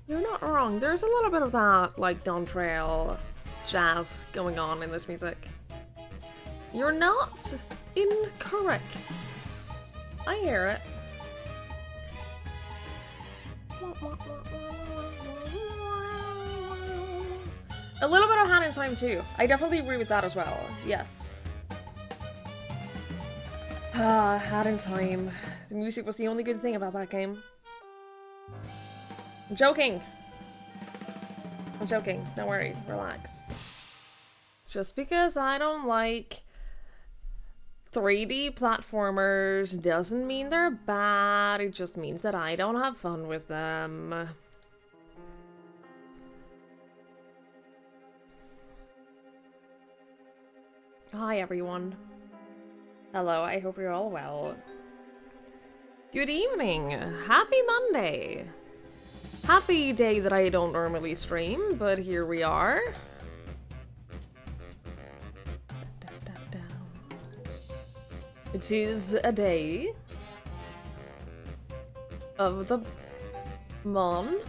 You're not wrong. There's a little bit of that, like, Don Trail jazz going on in this music. You're not incorrect. I hear it. A little bit of Hand in Time too. I definitely agree with that as well. Yes. Hand in Time. The music was the only good thing about that game. I'm joking. I'm joking. Don't worry. Relax. Just because I don't like 3D platformers doesn't mean they're bad. It just means that I don't have fun with them. Hi, everyone. Hello, I hope you're all well. Good evening. Happy Monday. Happy day that I don't normally stream, but here we are. It is a day of the month.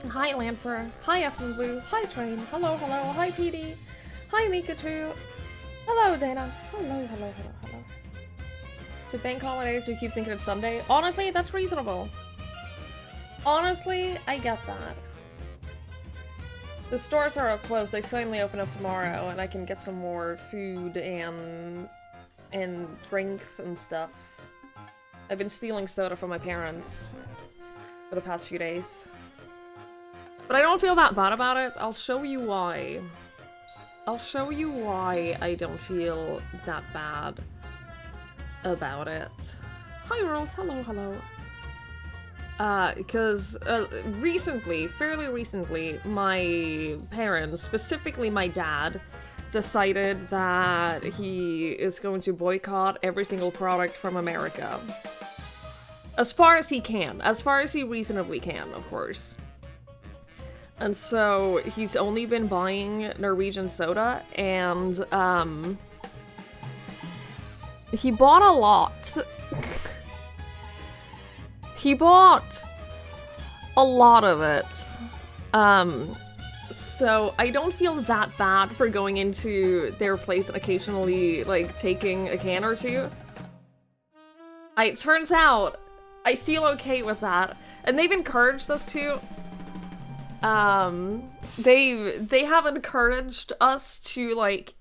Hi, Lamper. Hi, Effin Blue. Hi, Train. Hello, hello. Hi, PD. Hi, Mikachu. Hello, Dana. Hello, hello, hello, hello. So, bank holidays, we keep thinking it's Sunday. Honestly, that's reasonable. Honestly, I get that. The stores are up close. They finally open up tomorrow, and I can get some more food and drinks and stuff. I've been stealing soda from my parents for the past few days. But I don't feel that bad about it. I'll show you why. I'll show you why I don't feel that bad about it. Hi, Rolls. Hello, hello. Because recently, fairly recently, my parents, specifically my dad, decided that he is going to boycott every single product from America. As far as he can. As far as he reasonably can, of course. And so he's only been buying Norwegian soda, and he bought a lot. He bought a lot of it. So I don't feel that bad for going into their place and occasionally, like, taking a can or two. It turns out I feel okay with that. And they've encouraged us to. They have encouraged us to, like,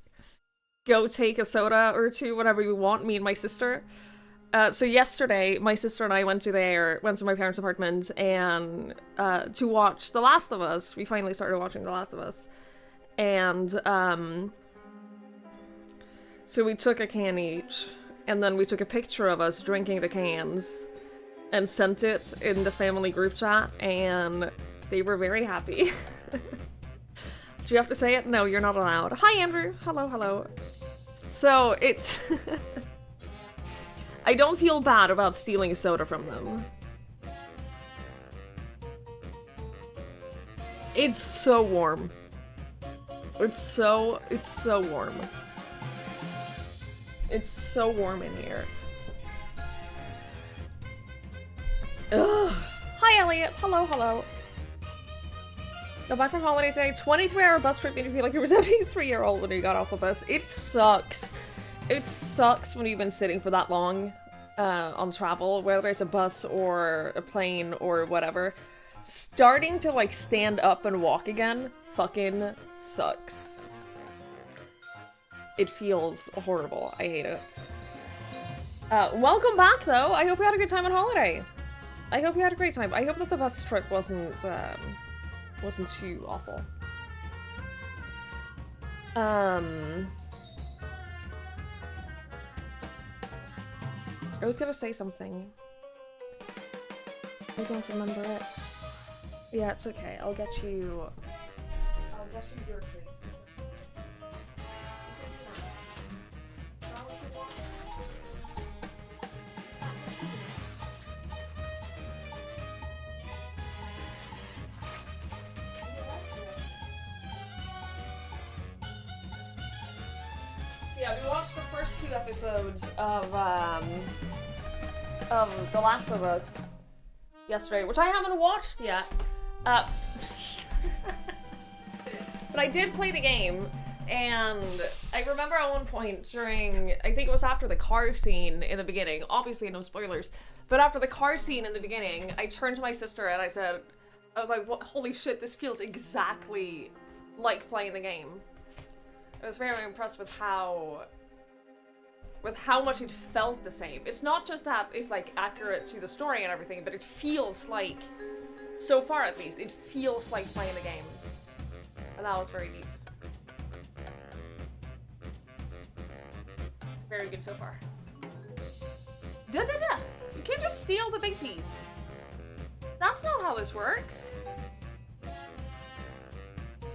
go take a soda or two whenever we want, me and my sister. So yesterday, my sister and I went to my parents' apartment and to watch The Last of Us. We finally started watching The Last of Us. And so we took a can each, and then we took a picture of us drinking the cans and sent it in the family group chat, and they were very happy. Do you have to say it? No, you're not allowed. Hi, Andrew. Hello, hello. So, it's... I don't feel bad about stealing soda from them. It's so warm. It's so warm. It's so warm in here. Ugh. Hi, Elliot. Hello, hello. Go back from holiday day. 23-hour bus trip made me feel like you were 73-year-old when you got off the bus. It sucks. It sucks when you've been sitting for that long on travel, whether it's a bus or a plane or whatever. Starting to, like, stand up and walk again fucking sucks. It feels horrible. I hate it. Welcome back, though. I hope you had a good time on holiday. I hope you had a great time. I hope that the bus trip wasn't too awful. I was gonna say something. I don't remember it. Yeah, it's okay. I'll get you your treats. Yeah, we watched the first 2 episodes of The Last of Us yesterday, which I haven't watched yet. But I did play the game, and I remember at one point during, I think it was after the car scene in the beginning, obviously no spoilers, but after the car scene in the beginning, I turned to my sister and I said, I was like, what, holy shit, this feels exactly like playing the game. I was very impressed with how much it felt the same. It's not just that it's like accurate to the story and everything, but it feels like, so far at least, it feels like playing the game. And that was very neat. It's very good so far. Da-da-da! You can't just steal the big piece. That's not how this works.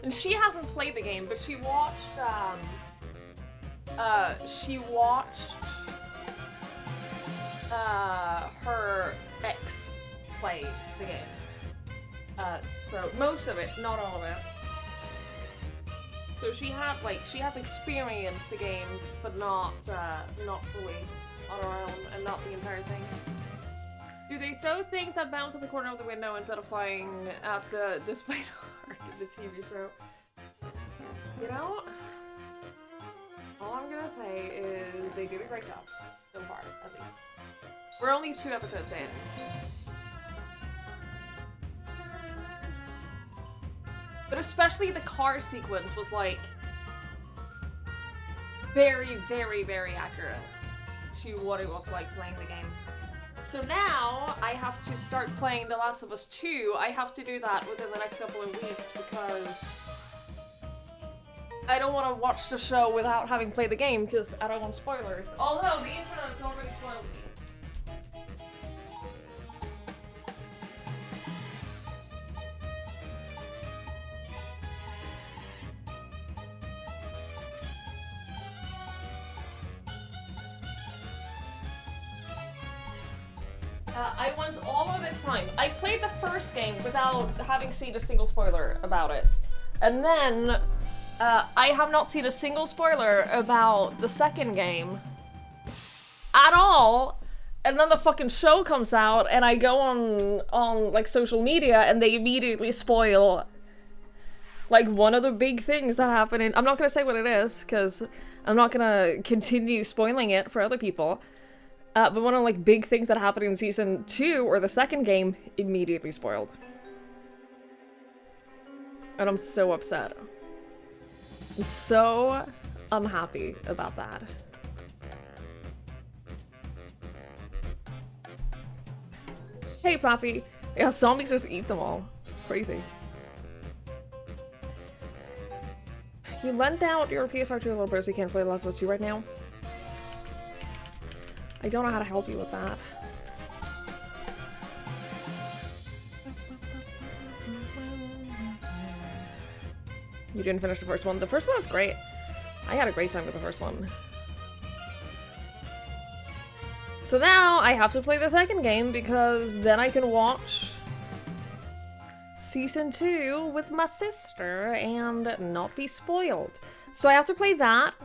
And she hasn't played the game, but she watched, her ex play the game. So most of it, not all of it. So she has experienced the games, but not fully on her own, and not the entire thing. Do they throw things that bounce at the corner of the window instead of flying at the display art in the TV show? You know, all I'm gonna say is they did a great job so far, at least. We're only 2 episodes in. But especially the car sequence was like very, very, very accurate to what it was like playing the game. So now I have to start playing The Last of Us 2. I have to do that within the next couple of weeks because I don't want to watch the show without having played the game because I don't want spoilers. Although the internet has already spoiled me. I went all of this time. I played the first game without having seen a single spoiler about it. And then, I have not seen a single spoiler about the second game at all. And then the fucking show comes out and I go on like social media and they immediately spoil like one of the big things that happen in, I'm not gonna say what it is because I'm not gonna continue spoiling it for other people. But one of like big things that happened in season 2 or the second game immediately spoiled. And I'm so upset. I'm so unhappy about that. Hey, Poppy. Yeah, zombies just eat them all. It's crazy. You lent out your PS4 to a little bro so you can't play The Last of Us 2 right now? I don't know how to help you with that. You didn't finish the first one? The first one was great. I had a great time with the first one. So now I have to play the second game because then I can watch season 2 with my sister and not be spoiled. So I have to play that.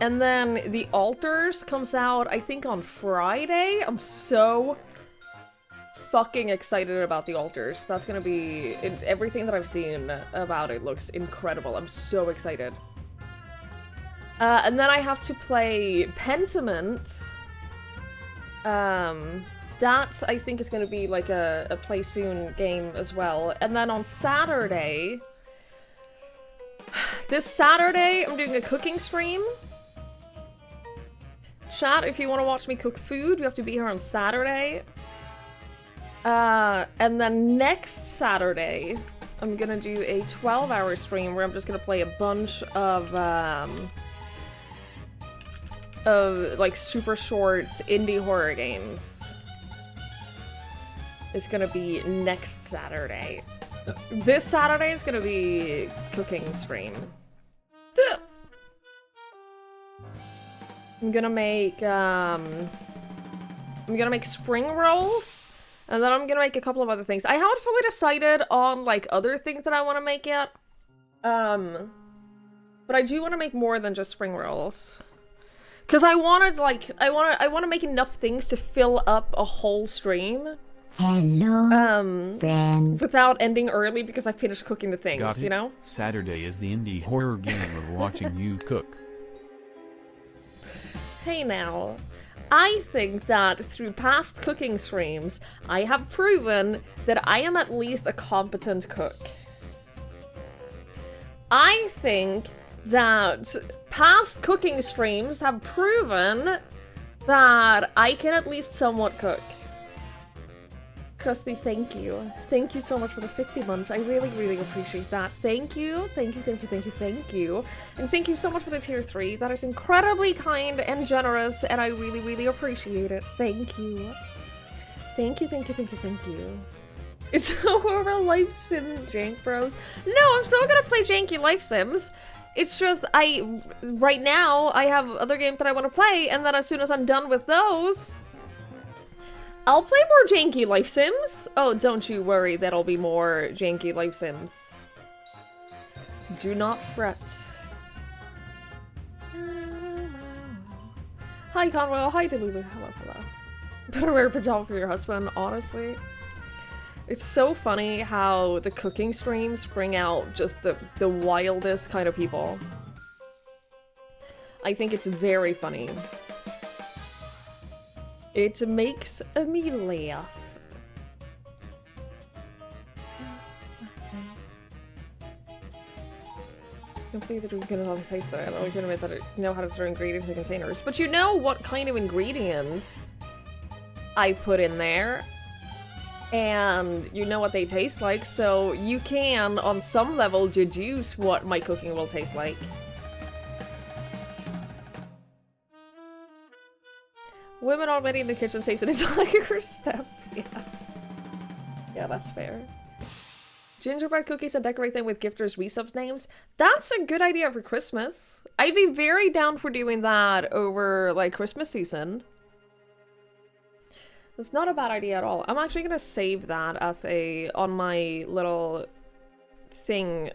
And then The Alters comes out, I think, on Friday. I'm so fucking excited about The Alters. That's gonna be... everything that I've seen about it looks incredible. I'm so excited. And then I have to play Pentiment. That, I think, is gonna be like a play soon game as well. And then on Saturday... this Saturday, I'm doing a cooking stream. Chat, if you want to watch me cook food, you have to be here on Saturday. And then next Saturday, I'm gonna do a 12-hour stream where I'm just gonna play a bunch of like super short indie horror games. It's gonna be next Saturday. This Saturday is gonna be cooking stream. I'm gonna make spring rolls, and then I'm gonna make a couple of other things. I haven't fully decided on like other things that I want to make yet. But I do want to make more than just spring rolls. Because I wanted, like, I want to make enough things to fill up a whole stream. Hello, friend. Without ending early because I finished cooking the things, Got it. you know? Saturday is the indie horror game of watching you cook. Hey now. I think that through past cooking streams, I have proven that I am at least a competent cook. I think that past cooking streams have proven that I can at least somewhat cook. Krusty, thank you. Thank you so much for the 50 months. I really, really appreciate that. Thank you. Thank you, thank you, thank you, thank you. And thank you so much for the tier 3. That is incredibly kind and generous, and I really, really appreciate it. Thank you. Thank you, thank you, thank you, thank you. It's over life sim, Jank Bros. No, I'm still gonna play janky life sims. It's just, right now, I have other games that I want to play, and then as soon as I'm done with those, I'll play more janky life sims. Oh, don't you worry, that'll be more janky life sims. Do not fret. Hi, Conwell. Hi, Delulu. Hello, hello. Better wear a pajama for your husband, honestly. It's so funny how the cooking streams bring out just the wildest kind of people. I think it's very funny. It makes me laugh. Don't believe that we can all taste that. I don't even admit that I know how to throw ingredients in containers. But you know what kind of ingredients I put in there. And you know what they taste like, so you can, on some level, deduce what my cooking will taste like. Women already in the kitchen saves an entire step. Yeah. Yeah, that's fair. Gingerbread cookies and decorate them with gifters' resubs names. That's a good idea for Christmas. I'd be very down for doing that over, like, Christmas season. It's not a bad idea at all. I'm actually gonna save that as on my little thing.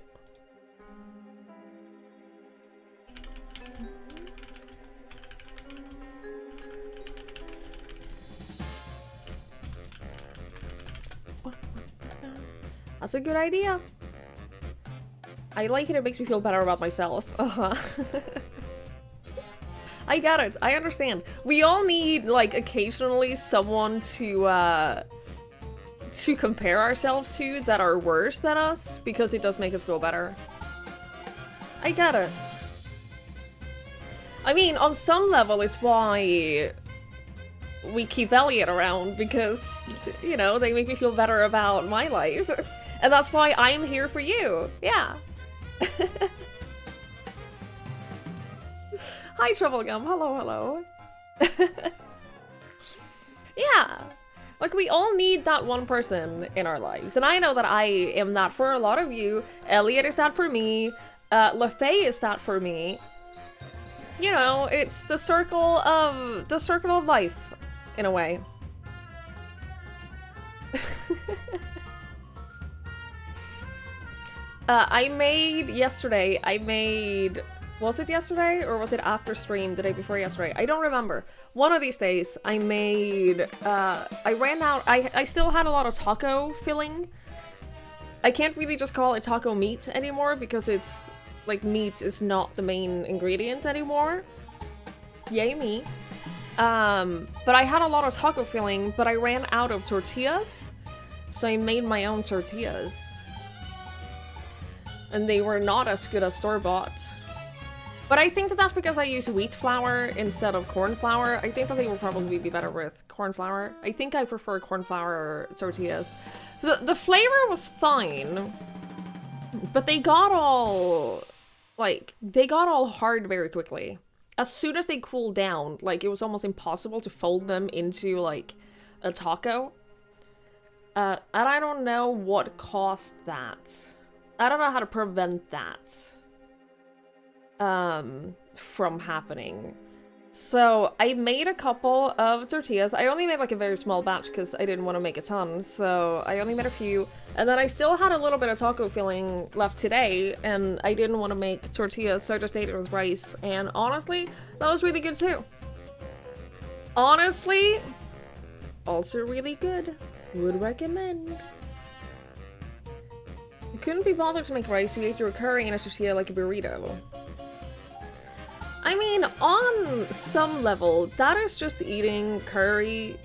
That's a good idea. I like it, it makes me feel better about myself. I get it. I understand. We all need, like, occasionally someone to compare ourselves to that are worse than us, because it does make us feel better. I get it. I mean, on some level, it's why we keep Elliot around, because, you know, they make me feel better about my life. And that's why I'm here for you. Yeah. Hi, Troublegum. Hello, hello. Yeah. Like, we all need that one person in our lives. And I know that I am that for a lot of you. Elliot is that for me. LaFay is that for me. You know, it's the circle of life, in a way. Was it yesterday or was it after stream the day before yesterday? I don't remember. One of these days I made, I ran out, I still had a lot of taco filling. I can't really just call it taco meat anymore because it's, like, meat is not the main ingredient anymore. Yay me. But I had a lot of taco filling, but I ran out of tortillas. So I made my own tortillas. And they were not as good as store-bought. But I think that that's because I use wheat flour instead of corn flour. I think that they will probably be better with corn flour. I think I prefer corn flour tortillas. The flavor was fine, but they got all hard very quickly. As soon as they cooled down, like, it was almost impossible to fold them into, like, a taco. And I don't know what caused that. I don't know how to prevent that from happening. So I made a couple of tortillas. I only made like a very small batch because I didn't want to make a ton. So I only made a few. And then I still had a little bit of taco filling left today. And I didn't want to make tortillas, so I just ate it with rice. And honestly, that was really good too. Honestly, also really good. Would recommend. You couldn't be bothered to make rice. You ate your curry and a tortilla like a burrito. I mean, on some level, that is just eating curry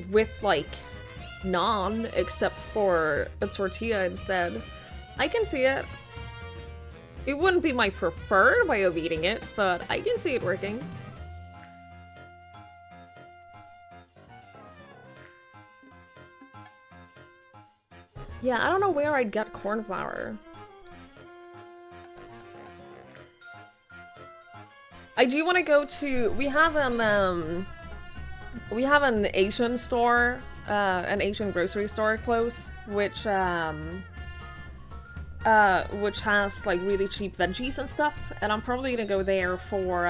with, like, naan, except for a tortilla instead. I can see it. It wouldn't be my preferred way of eating it, but I can see it working. Yeah, I don't know where I'd get corn flour. I do want to go to. We have an Asian store, an Asian grocery store close, which has like really cheap veggies and stuff, and I'm probably gonna go there for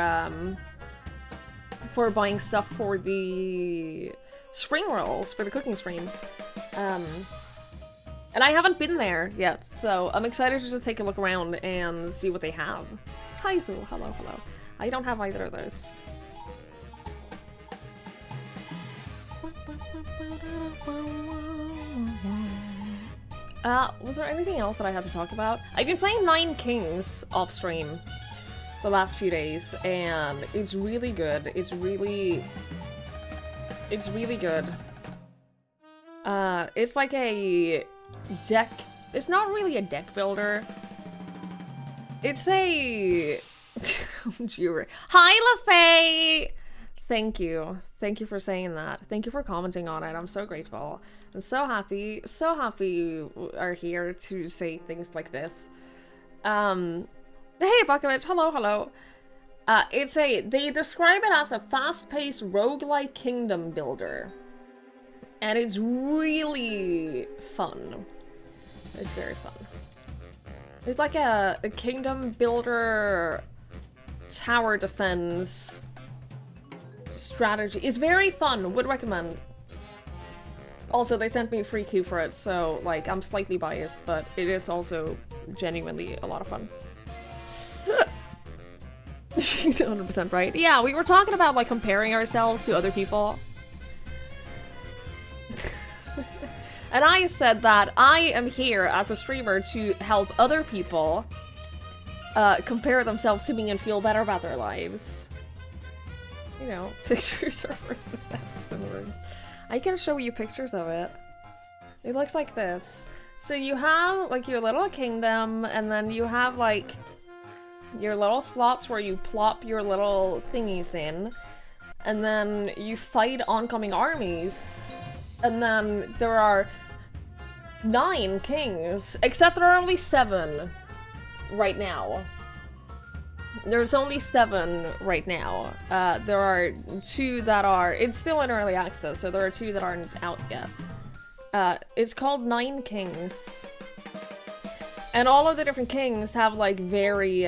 buying stuff for the spring rolls for the cooking stream. And I haven't been there yet, so I'm excited to just take a look around and see what they have. Hi Zool, hello, hello. I don't have either of those. Was there anything else that I had to talk about? I've been playing Nine Kings off stream the last few days, and it's really good. It's really good. It's like a deck. It's not really a deck builder. It's a Hi, LaFay! Thank you. Thank you for saying that. Thank you for commenting on it. I'm so grateful. I'm so happy you are here to say things like this. Hey, Bakovich, hello, hello. They describe it as a fast-paced roguelike kingdom builder. And it's really fun. It's very fun. It's like a kingdom builder tower defense strategy. It's very fun. Would recommend. Also, they sent me a free queue for it, so like I'm slightly biased, but it is also genuinely a lot of fun. She's 100% right. Yeah, we were talking about like comparing ourselves to other people. And I said that I am here as a streamer to help other people compare themselves to me and feel better about their lives. You know, pictures are worth 1,000 words. I can show you pictures of it. It looks like this. So you have like your little kingdom, and then you have like your little slots where you plop your little thingies in, and then you fight oncoming armies. And then there are 9 kings, except there are only 7 right now. There's only 7 right now. There are 2 that are... It's still in early access, so there are 2 that aren't out yet. It's called 9 Kings. And all of the different kings have, like, very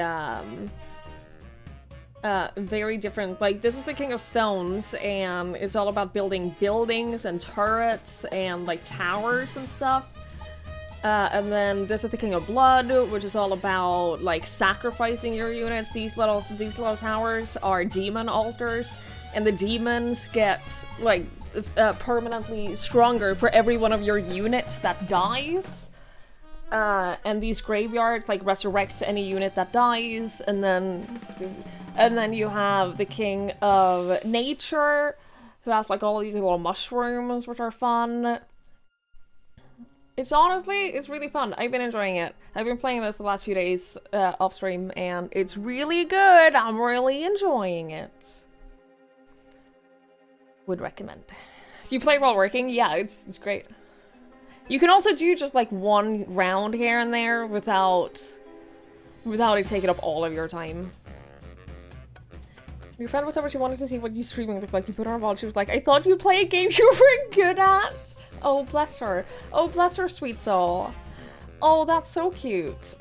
different... Like, this is the King of Stones, and it's all about building buildings and turrets and, like, towers and stuff. And then this is the King of Blood, which is all about, like, sacrificing your units. These little towers are demon altars, and the demons get, like, permanently stronger for every one of your units that dies. And these graveyards, like, resurrect any unit that dies, and then you have the King of Nature, who has, like, all these little mushrooms, which are fun. It's really fun. I've been enjoying it. I've been playing this the last few days off stream, and it's really good. I'm really enjoying it. Would recommend. You play while working? Yeah, it's great. You can also do just like one round here and there without it taking up all of your time. Your friend was over, she wanted to see what you streaming looked like. You put her on while she was like, I thought you'd play a game you were good at. Oh, bless her. Oh, bless her, sweet soul. Oh, that's so cute.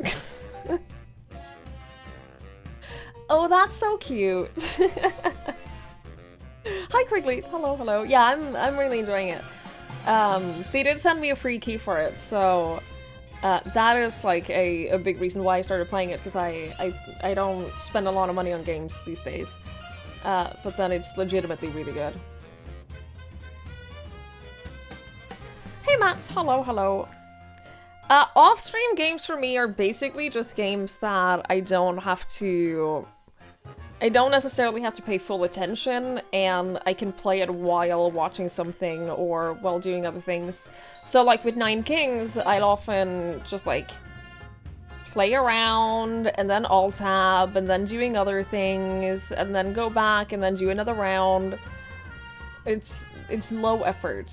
Oh, that's so cute. Hi, Quigley. Hello, hello. Yeah, I'm really enjoying it. They did send me a free key for it, so that is like a big reason why I started playing it, because I don't spend a lot of money on games these days. But then it's legitimately really good. Hey, Matt. Hello, hello. Off-stream games for me are basically just games that I don't necessarily have to pay full attention, and I can play it while watching something or while doing other things. So like with Nine Kings, I'd often just like play around and then alt-tab and then doing other things and then go back and then do another round. It's low effort.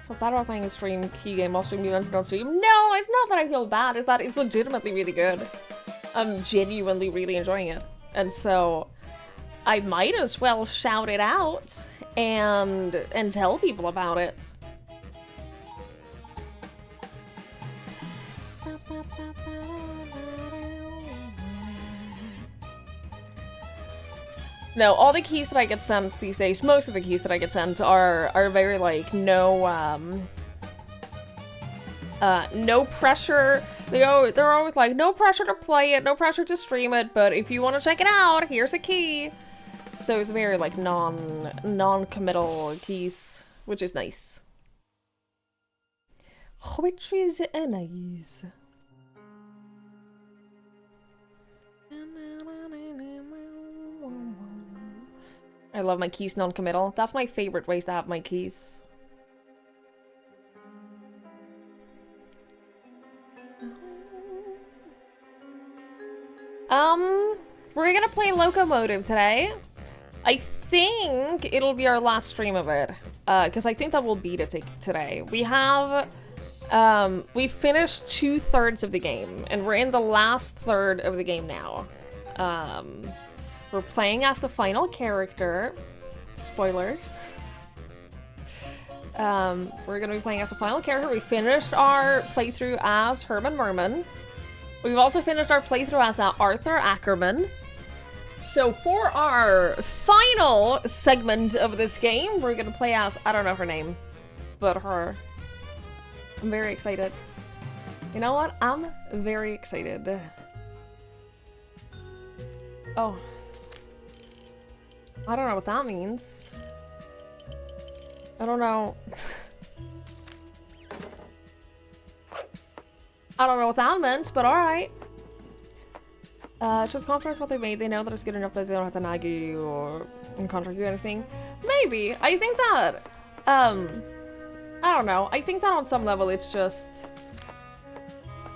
For bad about playing a stream key game off stream, you mentioned on stream. No, it's not that I feel bad, it's that it's legitimately really good. I'm genuinely really enjoying it. And so I might as well shout it out and tell people about it. No, all the keys that I get sent these days, most of the keys that I get sent are very like no pressure. They're always like, no pressure to play it, no pressure to stream it, but if you want to check it out, here's a key. So it's very like non-committal keys, which is nice. Which is nice. I love my keys non-committal. That's my favorite ways to have my keys. We're gonna play Locomotive today. I think it'll be our last stream of it, because I think that we'll beat it today. We have, we finished 2/3 of the game, and we're in the last third of the game now. We're playing as the final character. Spoilers. We're gonna be playing as the final character. We finished our playthrough as Herman Merman. We've also finished our playthrough as Arthur Ackerman. So for our final segment of this game, we're gonna play as, I don't know her name, but her. I'm very excited. You know what? I'm very excited. Oh. I don't know what that means. I don't know. I don't know what that meant, but alright. Shows confidence what they made. They know that it's good enough that they don't have to nag you or contract you or anything. Maybe. I think that, I don't know. I think that on some level it's just,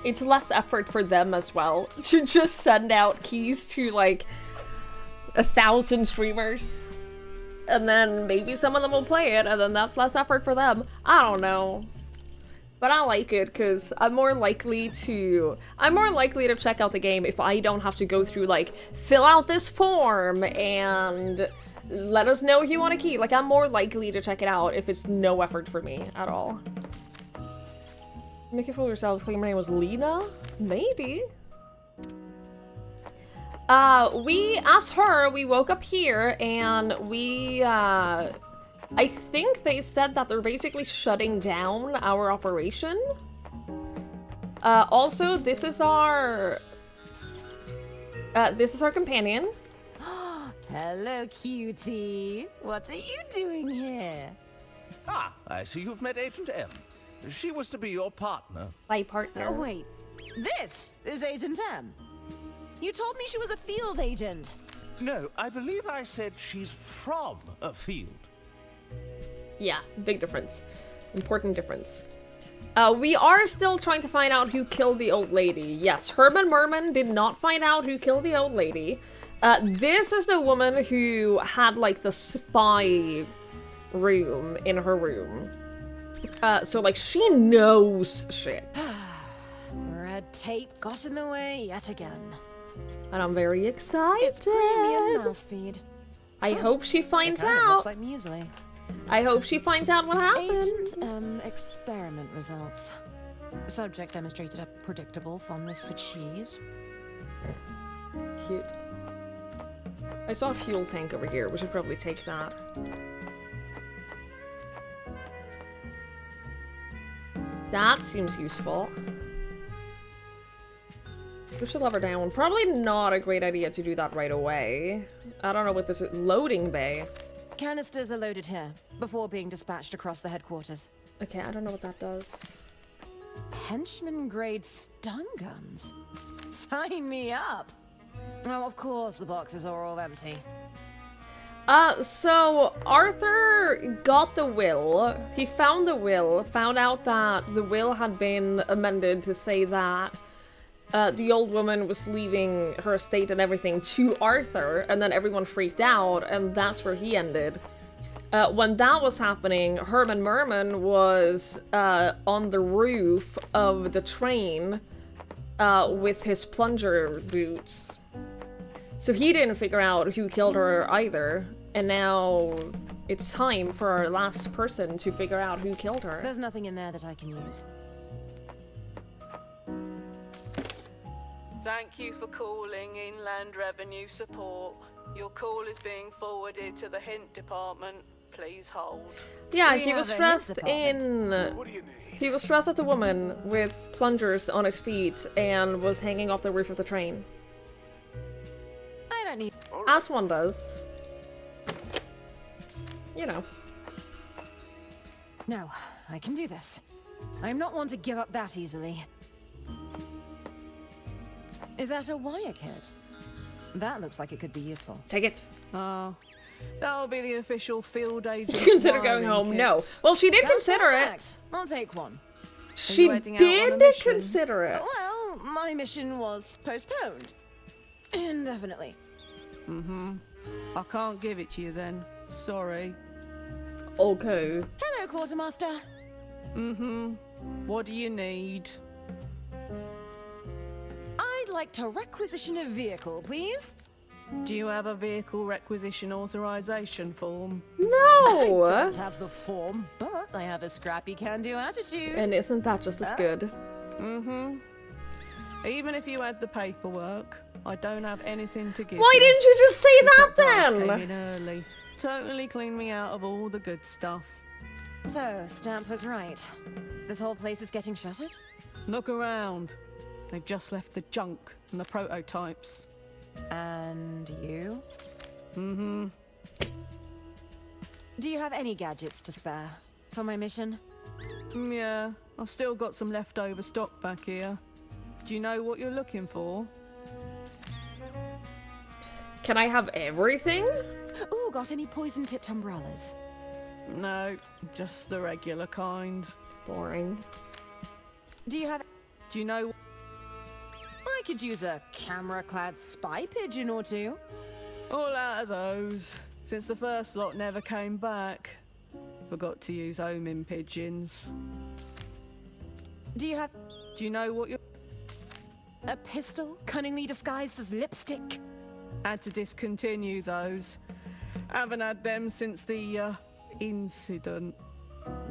it's less effort for them as well to just send out keys to like 1,000 streamers. And then maybe some of them will play it, and then that's less effort for them. I don't know. But I like it, because I'm more likely to check out the game if I don't have to go through, like, fill out this form and let us know if you want a key. Like, I'm more likely to check it out if it's no effort for me at all. Make it for yourself. Claim my name was Lena? Maybe. As her, we woke up here, and we, I think they said that they're basically shutting down our operation. Also, this is our companion. Hello, cutie. What are you doing here? Ah, I see you've met Agent M. She was to be your partner. My partner. Oh, wait. This is Agent M. You told me she was a field agent. No, I believe I said she's from a field. Yeah, big difference. Important difference. We are still trying to find out who killed the old lady. Yes, Herman Merman did not find out who killed the old lady. This is the woman who had, like, the spy room in her room. So, like, she knows shit. Red tape got in the way yet again. And I'm very excited. It's premium mouse feed. I hope she finds It kind of out. looks like muesli. I hope she finds out what happened. Agent experiment results. Subject demonstrated a predictable fondness for cheese. Cute. I saw a fuel tank over here. We should probably take that. That seems useful. Push the lever down. Probably not a great idea to do that right away. I don't know what this is. Loading bay. Canisters are loaded here, before being dispatched across the headquarters. Okay, I don't know what that does. Henchman-grade stun guns? Sign me up! Oh, of course the boxes are all empty. So Arthur got the will. He found the will, found out that the will had been amended to say that the old woman was leaving her estate and everything to Arthur, and then everyone freaked out, and that's where he ended. When that was happening, Herman Merman was on the roof of the train with his plunger boots. So he didn't figure out who killed her either, and now it's time for our last person to figure out who killed her. There's nothing in there that I can use. Thank you for calling Inland Revenue Support. Your call is being forwarded to the hint department. Please hold. Yeah, We he was have a dressed hint in... What do you need? He was dressed as a woman with plungers on his feet and was hanging off the roof of the train. I don't need... As one does. You know. No, I can do this. I'm not one to give up that easily. Is that a wire kit? That looks like it could be useful. Take it. That'll be the official field agent. Consider going home. kit. No. Well, she did Sounds consider perfect. it. I'll take one. She heading out on a did mission? consider it. Well, my mission was postponed. Indefinitely. I can't give it to you then. Sorry. Okay. Hello, Quartermaster. What do you need? I'd like to requisition a vehicle, please. Do you have a vehicle requisition authorization form? No! Don't have the form, but I have a scrappy can-do attitude. And isn't that just as good? Even if you had the paperwork, I don't have anything to give Why you. didn't you just say The that top guys came then? in early. Totally cleaned me out of all the good stuff. So, Stamp was right. This whole place is getting shuttered? Look around. They've just left the junk and the prototypes. And you? Do you have any gadgets to spare for my mission? Yeah, I've still got some leftover stock back here. Do you know what you're looking for? Can I have everything? Ooh, got any poison-tipped umbrellas? No, just the regular kind. Boring. Do you have... Do you know? I could use a camera-clad spy pigeon or two. All out of those. Since the first lot never came back. Forgot to use homing pigeons. Do you have Do you know what you're... a pistol cunningly disguised as lipstick? Had to discontinue those. Haven't had them since the, incident.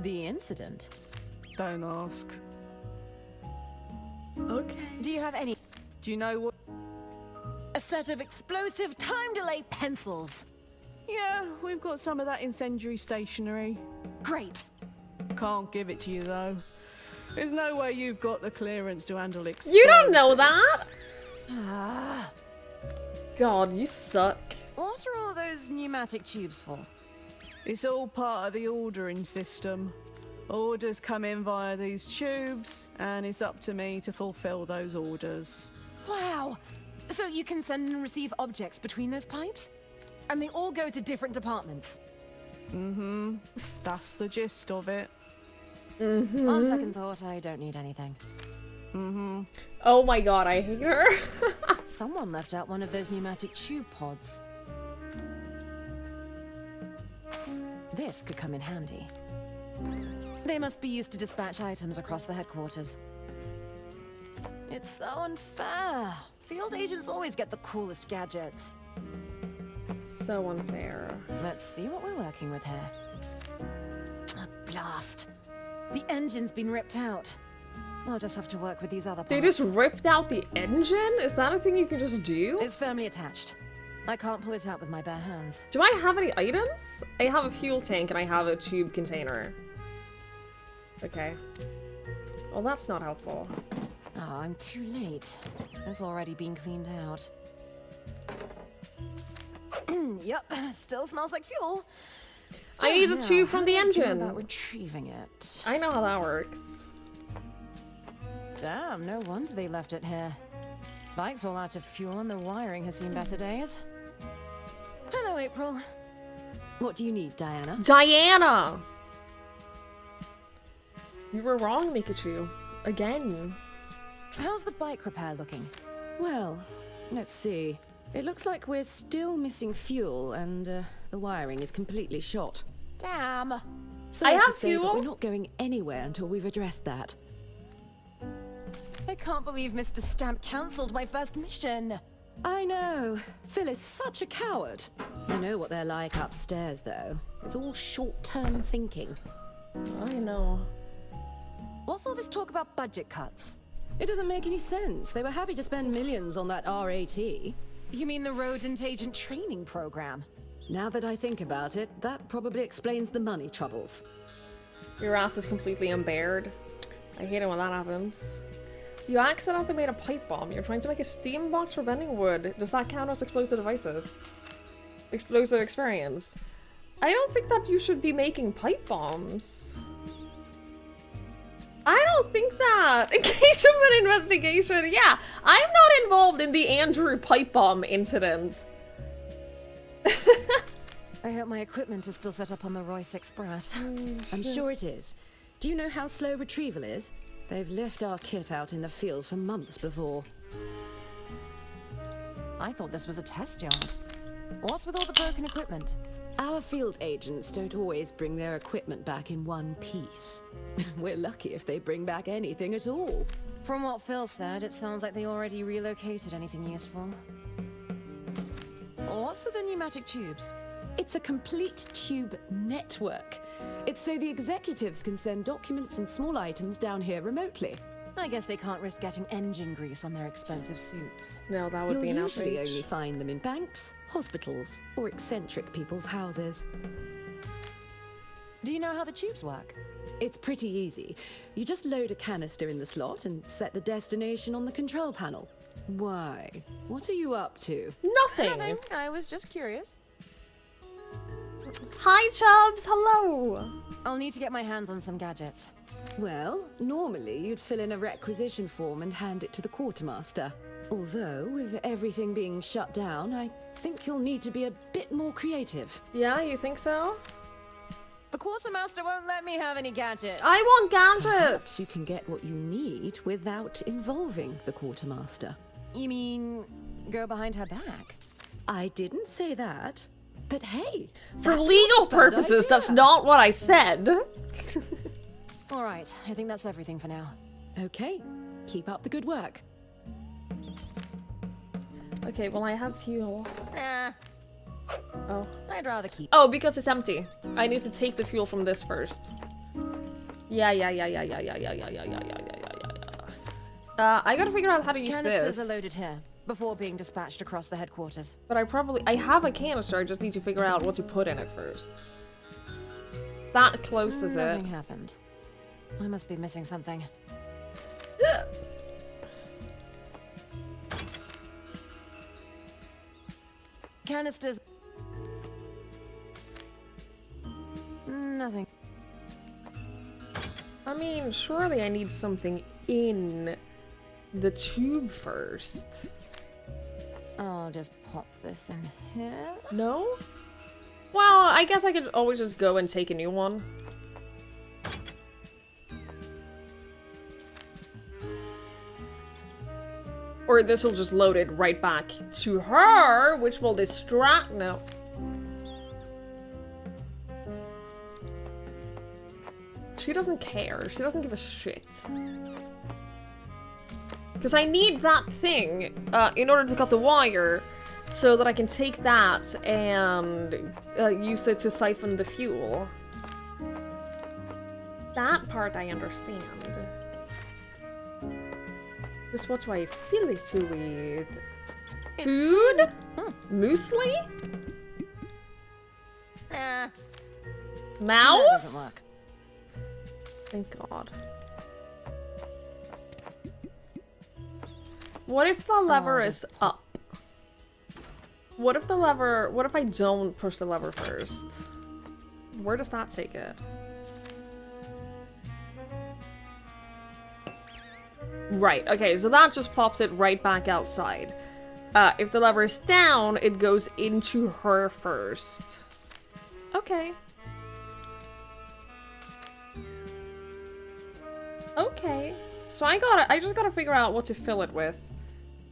The incident? Don't ask. Okay. Do you have any... Do you know what... a set of explosive time delay pencils? Yeah, we've got some of that incendiary stationery. Great. Can't give it to you, though. There's no way you've got the clearance to handle explosives. You don't know that! God, you suck. What are all those pneumatic tubes for? It's all part of the ordering system. Orders come in via these tubes, and it's up to me to fulfill those orders. Wow! So you can send and receive objects between those pipes? And they all go to different departments? That's the gist of it. On second thought, I don't need anything. Oh my god, I hate her. Someone left out one of those pneumatic tube pods. This could come in handy. They must be used to dispatch items across the headquarters. It's so unfair. Field agents always get the coolest gadgets. So unfair. Let's see what we're working with here. A blast. The engine's been ripped out. I'll just have to work with these other parts. They just ripped out the engine? Is that a thing you can just do? It's firmly attached. I can't pull it out with my bare hands. Do I have any items? I have a fuel tank and I have a tube container. Okay. Well, that's not helpful. Oh, I'm too late. It's already been cleaned out. Yep, still smells like fuel. I need the tube from the How do I do engine. about retrieving it. I know how that works. Damn, no wonder they left it here. Bike's all out of fuel and the wiring has seen better days. Hello, April. What do you need, Diana? Diana! You were wrong, Pikachu. Again. How's the bike repair looking? Well, let's see. It looks like we're still missing fuel and the wiring is completely shot. Damn. Sorry I to have say, but fuel. we're not going anywhere until we've addressed that. I can't believe Mr. Stamp cancelled my first mission. I know. Phil is such a coward. I know what they're like upstairs, though. It's all short-term thinking. I know. What's all this talk about budget cuts? It doesn't make any sense. They were happy to spend millions on that RAT. You mean the rodent agent training program? Now that I think about it, that probably explains the money troubles. Your ass is completely unbared. I hate it when that happens. You accidentally made a pipe bomb. You're trying to make a steam box for bending wood. Does that count as explosive devices? Explosive experience. I don't think that you should be making pipe bombs. I don't think that. In case of an investigation, yeah, I'm not involved in the Andrew pipe bomb incident. I hope my equipment is still set up on the Royce Express. I'm sure it is. Do you know how slow retrieval is? They've left our kit out in the field for months before. I thought this was a test yard. What's with all the broken equipment? Our field agents don't always bring their equipment back in one piece. We're lucky if they bring back anything at all. From what Phil said, it sounds like they already relocated anything useful. What's with the pneumatic tubes? It's a complete tube network. It's so the executives can send documents and small items down here remotely. I guess they can't risk getting engine grease on their expensive suits. No, that would You'll be an usually outrage. only find them in banks, hospitals, or eccentric people's houses. Do you know how the tubes work? It's pretty easy. You just load a canister in the slot and set the destination on the control panel. Why? What are you up to? Nothing. Nothing. I was just curious. Hi, Chubbs. Hello. I'll need to get my hands on some gadgets. Well, normally you'd fill in a requisition form and hand it to the quartermaster. Although, with everything being shut down, I think you'll need to be a bit more creative. Yeah, you think so? The quartermaster won't let me have any gadgets. I want Perhaps gadgets. you can get what you need without involving the quartermaster. You mean go behind her back? I didn't say that. But hey, For that's legal not a bad purposes, that's idea. not what I said. All right, I think that's everything for now. Okay, keep up the good work. Okay, well, I have fuel. Nah, Oh. I'd rather keep. Oh, because it's empty. I need to take the fuel from this first. Yeah. I gotta figure out how to use Canisters this. are loaded here before being dispatched across the headquarters. But I have a canister, I just need to figure out what to put in it first. That closes it. Nothing happened. I must be missing something. Canisters. Nothing. I mean, surely I need something in the tube first. I'll just pop this in here. No? Well, I guess I could always just go and take a new one. Or this will just load it right back to her, which will distract. No. She doesn't care. She doesn't give a shit. Because I need that thing in order to cut the wire so that I can take that and use it to siphon the fuel. That part I understand. Just what do I fill it with? Food? Muesli? That doesn't Mouse? work. Thank God. What if the lever is up? What if I don't push the lever first? Where does that take it? Right, okay, so that just pops it right back outside. If the lever is down, it goes into her first. Okay. Okay. So I just gotta figure out what to fill it with,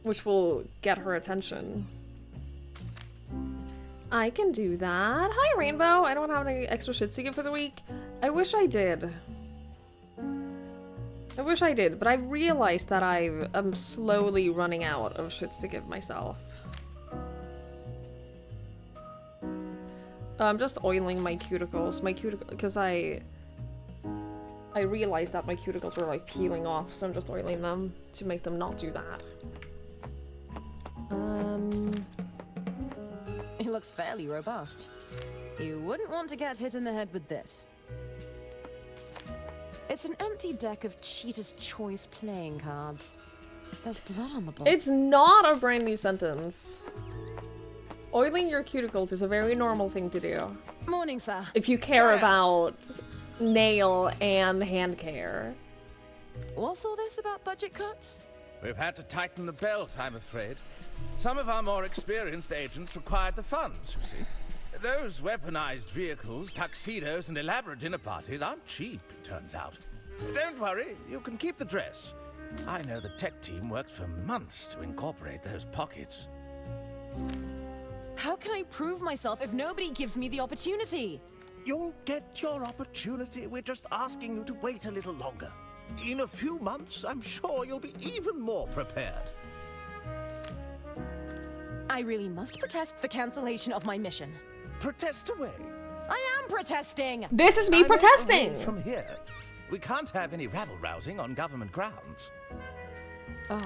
which will get her attention. I can do that. Hi, Rainbow. I don't have any extra shits to give for the week. I wish I did. I wish I did, but I realized that I'm slowly running out of shits to give myself. I'm just oiling my cuticles. Because I realized that my cuticles were like peeling off, so I'm just oiling them to make them not do that. It looks fairly robust. You wouldn't want to get hit in the head with this. It's an empty deck of Cheetah's Choice playing cards. There's blood on the box. It's not a brand new sentence. Oiling your cuticles is a very normal thing to do. Morning, sir. If you care about nail and hand care. What's all this about budget cuts? We've had to tighten the belt, I'm afraid. Some of our more experienced agents required the funds, you see. Those weaponized vehicles, tuxedos, and elaborate dinner parties aren't cheap, it turns out. Don't worry, you can keep the dress. I know the tech team worked for months to incorporate those pockets. How can I prove myself if nobody gives me the opportunity? You'll get your opportunity. We're just asking you to wait a little longer. In a few months, I'm sure you'll be even more prepared. I really must protest the cancellation of my mission. Protest away. I am protesting! This is me I'm protesting! away from here. We can't have any rabble-rousing on government grounds. Oh.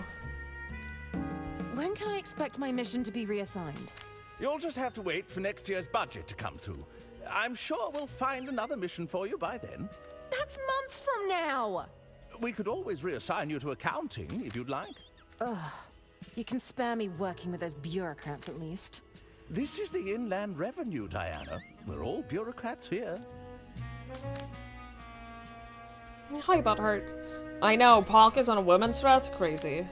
When can I expect my mission to be reassigned? You'll just have to wait for next year's budget to come through. I'm sure we'll find another mission for you by then. That's months from now! We could always reassign you to accounting, if you'd like. Ugh. You can spare me working with those bureaucrats at least. This is the Inland Revenue, Diana. We're all bureaucrats here. Hi, Butthurt. I know, Palk is on a women's dress? Crazy.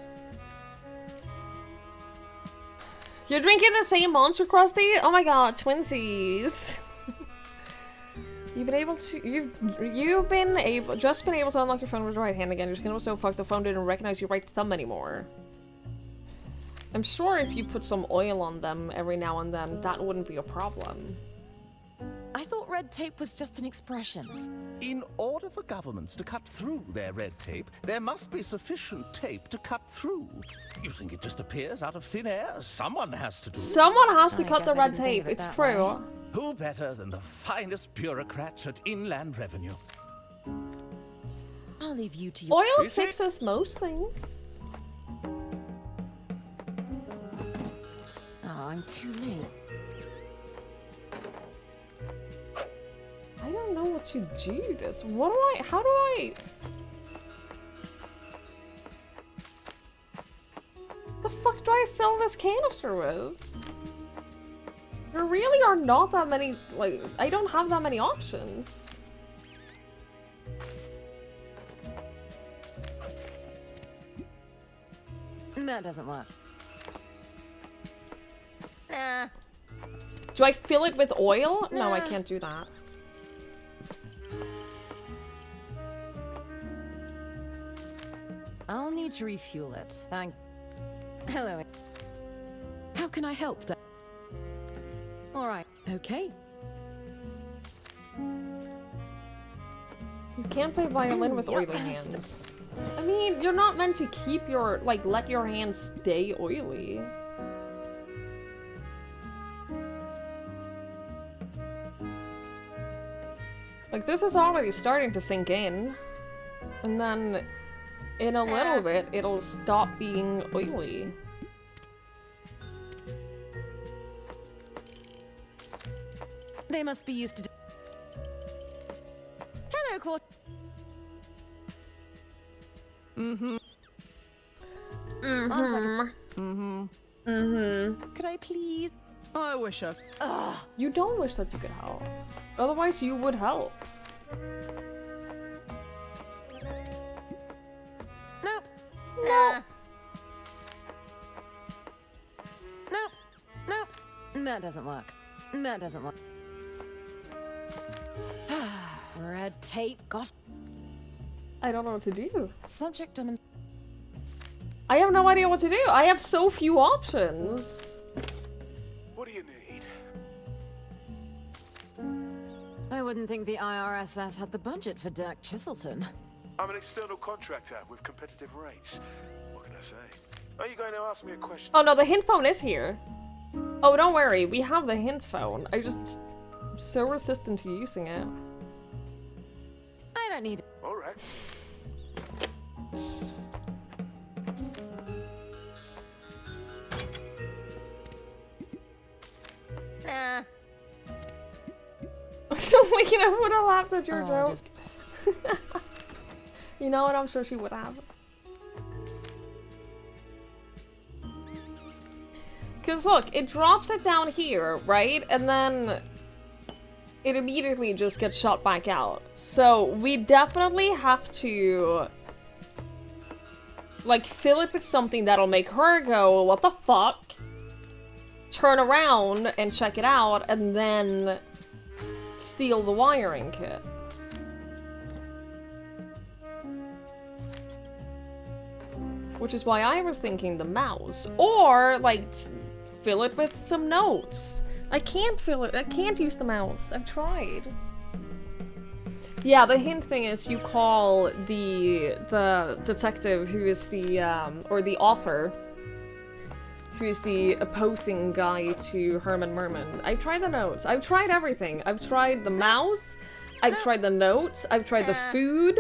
You're drinking the same Monster Krusty? Oh my god, twinsies. You've just been able to unlock your phone with your right hand again. Your skin was so fucked the phone didn't recognize your right thumb anymore. I'm sure if you put some oil on them every now and then, that wouldn't be a problem. I thought red tape was just an expression. In order for governments to cut through their red tape, there must be sufficient tape to cut through. You think it just appears out of thin air? Someone has to do it. Someone has to I cut the guess I red didn't think tape, of it it's that true. way. Who better than the finest bureaucrats at Inland Revenue? I'll leave you to your... Oil You see- fixes most things. Oh, I'm too late. I don't know what to do this. How do I? The fuck do I fill this canister with? There really are not that many, like, I don't have that many options. That doesn't work. Nah. Do I fill it with oil? No, I Nah. can't do that. I'll need to refuel it. Thank... Hello. How can I help? All right. Okay. You can't play violin with oily hands. I mean, you're not meant to keep your, like, let your hands stay oily. Like, this is already starting to sink in. And then in a little bit, it'll stop being oily. They must be used to. Hello, Court. Mm-hmm. Could I please? I wish I... You don't wish that you could help. Otherwise, you would help. Nope. No. Nope. Nope. That doesn't work. That doesn't work. Red tape. Gosh. I don't know what to do. Subject demonstration. I have no idea what to do. I have so few options. What do you need? I wouldn't think the IRSS had the budget for Dirk Chiselton. I'm an external contractor with competitive rates. What can I say? Are you going to ask me a question? Oh no, the hint phone is here. Oh, don't worry. We have the hint phone. I'm so resistant to using it. I don't need it. All right. Nah. You know, would have laughed at your joke. Just... You know what? I'm sure she would have. Because look, it drops it down here, right? And then it immediately just gets shot back out. So we definitely have to like fill it with something that'll make her go, what the fuck? Turn around and check it out, and then steal the wiring kit. Which is why I was thinking the mouse. Or, like, fill it with some notes. I can't fill it. I can't use the mouse. I've tried. Yeah, the hint thing is you call the detective who is the, or the author, who is the opposing guy to Herman Merman. I've tried the notes. I've tried everything. I've tried the mouse. I've tried the notes. I've tried the food.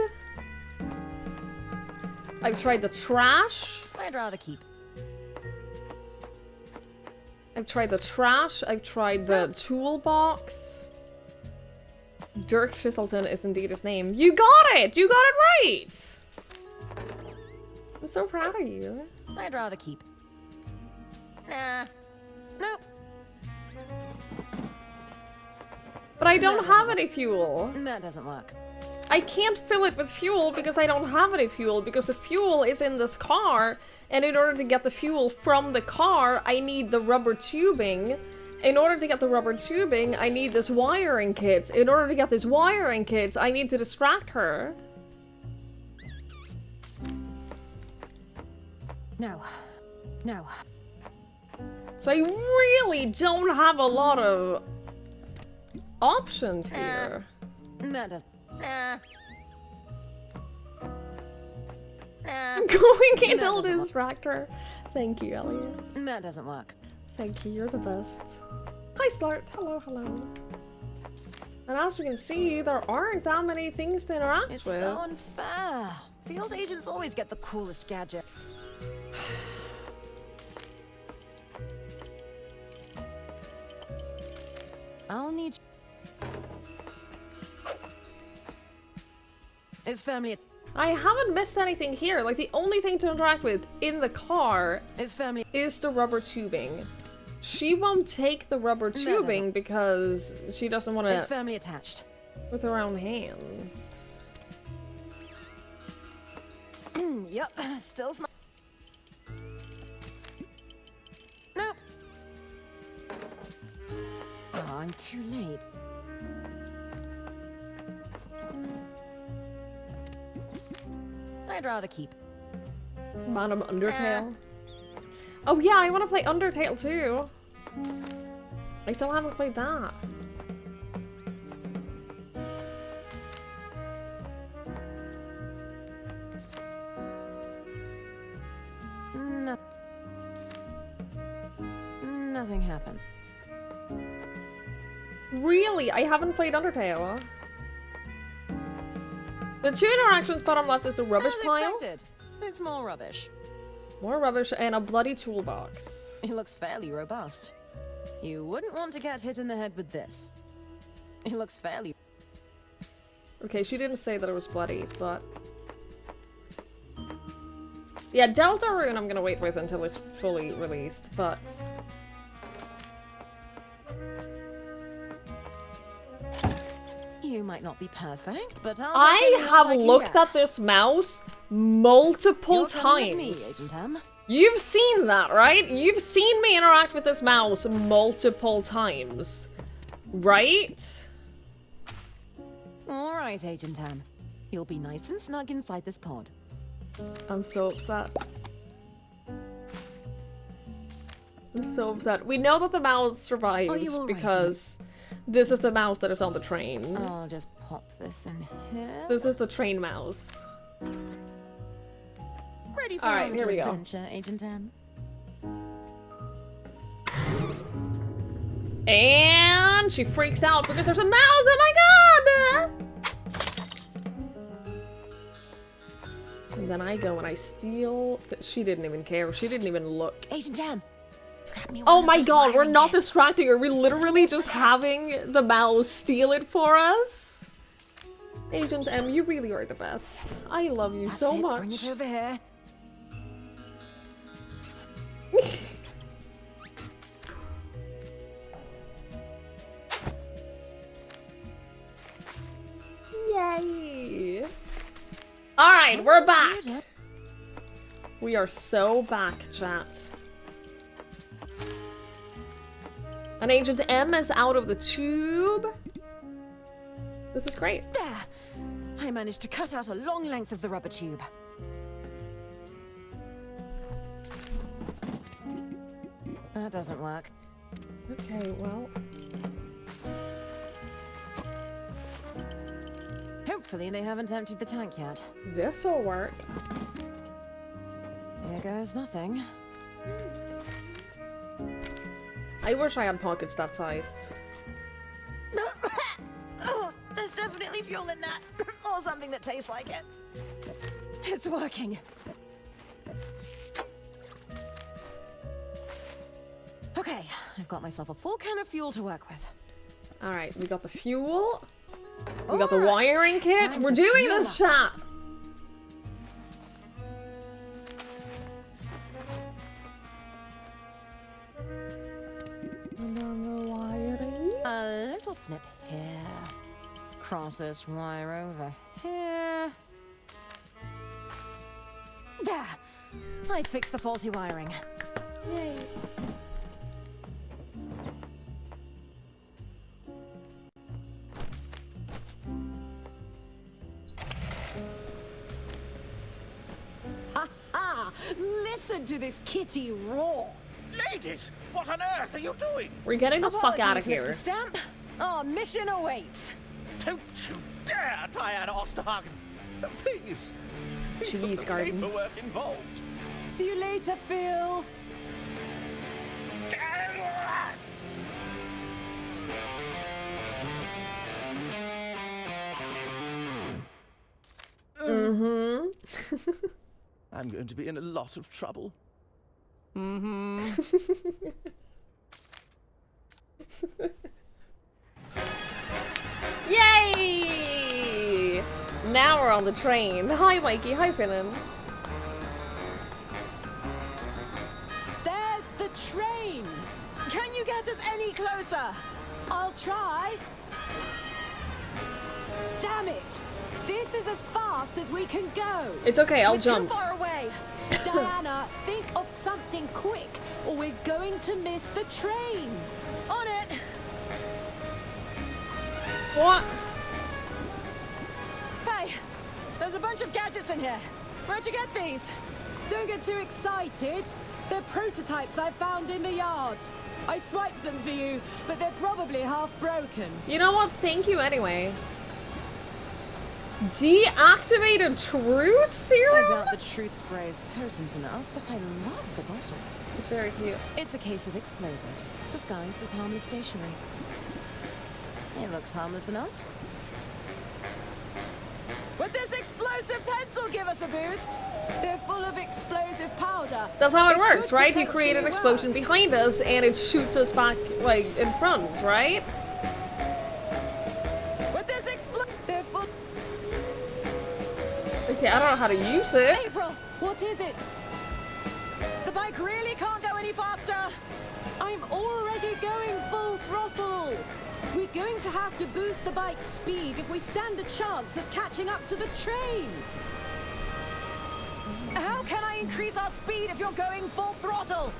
I've tried the trash. I'd rather keep. I've tried the trash. I've tried the toolbox. Dirk Chiselton is indeed his name. You got it! You got it right! I'm so proud of you. I'd rather keep. Nah. Nope. But I don't have any fuel. That doesn't work. I can't fill it with fuel because I don't have any fuel, because the fuel is in this car, and in order to get the fuel from the car, I need the rubber tubing. In order to get the rubber tubing, I need this wiring kit. In order to get this wiring kit, I need to distract her. No. No. So I really don't have a lot of options here. That doesn't. Nah. Nah. Going in, I'll distract her. Thank you, Elliot. That doesn't work. Thank you, you're the best. Hi, Slart. Hello, hello. And as you can see, there aren't that many things to interact It's with. so unfair. Field agents always get the coolest gadget. I'll need. It's firmly. I haven't missed anything here. Like, the only thing to interact with in the car It's firmly. is the rubber tubing. She won't take the rubber tubing because she doesn't want It's to firmly attached. with her own hands. Yep. Still smell. Nope. Oh, I'm too late. I'd rather keep. Madam Undertale. Oh yeah, I want to play Undertale too. I still haven't played that. Nothing happened. Really? I haven't played Undertale. The two interactions bottom left is the rubbish As pile. expected. It's more rubbish. More rubbish and a bloody toolbox. It looks fairly robust. You wouldn't want to get hit in the head with this. It looks fairly... Okay, she didn't say that it was bloody, but... Yeah, Delta Rune I'm gonna wait with until it's fully released, but... You might not be perfect, but I have looked at this mouse multiple times. You've seen that, right? You've seen me interact with this mouse multiple times. Right? Alright, Agent Am. You'll be nice and snug inside this pod. I'm so upset. I'm so upset. We know that the mouse survives because this is the mouse that is on the train. I'll just pop this in here. This is the train mouse. Ready for Alright, here we go. adventure, Agent Am. And she freaks out because there's a mouse. Oh my god! And then I go and I steal. She didn't even care. She didn't even look. Agent Am, grab me one Oh of my those god, we're wiring not kits. distracting her. We're literally just having the mouse steal it for us. Agent M, you really are the best. I love you That's so it. much. Bring it over here. Yay! Alright, we're back! We are so back, chat. And Agent M is out of the tube. This is great. There! I managed to cut out a long length of the rubber tube. That doesn't work. Okay, well... Hopefully they haven't emptied the tank yet. This'll work. Here goes nothing. I wish I had pockets that size. Oh, there's definitely fuel in that. Or something that tastes like it. It's working. Okay, I've got myself a full can of fuel to work with. Alright, we got the fuel. We got the Alright, wiring kit. time We're to doing fuel this, up. chat. And on the wiring. A little snip here. Cross this wire over here. There! I fixed the faulty wiring. Yay. Ha ha! Listen to this kitty roar! Ladies, what on earth are you doing? We're getting the fuck out of Apologies, here. Mr. Stamp. Our mission awaits. Don't you dare, Diana Osterhagen. Please. Cheese The garden. paperwork involved. See you later, Phil! Mm-hmm. I'm going to be in a lot of trouble. Yay! Now we're on the train. Hi, Mikey. Hi, Finnan. There's the train! Can you get us any closer? I'll try. Damn it! This is as fast as we can go. It's okay, I'll We're jump. too far away. Diana, think of something quick, or we're going to miss the train. On it. What? Hey, there's a bunch of gadgets in here. Where'd you get these? Don't get too excited. They're prototypes I found in the yard. I swiped them for you, but they're probably half broken. You know what? Thank you anyway. Deactivated truth I serum? doubt the truth spray is potent enough, but I love the bottle. It's very cute. It's a case of explosives, disguised as harmless stationery. It looks harmless enough. With this explosive pen rockets will give us a boost. They're full of explosive powder. That's how it works, could right? You create an potentially explosion work. behind us and it shoots us back, like, in front, right? With this They're full. Okay, I don't know how to use it. April, What is it? the bike really can't go any faster. I'm already going full throttle. We're going to have to boost the bike's speed if we stand a chance of catching up to the train. How can I increase our speed if you're going full throttle?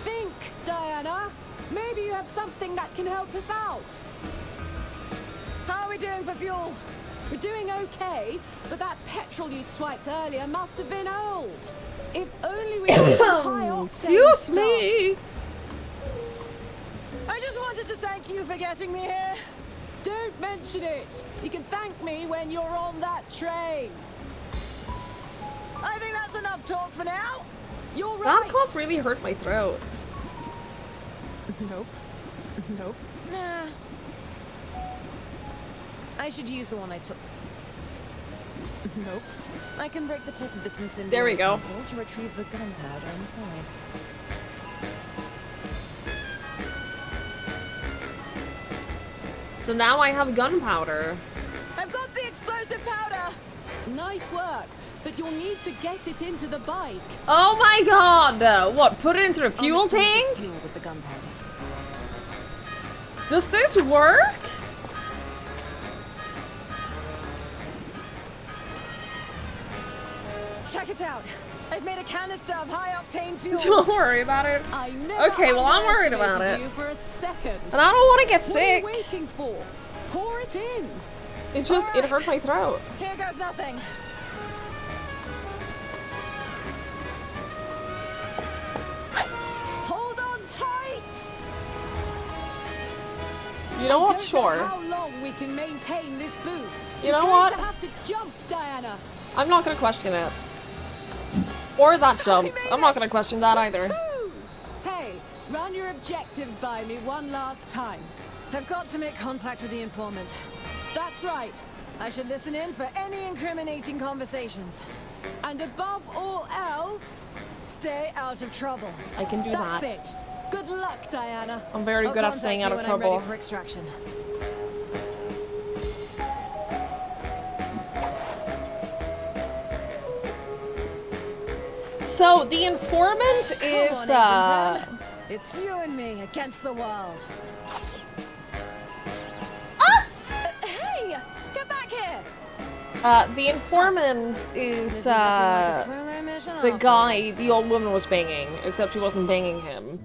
Think, Diana. Maybe you have something that can help us out. How are we doing for fuel? We're doing okay, but that petrol you swiped earlier must have been old. If only we had some high octane Excuse stuff. me. I just wanted to thank you for getting me here. Don't mention it. You can thank me when you're on that train. I think that's enough talk for now. You're That right. cough really hurt my throat. Nope. Nope. Nah. I should use the one I took. Nope. I can break the tip of this incendiary There we go. pencil to retrieve the gunpowder inside. So now I have gunpowder. I've got the explosive powder. Nice work, but you'll need to get it into the bike. Oh my god! What, put it into the fuel I'll mix some of this tank? fuel with the gunpowder. Does this work? Check it out. I've made a canister of high-octane fuel. Don't worry about it. I never Okay, well, I'm worried about underestimated it. you for a second. And I don't want to get What are you sick. waiting for? Pour it in. It just, it Alright. hurt my throat. Here goes nothing. Hold on tight. You know what? Don't Sure. know how long we can maintain this boost. You know You're what? going to have to jump, Diana. I'm not gonna question it. Or that jump. I'm not gonna question that either. Woo! Hey, run your objectives by me one last time. I've got to make contact with the informant. That's right. I should listen in for any incriminating conversations. And above all else, Stay out of trouble. I can do that's that. it. Good luck, Diana. I'm very I'll good at contact staying you out of when trouble. I'm ready for extraction. So the informant is Come on, Agent M. It's you and me against the world. Hey! Get back here! the informant is This is looking like a solo mission the after guy the old woman was banging, except she wasn't banging him.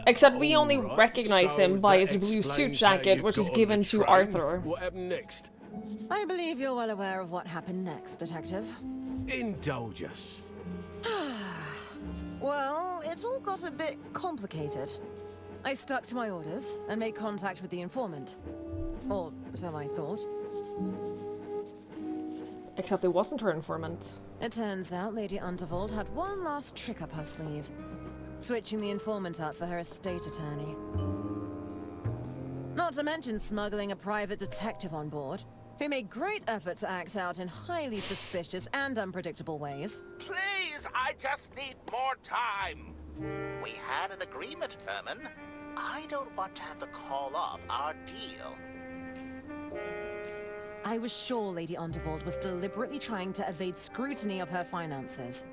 Except we only recognize him by his blue suit jacket, which is given to Arthur. What happened next? I believe you're well aware of what happened next, Detective. Indulge us. Well, it all got a bit complicated. I stuck to my orders and made contact with the informant. Or so I thought. Except it wasn't her informant. It turns out Lady Undervold had one last trick up her sleeve. Switching the informant out for her estate attorney. Not to mention smuggling a private detective on board, who made great effort to act out in highly suspicious and unpredictable ways. Please, I just need more time. We had an agreement, Herman. I don't want to have to call off our deal. I was sure Lady Undervold was deliberately trying to evade scrutiny of her finances.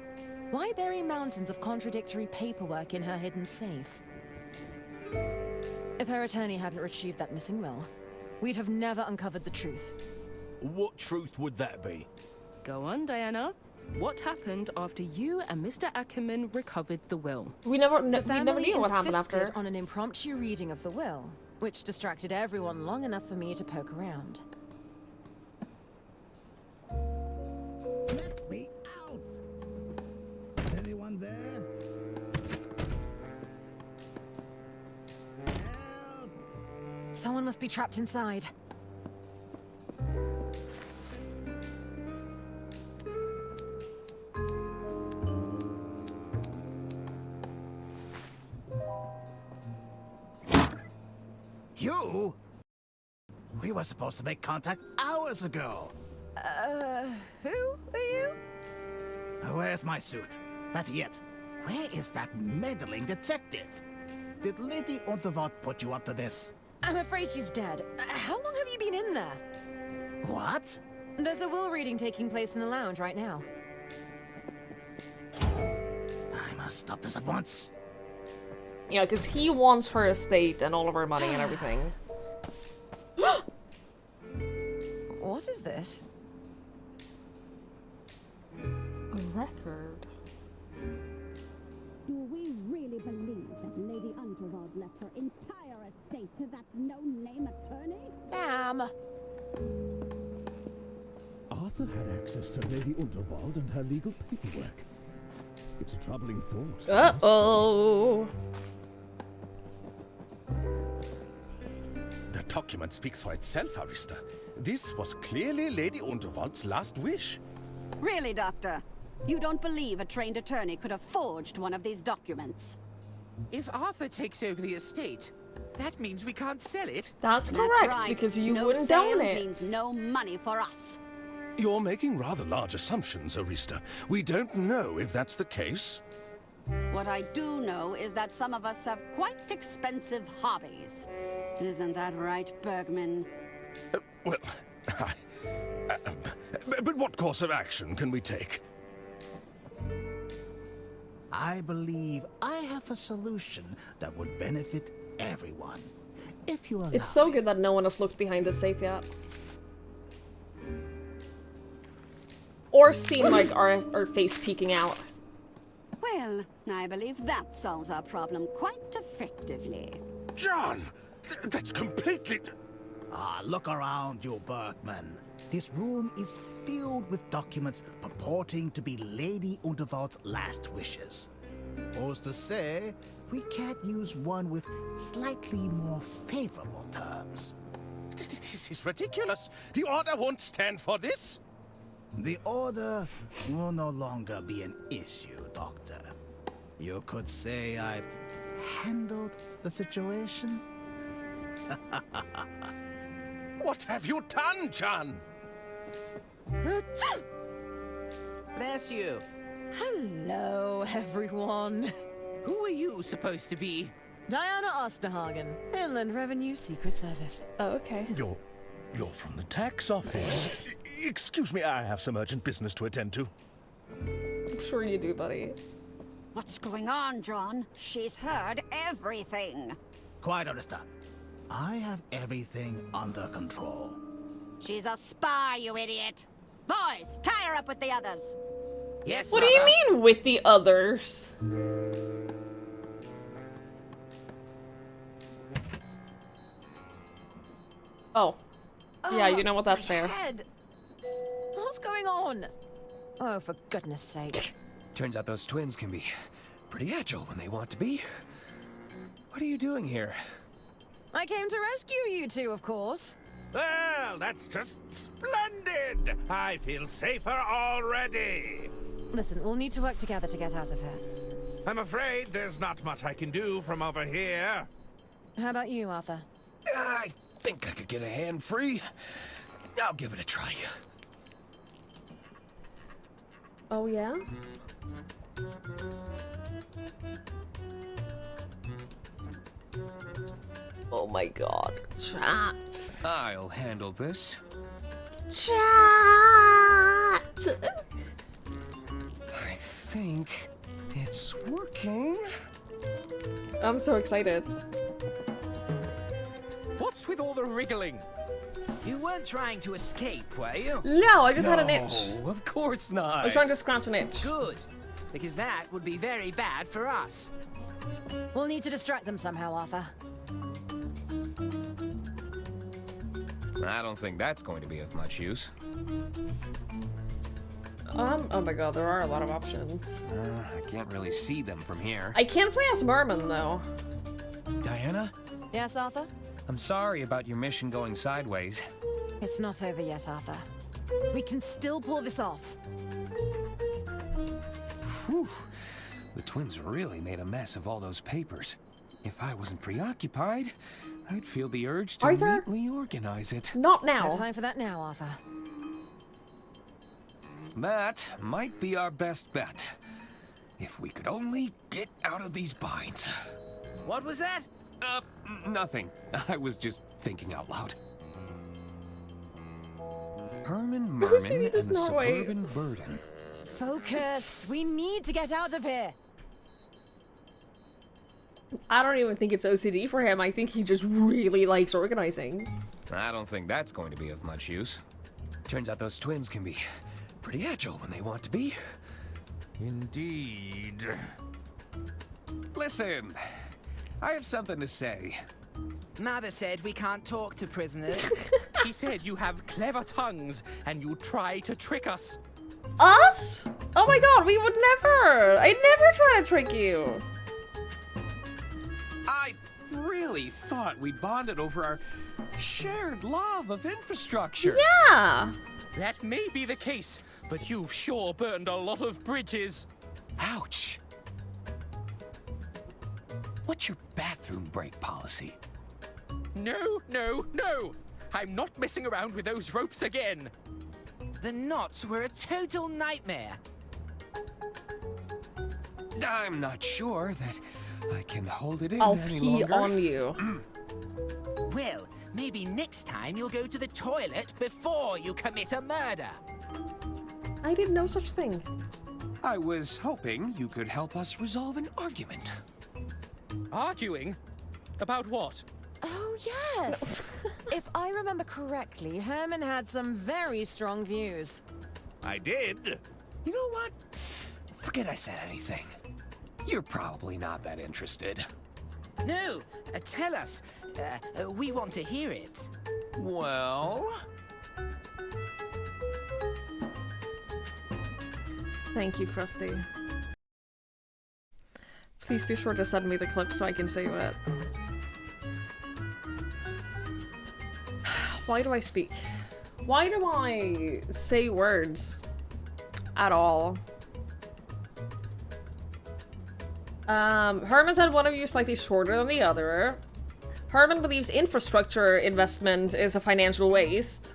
Why bury mountains of contradictory paperwork in her hidden safe? If her attorney hadn't retrieved that missing will, we'd have never uncovered the truth. What truth would that be? Go on, Diana. What happened after you and Mr. Ackerman recovered the will? We never The we family never knew what happened insisted after. on an impromptu reading of the will, which distracted everyone long enough for me to poke around. Let me out! Anyone there? Help! Someone must be trapped inside. You? We were supposed to make contact hours ago. Who are you? Where's my suit? Better yet, where is that meddling detective? Did Lady Unterwald put you up to this? I'm afraid she's dead. How long have you been in there? What? There's a will reading taking place in the lounge right now. I must stop this at once. Yeah, because he wants her estate and all of her money and everything. What is this? A record. Do we really believe that Lady Unterwald left her entire estate to that no-name attorney? Damn! Arthur had access to Lady Unterwald and her legal paperwork. It's a troubling thought. Uh-oh. The document speaks for itself, Arista. This was clearly Lady Unterwald's last wish. Really, Doctor? You don't believe a trained attorney could have forged one of these documents? If Arthur takes over the estate, that means we can't sell it. That's correct, right. because you no wouldn't sale own it. means no money for us. You're making rather large assumptions, Arista. We don't know if that's the case. What I do know is that some of us have quite expensive hobbies. Isn't that right, Bergman? Well, but what course of action can we take? I believe I have a solution that would benefit everyone. If you allow It's so me. good that no one has looked behind the safe yet. Or seen, like, our face peeking out. Well, I believe that solves our problem quite effectively. John! That's completely... Look around you, Bergman. This room is filled with documents purporting to be Lady Unterwald's last wishes. Who's to say we can't use one with slightly more favorable terms? This is ridiculous. The Order won't stand for this. The Order will no longer be an issue, Doctor. You could say I've handled the situation. What have you done, John? Bless you. Hello, everyone. Who are you supposed to be? Diana Osterhagen, Inland Revenue Secret Service. Oh, okay. You're from the tax office. Excuse me, I have some urgent business to attend to. I'm sure you do, buddy. What's going on, John? She's heard everything. Quiet, understand. I have everything under control. She's a spy, you idiot. Boys, tie her up with the others. Yes, What do you mean, with the others? Oh. Yeah, you know what, that's fair. Head. What's going on? Oh, for goodness sake. Turns out those twins can be pretty agile when they want to be. What are you doing here? I came to rescue you two, of course. Well, that's just splendid! I feel safer already. Listen, we'll need to work together to get out of here. I'm afraid there's not much I can do from over here. How about you, Arthur? I think I could get a hand free. I'll give it a try. Oh, yeah? Oh my god. Chat. I'll handle this. Chat! I think it's working. I'm so excited. What's with all the wriggling? You weren't trying to escape, were you? No, I just had an itch. No, of course not. I was trying to scratch an itch. Good, because that would be very bad for us. We'll need to distract them somehow, Arthur. I don't think that's going to be of much use. Oh my god, there are a lot of options. I can't really see them from here. I can't play as Merman, though. Diana? Yes, Arthur? I'm sorry about your mission going sideways. It's not over yet, Arthur. We can still pull this off. Whew. The twins really made a mess of all those papers. If I wasn't preoccupied, I'd feel the urge to Arthur? neatly organize it. Not now. No time for that now, Arthur. That might be our best bet. If we could only get out of these binds. What was that? Nothing. I was just thinking out loud. Herman Merman and the Suburban Burden. Focus! We need to get out of here! I don't even think it's OCD for him. I think he just really likes organizing. I don't think that's going to be of much use. Turns out those twins can be pretty agile when they want to be. Indeed. Listen, I have something to say. Mother said we can't talk to prisoners. She said you have clever tongues and you try to trick us. Us? Oh my god, we would never! I'd never try to trick you! I really thought we bonded over our shared love of infrastructure. Yeah! That may be the case, but you've sure burned a lot of bridges. Ouch. What's your bathroom break policy? No, no, no! I'm not messing around with those ropes again. The knots were a total nightmare. I'm not sure that I can hold it in I'll any pee longer. on you. Well, maybe next time you'll go to the toilet before you commit a murder. I did no such thing. I was hoping you could help us resolve an argument. Arguing? About what? Oh, yes! If I remember correctly, Herman had some very strong views. I did. You know what? Forget I said anything. You're probably not that interested. No, tell us. We want to hear it. Well... Thank you, Krusty. Please be sure to send me the clip so I can save it. Why do I speak? Why do I say words at all? Herman said one of you is slightly shorter than the other. Herman believes infrastructure investment is a financial waste.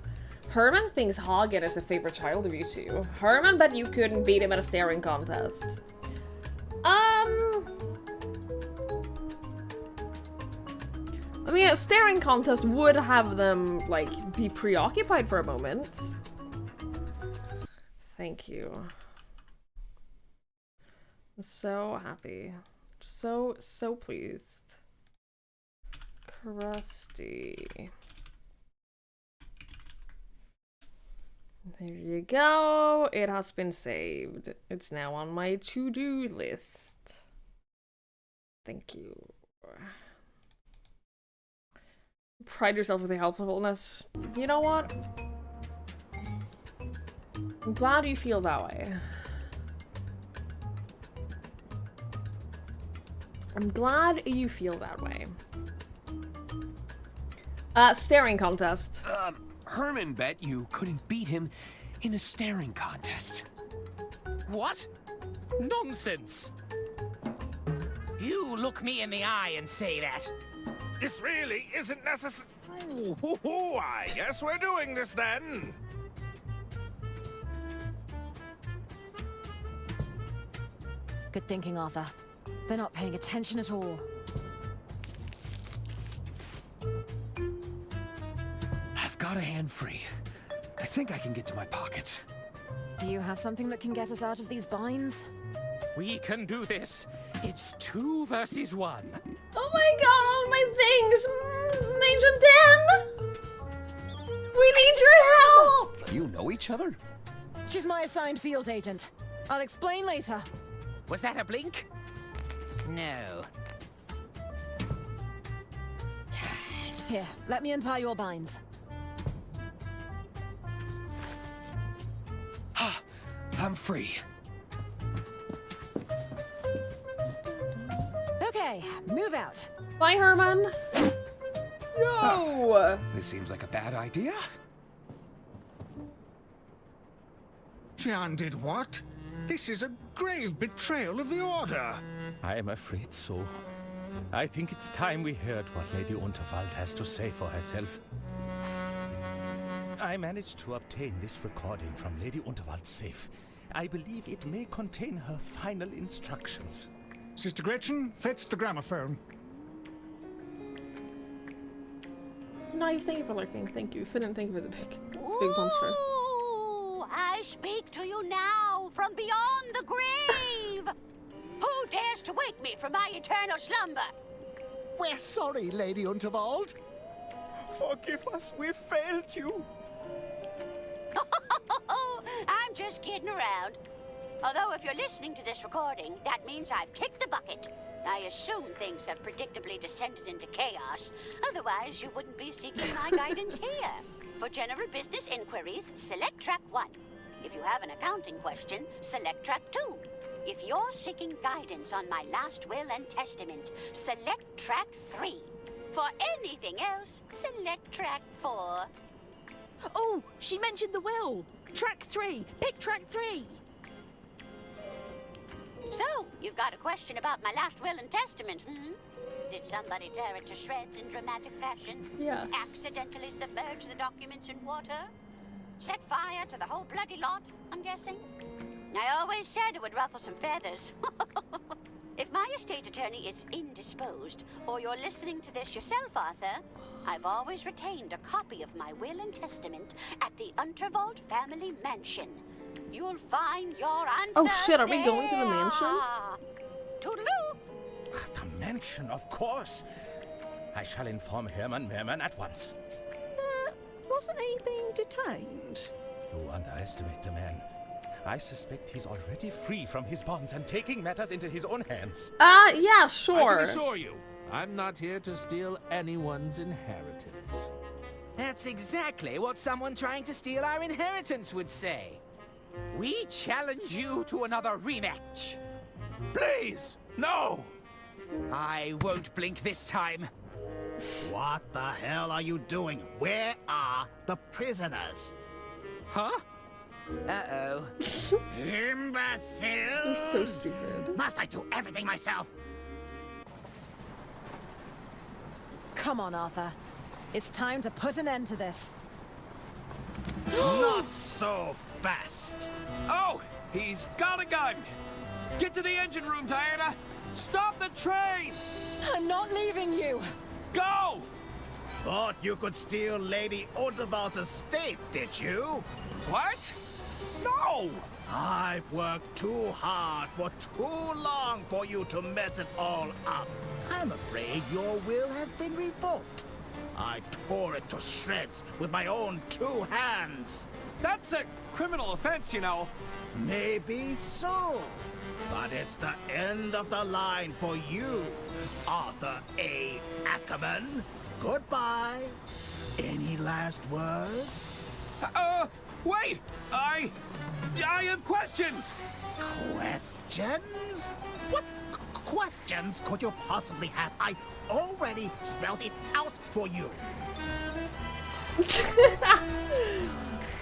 Herman thinks Hagen is a favorite child of you two. Herman bet you couldn't beat him at a staring contest. I mean, a staring contest would have them, like, be preoccupied for a moment. Thank you. I'm so happy. So pleased. Krusty. There you go. It has been saved. It's now on my to-do list. Thank you. Pride yourself with your helpfulness. You know what? I'm glad you feel that way. I'm glad you feel that way. Staring contest. Herman bet you couldn't beat him in a staring contest. What? Nonsense! You look me in the eye and say that. This really isn't necessary. I guess we're doing this then. Good thinking, Arthur. They're not paying attention at all. I've got a hand free. I think I can get to my pockets. Do you have something that can get us out of these binds? We can do this. It's 2 versus 1. Oh my god, all my things! Agent Dan! We need your help! You know each other? She's my assigned field agent. I'll explain later. Was that a blink? No. Yes. Here, let me untie your binds. I'm free. Okay, move out. Bye, Herman. Yo! This seems like a bad idea. Jian did what? This is a grave betrayal of the Order. I am afraid so. I think it's time we heard what Lady Unterwald has to say for herself. I managed to obtain this recording from Lady Unterwald's safe. I believe it may contain her final instructions. Sister Gretchen, fetch the gramophone. Knives, thank you for lurking. Thank you. Finn, thank you for the big monster. Ooh, I speak to you now from beyond the grave. Who dares to wake me from my eternal slumber? We're sorry, Lady Unterwald. Forgive us, we failed you. I'm just kidding around. Although if you're listening to this recording, that means I've kicked the bucket. I assume things have predictably descended into chaos. Otherwise, you wouldn't be seeking my guidance here. For general business inquiries, select track 1. If you have an accounting question, select track 2. If you're seeking guidance on my last will and testament, select track 3. For anything else, select track 4. Oh, she mentioned the will. Track 3. Pick track 3. So, you've got a question about my last will and testament, hmm? Did somebody tear it to shreds in dramatic fashion? Yes. Accidentally submerge the documents in water? Set fire to the whole bloody lot, I'm guessing? I always said it would ruffle some feathers. If my estate attorney is indisposed, or you're listening to this yourself, Arthur, I've always retained a copy of my will and testament at the Unterwald family mansion. You'll find your answers. Oh shit, are we going to the mansion? Toodaloo! The mansion, of course. I shall inform Hermann Merman at once. Wasn't he being detained? You underestimate the man. I suspect he's already free from his bonds and taking matters into his own hands. Yeah, sure. I can assure you, I'm not here to steal anyone's inheritance. That's exactly what someone trying to steal our inheritance would say. We challenge you to another rematch. Please, no! I won't blink this time. What the hell are you doing? Where are the prisoners? Huh? Uh-oh. Imbecile! You're so stupid. Must I do everything myself? Come on, Arthur. It's time to put an end to this. Not so fast. Oh, he's got a gun! Get to the engine room, Diana! Stop the train! I'm not leaving you! Go! Thought you could steal Lady Unterwald's estate, did you? What? No! I've worked too hard for too long for you to mess it all up. I'm afraid your will has been revoked. I tore it to shreds with my own 2 hands. That's a criminal offense, you know. Maybe so. But it's the end of the line for you, Arthur A. Ackerman. Goodbye. Any last words? Wait! I have questions! Questions? What questions could you possibly have? I already spelled it out for you.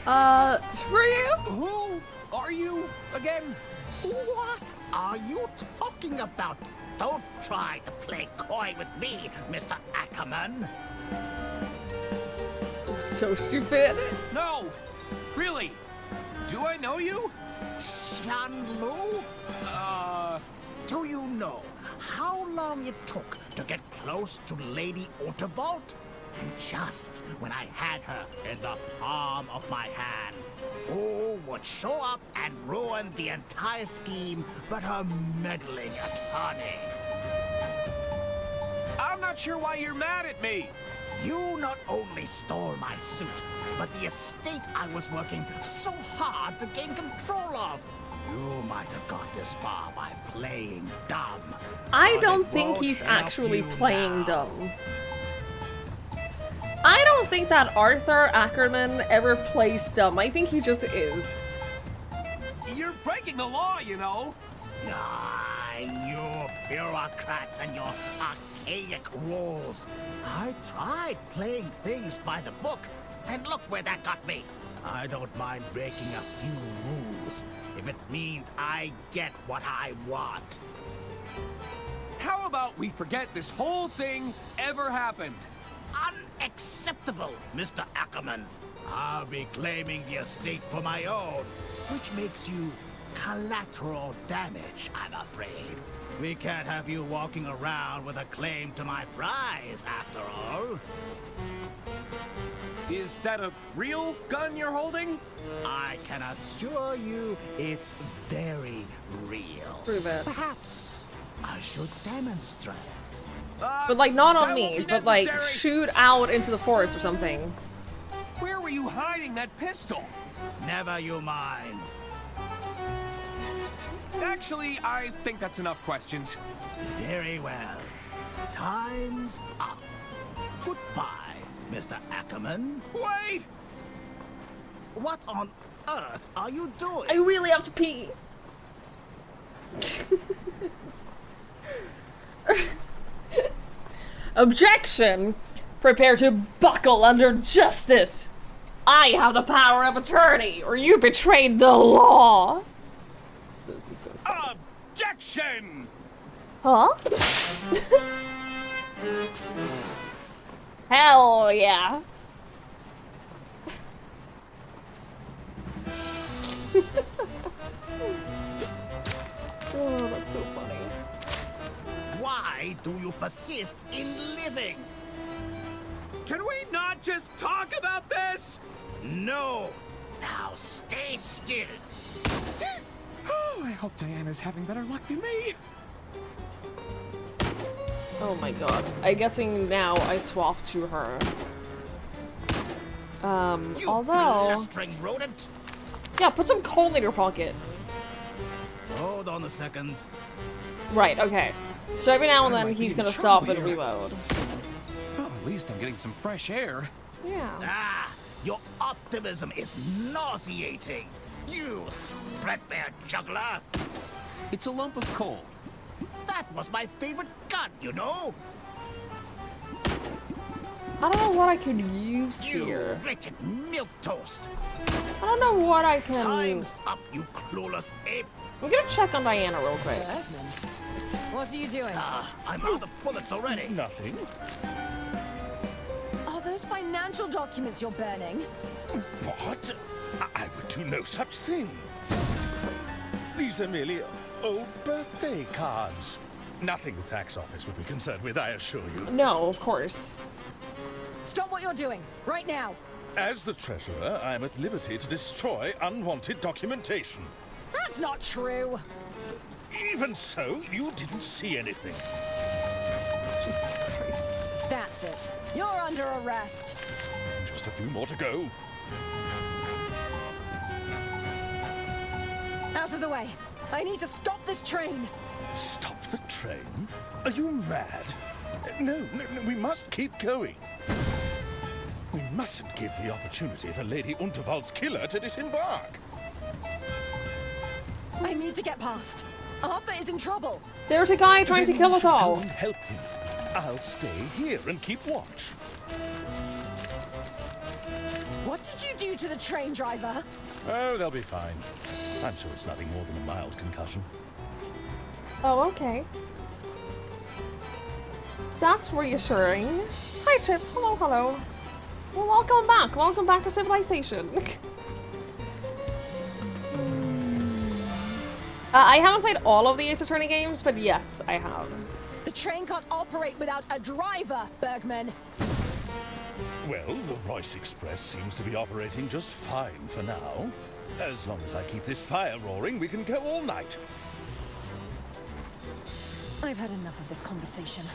For you? Who are you again? What are you talking about? Don't try to play coy with me, Mr. Ackerman. So stupid. No! Really? Do I know you? Xianlu? Do you know how long it took to get close to Lady Unterwald? And just when I had her in the palm of my hand, who would show up and ruin the entire scheme but her meddling attorney? I'm not sure why you're mad at me. You not only stole my suit, but the estate I was working so hard to gain control of. You might have got this far by playing dumb. I don't think he's actually playing dumb. I don't think that Arthur Ackerman ever plays dumb. I think he just is. You're breaking the law, you know. Ah, you bureaucrats and your archaic rules. I tried playing things by the book, and look where that got me. I don't mind breaking a few rules if it means I get what I want. How about we forget this whole thing ever happened? Unacceptable, Mr. Ackerman. I'll be claiming the estate for my own, which makes you collateral damage, I'm afraid. We can't have you walking around with a claim to my prize, after all. Is that a real gun you're holding? I can assure you it's very real. Prove it. Perhaps I should demonstrate. But like not on that won't me, be but like necessary. shoot out into the forest or something. Where were you hiding that pistol? Never you mind. Actually, I think that's enough questions. Very well. Time's up. Goodbye, Mr. Ackerman. Wait! What on earth are you doing? I really have to pee. Objection! Prepare to buckle under justice. I have the power of attorney, or you betrayed the law. This is so funny. Objection! Huh? Hell yeah. Oh, that's so funny. Why do you persist in living? Can we not just talk about this? No. Now stay still. Oh, I hope Diana's having better luck than me. Oh my god. I'm guessing now I swap to her. You Although... blustering rodent. Yeah, put some coal in your pockets. Hold on a second. Right, okay. So every now and then he's gonna stop and reload. Well, at least I'm getting some fresh air. Yeah. Ah, your optimism is nauseating. You threadbare juggler. It's a lump of coal. That was my favorite gun, you know. I don't know what I could use here. You wretched milquetoast. I don't know what I can... Time's up, you clueless ape. I'm gonna check on Diana real quick. What are you doing? I'm out of bullets already. Nothing. Are those financial documents you're burning? What? I would do no such thing. These are merely old birthday cards. Nothing the tax office would be concerned with, I assure you. No, of course. Stop what you're doing, right now. As the treasurer, I am at liberty to destroy unwanted documentation. That's not true. Even so, you didn't see anything. Jesus Christ. That's it. You're under arrest. Just a few more to go. Out of the way. I need to stop this train. Stop the train? Are you mad? No, we must keep going. We mustn't give the opportunity for Lady Unterwald's killer to disembark. I need to get past. Arthur is in trouble. There's a guy trying to kill us all. Go and help him. I'll stay here and keep watch. What did you do to the train driver? Oh, they'll be fine. I'm sure it's nothing more than a mild concussion. Oh, okay. That's reassuring. Hi, Chip. Hello, hello. Well, welcome back. Welcome back to Civilization. I haven't played all of the Ace Attorney games, but yes, I have. The train can't operate without a driver, Bergman. Well, the Royce Express seems to be operating just fine for now. As long as I keep this fire roaring, we can go all night. I've had enough of this conversation.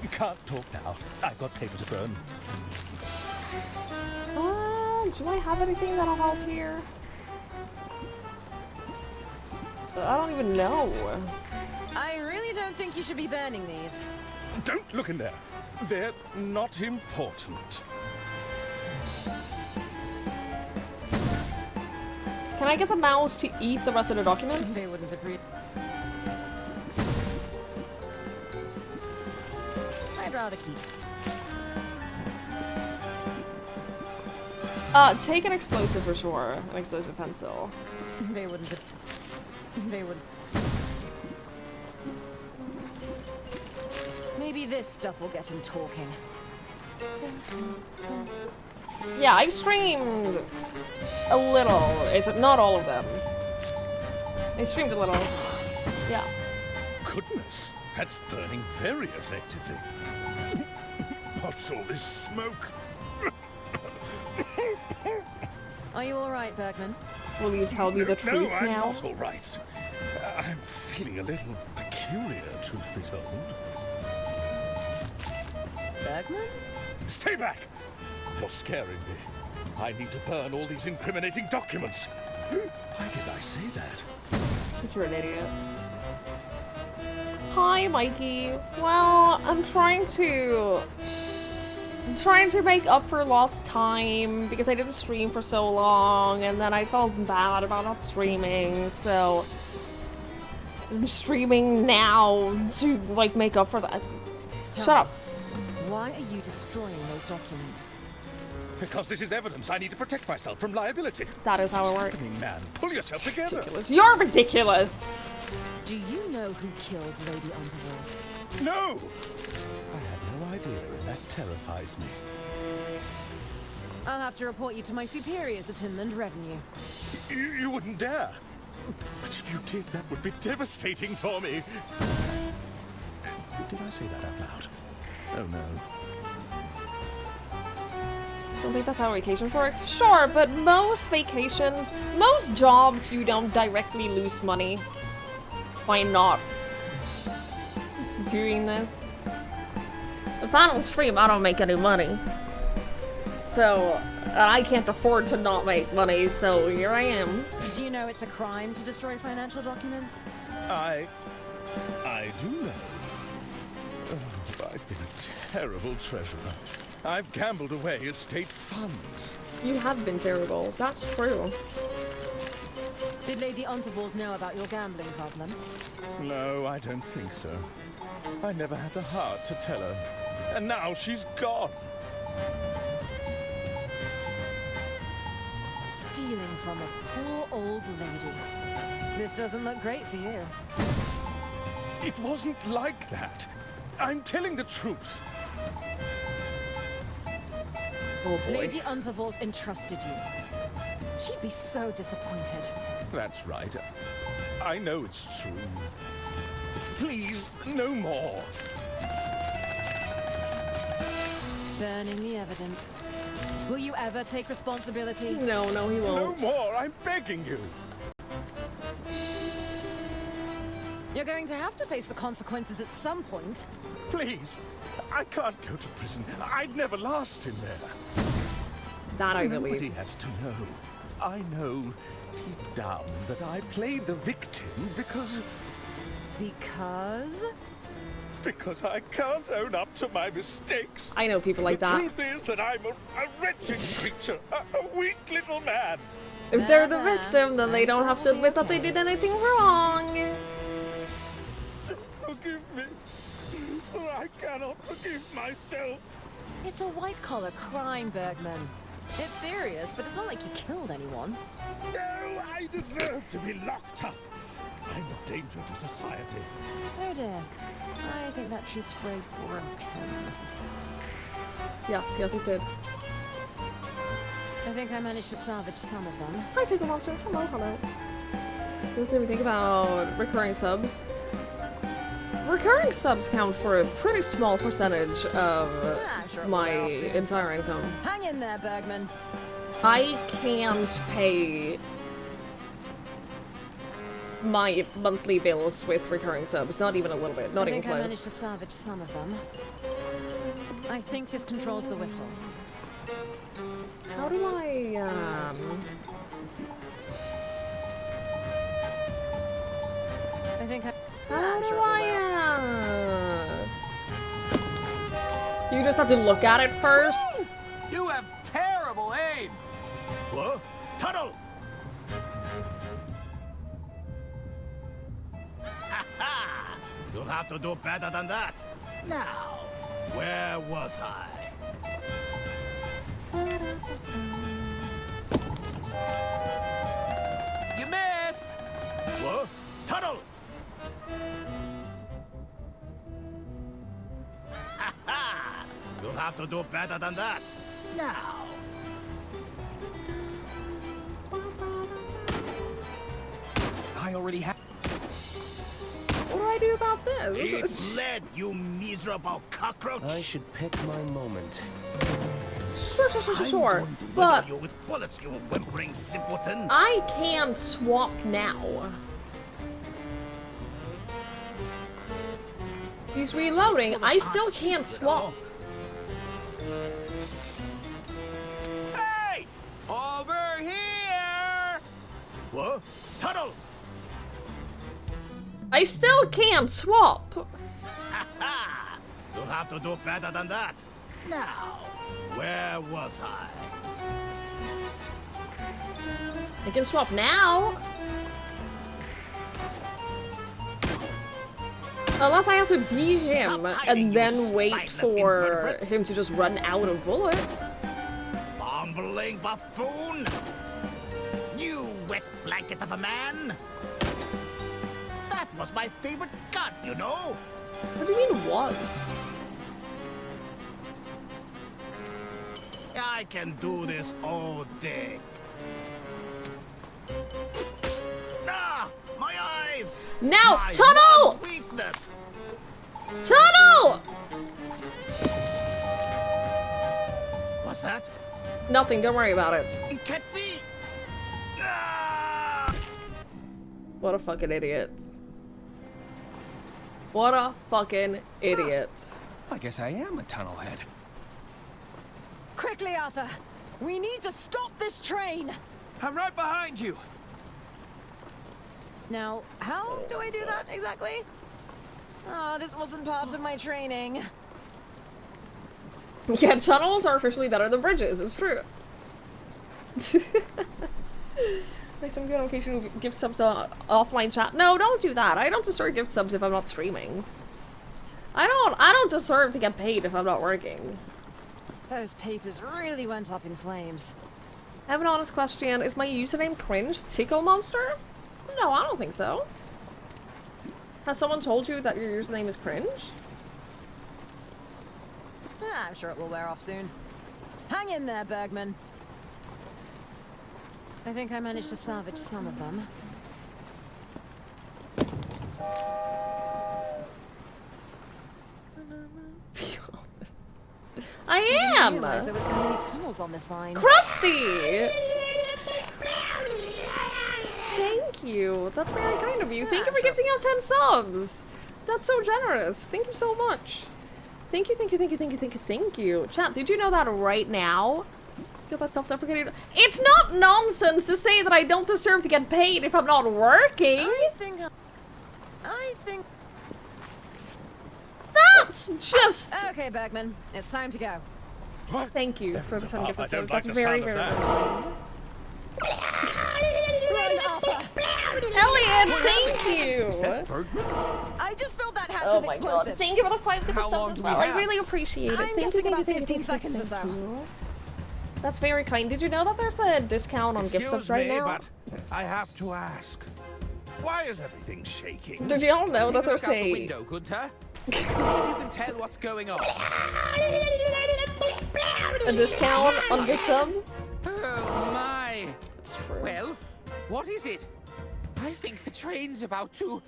You can't talk now. I've got paper to burn. Do I have anything that'll help here? I don't even know. I really don't think you should be burning these. Don't look in there. They're not important. Can I get the mouse to eat the rest of the documents? They wouldn't agree. I'd rather keep. Take an explosive for sure. An explosive pencil. They wouldn't. They would. Maybe this stuff will get him talking. Yeah, I streamed a little. It's not all of them. I streamed a little. Yeah. Goodness, that's burning very effectively. What's all this smoke? Are you all right, Bergman? Will you tell me the truth no, I'm now? not all right. I'm feeling a little peculiar, truth be told. Bergman? Stay back! You're scaring me. I need to burn all these incriminating documents. Why did I say that? Because you're an idiot. Hi, Mikey. Well, I'm trying to make up for lost time because I didn't stream for so long, and then I felt bad about not streaming, so I'm streaming now to like make up for that. Shut up. Why are you destroying those documents? Because this is evidence. I need to protect myself from liability. That is how it works. Man, pull yourself together. Ridiculous. You're ridiculous. Do you know who killed Lady Underworld? No! I have no idea, and that terrifies me. I'll have to report you to my superiors at Inland Revenue. You wouldn't dare. But if you did, that would be devastating for me. Did I say that out loud? Oh no. Don't think that's how vacations work. Sure, but most jobs, you don't directly lose money by not doing this. If I don't stream, I don't make any money. So, I can't afford to not make money, so here I am. Do you know it's a crime to destroy financial documents? I do know. Oh, I've been a terrible treasurer. I've gambled away estate funds. You have been terrible. That's true. Did Lady Unterwald know about your gambling problem? No, I don't think so. I never had the heart to tell her. And now she's gone. Stealing from a poor old lady. This doesn't look great for you. It wasn't like that. I'm telling the truth. Oh boy. Lady Unterwald entrusted you. She'd be so disappointed. That's right. I know it's true. Please, no more. Burning the evidence. Will you ever take responsibility? No, he won't. No more, I'm begging you. You're going to have to face the consequences at some point. Please, I can't go to prison. I'd never last in there. That I believe. Nobody has to know. I know deep down that I played the victim because... Because? Because I can't own up to my mistakes. I know people like that. The truth is that I'm a wretched creature, a weak little man. If they're the victim, then they don't have to admit that they did anything wrong. Forgive me. I cannot forgive myself. It's a white-collar crime, Bergman. It's serious, but it's not like you killed anyone. No, I deserve to be locked up. I'm a danger to society. Oh dear. I think that truth's very broken. Yes, it did. I think I managed to salvage some of them. Hi, Super Monster. Hello. Doesn't even think about recurring subs. Recurring subs count for a pretty small percentage of my entire income. Hang in there, Bergman. I can't pay my monthly bills with recurring subs. Not even a little bit. Not even close. I think I managed to salvage some of them. I think this controls the whistle. How do I, I think I... How do I, You just have to look at it first? Woo! You have terrible aim! What? Tunnel! You'll have to do better than that. Now, where was I? You missed! What? Tunnel! You'll have to do better than that. Now, I already have. What do I do about this? It's lead, you miserable cockroach! I should pick my moment. Sure. But you with bullets, you whimpering simpleton. I can't swap now. He's reloading. I still can't swap. Hey! Over here! What? Tunnel! I still can't swap. You'll have to do better than that. Now, where was I? I can swap now. Unless I have to beat him and then wait for him to just run out of bullets. Bumbling buffoon! You wet blanket of a man! That was my favorite gun, you know? What do you mean was? I can do this all day. Ah! My eyes! Now! My Tunnel! one weakness! Tunnel! What's that? Nothing, don't worry about it. It can't be! What a fucking idiot. What a fucking idiot. I guess I am a tunnel head. Quickly, Arthur! We need to stop this train! I'm right behind you! Now, how do I do that exactly? Oh, this wasn't part of my training. Yeah, tunnels are officially better than bridges, it's true. Like some good occasional gift subs to offline chat. No, don't do that. I don't deserve gift subs if I'm not streaming. I don't deserve to get paid if I'm not working. Those papers really went up in flames. I have an honest question. Is my username cringe? Tickle Monster? No, I don't think so. Has someone told you that your username is cringe? I'm sure it will wear off soon. Hang in there, Bergman. I think I managed to salvage some of them. I didn't am! realize there were so many tunnels on this line. Krusty! Thank you. That's very kind of you. Thank you for gifting out 10 subs. That's so generous. Thank you so much. Thank you, thank you, thank you, thank you, thank you, thank you. Chat, did you know that right now? Feel that self-deprecating. It's not nonsense to say that I don't deserve to get paid if I'm not working. I think... That's just... Okay, Bergman. It's time to go. Thank you for the 10 gifted I don't subs. like That's the very, sound of very that. Elliot, thank you! Is that Bergman? I just filled that hatch Oh with my explosives. god, thank you for the 5 gifted How subs long as do well. we I have? really appreciate it. I'm Thank you, guessing thank you, about thank you, 15 thank you, seconds or thank so. you. That's very kind. Did you know that there's a discount on gift Excuse subs right me, now? but I have to ask. Why is everything shaking? Did you all know that Take a there's look out the a... window, Gunter. See if you can tell what's going on. a discount on gift subs? Oh my! It's true. Well, what is it? I think the train's about to...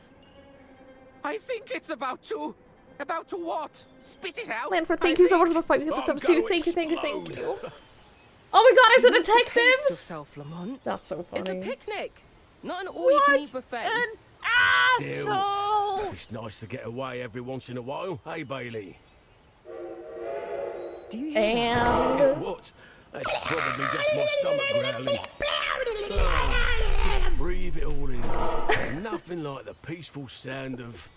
I think it's about to... About to what? Spit it out? Lanford, thank you so much for the 5 gifted subs too. Thank you, thank you, thank you. Oh my god, it's the You need to pace detectives! yourself, Lamont. That's so funny. It's a picnic, not an all-you-can-eat buffet. An asshole! It's nice to get away every once in a while, hey Bailey? Do you hear And... Yeah, what? That's probably just my stomach growling. Just breathe it all in. Nothing like the peaceful sound of...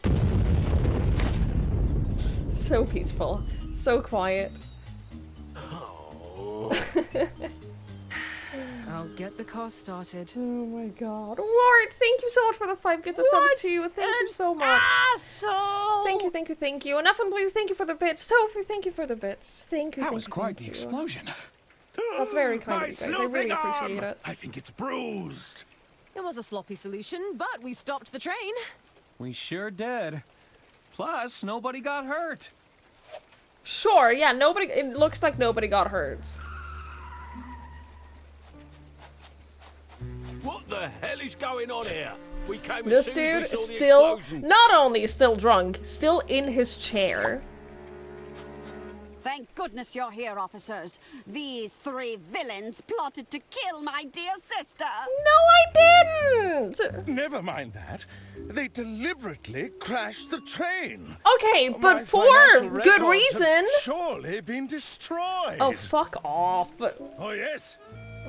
So peaceful. So quiet. Oh. I'll get the car started. Oh my god. Wart, thank you so much for the 5 gifted subs too. Thank you so much. Asshole! Thank you, thank you, thank you. Enough and Blue, thank you for the bits. Tofu, thank you for the bits. Thank you, That thank was you, quite thank the you. explosion. That's very kind My of you guys. I really sleuthing appreciate arm! it. I think it's bruised. It was a sloppy solution, but we stopped the train. We sure did. Plus, nobody got hurt. Sure, yeah, nobody. It looks like nobody got hurt. What the hell is going on here? We came This as soon as dude we saw is the still, explosion. not only still drunk, still in his chair. Thank goodness you're here, officers. These three villains plotted to kill my dear sister. No, I didn't! Never mind that. They deliberately crashed the train. Okay, My but for financial good records have reason. surely been destroyed. Oh, fuck off. Oh, yes?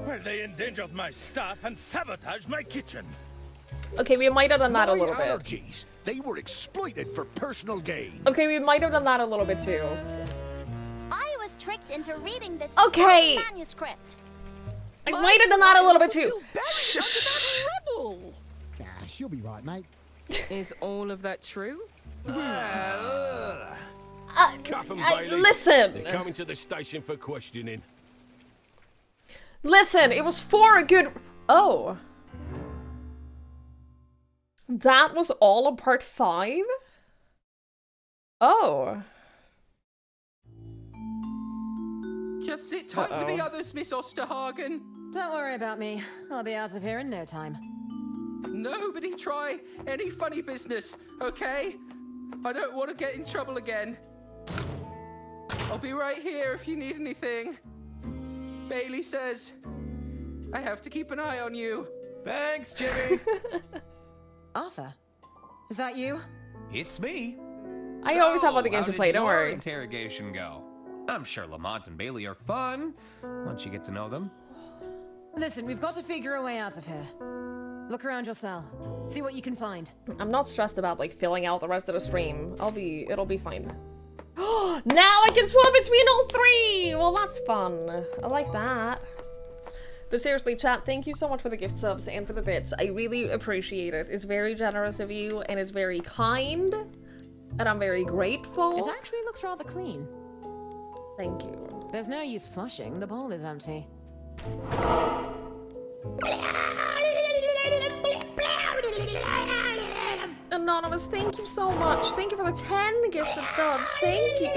Well, they endangered my staff and sabotaged my kitchen. Okay, we might have done that a My little bit. allergies. They were exploited for personal gain. Okay, we might have done that a little bit too. I was tricked into reading this Okay. manuscript. I might have done that a little bit too. She'll be right, mate. Is all of that true? Cuff 'em, Bailey. Listen. They're coming to the station for questioning. Listen, it was for a good... Oh. That was all of part 5? Oh. Just sit tight with the others, Miss Osterhagen. Don't worry about me. I'll be out of here in no time. Nobody try any funny business, okay? I don't want to get in trouble again. I'll be right here if you need anything. Bailey says I have to keep an eye on you. Thanks, Jimmy. Arthur, is that you? It's me. I always have other games how to play, did don't your worry. interrogation go? I'm sure Lamont and Bailey are fun once you get to know them. Listen, we've got to figure a way out of here. Look around your cell. See what you can find. I'm not stressed about like filling out the rest of the stream. It'll be fine. Now I can swap between all 3! Well, that's fun. I like that. But seriously, chat, thank you so much for the gift subs and for the bits. I really appreciate it. It's very generous of you, and it's very kind. And I'm very grateful. It actually looks rather clean. Thank you. There's no use flushing. The bowl is empty. Anonymous, thank you so much. Thank you for the 10 gifted subs. Thank you.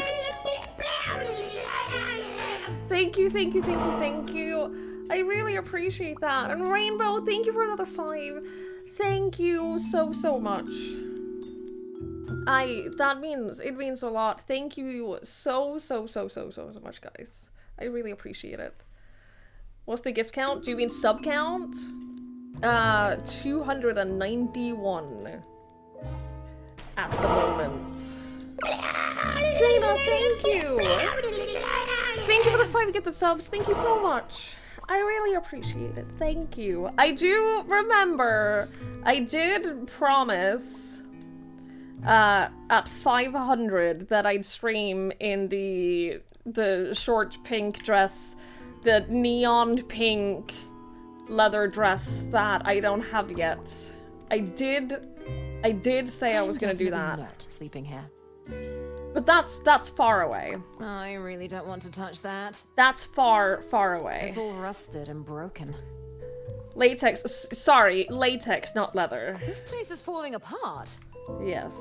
Thank you, thank you, thank you, thank you. I really appreciate that. And Rainbow, thank you for another 5. Thank you so, so much. It means a lot. Thank you so much, guys. I really appreciate it. What's the gift count? Do you mean sub count? 291 at the moment. Dana, thank you! Thank you for the 5 gifted subs. Thank you so much. I really appreciate it. Thank you. I do remember, I did promise at 500 that I'd stream in the short pink dress, the neon pink leather dress that I don't have yet. I did say I was gonna do that. Not sleeping here. But that's far away. I really don't want to touch that. That's far away. It's all rusted and broken. Latex, sorry, latex, not leather. This place is falling apart. Yes.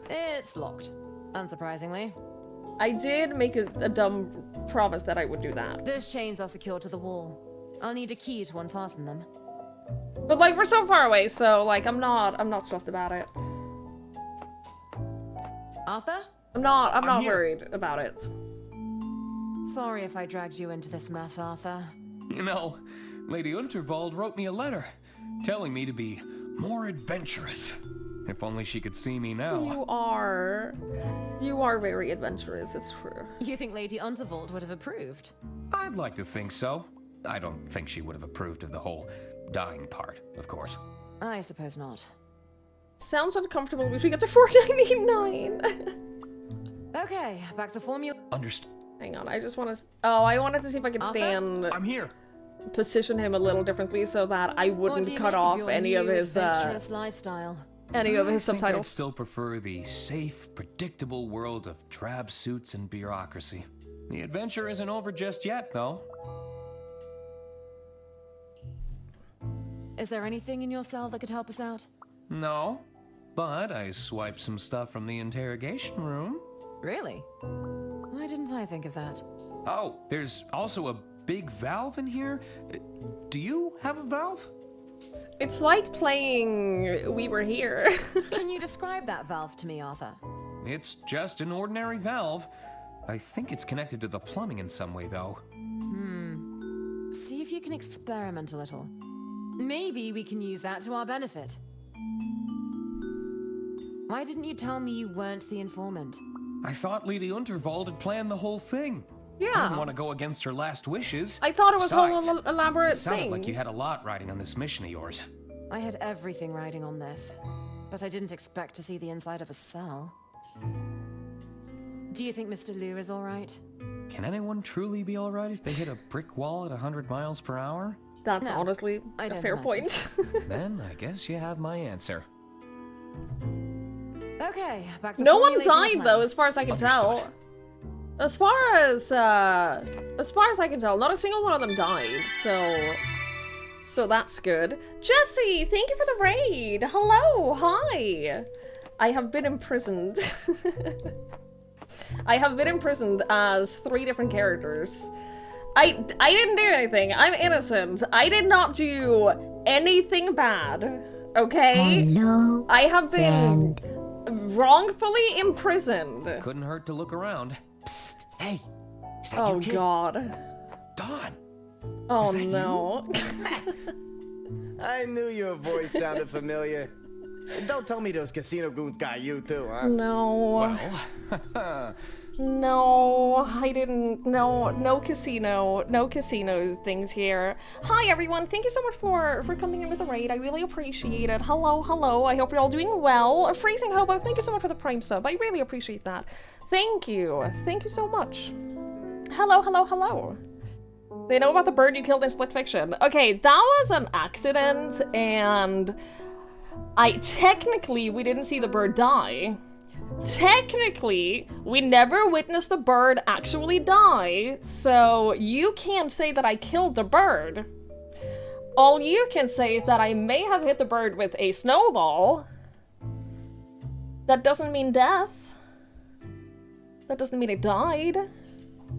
It's locked, unsurprisingly. I did make a dumb promise that I would do that. Those chains are secured to the wall. I'll need a key to unfasten them. But like, we're so far away, so like, I'm not stressed about it. Arthur? I'm not worried about it. Sorry if I dragged you into this mess, Arthur. You know, Lady Unterwald wrote me a letter telling me to be more adventurous. If only she could see me now. You are very adventurous, it's true. You think Lady Unterwald would have approved? I'd like to think so. I don't think she would have approved of the whole dying part, of course. I suppose not. Sounds uncomfortable if we get to 499. Okay, back to formula. Understood. Hang on, I just want to... Oh, I wanted to see if I could stand... I'm here. Position him a little differently so that I wouldn't cut off any of his lifestyle. Any of his I think subtitles. I'd still prefer the safe, predictable world of drab suits and bureaucracy. The adventure isn't over just yet, though. Is there anything in your cell that could help us out? No, but I swiped some stuff from the interrogation room. Really? Why didn't I think of that? Oh, there's also a big valve in here. Do you have a valve? It's like playing We Were Here. Can you describe that valve to me, Arthur? It's just an ordinary valve. I think it's connected to the plumbing in some way, though. See if you can experiment a little. Maybe we can use that to our benefit. Why didn't you tell me you weren't the informant? I thought Lady Unterwald had planned the whole thing. Yeah. I didn't want to go against her last wishes. I thought it was Besides, a whole elaborate it sounded thing. like you had a lot riding on this mission of yours. I had everything riding on this, but I didn't expect to see the inside of a cell. Do you think Mr. Liu is all right? Can anyone truly be all right if they hit a brick wall at 100 miles per hour? That's No, honestly I a don't fair imagine point. Then I guess you have my answer. Okay, back to No one formulating a died plan. though, as far as I can tell. As far as I can tell, not a single one of them died. So that's good. Jesse, thank you for the raid. Hello, hi. I have been imprisoned. I have been imprisoned as 3 different characters. I didn't do anything. I'm innocent. I did not do anything bad. Okay? Hello, I have been wrongfully imprisoned. Couldn't hurt to look around. Hey, is that Oh you, kid? god. Dawn. Oh Is that no. I knew your voice sounded familiar. Don't tell me those casino goons got you too, huh? No. Well. No, I didn't. No casino things here. Hi everyone, thank you so much for coming in with the raid. I really appreciate it. Hello. I hope you're all doing well. Freezing Hobo, thank you so much for the Prime sub. I really appreciate that. Thank you so much. Hello. They know about the bird you killed in Split Fiction. Okay, that was an accident, and technically we didn't see the bird die. Technically, we never witnessed the bird actually die, so you can't say that I killed the bird. All you can say is that I may have hit the bird with a snowball. That doesn't mean death. That doesn't mean it died.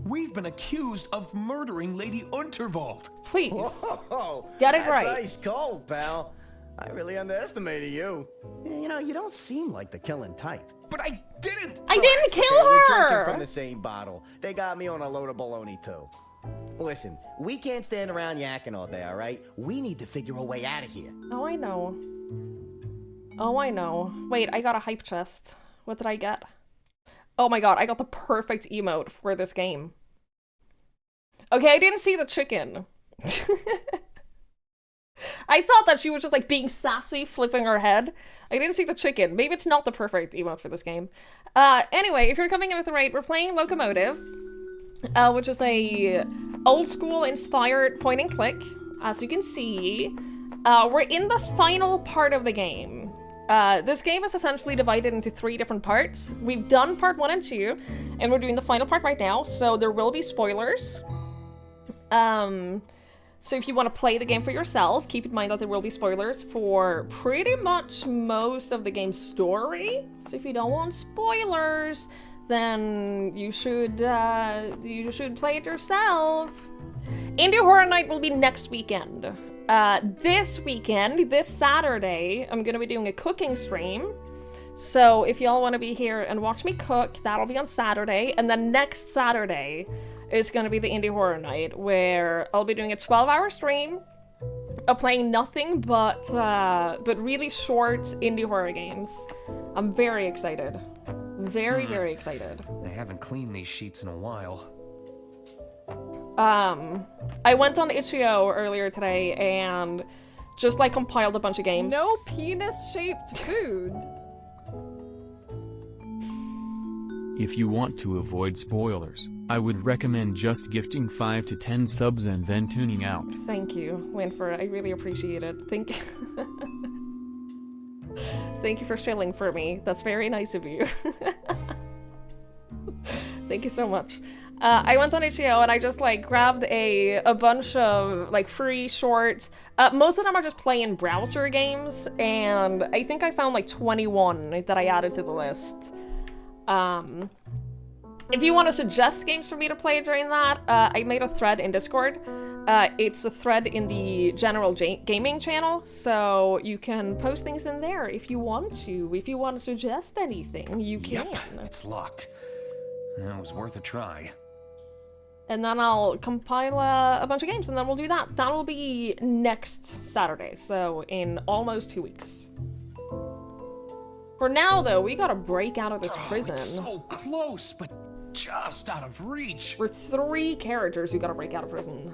We've been accused of murdering Lady Unterwald. Please, Whoa, get it that's right. Ice cold, pal. I really underestimated you. You know, you don't seem like the killing type. But I didn't! I didn't kill We're drinking her! from the same bottle. They got me on a load of baloney, too. Listen, we can't stand around yakking all day, all right? We need to figure a way out of here. Oh, I know. Wait, I got a hype chest. What did I get? Oh my god, I got the perfect emote for this game. Okay, I didn't see the chicken. I thought that she was just like being sassy, flipping her head. I didn't see the chicken. Maybe it's not the perfect emote for this game. Anyway, if you're coming in with the raid, we're playing Locomotive, which is a old school inspired point and click. As you can see, we're in the final part of the game. This game is essentially divided into 3 different parts. We've done part 1 and 2, and we're doing the final part right now, so there will be spoilers. So if you want to play the game for yourself, keep in mind that there will be spoilers for pretty much most of the game's story. So if you don't want spoilers, then you should play it yourself. Indie Horror Night will be next weekend. This weekend, this Saturday, I'm gonna be doing a cooking stream. So if y'all want to be here and watch me cook, that'll be on Saturday. And then next Saturday is gonna be the Indie Horror Night, where I'll be doing a 12-hour stream of playing nothing but really short indie horror games. I'm very excited. Very excited. They haven't cleaned these sheets in a while. I went on itch.io earlier today and just like compiled a bunch of games. No penis-shaped food. If you want to avoid spoilers, I would recommend just gifting 5 to 10 subs and then tuning out. Thank you, Winford. I really appreciate it. Thank you. Thank you for shilling for me. That's very nice of you. Thank you so much. I went on itch.io and I just like grabbed a bunch of like free short. Most of them are just playing browser games, and I think I found like 21 that I added to the list. If you want to suggest games for me to play during that, I made a thread in Discord. it's a thread in the general gaming channel, so you can post things in there if you want to. If you want to suggest anything, you can. Yep, it's locked. That was worth a try. And then I'll compile a bunch of games, and then we'll do that. That will be next Saturday, so in almost 2 weeks. For now, though, we gotta break out of this prison. It's so close, but just out of reach. We're 3 characters who gotta break out of prison.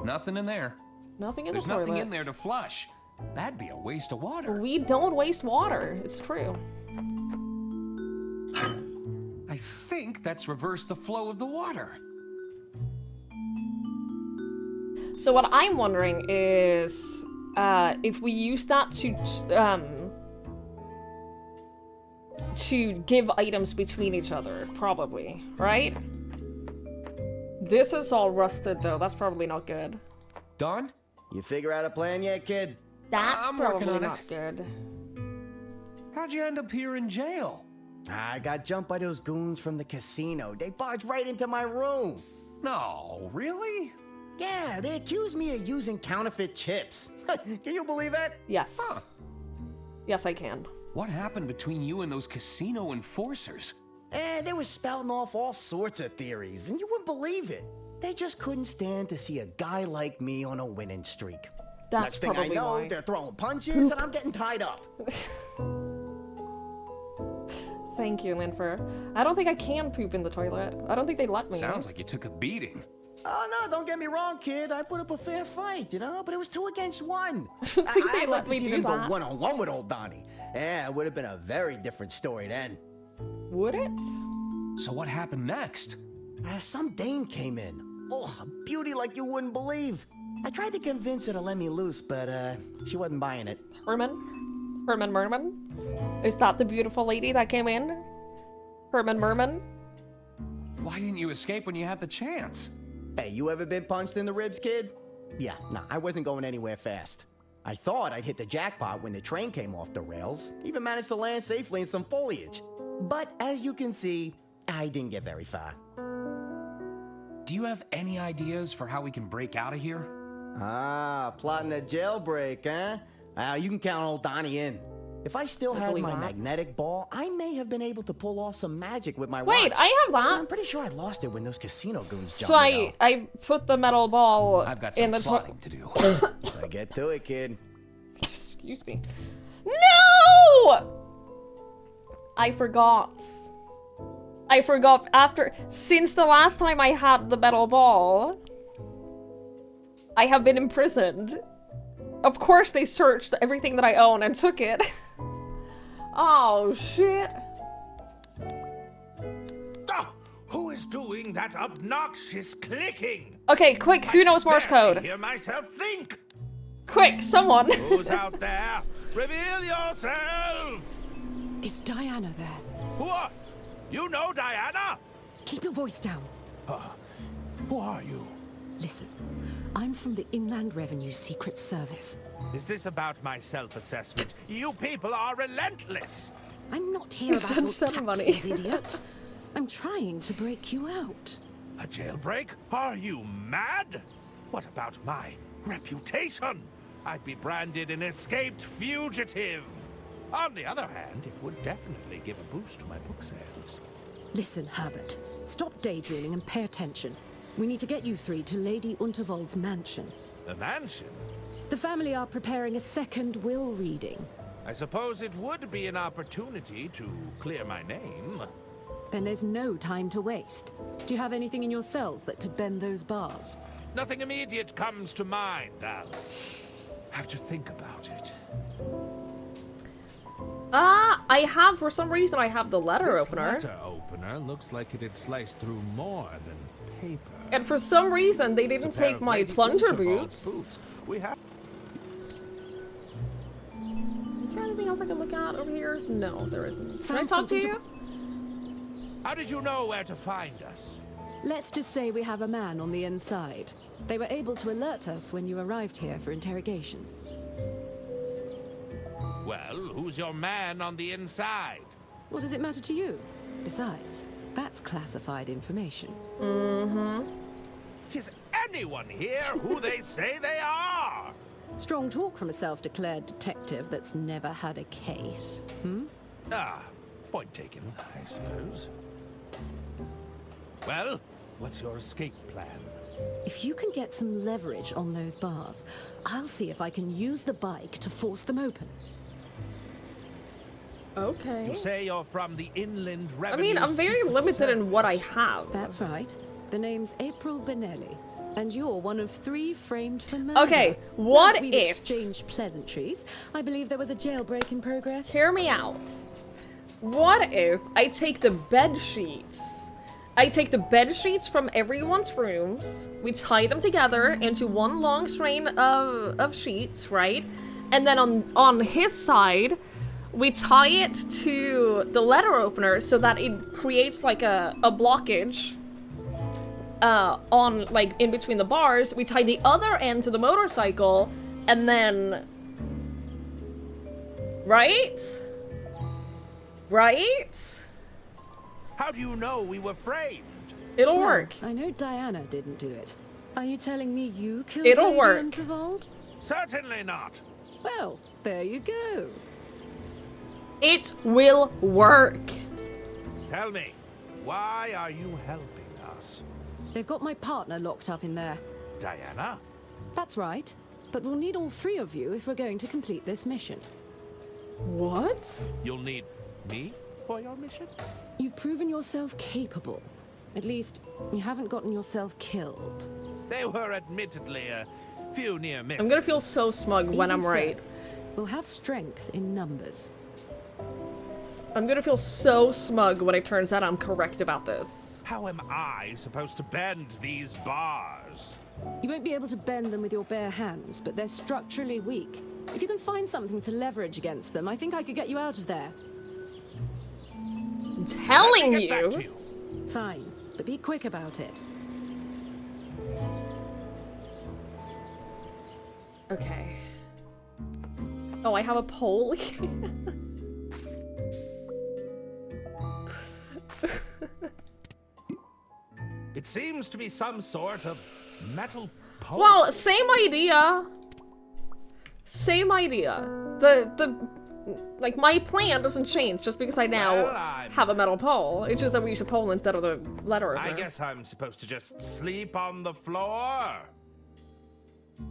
Nothing in there. Nothing in There's the toilet. nothing in there to flush. That'd be a waste of water. We don't waste water. It's true. I think that's reversed the flow of the water. So what I'm wondering is, if we use that to give items between each other, probably, right? This is all rusted, though. That's probably not good. Don? You figure out a plan yet, kid? That's I'm probably working on not it. good. How'd you end up here in jail? I got jumped by those goons from the casino. They barged right into my room. No, really? Yeah, they accused me of using counterfeit chips. Can you believe that? Yes. Huh. Yes, I can. What happened between you and those casino enforcers? They were spouting off all sorts of theories, and you wouldn't believe it. They just couldn't stand to see a guy like me on a winning streak. That's Next thing I probably know, why. they're throwing punches, and I'm getting tied up. Thank you, Linfer. I don't think I can poop in the toilet. I don't think they let me. Sounds like you took a beating. Oh, no, don't get me wrong, kid. I put up a fair fight, you know, but it was 2 against 1. I'd love to see them go one-on-one with old Donnie. Yeah, it would have been a very different story then. Would it? So what happened next? Some dame came in. Oh, a beauty like you wouldn't believe. I tried to convince her to let me loose, but she wasn't buying it. Herman? Merman? Is that the beautiful lady that came in? Herman Merman? Why didn't you escape when you had the chance? Hey, you ever been punched in the ribs, kid? Yeah, nah, I wasn't going anywhere fast. I thought I'd hit the jackpot when the train came off the rails. Even managed to land safely in some foliage. But as you can see, I didn't get very far. Do you have any ideas for how we can break out of here? Ah, plotting a jailbreak, huh? You can count old Donnie in. If I still had my magnetic ball, I may have been able to pull off some magic with my watch. Wait, I have that. I'm pretty sure I lost it when those casino goons jumped So me out. I put the metal ball I've got in some the plotting to do. I get to it, kid. Excuse me. No! I forgot. Since the last time I had the metal ball, I have been imprisoned. Of course they searched everything that I own and took it. Oh, shit. Oh, who is doing that obnoxious clicking? Okay, quick, who knows Morse code? I hear myself think. Quick, someone. Who's out there? Reveal yourself! Is Diana there? Who are... You know Diana? Keep your voice down. Who are you? Listen, I'm from the Inland Revenue Secret Service. Is this about my self-assessment? You people are relentless! I'm not here about your taxes, idiot. I'm trying to break you out. A jailbreak? Are you mad? What about my reputation? I'd be branded an escaped fugitive. On the other hand, it would definitely give a boost to my book sales. Listen, Herbert. Stop daydreaming and pay attention. We need to get you 3 to Lady Unterwald's mansion. A mansion? The family are preparing a second will reading. I suppose it would be an opportunity to clear my name. Then there's no time to waste. Do you have anything in your cells that could bend those bars? Nothing immediate comes to mind. I'll have to think about it. I have, for some reason, I have the letter opener. This letter opener looks like it had sliced through more than paper. And for some reason, they didn't take my plunger boots. We have... Is there anything else I can look at over here? No, there isn't. Can I Found talk to something you? How did you know where to find us? Let's just say we have a man on the inside. They were able to alert us when you arrived here for interrogation. Well, who's your man on the inside? What does it matter to you? Besides, That's classified information. Mm-hmm. Is anyone here who they say they are? Strong talk from a self-declared detective that's never had a case. Hmm? Ah, point taken, I suppose. Well, what's your escape plan? If you can get some leverage on those bars, I'll see if I can use the bike to force them open. Okay. You say you're from the Inland I Revenue mean, I'm very Secret limited in what I Service. have. That's right. The name's April Benelli, and you're one of 3 framed for murder. Okay, what We've if... exchanged pleasantries. I believe there was a jailbreak in progress. Hear me out. What if I take the bed sheets? I take the bed sheets from everyone's rooms, we tie them together into one long strain of sheets, right? And then on his side, we tie it to the letter opener so that it creates like a blockage on, like, in between the bars. We tie the other end to the motorcycle, and then... Right? Right? How do you know we were framed? It'll Well, work. I know Diana didn't do it. Are you telling me you killed It'll Lady work. Unterwald? Certainly not. Well, there you go. It will work. Tell me, why are you helping us? They've got my partner locked up in there. Diana? That's right. But we'll need all 3 of you if we're going to complete this mission. What? You'll need me for your mission? You've proven yourself capable. At least, you haven't gotten yourself killed. They were admittedly a few near misses. I'm gonna feel so smug when I'm Even so, right. We'll have strength in numbers. I'm gonna feel so smug when it turns out I'm correct about this. How am I supposed to bend these bars? You won't be able to bend them with your bare hands, but they're structurally weak. If you can find something to leverage against them, I think I could get you out of there. I'm telling Let me get back to you. Fine, but be quick about it. Okay. Oh, I have a pole. It seems to be some sort of metal pole. Well, same idea. Same idea. Like, my plan doesn't change just because I now have a metal pole. It's just that we use a pole instead of the letter opener. I guess I'm supposed to just sleep on the floor.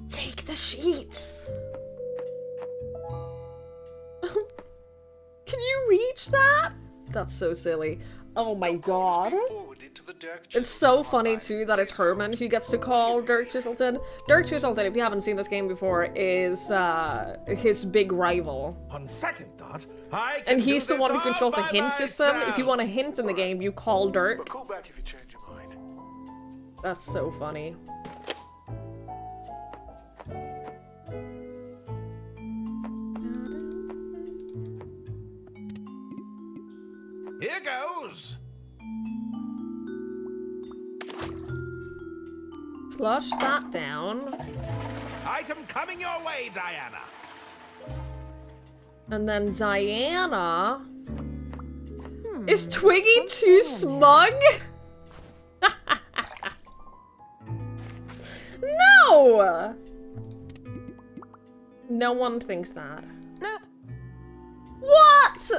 Take the sheets. Can you reach that? That's so silly. Oh my god. It's so funny too that it's Herman who gets to call Dirk Chiselton. Dirk Chiselton, if you haven't seen this game before, is his big rival. On second thought, I can And he's do the one who this controls the all by hint system. If you myself. want a hint in the game, you call Dirk. Call back if you change your mind. That's so funny. Here goes. Flush that down. Item coming your way, Diana. And then Diana... Is Twiggy too smug? No! No one thinks that. Nope. What?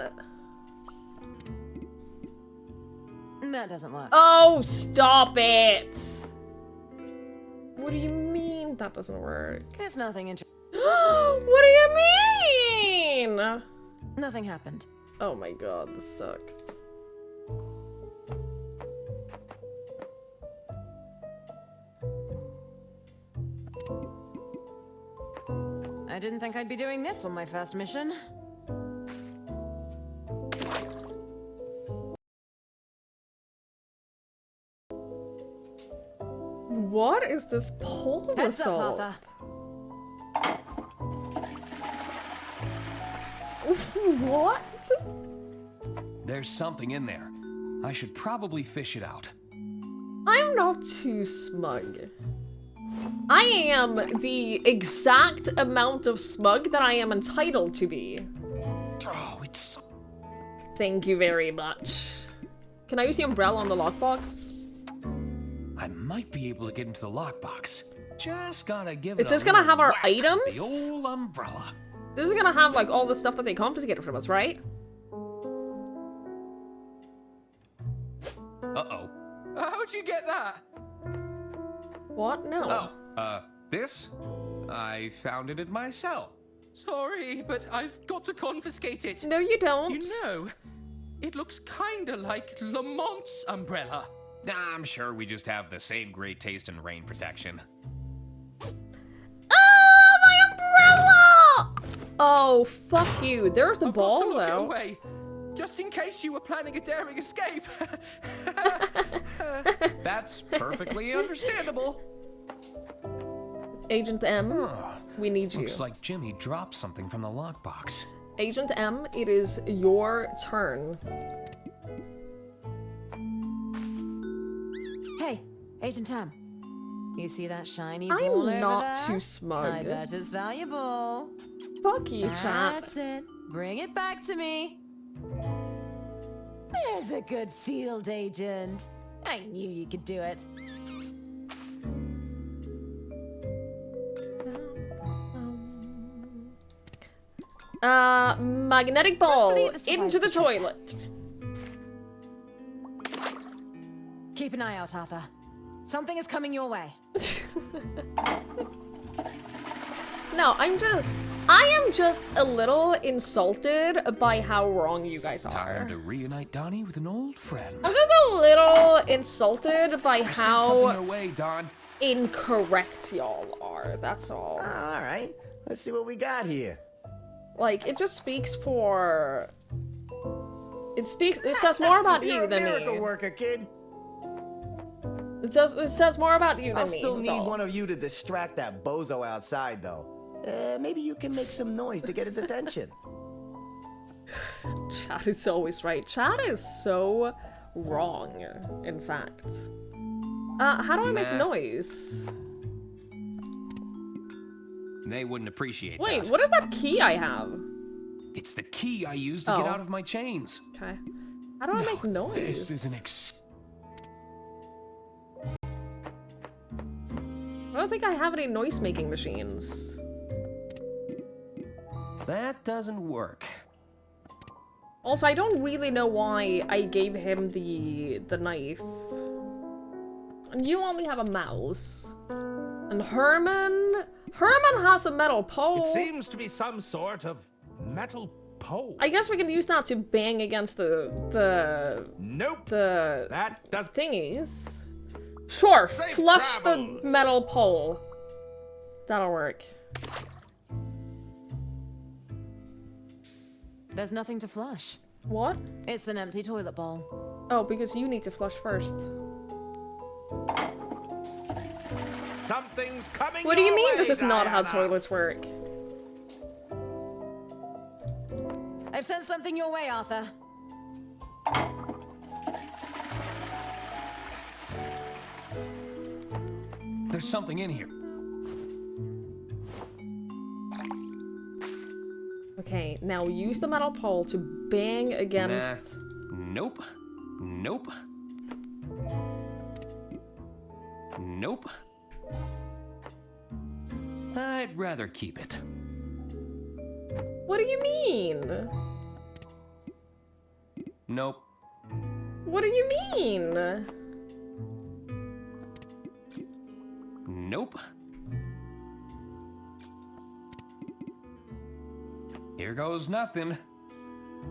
That doesn't work. Oh, stop it! What do you mean that doesn't work? There's nothing interesting. What do you mean? Nothing happened. Oh my god, this sucks. I didn't think I'd be doing this on my first mission. What is this pole Heads up, whistle? Arthur. What? There's something in there. I should probably fish it out. I'm not too smug. I am the exact amount of smug that I am entitled to be. Oh, it's... Thank you very much. Can I use the umbrella on the lockbox? I might be able to get into the lockbox. Just gotta give Is it this a gonna little have our whack with items? the old umbrella. This is gonna have, like, all the stuff that they confiscated from us, right? Uh-oh. How'd you get that? What? No. Oh, this? I found it in my cell. Sorry, but I've got to confiscate it. No, you don't. You know, it looks kinda like Lamont's umbrella. I'm sure we just have the same great taste in rain protection. Oh, my umbrella! Oh, fuck you. There's the ball, Got to lock it though. away, just in case you were planning a daring escape. That's perfectly understandable. Agent M, we need you. Looks like Jimmy dropped something from the lockbox. Agent M, it is your turn. Hey, Agent M. You see that shiny I'm ball over not there? too smug. I bet it's valuable. Fuck you, chat. That's it. Bring it back to me. There's a good field agent. I knew you could do it. Magnetic ball Hopefully this into the survives the toilet. Keep an eye out, Arthur. Something is coming your way. No, I am just a little insulted by how wrong you guys are. Time to reunite Donnie with an old friend. I'm just a little insulted by I sent something how your way, Don. incorrect y'all are, that's all. Alright, let's see what we got here. Like, it just speaks for... It says more about You're you a than miracle me. worker, kid. It says more about you than I'll me. still that's need all. one of you to distract that bozo outside, though. Maybe you can make some noise to get his attention. Chad is always right. Chad is so wrong, in fact. How do I make Nah. noise? They wouldn't appreciate Wait, that. what is that key I have? It's the key I used to get Oh. out of my chains. Okay. How do I make noise? This is an I don't think I have any noise-making machines. That doesn't work. Also, I don't really know why I gave him the knife. And you only have a mouse. And Herman has a metal pole. It seems to be some sort of metal pole. I guess we can use that to bang against the Nope. That does thingies. Sure, Safe flush travels. the metal pole. That'll work. There's nothing to flush. What? It's an empty toilet bowl. Oh, because you need to flush first. Something's coming. What do you your mean way, this is not how Diana. toilets work? I've sent something your way, Arthur. There's something in here. Okay, now use the metal pole to bang against... Nope. Nope. Nope. I'd rather keep it. What do you mean? Nope. What do you mean? Nope. Here goes nothing.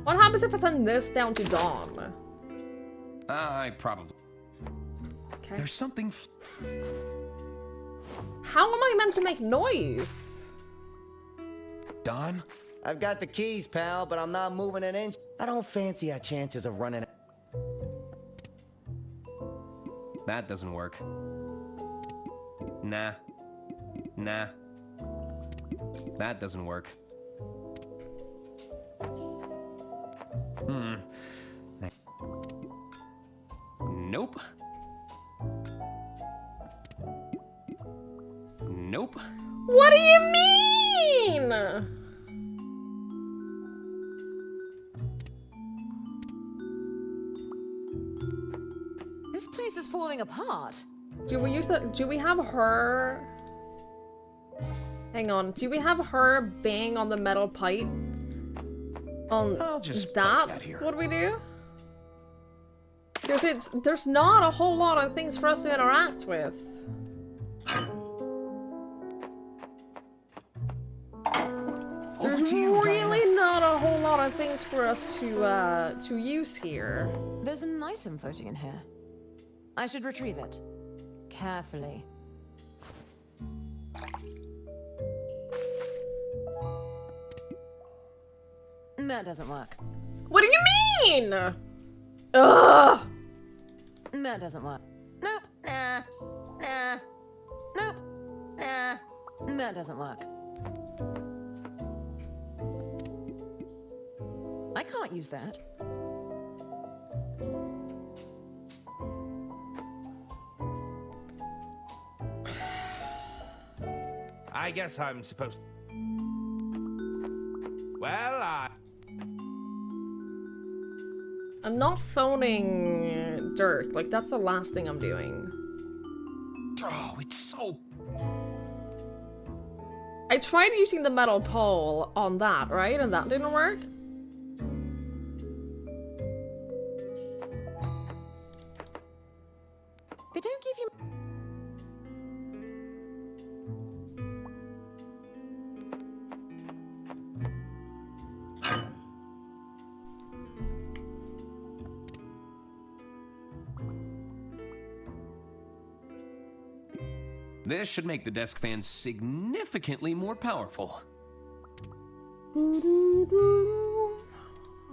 What happens if I send this down to Dawn? I probably... Okay. There's something... How am I meant to make noise? Don? I've got the keys, pal, but I'm not moving an inch. I don't fancy our chances of running. That doesn't work. Nah. Nah. That doesn't work. Nope. Nope. What do you mean? place is falling apart. Do we use the? Do we have her? Hang on. Do we have her bang on the metal pipe? I'll just place that here. What do we do? Because there's not a whole lot of things for us to interact with. There's really not a whole lot of things for us to use here. There's an item floating in here. I should retrieve it. Carefully. That doesn't work. What do you mean? Ugh! That doesn't work. Nope. Nah. Nah. Nope. Nah. That doesn't work. I can't use that. I guess I'm supposed to... Well, I'm not phoning Dirk. Like, that's the last thing I'm doing. Oh, it's so... I tried using the metal pole on that, right? And that didn't work? They don't give you... This should make the desk fan significantly more powerful. I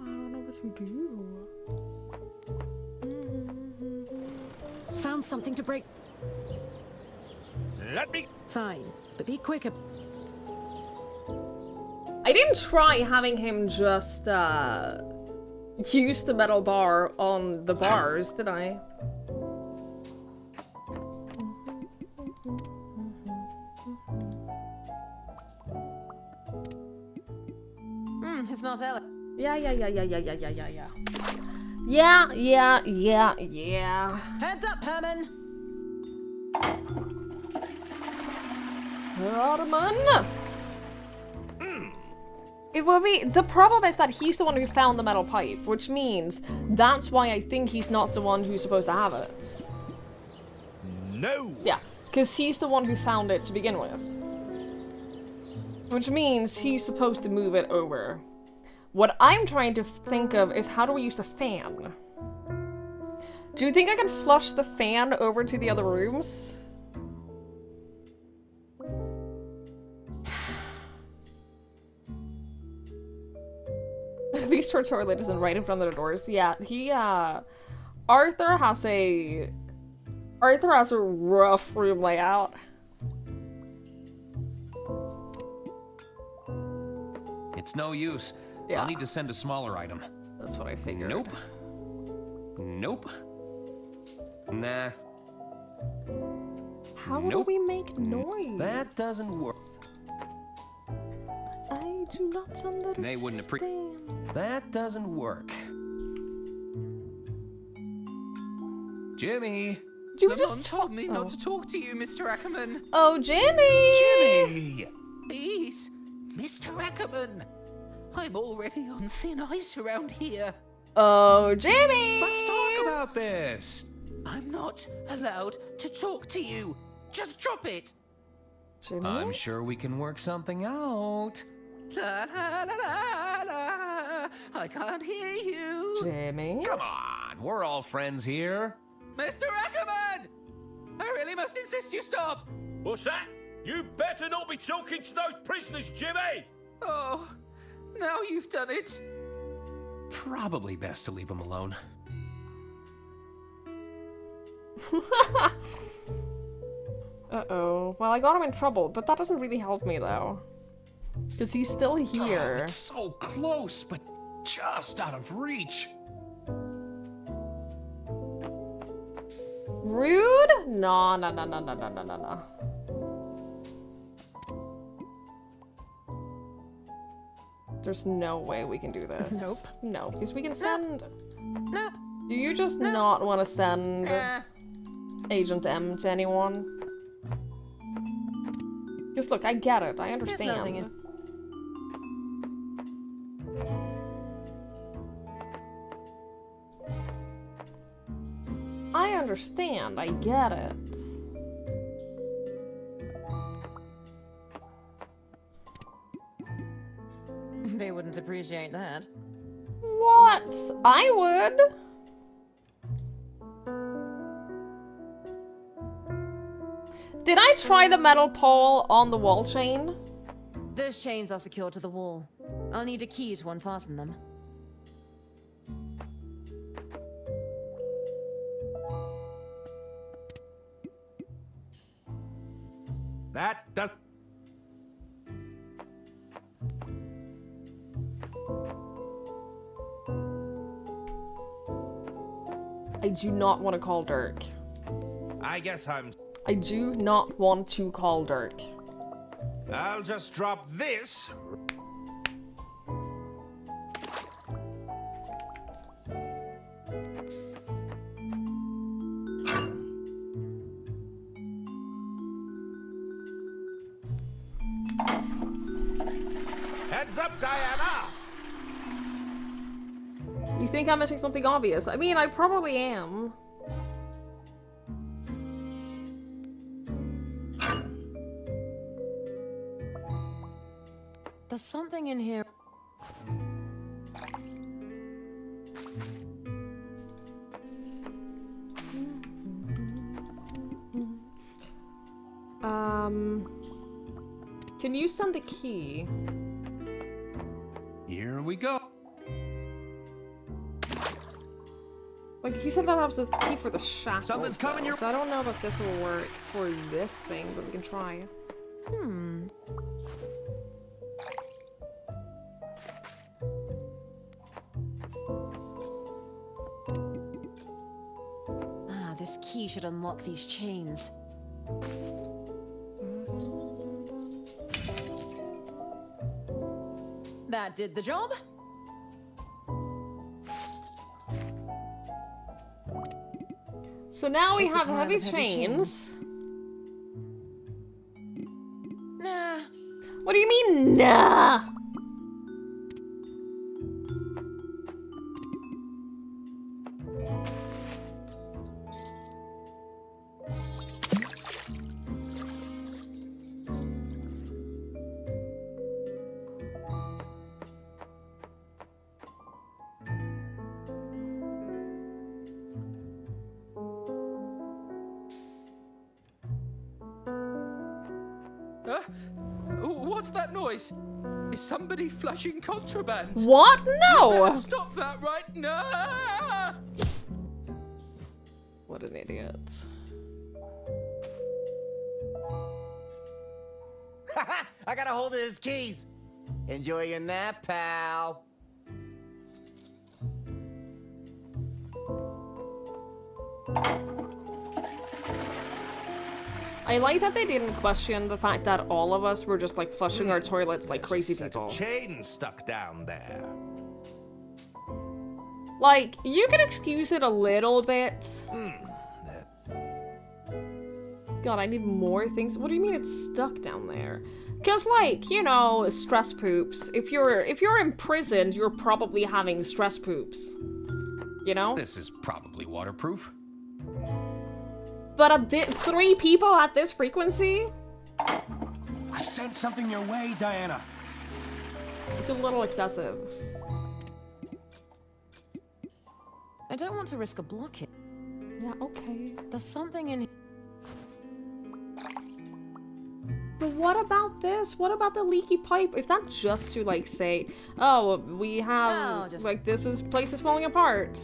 don't know what to do. Found something to break. Let me... Fine, but be quicker. I didn't try having him just use the metal bar on the bars, did I? It's not Ella. Yeah. Heads up, Herman. Herman! It will be. The problem is that he's the one who found the metal pipe, which means that's why I think he's not the one who's supposed to have it. No! Yeah, because he's the one who found it to begin with. Which means he's supposed to move it over. What I'm trying to think of is how do we use the fan? Do you think I can flush the fan over to the other rooms? These store toilet isn't right in front of the doors. Yeah, Arthur has a rough room layout. It's no use. Yeah. I'll need to send a smaller item. That's what I figured. Nope. Nope. Nah. How do we make noise? That doesn't work. I do not understand. They wouldn't That doesn't work. Jimmy! Someone told me not to talk to you, Mr. Ackerman. Oh, Jimmy! Jimmy! Please, Mr. Ackerman. I'm already on thin ice around here. Oh, Jimmy! Let's talk about this. I'm not allowed to talk to you. Just drop it. Jimmy? I'm sure we can work something out. La la la la la. I can't hear you. Jimmy? Come on, we're all friends here. Mr. Ackerman! I really must insist you stop. What's that? You better not be talking to those prisoners, Jimmy! Oh, now you've done it. Probably best to leave him alone. Uh-oh. Well, I got him in trouble, but that doesn't really help me, though. Because he's still here. Oh, it's so close, but just out of reach. Rude? No. There's no way we can do this. Nope. No, because we can send... Nope. Do you just not want to send... Agent M to anyone. Just look, I get it. I understand. There's nothing in... I understand. I get it. They wouldn't appreciate that. What? I would. Did I try the metal pole on the wall chain? Those chains are secured to the wall. I'll need a key to unfasten them. That does... I do not want to call Dirk. I guess I'm... I do not want to call Dirk. I'll just drop this. Heads up, Diana! You think I'm missing something obvious? I mean, I probably am. There's something in here. Can you send the key? Here we go. Like, he said that was the key for the shackles. Something's coming your... So I don't know if this will work for this thing, but we can try. This key should unlock these chains. That did the job. So now we have heavy chains. Nah. What do you mean, nah? What's that noise? Is somebody flushing contraband? What? No! You better stop that right now! What an idiot. I got a hold of his keys. Enjoy your nap, pal. I like that they didn't question the fact that all of us were just like flushing our toilets like crazy people. Chain stuck down there. Like, you can excuse it a little bit. God, I need more things. What do you mean it's stuck down there? Cause like, you know, stress poops. If you're imprisoned, you're probably having stress poops. You know? This is probably waterproof. But 3 people at this frequency? I sent something your way, Diana. It's a little excessive. I don't want to risk a blockage. Yeah, okay. There's something in... But what about this? What about the leaky pipe? Is that just to like say, oh, we have, like, place is falling apart?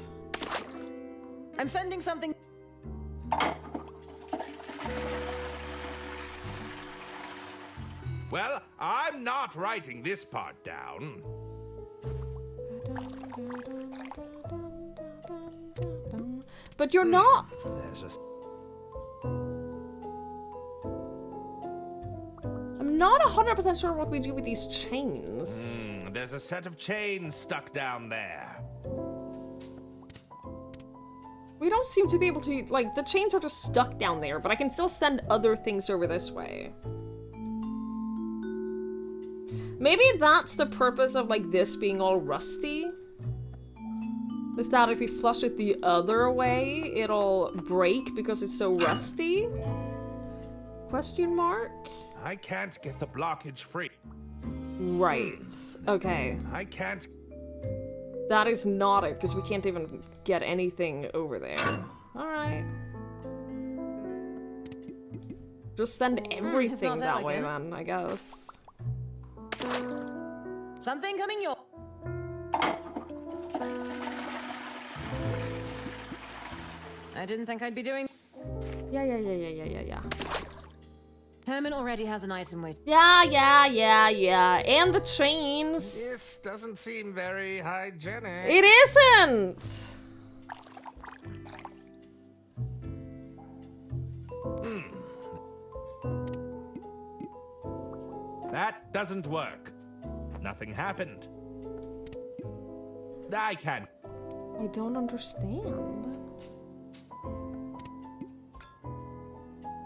I'm sending something... Well, I'm not writing this part down. But you're not. There's a... I'm not 100% sure what we do with these chains. There's a set of chains stuck down there. We don't seem to be able to, like, the chains are just stuck down there, but I can still send other things over this way. Maybe that's the purpose of, like, this being all rusty. Is that if we flush it the other way, it'll break because it's so rusty? Question mark? I can't get the blockage free. Right. Okay. I can't. That is not it, because we can't even get anything over there. Alright. Just send everything that way then, I guess. Something coming your... I didn't think I'd be doing... Yeah. Herman already has an item waiting. Yeah. And the chains. This doesn't seem very hygienic. It isn't! That doesn't work. Nothing happened. I can't. I don't understand.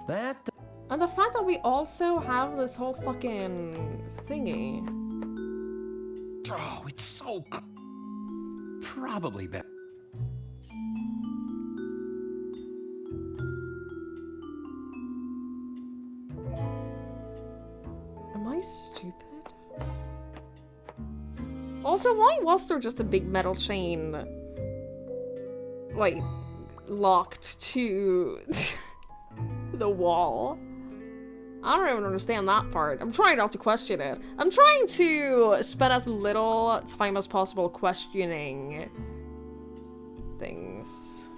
That... And the fact that we also have this whole fucking thingy. Oh, it's so... Probably better. Am I stupid? Also, why was there just a big metal chain, like, locked to the wall? I don't even understand that part. I'm trying not to question it. I'm trying to spend as little time as possible questioning things.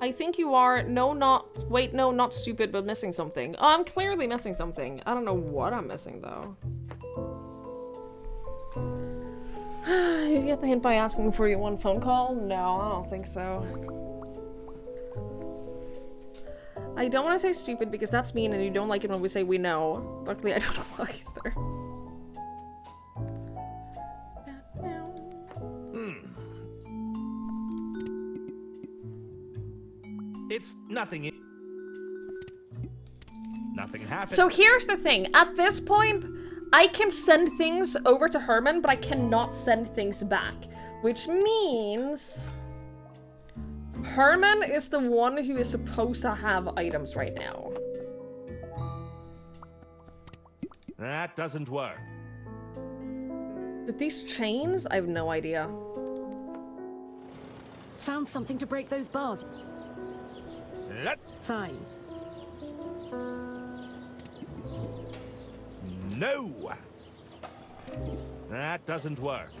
I think you are, wait, no, not stupid, but missing something. Oh, I'm clearly missing something. I don't know what I'm missing, though. You get the hint by asking for your one phone call? No, I don't think so. I don't want to say stupid because that's mean and you don't like it when we say we know. Luckily, I don't know either. It's nothing. Nothing happened. So here's the thing. At this point, I can send things over to Herman, but I cannot send things back. Which means... Herman is the one who is supposed to have items right now. That doesn't work. But these chains? I have no idea. Found something to break those bars. Fine. No! That doesn't work.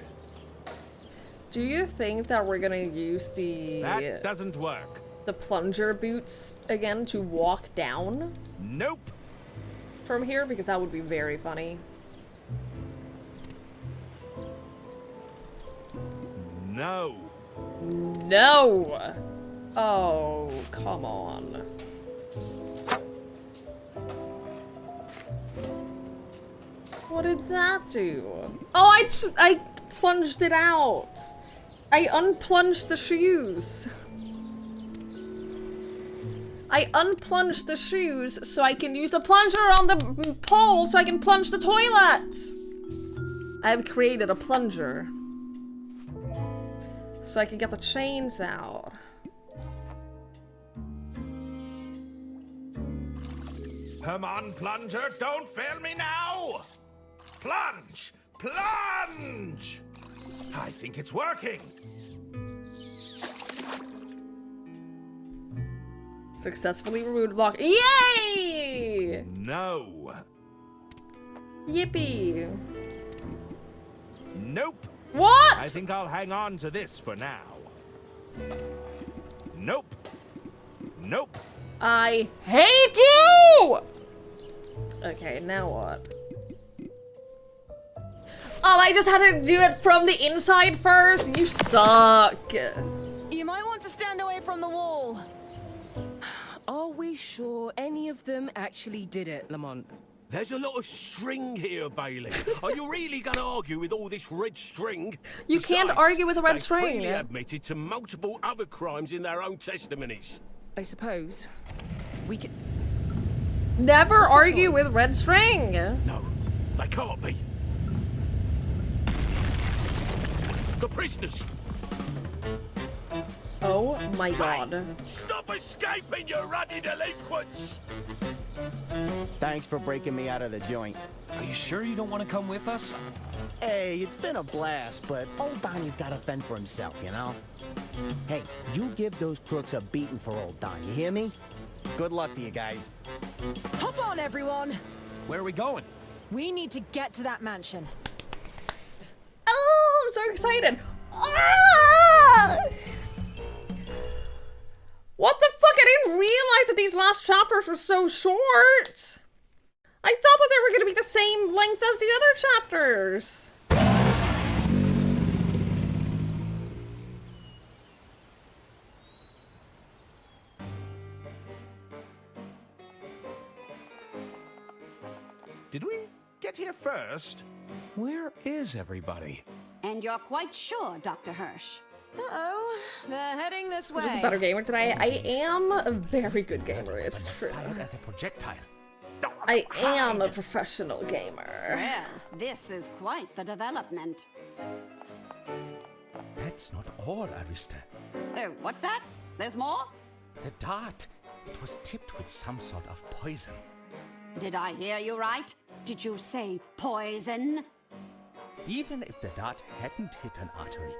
Do you think that we're gonna use the... That doesn't work. The plunger boots again to walk down? Nope. From here? Because that would be very funny. No. No! Oh, come on. What did that do? Oh, I plunged it out. I unplunged the shoes. I unplunged the shoes so I can use the plunger on the pole so I can plunge the toilet. I have created a plunger. So I can get the chains out. Come on, plunger, don't fail me now! Plunge! Plunge! I think it's working. Successfully removed block. Yay! No. Yippee. Nope. What? I think I'll hang on to this for now. Nope. Nope. I hate you! Okay, now what? Oh, I just had to do it from the inside first? You suck. You might want to stand away from the wall. Are we sure any of them actually did it, Lamont? There's a lot of string here, Bailey. Are you really going to argue with all this red string? You can't Besides, argue with a red they string. freely admitted to multiple other crimes in their own testimonies. I suppose we can... Never argue with red string. No, they can't be. The prisoners. Oh my god. Stop escaping, you ruddy delinquents! Thanks for breaking me out of the joint. Are you sure you don't want to come with us? Hey, it's been a blast, but old Donnie's gotta fend for himself, you know? Hey, you give those crooks a beating for old Don, you hear me? Good luck to you guys. Hop on, everyone! Where are we going? We need to get to that mansion. Oh, I'm so excited. Ah! What the fuck? I didn't realize that these last chapters were so short. I thought that they were going to be the same length as the other chapters. Did we get here first? Where is everybody? And you're quite sure, Dr. Hirsch? Uh-oh, they're heading this way. I'm just a better gamer today. I am a very good gamer, it's true. As a projectile. I am a professional gamer. Well, this is quite the development. That's not all, Arista. Oh, what's that? There's more? The dart. It was tipped with some sort of poison. Did I hear you right? Did you say poison? Even if the dart hadn't hit an artery,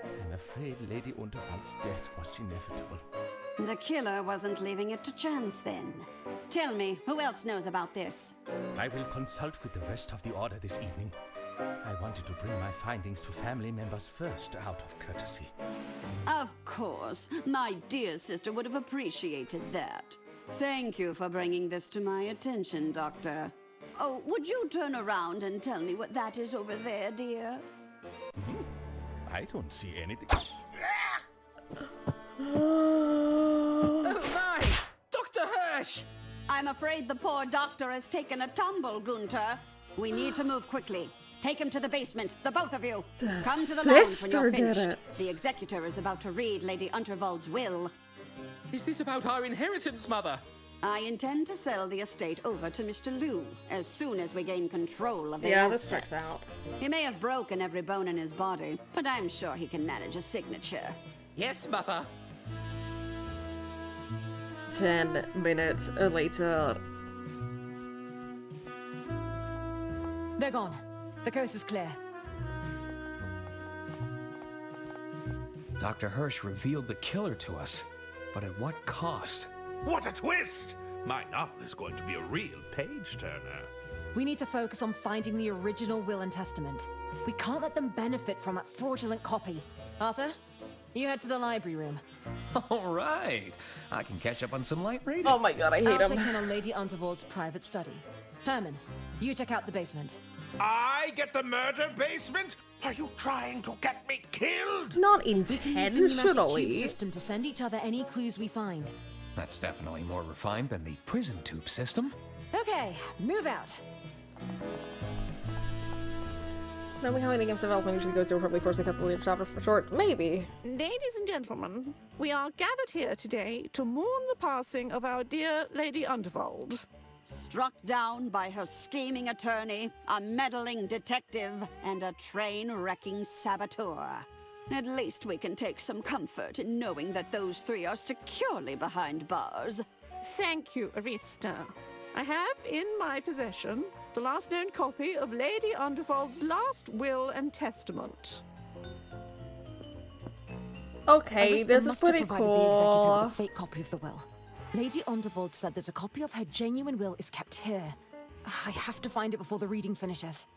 I'm afraid Lady Unterwald's death was inevitable. The killer wasn't leaving it to chance then. Tell me, who else knows about this? I will consult with the rest of the Order this evening. I wanted to bring my findings to family members first, out of courtesy. Of course. My dear sister would have appreciated that. Thank you for bringing this to my attention, Doctor. Oh, would you turn around and tell me what that is over there, dear? I don't see anything. Oh my! Dr. Hirsch! I'm afraid the poor doctor has taken a tumble, Gunter. We need to move quickly. Take him to the basement, the both of you. Come to the lounge when you're finished. The executor is about to read Lady Unterwald's will. Is this about our inheritance, Mother? I intend to sell the estate over to Mr. Liu as soon as we gain control of the Yeah, assets. this checks out. He may have broken every bone in his body, but I'm sure he can manage a signature. Yes, Mother. 10 minutes later. They're gone. The coast is clear. Dr. Hirsch revealed the killer to us, but at what cost? What a twist! My novel is going to be a real page-turner. We need to focus on finding the original will and testament. We can't let them benefit from that fraudulent copy. Arthur, you head to the library room. All right. I can catch up on some light reading. Oh my god, I hate I'll him. check in on Lady Unterwald's private study. Herman, you check out the basement. I get the murder basement? Are you trying to get me killed? Not We can use the pneumatic tube intentionally. system to send each other any clues we find. That's definitely more refined than the prison tube system. Okay, move out. Knowing how many games development usually goes through, probably force a couple of chapters for short. Maybe. Ladies and gentlemen, we are gathered here today to mourn the passing of our dear Lady Unterwald. Struck down by her scheming attorney, a meddling detective, and a train-wrecking saboteur. At least we can take some comfort in knowing that those three are securely behind bars. Thank you, Arista. I have in my possession the last known copy of Lady Unterwald's last will and testament. Okay, Arista this is must have pretty provided the executor cool. with a fake copy of the will. Lady Unterwald said that a copy of her genuine will is kept here. I have to find it before the reading finishes.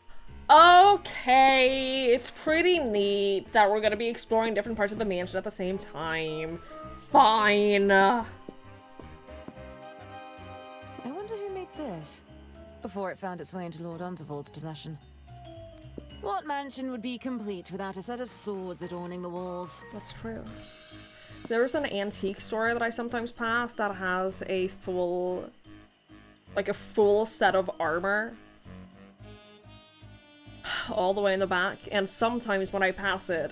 Okay, it's pretty neat that we're gonna be exploring different parts of the mansion at the same time. Fine. I wonder who made this before it found its way into Lord Unterwald's possession. What mansion would be complete without a set of swords adorning the walls? That's true. There's an antique store that I sometimes pass that has a full, like a full set of armor all the way in the back, and sometimes when I pass it,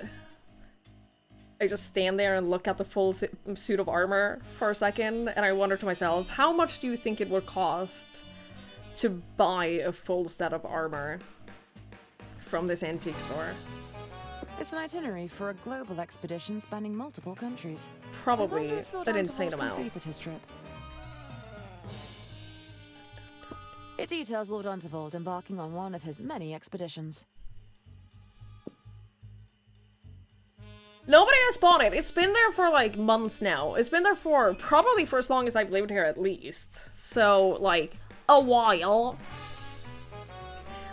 I just stand there and look at the full suit of armor for a second, and I wonder to myself, how much do you think it would cost to buy a full set of armor from this antique store? It's an itinerary for a global expedition spanning multiple countries. Probably an insane amount. Completed his trip. It details Lord Untervold embarking on one of his many expeditions. Nobody has bought it. It's been there for like months now. It's been there for probably for as long as I've lived here at least. So, like, a while.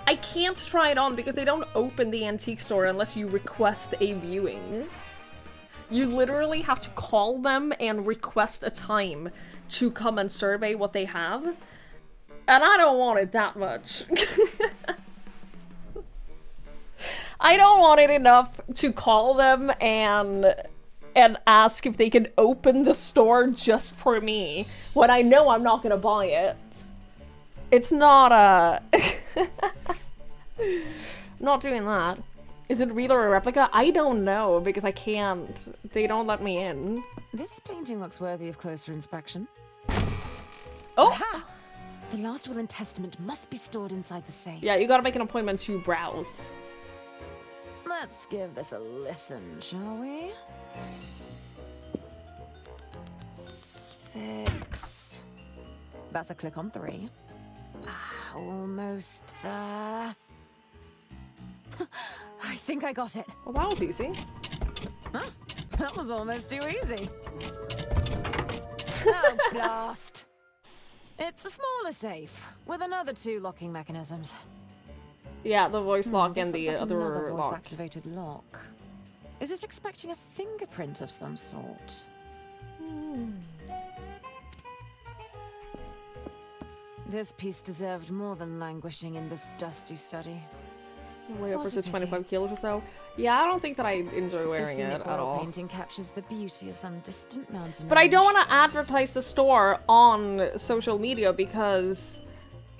I can't try it on because they don't open the antique store unless you request a viewing. You literally have to call them and request a time to come and survey what they have. And I don't want it that much. I don't want it enough to call them and ask if they can open the store just for me when I know I'm not gonna buy it. It's not not doing that. Is it real or a replica? I don't know because I can't. They don't let me in. This painting looks worthy of closer inspection. Oh! Aha! The last will and testament must be stored inside the safe. Yeah, you gotta make an appointment to browse. Let's give this a listen, shall we? 6. That's a click on 3. Almost there. I think I got it. Well, that was easy. Huh? That was almost too easy. Oh, blast. It's a smaller safe, with another 2 locking mechanisms. Yeah, the voice lock and This the looks like other another lock. voice-activated lock. Is it expecting a fingerprint of some sort? This piece deserved more than languishing in this dusty study. Way upwards of Was it 25 kilos or so. Yeah, I don't think that I enjoy wearing This it scenic at oil all. painting captures the beauty of some distant mountain But I range. don't want to advertise the store on social media because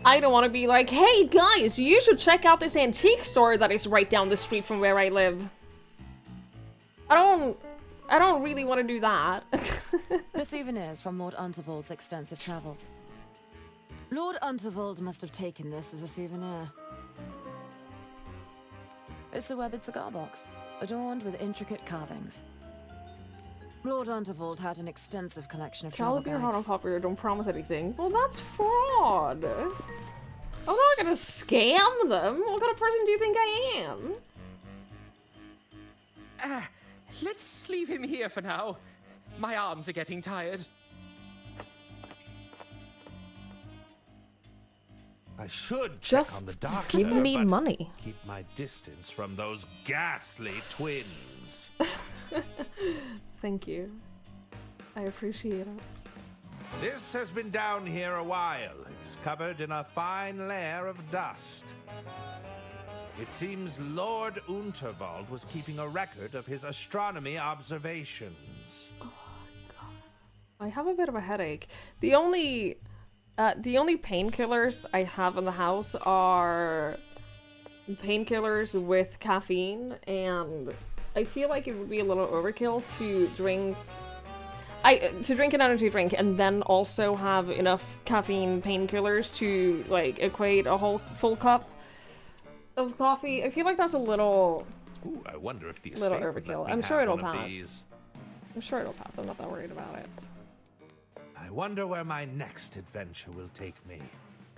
I don't want to be like, hey guys, you should check out this antique store that is right down the street from where I live. I don't really want to do that. The souvenirs from Lord Untervold's extensive travels. Lord Untervold must have taken this as a souvenir. It's a weathered cigar box, adorned with intricate carvings. Lord Untervold had an extensive collection of travel Tell your guides. photocopy, don't promise anything. Well, that's fraud. I'm not gonna scam them. What kind of person do you think I am? Let's leave him here for now. My arms are getting tired. I should Just check on the doctor, give me but money. keep my distance from those ghastly twins. Thank you. I appreciate it. This has been down here a while. It's covered in a fine layer of dust. It seems Lord Untervold was keeping a record of his astronomy observations. I have a bit of a headache. The only painkillers I have in the house are painkillers with caffeine, and I feel like it would be a little overkill to drink an energy drink and then also have enough caffeine painkillers to like equate a whole full cup of coffee. I feel like that's a little Ooh, I wonder if the little estate would let overkill. me I'm have sure it'll one of pass. these. I'm sure it'll pass. I'm not that worried about it. I wonder where my next adventure will take me.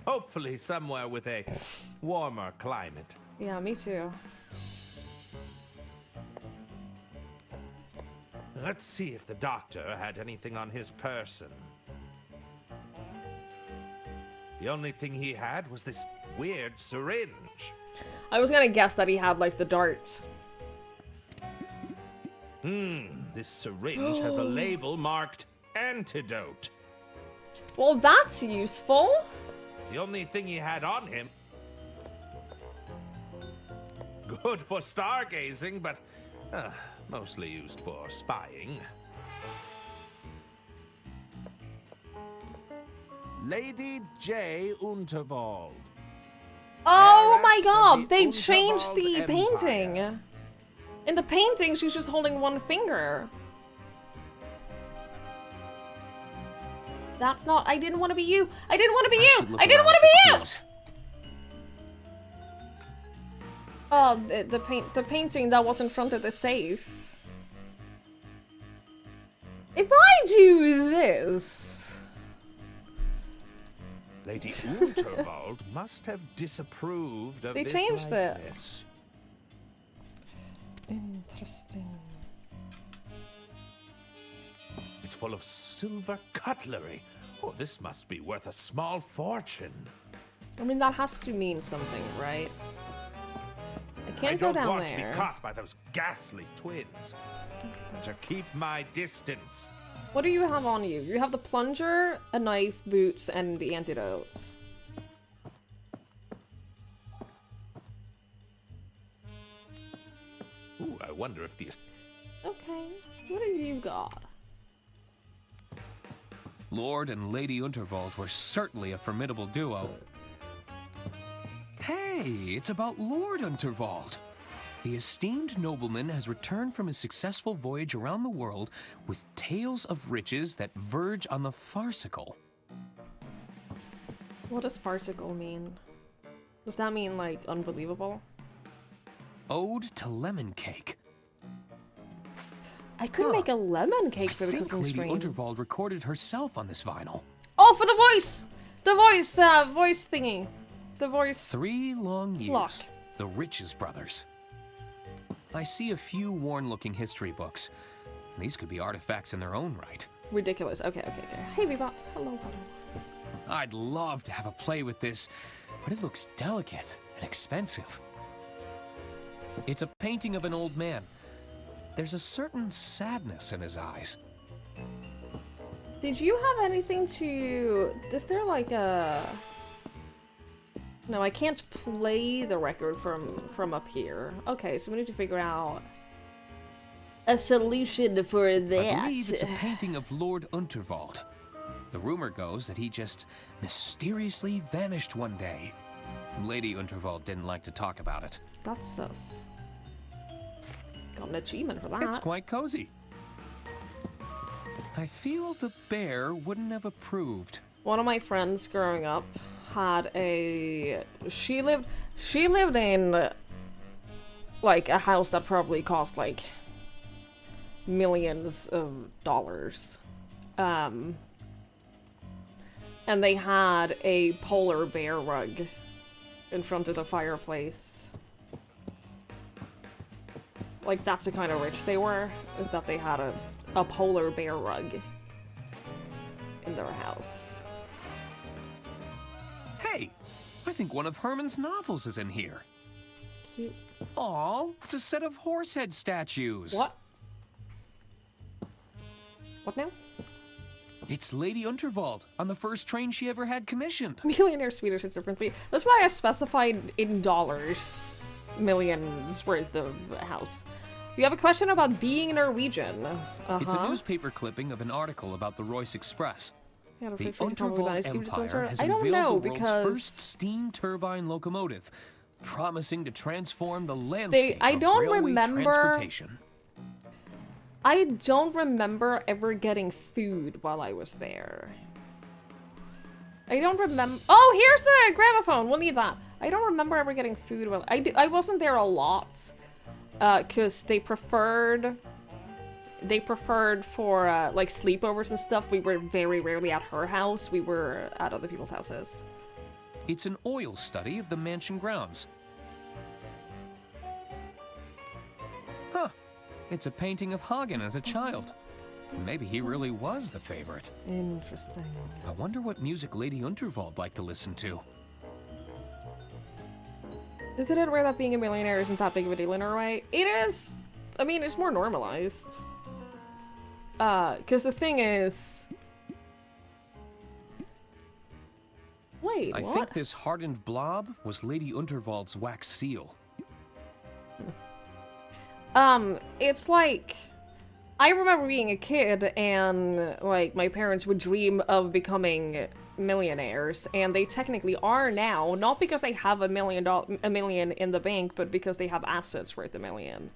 Hopefully somewhere with a warmer climate. Yeah, me too. Let's see if the doctor had anything on his person. The only thing he had was this weird syringe. I was gonna guess that he had like the darts. This syringe has a label marked antidote. Well, that's useful. The only thing he had on him. Good for stargazing, but mostly used for spying. Lady J. Unterwald. Oh my Heiress of god, the they changed Unterwald the Empire. painting. In the painting, she's just holding one finger. That's not. I didn't want to be you. I didn't want to be you. I didn't want to be you. Oh, the painting that was in front of the safe. If I do this, Lady Unterwald must have disapproved of they this changed it. likeness. Interesting. It's full of silver cutlery. Oh, this must be worth a small fortune. I mean, that has to mean something, right? I can't go don't down want there. to be caught by those ghastly twins. Better keep my distance. What do you have on you? You have the plunger, a knife, boots, and the antidotes. Ooh, I wonder if the... Okay, what have you got? Lord and Lady Unterwald were certainly a formidable duo. Hey, it's about Lord Unterwald. The esteemed nobleman has returned from his successful voyage around the world with tales of riches that verge on the farcical. What does farcical mean? Does that mean, like, unbelievable? Ode to lemon cake. I could make a lemon cake for the I think cooking Lady stream. Unterwald recorded herself on this vinyl. Oh, for the voice! The voice, voice thingy. The voice... 3 long years. Lock. The Riches Brothers. I see a few worn-looking history books. These could be artifacts in their own right. Ridiculous. Okay, okay, okay. Hey, Bebop. Hello, hello. I'd love to have a play with this, but it looks delicate and expensive. It's a painting of an old man. There's a certain sadness in his eyes. Did you have anything to... Is there like a... No, I can't play the record from up here. Okay, so we need to figure out a solution for that. I believe it's a painting of Lord Unterwald. The rumor goes that he just mysteriously vanished one day. Lady Unterwald didn't like to talk about it. That's sus. Got an achievement for that. It's quite cozy. I feel the bear wouldn't have approved. One of my friends growing up had a... She lived in like a house that probably cost like millions of dollars. And they had a polar bear rug in front of the fireplace. Like, that's the kind of rich they were, is that they had a polar bear rug in their house. Hey, I think one of Herman's novels is in here. Cute. Aw, it's a set of horsehead statues. What? What now? It's Lady Unterwald on the first train she ever had commissioned. Millionaire Swedish is differently. That's why I specified in dollars. Millions worth of house. You have a question about being Norwegian. It's a newspaper clipping of an article about the Royce Express. Yeah, The Unterwald Empire has I don't unveiled know, the world's because first steam turbine locomotive, promising to transform the landscape I of don't railway remember. transportation. I don't remember ever getting food while I was there. I don't remember. Oh, here's the gramophone. We'll need that. I don't remember ever getting food while I wasn't there a lot, cause they preferred for like sleepovers and stuff. We were very rarely at her house. We were at other people's houses. It's an oil study of the mansion grounds. Huh. It's a painting of Hagen as a child. Maybe he really was the favorite. Interesting. I wonder what music Lady Unterwald liked to listen to. Isn't it rare that being a millionaire isn't that big of a deal in Norway? It is. I mean, it's more normalized. Because the thing is... Wait, I what? think this hardened blob was Lady Unterwald's wax seal. It's like... I remember being a kid and, like, my parents would dream of becoming millionaires, and they technically are now, not because they have a million in the bank, but because they have assets worth $1 million.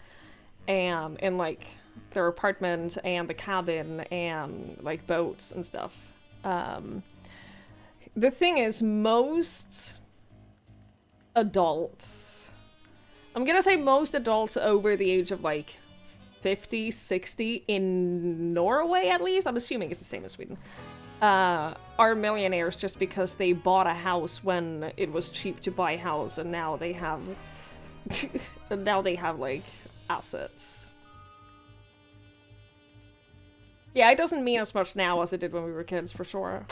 And in, like, their apartment and the cabin and, like, boats and stuff. The thing is, most adults, I'm gonna say most adults over the age of, like, 50, 60, in Norway at least, I'm assuming it's the same as Sweden, are millionaires just because they bought a house when it was cheap to buy a house, and now they have, like, assets. Yeah, it doesn't mean as much now as it did when we were kids, for sure.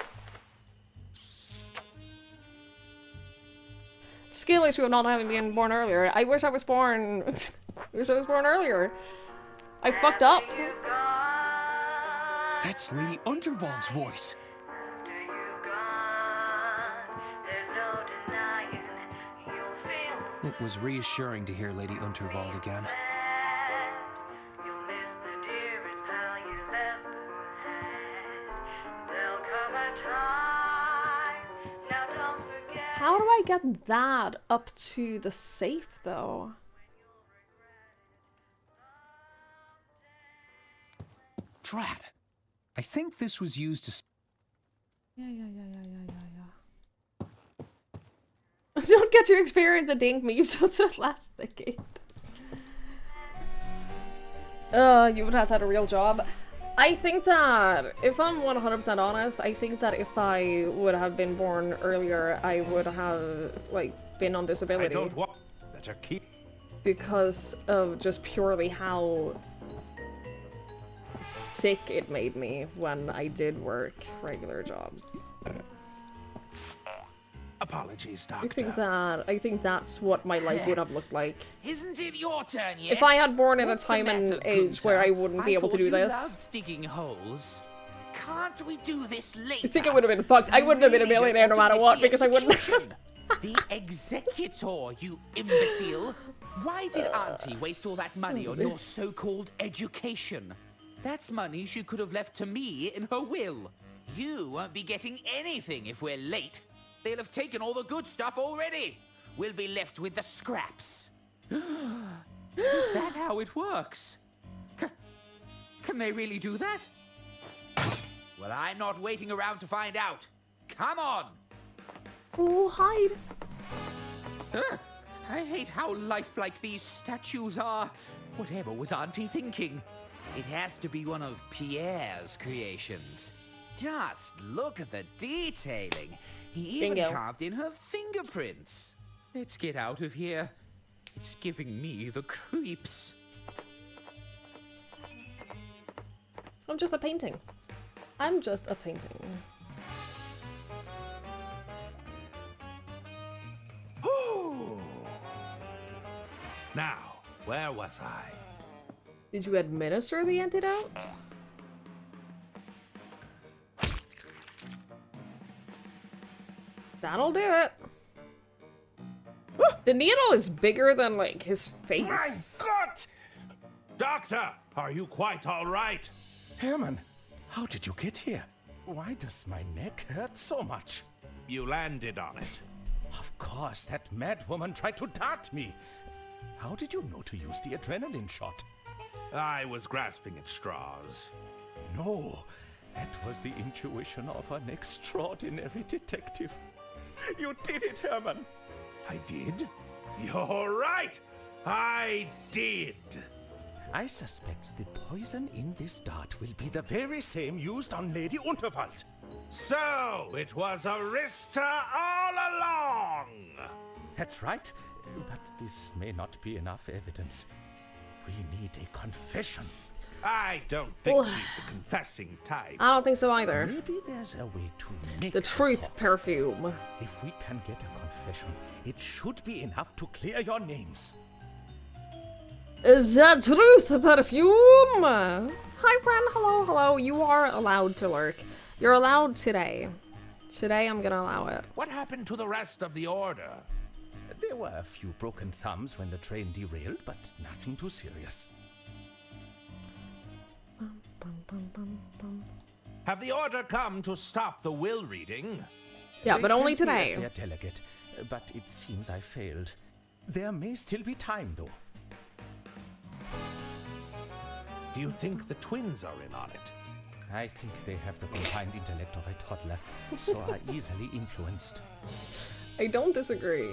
Skill issue of not having been born earlier. I wish I was born... I wish I was born earlier. I fucked up. That's Lady Unterwald's voice. It was reassuring to hear Lady Unterwald again. How do I get that up to the safe, though? Drat. I think this was used to... Yeah. Don't get your experience at Dink Meeps of the last decade. You would have to have a real job. I think that, if I'm 100% honest, I think that if I would have been born earlier, I would have, like, been on disability. I don't want... Better keep... Because of just purely how sick it made me when I did work regular jobs. Apologies, Doctor. I think that's what my life would have looked like. Isn't it your turn yet? If I had born in a What's the time and matter, age where I wouldn't be able to do this. Loved digging holes. Can't we do this later? I think I would have been fucked. I wouldn't have been a millionaire no matter what, because I wouldn't have. The executor, you imbecile. Why did Auntie waste all that money on your so-called education? That's money she could have left to me in her will. You won't be getting anything if we're late. They'll have taken all the good stuff already. We'll be left with the scraps. Is that how it works? Can they really do that? Well, I'm not waiting around to find out. Come on! Oh, hide. I hate how lifelike these statues are. Whatever was Auntie thinking? It has to be one of Pierre's creations. Just look at the detailing. He even carved in her fingerprints. Let's get out of here. It's giving me the creeps. I'm just a painting. I'm just a painting. Now, where was I? Did you administer the antidotes? That'll do it. The needle is bigger than, like, his face. My God! Doctor, are you quite all right? Herman, how did you get here? Why does my neck hurt so much? You landed on it. Of course, that mad woman tried to dart me. How did you know to use the adrenaline shot? I was grasping at straws. No, that was the intuition of an extraordinary detective. You did it, Herman. I did? You're right! I did! I suspect the poison in this dart will be the very same used on Lady Unterwald. So, it was Arista all along! That's right, but this may not be enough evidence. We need a confession. I don't think she's the confessing type. I don't think so either. Maybe there's a way to make the truth perfume. If we can get a confession, it should be enough to clear your names. The truth perfume. Hi, friend. Hello, hello. You are allowed to lurk. You're allowed today. Today, I'm gonna allow it. What happened to the rest of the order? There were a few broken thumbs when the train derailed, but nothing too serious. Have the order come to stop the will reading? Yeah, They but only sent me today. as their delegate, but it seems I failed. There may still be time, though. Do you think the twins are in on it? I think they have the combined intellect of a toddler, so are easily influenced. I don't disagree.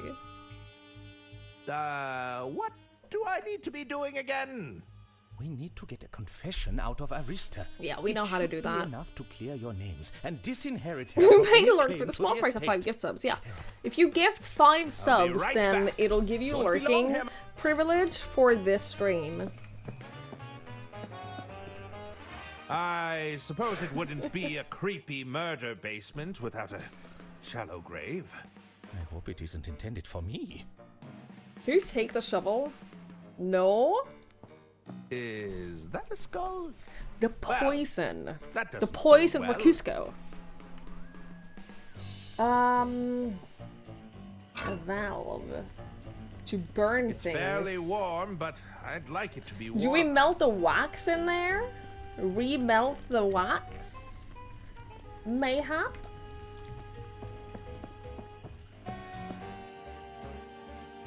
What do I need to be doing again? We need to get a confession out of Arista. Yeah, we know how to do It should that. be enough to clear your names and disinherit You her pay from alert claim for the to small price of 5 estate. gift subs, yeah. If you gift 5 subs, right then back. it'll give you Don't be long, lurking Ham- privilege for this stream. I suppose it wouldn't be a creepy murder basement without a shallow grave. I hope it isn't intended for me. Can you take the shovel? No? Is that a skull? The poison. That The doesn't poison bode for well. Cusco. A valve. To burn It's things. fairly warm, but I'd like it to be warm. Do we melt the wax in there? Remelt the wax? Mayhap?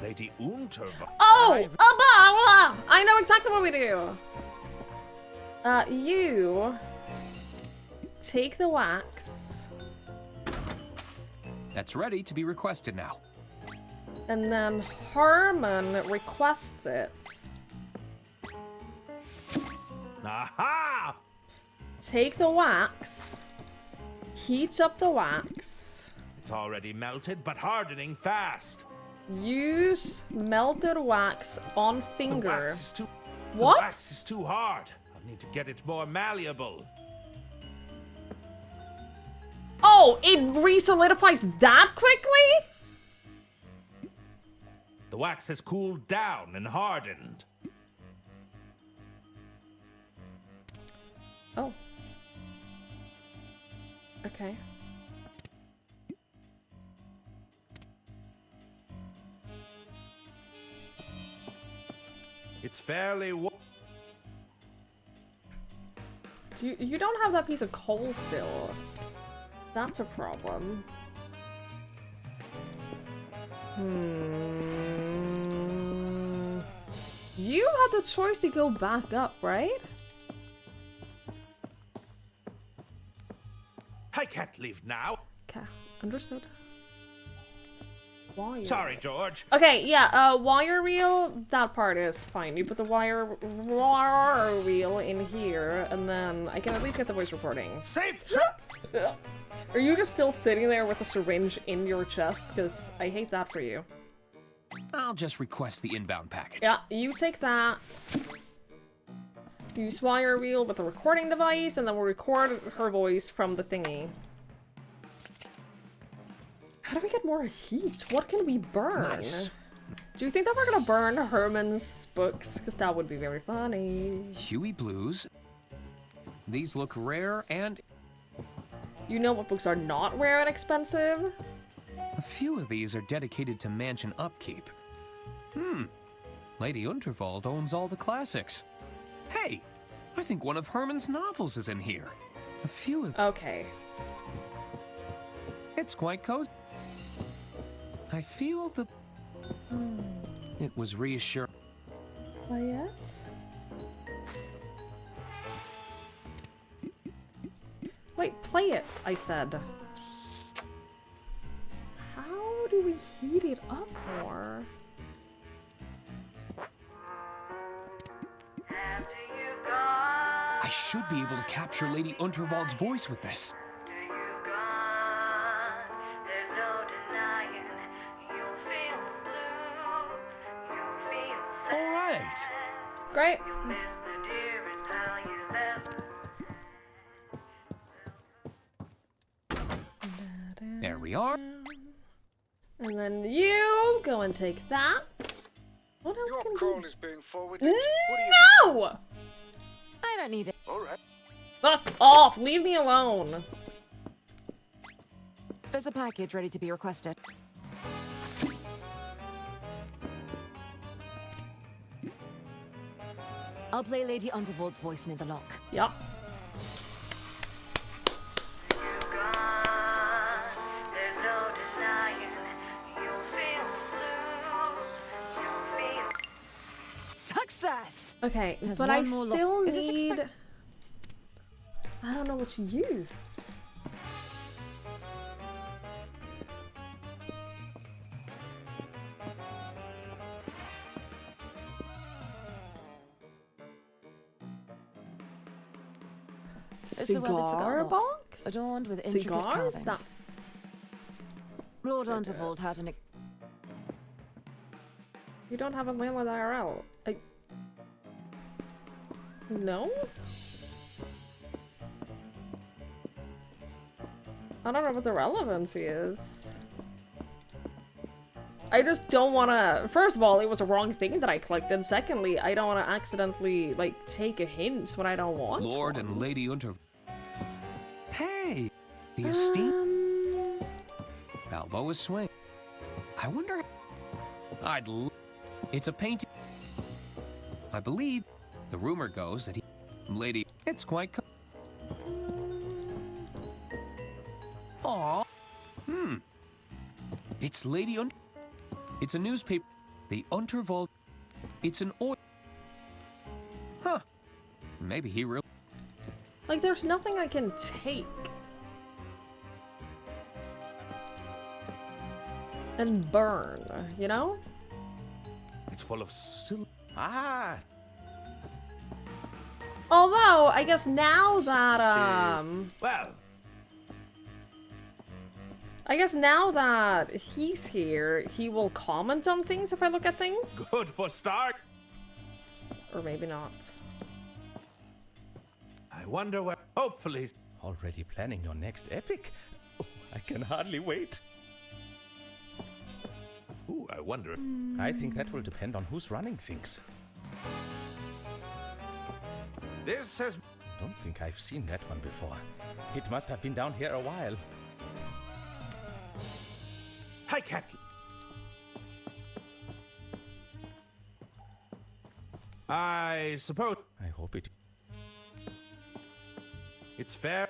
Lady Unterva. Oh! I know exactly what we do! You... take the wax, That's ready to be requested now. and then Herman requests it. Aha! Take the wax, heat up the wax, It's already melted, but hardening fast. use melted wax on finger. The wax is too. What? The wax is too hard. I'll need to get it more malleable. Oh, it re-solidifies that quickly? The wax has cooled down and hardened. Oh. Okay. It's fairly warm. You don't have that piece of coal still. That's a problem. You had the choice to go back up, right? I can't leave now. Okay, understood. Wire. Sorry, George. Okay, yeah, wire reel, that part is fine. You put the wire reel in here, and then I can at least get the voice recording. Safe. Are you just still sitting there with a syringe in your chest? Because I hate that for you. I'll just request the inbound package. Yeah, you take that. Use wire reel with the recording device, and then we'll record her voice from the thingy. How do we get more heat? What can we burn? Nice. Do you think that we're gonna burn Herman's books? Because that would be very funny. Huey Blues. These look rare and... You know what books are not rare and expensive? A few of these are dedicated to mansion upkeep. Lady Unterwald owns all the classics. Hey, I think one of Herman's novels is in here. A few of... Okay. It's quite cozy. I feel the... It was reassuring. Play it? Wait, play it, I said. How do we heat it up more? I should be able to capture Lady Unterwald's voice with this. All right. Great. There we are. And then you go and take that. What else Your can call we is being forwarded. No! I don't need it. All right. Fuck off! Leave me alone! There's a package ready to be requested. I'll play Lady Unterwald's voice near the lock. Yup. Okay, There's but one I more still Is this need... I don't know what to use. It's the weathered cigar box, adorned with intricate Cigars? carvings. That's... Lord Untervold had an... You don't have a landlord IRL. No? I don't know what the relevancy is. I just don't wanna... First of all, it was a wrong thing that I clicked, and secondly, I don't wanna accidentally, like, take a hint when I don't want Lord one. and Lady Unter... Hey! The esteemed... Elbow is swing. I wonder... It's a painting... I believe... The rumor goes that he... Lady... It's quite... Aw. It's Lady Unter... It's a newspaper. The Untervold... It's an oil... Huh. Maybe he really... Like, there's nothing I can take. And burn, you know? It's full of still. Ah. Although, I guess now that, Well. I guess now that he's here, he will comment on things if I look at things? Good for start. Or maybe not. I wonder where. Hopefully. Already planning your next epic? Oh, I can hardly wait. Ooh, I wonder if... I think that will depend on who's running things. This has... Don't think I've seen that one before. It must have been down here a while. I can't... I suppose... I hope it... It's fair.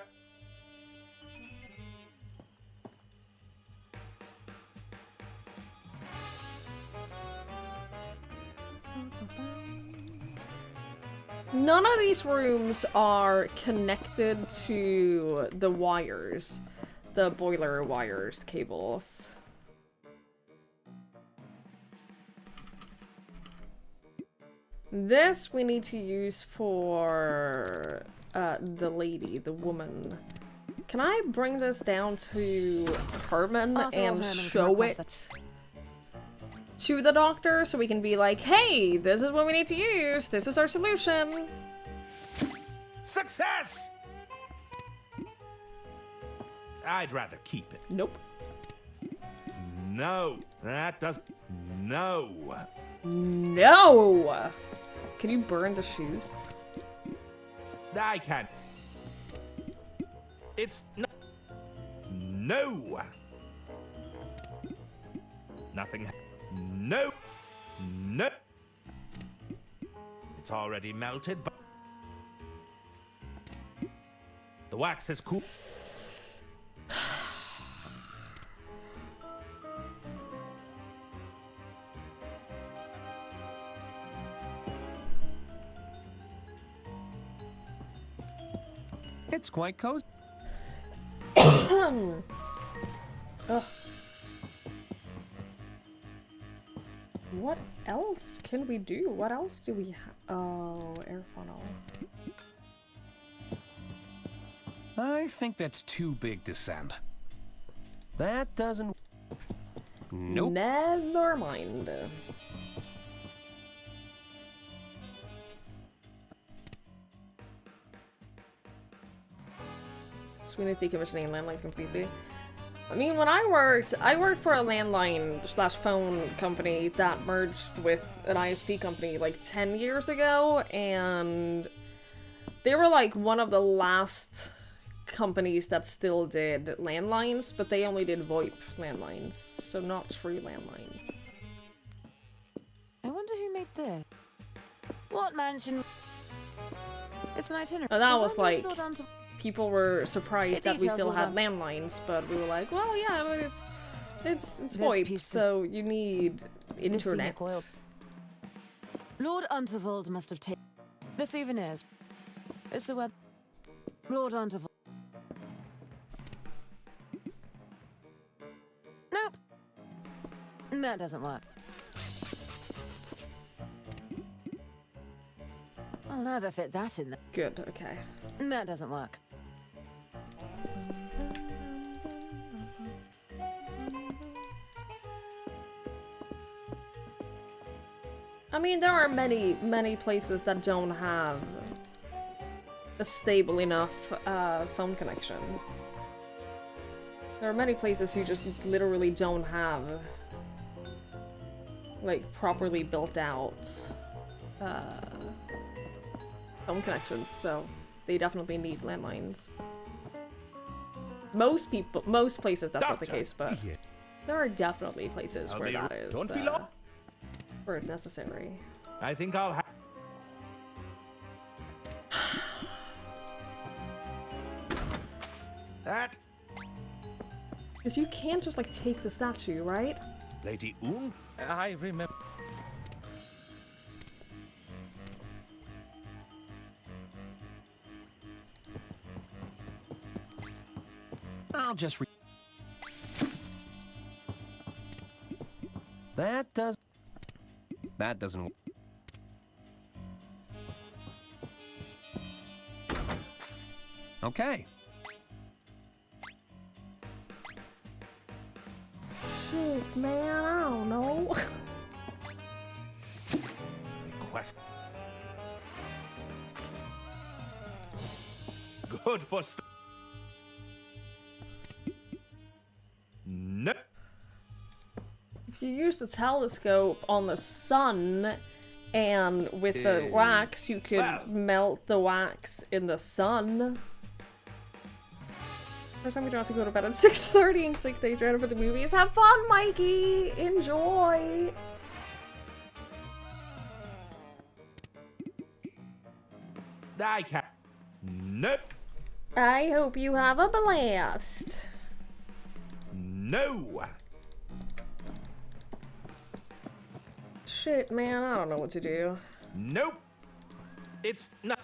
None of these rooms are connected to the wires. The boiler wires, cables. This we need to use for the lady, the woman. Can I bring this down to Herman and show it to the doctor so we can be like, hey, this is what we need to use. This is our solution. Success! I'd rather keep it. Nope. No, that doesn't... No. No! Can you burn the shoes? I can't. It's no. No. Nothing. No. No. It's already melted, but the wax has cooled. It's quite cozy. Ugh. What else can we do? What else do we have? Oh, air funnel. I think that's too big to send. That doesn't... Nope. Never mind. Swedish decommissioning landlines completely. I mean, when I worked for a landline/phone company that merged with an ISP company like 10 years ago, and they were like one of the last companies that still did landlines, but they only did VoIP landlines, so not true landlines. I wonder who made this. What mansion? It's an itinerary. And that was like... Lord Unter- People were surprised that we details still will had run. landlines, but we were like, well, yeah, but it's This VoIP, piece so you need This scenic internet. oil- Lord Unterwald must have taken the souvenirs. It's the web. Lord Unterwald. Nope. That doesn't work. I'll never fit that in there. Good, okay. That doesn't work. I mean, there are many places that don't have a stable enough phone connection. There are many places who just literally don't have like properly built out phone connections, so they definitely need landlines. Most places that's not the case, but there are definitely places where that is. Don't be long. Where it's necessary. I think I'll have. That. Because you can't just like take the statue, right? Lady Un? I remember. I'll just That doesn't work. Okay. Shit, man, I don't know. Request. Good for no. If you use the telescope on the sun and with the wax, you could melt the wax in the sun. First time we don't have to go to bed at 6:30 and 6 days ready for the movies. Have fun, Mikey! Enjoy! I can't. Nope. I hope you have a blast. No. Shit, man, I don't know what to do. Nope. It's not.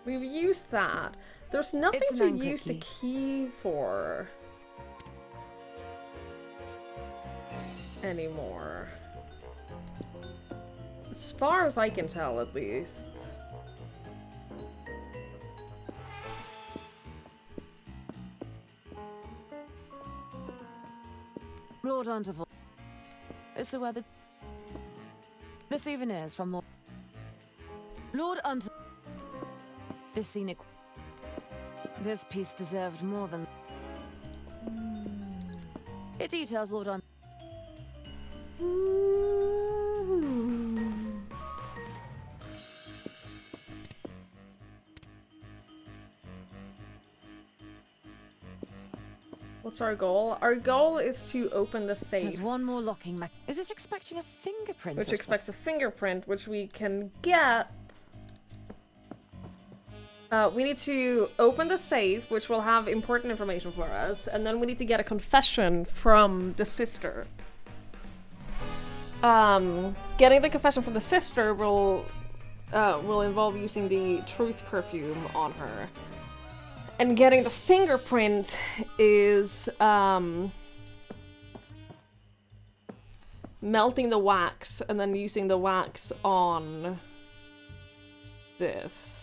We've used that. There's nothing It's to an use the key for anymore. As far as I can tell, at least. Lord Unterwald. It's the weather. The souvenirs from Lord Unterwald. This scenic. This piece deserved more than. It details Lord Unterwald. What's our goal? Our goal is to open the safe. There's one more locking mechanism. Is it expecting a fingerprint? Which expects a fingerprint, which we can get. We need to open the safe, which will have important information for us, and then we need to get a confession from the sister. Getting the confession from the sister will involve using the truth perfume on her. And getting the fingerprint is melting the wax and then using the wax on this.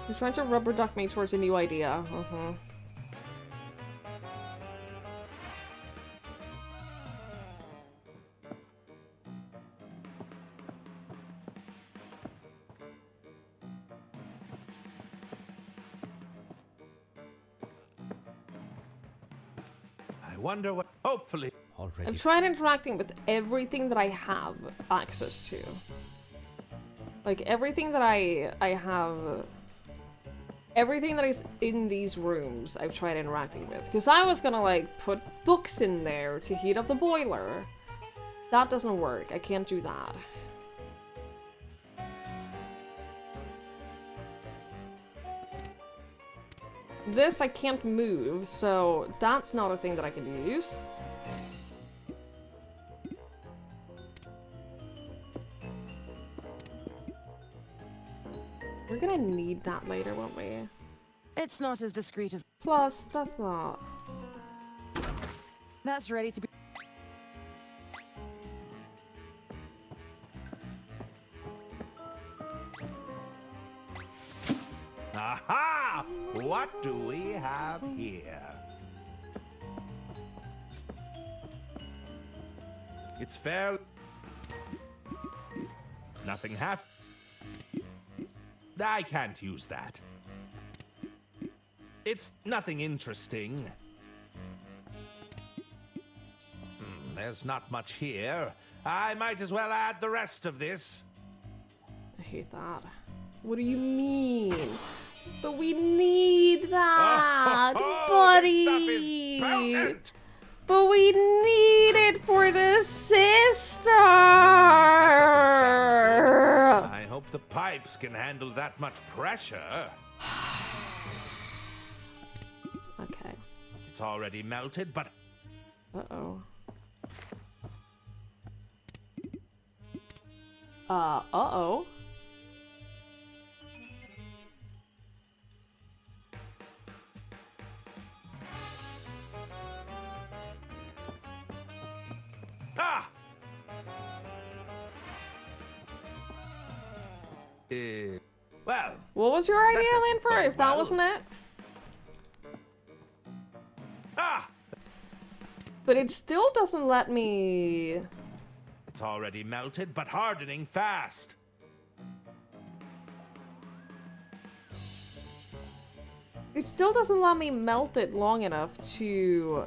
You're trying to rubber duck me towards a new idea. I wonder what. Hopefully. I'm trying interacting with everything that I have access to. Like everything that I have everything that is in these rooms I've tried interacting with. Because I was gonna like put books in there to heat up the boiler. That doesn't work. I can't do that. This I can't move, so that's not a thing that I can use. We're gonna need that later, won't we? It's not as discreet as... Plus, that's not... That's ready to be... Aha! What do we have here? It's fair. Nothing happened. I can't use that. It's nothing interesting. There's not much here. I might as well add the rest of this. I hate that. What do you mean? But we need that, buddy. This stuff is potent. But we need it for the sister. I hope the pipes can handle that much pressure. Okay. It's already melted, but... Uh-oh. Uh-oh. Ah! Well... What was your idea, doesn't Lanford, bode if that well. wasn't it? Ah! But it still doesn't let me... It's already melted, but hardening fast. It still doesn't let me melt it long enough to...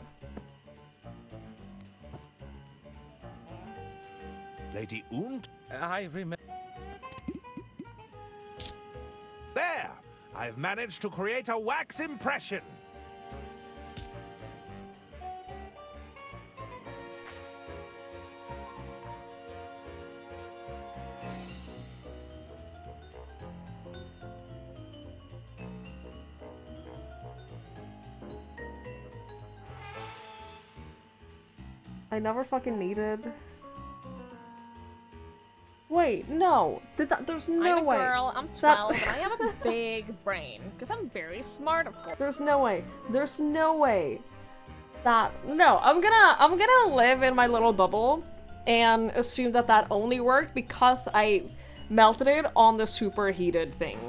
Lady Und? I remember. There! I've managed to create a wax impression. I never fucking needed... Wait, no. There's no I'm a way. girl, I'm 12, and I have a big brain. Because I'm very smart, of course. There's no way. There's no way. That... No, I'm gonna live in my little bubble and assume that that only worked because I melted it on the superheated thing.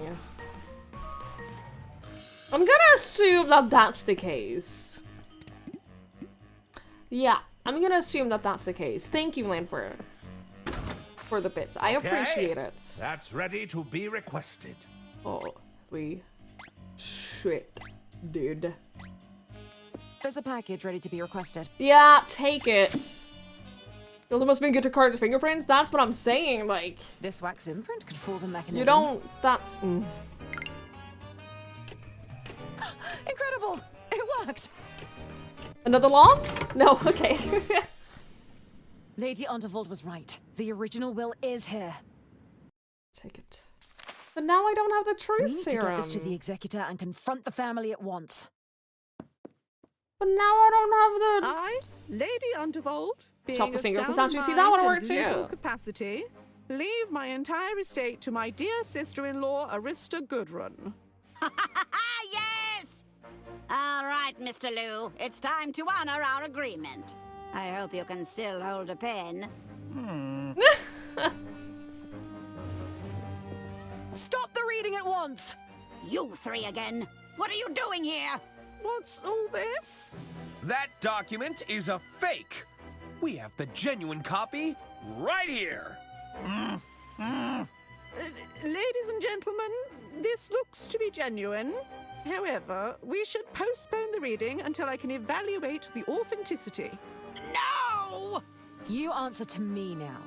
I'm gonna assume that that's the case. Yeah, I'm gonna assume that that's the case. Thank you, Lanford, for the bits. I appreciate it. That's ready to be requested. Holy shit, dude. There's a package ready to be requested. Yeah, take it. It must be good to card fingerprints. That's what I'm saying. Like, this wax imprint could fool the mechanism. You don't. That's. Incredible! It worked. Another lock? No. Okay. Lady Unterwald was right. The original will is here. Take it. But now I don't have the truth We need serum. to get this to the executor and confront the family at once. But now I don't have the. I, Lady Unterwald, being Chop the of finger of the sound statue. See, that would've mind worked and legal too. capacity, leave my entire estate to my dear sister-in-law, Arista Gudrun. Yes! All right, Mr. Liu. It's time to honor our agreement. I hope you can still hold a pen. Stop the reading at once! You three again. What are you doing here? What's all this? That document is a fake. We have the genuine copy right here. Ladies and gentlemen, this looks to be genuine. However, we should postpone the reading until I can evaluate the authenticity. No! You answer to me now.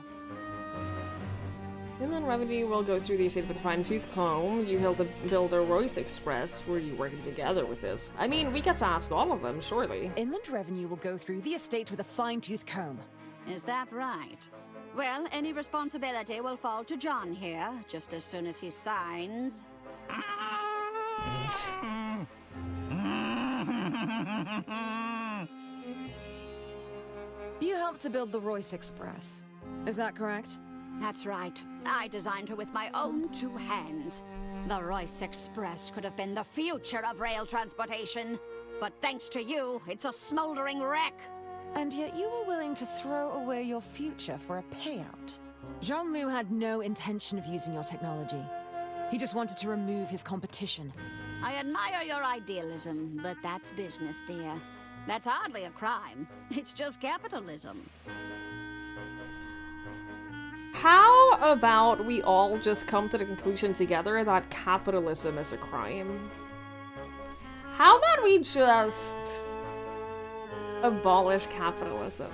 Inland revenue will go through the estate with a fine-tooth comb. You helped build a Royce Express. Were you working together with this? I mean, we get to ask all of them, surely. Inland revenue will go through the estate with a fine-tooth comb. Is that right? Well, any responsibility will fall to John here, just as soon as he signs. You helped to build the Royce Express. Is that correct? That's right. I designed her with my own 2 hands. The Royce Express could have been the future of rail transportation. But thanks to you, it's a smoldering wreck. And yet you were willing to throw away your future for a payout. Jean-Loup had no intention of using your technology. He just wanted to remove his competition. I admire your idealism, but that's business, dear. That's hardly a crime. It's just capitalism. How about we all just come to the conclusion together that capitalism is a crime? How about we just abolish capitalism?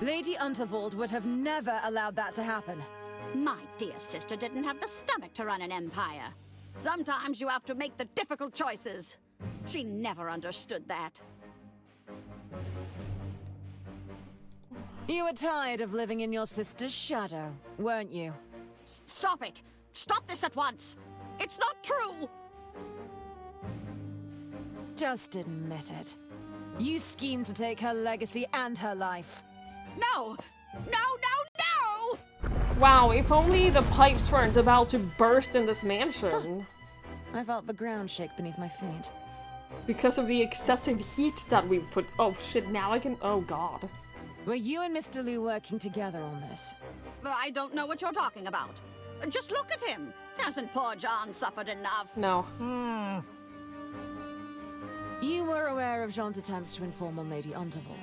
Lady Unterwald would have never allowed that to happen. My dear sister didn't have the stomach to run an empire. Sometimes you have to make the difficult choices. She never understood that. You were tired of living in your sister's shadow, weren't you? Stop it! Stop this at once! It's not true! Just admit it. You schemed to take her legacy and her life. No! No, no, no! Wow, if only the pipes weren't about to burst in this mansion. I felt the ground shake beneath my feet. Because of the excessive heat that we put— oh shit, now I can— oh god. Were you and Mr. Liu working together on this? I don't know what you're talking about. Just look at him. Hasn't poor John suffered enough? No. You were aware of Jean's attempts to inform on Lady Unterwald.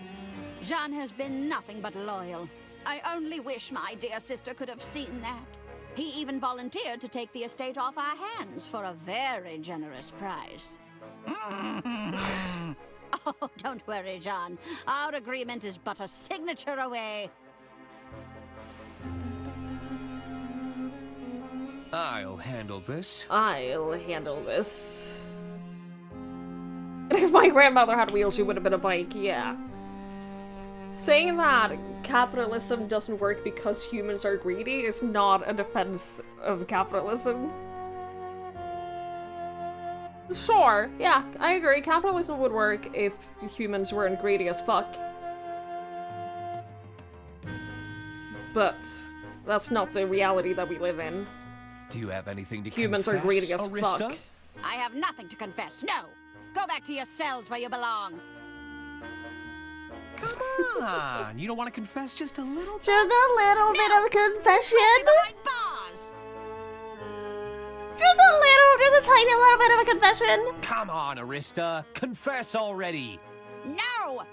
Jean has been nothing but loyal. I only wish my dear sister could have seen that. He even volunteered to take the estate off our hands for a very generous price. Oh, don't worry, John. Our agreement is but a signature away. I'll handle this. I'll handle this. If my grandmother had wheels, she would have been a bike, yeah. Saying that capitalism doesn't work because humans are greedy is not a defense of capitalism. Sure, yeah, I agree. Capitalism would work if humans weren't greedy as fuck. But that's not the reality that we live in. Do you have anything to Humans confess, are greedy as Arista? fuck. I have nothing to confess, no! Go back to your cells where you belong. Come on, you don't want to confess just a little bit? Just a little bit of confession. Bars. Just a tiny little bit of a confession. Come on, Arista, confess already. No!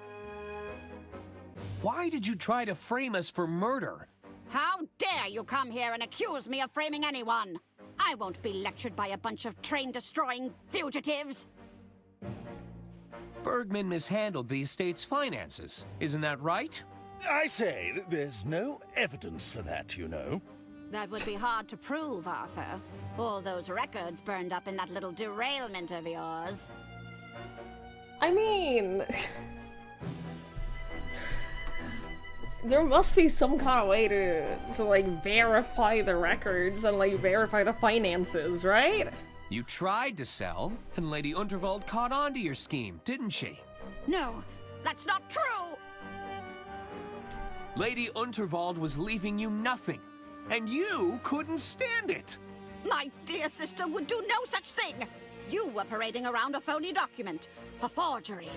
Why did you try to frame us for murder? How dare you come here and accuse me of framing anyone? I won't be lectured by a bunch of train-destroying fugitives. Bergman mishandled the estate's finances, isn't that right? I say, there's no evidence for that, you know. That would be hard to prove, Arthur. All those records burned up in that little derailment of yours. I mean... there must be some kind of way to like, verify the records and, like, verify the finances, right? You tried to sell, and Lady Unterwald caught on to your scheme, didn't she? No, that's not true! Lady Unterwald was leaving you nothing, and you couldn't stand it! My dear sister would do no such thing! You were parading around a phony document, a forgery.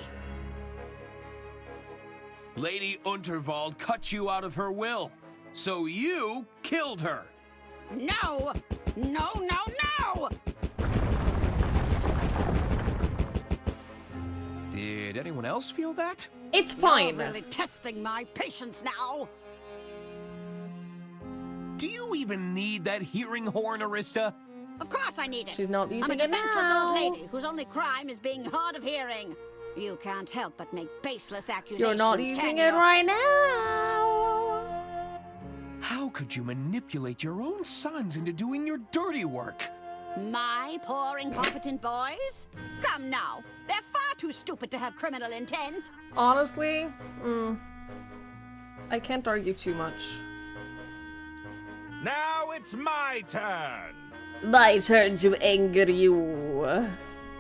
Lady Unterwald cut you out of her will, so you killed her! No! No, no, no! Did anyone else feel that? It's fine. You're really testing my patience now. Do you even need that hearing horn, Arista? Of course I need it. She's not using I'm a it defenseless now. old lady whose only crime is being hard of hearing. You can't help but make baseless accusations. You're not using it right now. How could you manipulate your own sons into doing your dirty work? My poor incompetent boys? Come now, they're far too stupid to have criminal intent. Honestly, I can't argue too much. Now it's my turn. My turn to anger you.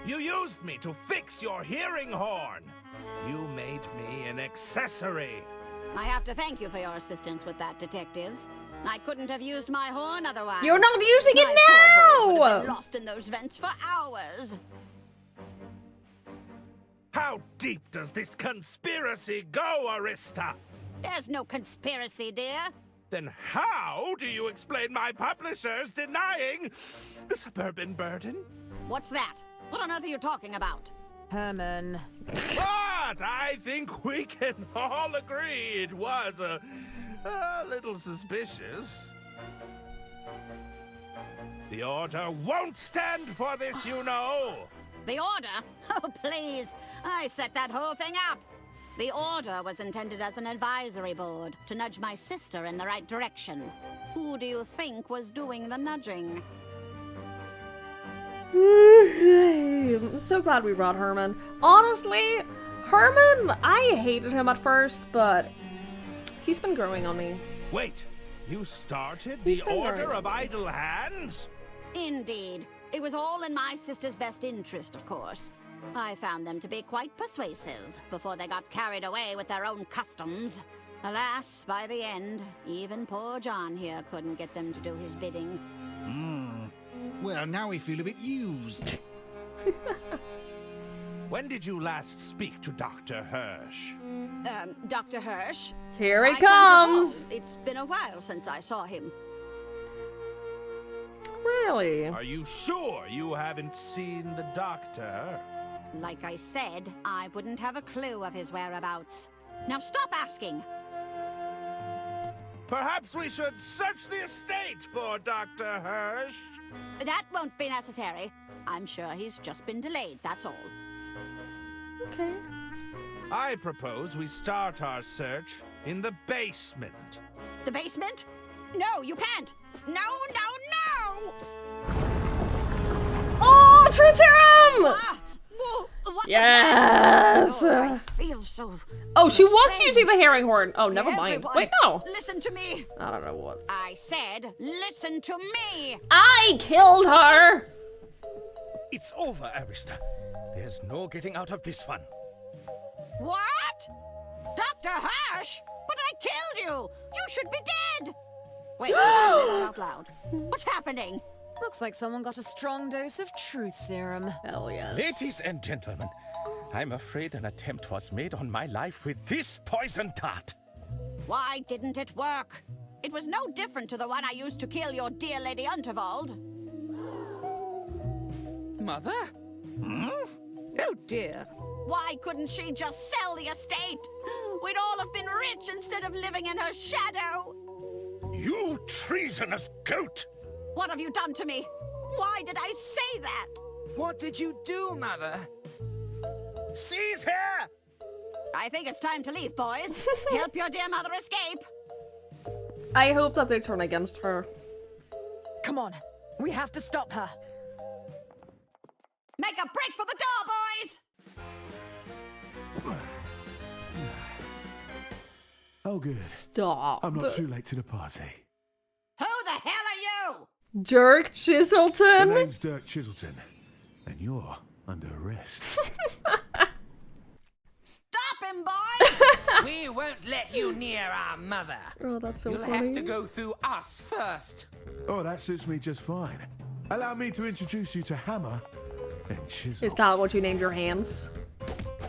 You used me to fix your hearing horn. You made me an accessory. I have to thank you for your assistance with that, Detective. I couldn't have used my horn otherwise. You're not using it My poor boy would have now! been lost in those vents for hours. How deep does this conspiracy go, Arista? There's no conspiracy, dear. Then how do you explain my publishers denying the suburban burden? What's that? What on earth are you talking about? Herman. But I think we can all agree it was a little suspicious. The Order won't stand for this, you know. The Order? Oh, please. I set that whole thing up. The Order was intended as an advisory board to nudge my sister in the right direction. Who do you think was doing the nudging? I'm so glad we brought Herman. Honestly, Herman, I hated him at first, but he's been growing on me. Wait, you started the Order of Idle Hands? Indeed. It was all in my sister's best interest, of course. I found them to be quite persuasive before they got carried away with their own customs. Alas, by the end, even poor John here couldn't get them to do his bidding. Well, now we feel a bit used. When did you last speak to Dr. Hirsch? Dr. Hirsch? Here he I can't comes! recall. It's been a while since I saw him. Really? Are you sure you haven't seen the doctor? Like I said, I wouldn't have a clue of his whereabouts. Now stop asking! Perhaps we should search the estate for Dr. Hirsch? That won't be necessary. I'm sure he's just been delayed, that's all. Okay. I propose we start our search in the basement. The basement? No, you can't! No, no, no! Oh, Truth Serum! What Yes! Was that? Oh, I feel so... Oh, she was strange. using the herring horn. Oh, never mind. Everyone, Wait, no. Listen to me. I don't know what. I said, listen to me. I killed her! It's over, Arista. There's no getting out of this one. What? Dr. Hirsch? But I killed you. You should be dead. Wait, out loud. What's happening? Looks like someone got a strong dose of truth serum. Hell yes. Ladies and gentlemen, I'm afraid an attempt was made on my life with this poison tart. Why didn't it work? It was no different to the one I used to kill your dear Lady Unterwald. Mother? Oh dear. Why couldn't she just sell the estate? We'd all have been rich instead of living in her shadow. You treasonous goat! What have you done to me? Why did I say that? What did you do, Mother? Seize her! I think it's time to leave, boys. Help your dear mother escape. I hope that they turn against her. Come on, we have to stop her. Make a break for the door, boys! Oh, good. Stop. I'm not too late to the party. Who the hell are you? Dirk The Chiselton? name's Dirk Chiselton, and you're under arrest. Stop him, boys! We won't let you near our mother. Oh, that's so You'll funny. have to go through us first. Oh, that suits me just fine. Allow me to introduce you to Hammer and Chisel. Is that what you named your hands?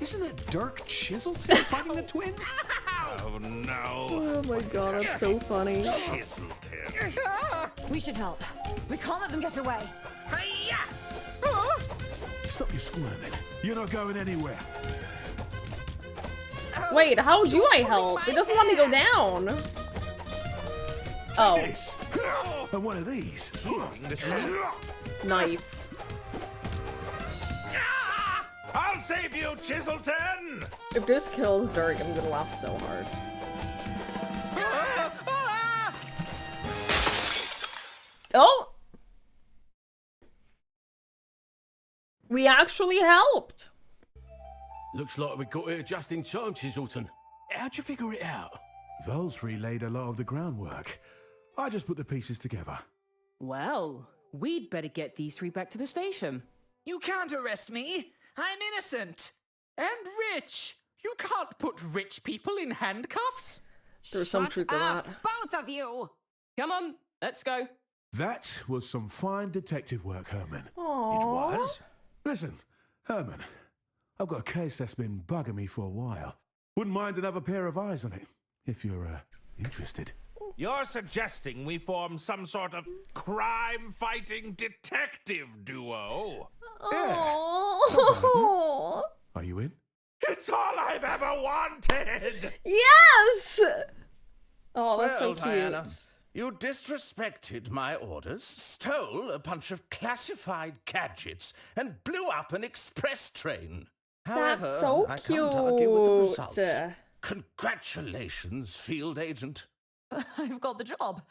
Isn't that Dirk Chiselton fighting the twins? Oh, no. Oh my god, that's so funny. Chiselton. We should help. We can't let them get away. Stop your squirming. You're not going anywhere. Wait, how do I help? It doesn't let me go down. Oh. This. And one of these. Knife. I'll save you, Chiselton! If this kills Dirk, I'm gonna laugh so hard. Oh! We actually helped! Looks like we got here just in time, Chiselton. How'd you figure it out? Those three laid a lot of the groundwork. I just put the pieces together. Well, we'd better get these three back to the station. You can't arrest me. I'm innocent. And rich. You can't put rich people in handcuffs. There's some truth to that. Both of you! Come on, let's go. That was some fine detective work, Herman. Aww. It was? Listen, Herman, I've got a case that's been bugging me for a while. Wouldn't mind another pair of eyes on it, if you're, interested. You're suggesting we form some sort of crime-fighting detective duo? Oh. Are you in? It's all I've ever wanted! Yes! Oh, that's Well, so cute. Diana, you disrespected my orders, stole a bunch of classified gadgets, and blew up an express train. However, That's so I cute. can't argue with the results. Congratulations, field agent. I've got the job.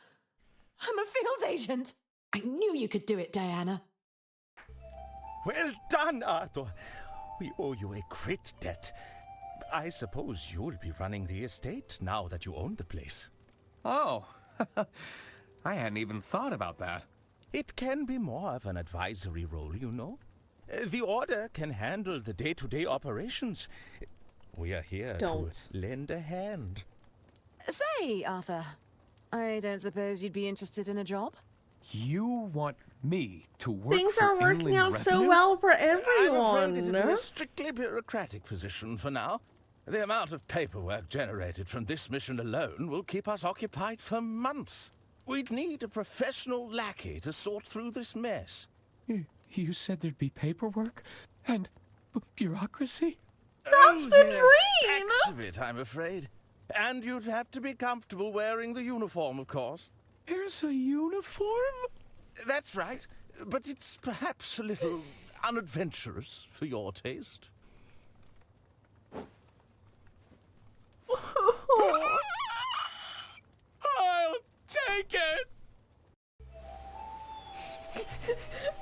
I'm a field agent. I knew you could do it, Diana. Well done, Arthur. We owe you a great debt. I suppose you'll be running the estate now that you own the place. Oh, I hadn't even thought about that. It can be more of an advisory role, you know. The Order can handle the day-to-day operations. We are here to lend a hand. Say, Arthur, I don't suppose you'd be interested in a job? You want me to work Things for are working Inland out so Revenue? well for I'm everyone. afraid it'll be a strictly bureaucratic position for now. The amount of paperwork generated from this mission alone will keep us occupied for months. We'd need a professional lackey to sort through this mess. You said there'd be paperwork and bureaucracy? That's the yes, dream! Stacks of it, I'm afraid. And you'd have to be comfortable wearing the uniform, of course. There's a uniform? That's right, but it's perhaps a little unadventurous for your taste. I'll take it!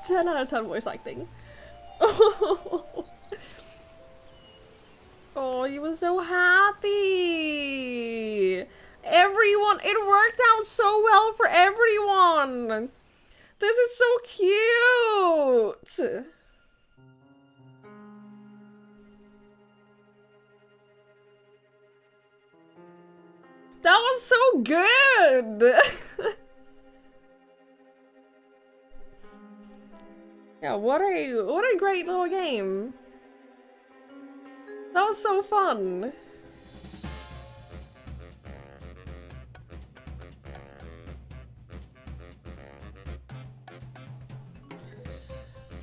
10 out of 10 voice acting. Oh, he was so happy. Everyone, it worked out so well for everyone. This is so cute. That was so good. Yeah, what a great little game. That was so fun.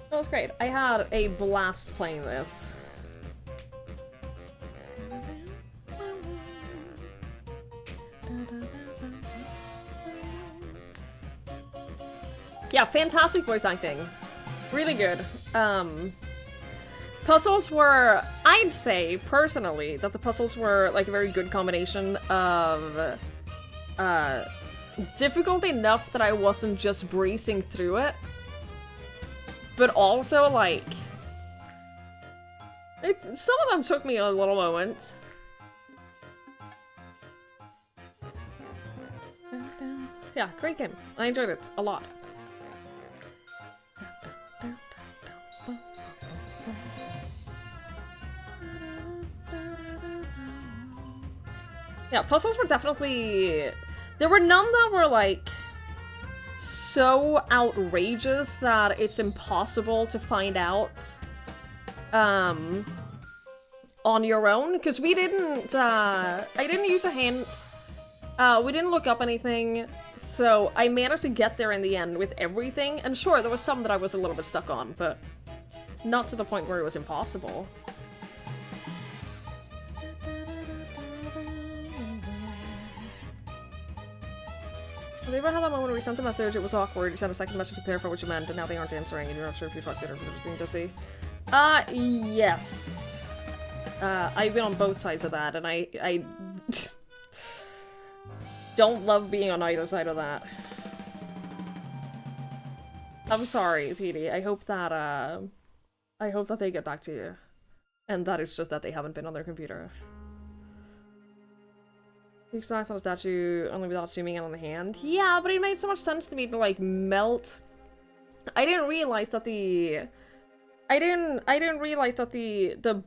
That was great. I had a blast playing this. Yeah, fantastic voice acting. Really good. Puzzles were, I'd say, personally, that the puzzles were like a very good combination of difficult enough that I wasn't just breezing through it, but also like, some of them took me a little moment. Yeah, great game. I enjoyed it a lot. Yeah, puzzles were definitely... There were none that were, like, so outrageous that it's impossible to find out on your own. Because we didn't, I didn't use a hint. We didn't look up anything. So I managed to get there in the end with everything. And sure, there was some that I was a little bit stuck on, but not to the point where it was impossible. Have you ever had that moment where you sent a message, it was awkward, you sent a second message to clarify what you meant, and now they aren't answering, and you're not sure if you fucked it or if they're just being busy? Yes. I've been on both sides of that, and I don't love being on either side of that. I'm sorry, Petey. I hope that they get back to you. And that it's just that they haven't been on their computer. You smacked on a statue only without zooming in on the hand? Yeah, but it made so much sense to me to, like, melt. I didn't realize that the... I didn't realize that the...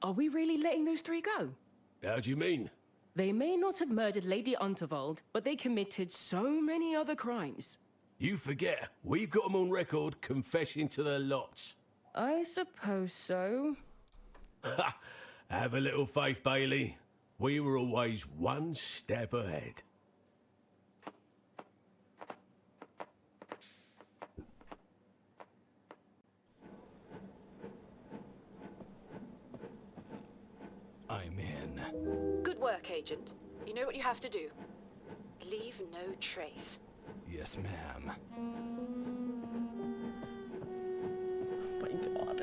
Are we really letting those three go? How do you mean? They may not have murdered Lady Unterwald, but they committed so many other crimes. You forget, we've got them on record confessing to the lots. I suppose so. Have a little faith, Bailey. We were always one step ahead. I'm in. Good work, Agent. You know what you have to do. Leave no trace. Yes, ma'am. Oh my god.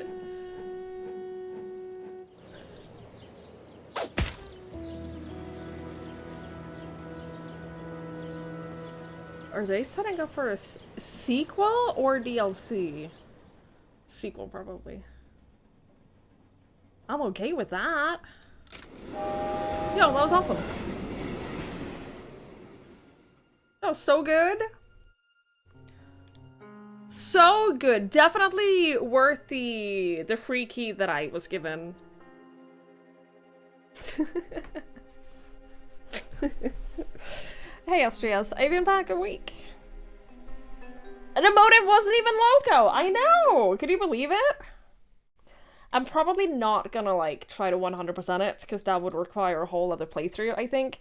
Are they setting up for a sequel or DLC? Sequel, probably. I'm okay with that. Yo, that was awesome. That was so good. So good. Definitely worth the free key that I was given. Hey, Austrias. I've been back a week. And the motive wasn't even loco. I know. Could you believe it? I'm probably not gonna, like, try to 100% it, because that would require a whole other playthrough, I think.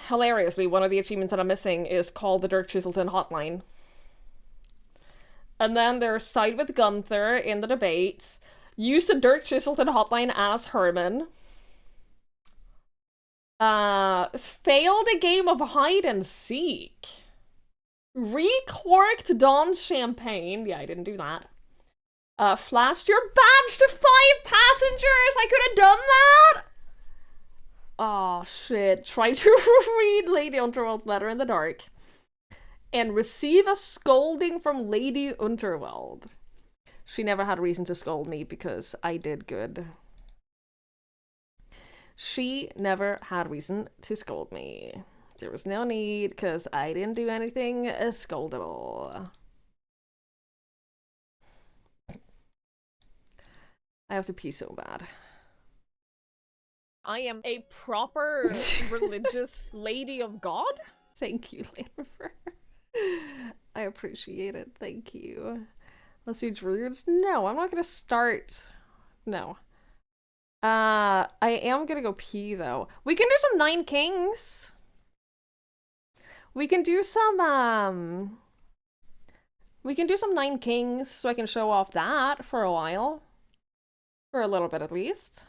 Hilariously, one of the achievements that I'm missing is called the Dirk Chiselton Hotline. And then there's side with Gunther in the debate. Use the Dirk Chiselton Hotline as Herman. Failed a game of hide and seek. Recorked Don's champagne. Yeah, I didn't do that. Flashed your badge to 5 passengers! I could have done that! Oh, shit. Try to read Lady Unterwald's letter in the dark. And receive a scolding from Lady Unterwald. She never had a reason to scold me because I did good. She never had reason to scold me. There was no need because I didn't do anything scoldable. I have to pee so bad. I am a proper religious lady of God. Thank you, Lanifer. I appreciate it. Thank you. Let's do druids. No, I'm not gonna start. No. I am gonna go pee though. We can do some Nine Kings. We can do some Nine Kings so I can show off that for a while. For a little bit at least.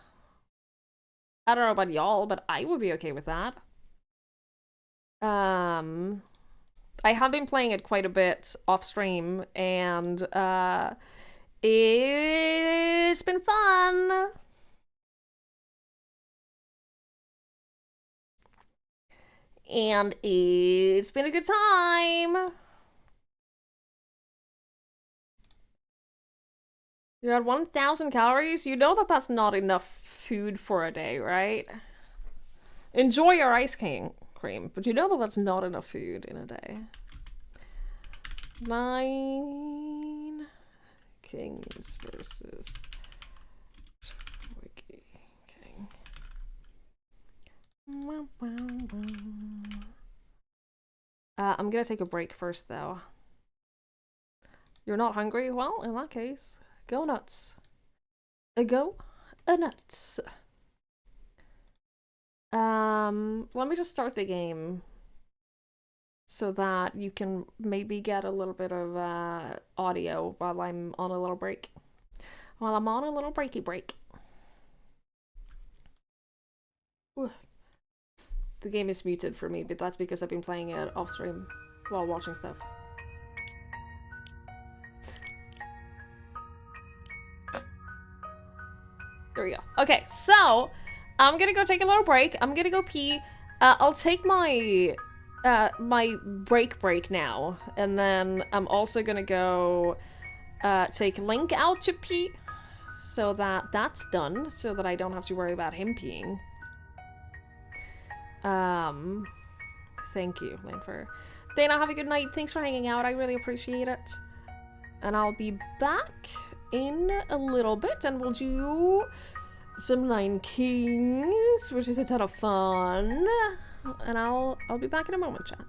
I don't know about y'all, but I would be okay with that. I have been playing it quite a bit off stream, and it's been fun. And it's been a good time. You had 1,000 calories? You know that that's not enough food for a day, right? Enjoy your ice cream, but you know that that's not enough food in a day. 9 Kings versus Wiki King. I'm gonna take a break first, though. You're not hungry? Well, in that case... Go nuts. Go nuts. Let me just start the game so that you can maybe get a little bit of audio while I'm on a little break. While I'm on a little breaky break. Ooh. The game is muted for me, but that's because I've been playing it off stream while watching stuff. There we go. Okay, so I'm gonna go take a little break. I'm gonna go pee. I'll take my my break now, and then I'm also gonna go take Link out to pee, so that that's done, so that I don't have to worry about him peeing. Thank you, Lanfer. Dana, have a good night. Thanks for hanging out. I really appreciate it. And I'll be back in a little bit, and we'll do some Nine Kings, which is a ton of fun. And I'll be back in a moment, chat.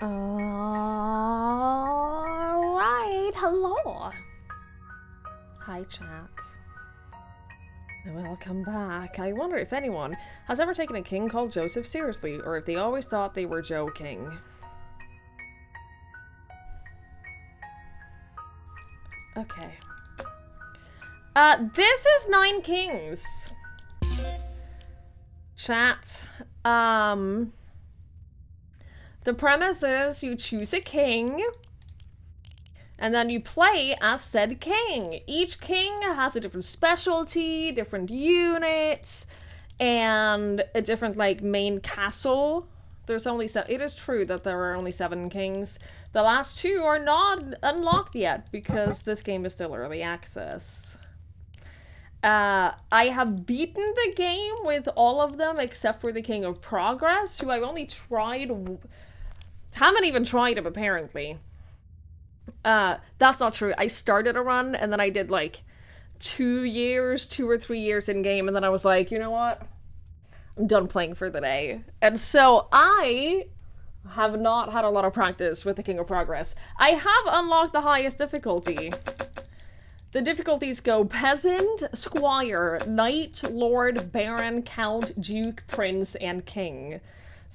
Alright, hello. Hi, chat. Welcome back. I wonder if anyone has ever taken a king called Joseph seriously, or if they always thought they were joking. Okay. This is 9 kings. Chat. The premise is you choose a king, and then you play as said king. Each king has a different specialty, different units, and a different, like, main castle. There's only 7. It is true that there are only 7 kings. The last 2 are not unlocked yet, because this game is still early access. I have beaten the game with all of them except for the King of Progress, who I've only tried... Haven't even tried him, apparently. That's not true. I started a run, and then I did, like, 2 or 3 years in-game, and then I was like, you know what? I'm done playing for the day. And so I have not had a lot of practice with the King of Progress. I have unlocked the highest difficulty. The difficulties go Peasant, Squire, Knight, Lord, Baron, Count, Duke, Prince, and King.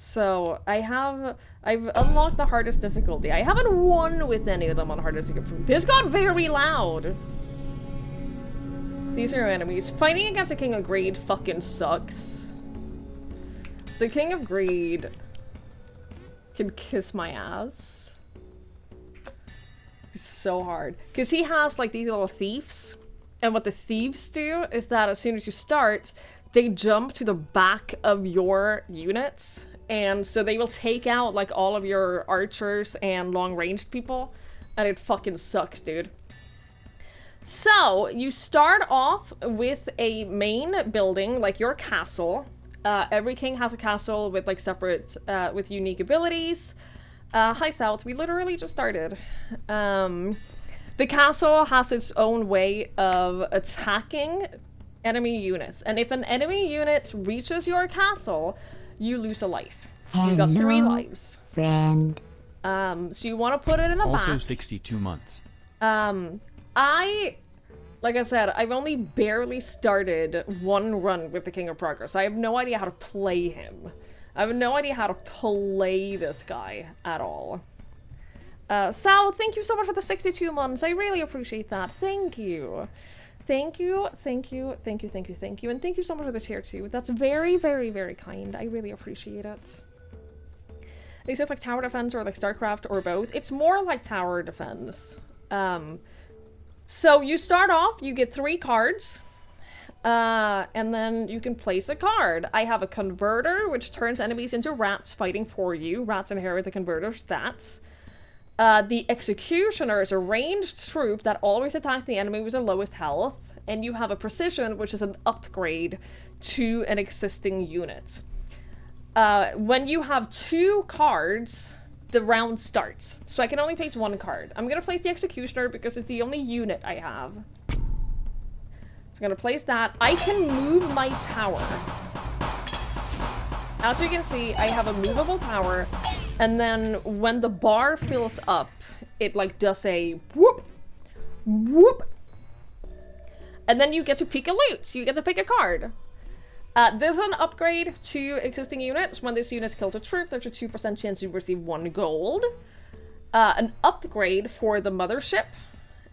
So I've unlocked the hardest difficulty. I haven't won with any of them on hardest difficulty. This got very loud. These are enemies. Fighting against the King of Greed fucking sucks. The King of Greed can kiss my ass. It's so hard. Because he has, like, these little thieves. And what the thieves do is that as soon as you start, they jump to the back of your units. And so they will take out, like, all of your archers and long-ranged people. And it fucking sucks, dude. So, you start off with a main building, like your castle. Every king has a castle with, like, separate, with unique abilities. Hi, South. We literally just started. The castle has its own way of attacking enemy units. And if an enemy unit reaches your castle, you lose a life. You got 3 lives. Friend. So you want to put it in the back. Also 62 months. Like I said, I've only barely started one run with the King of Progress. I have no idea how to play him. I have no idea how to play this guy at all. Sal, thank you so much for the 62 months. I really appreciate that. Thank you. Thank you, thank you, thank you, thank you, thank you, and thank you so much for the tier 2. That's very, very, very kind. I really appreciate it. Is it like tower defense or like StarCraft or both? It's more like tower defense. So you start off, you get 3 cards, and then you can place a card. I have a converter, which turns enemies into rats fighting for you. Rats inherit the converter's stats. The executioner is a ranged troop that always attacks the enemy with the lowest health, and you have a precision, which is an upgrade to an existing unit. When you have 2 cards, the round starts. So I can only place 1 card. I'm gonna place the executioner because it's the only unit I have. So I'm gonna place that. I can move my tower. As you can see, I have a movable tower, and then when the bar fills up, it like does a whoop, whoop, and then you get to pick a loot. So you get to pick a card. There's an upgrade to existing units. When this unit kills a troop, there's a 2% chance you receive 1 gold. An upgrade for the mothership,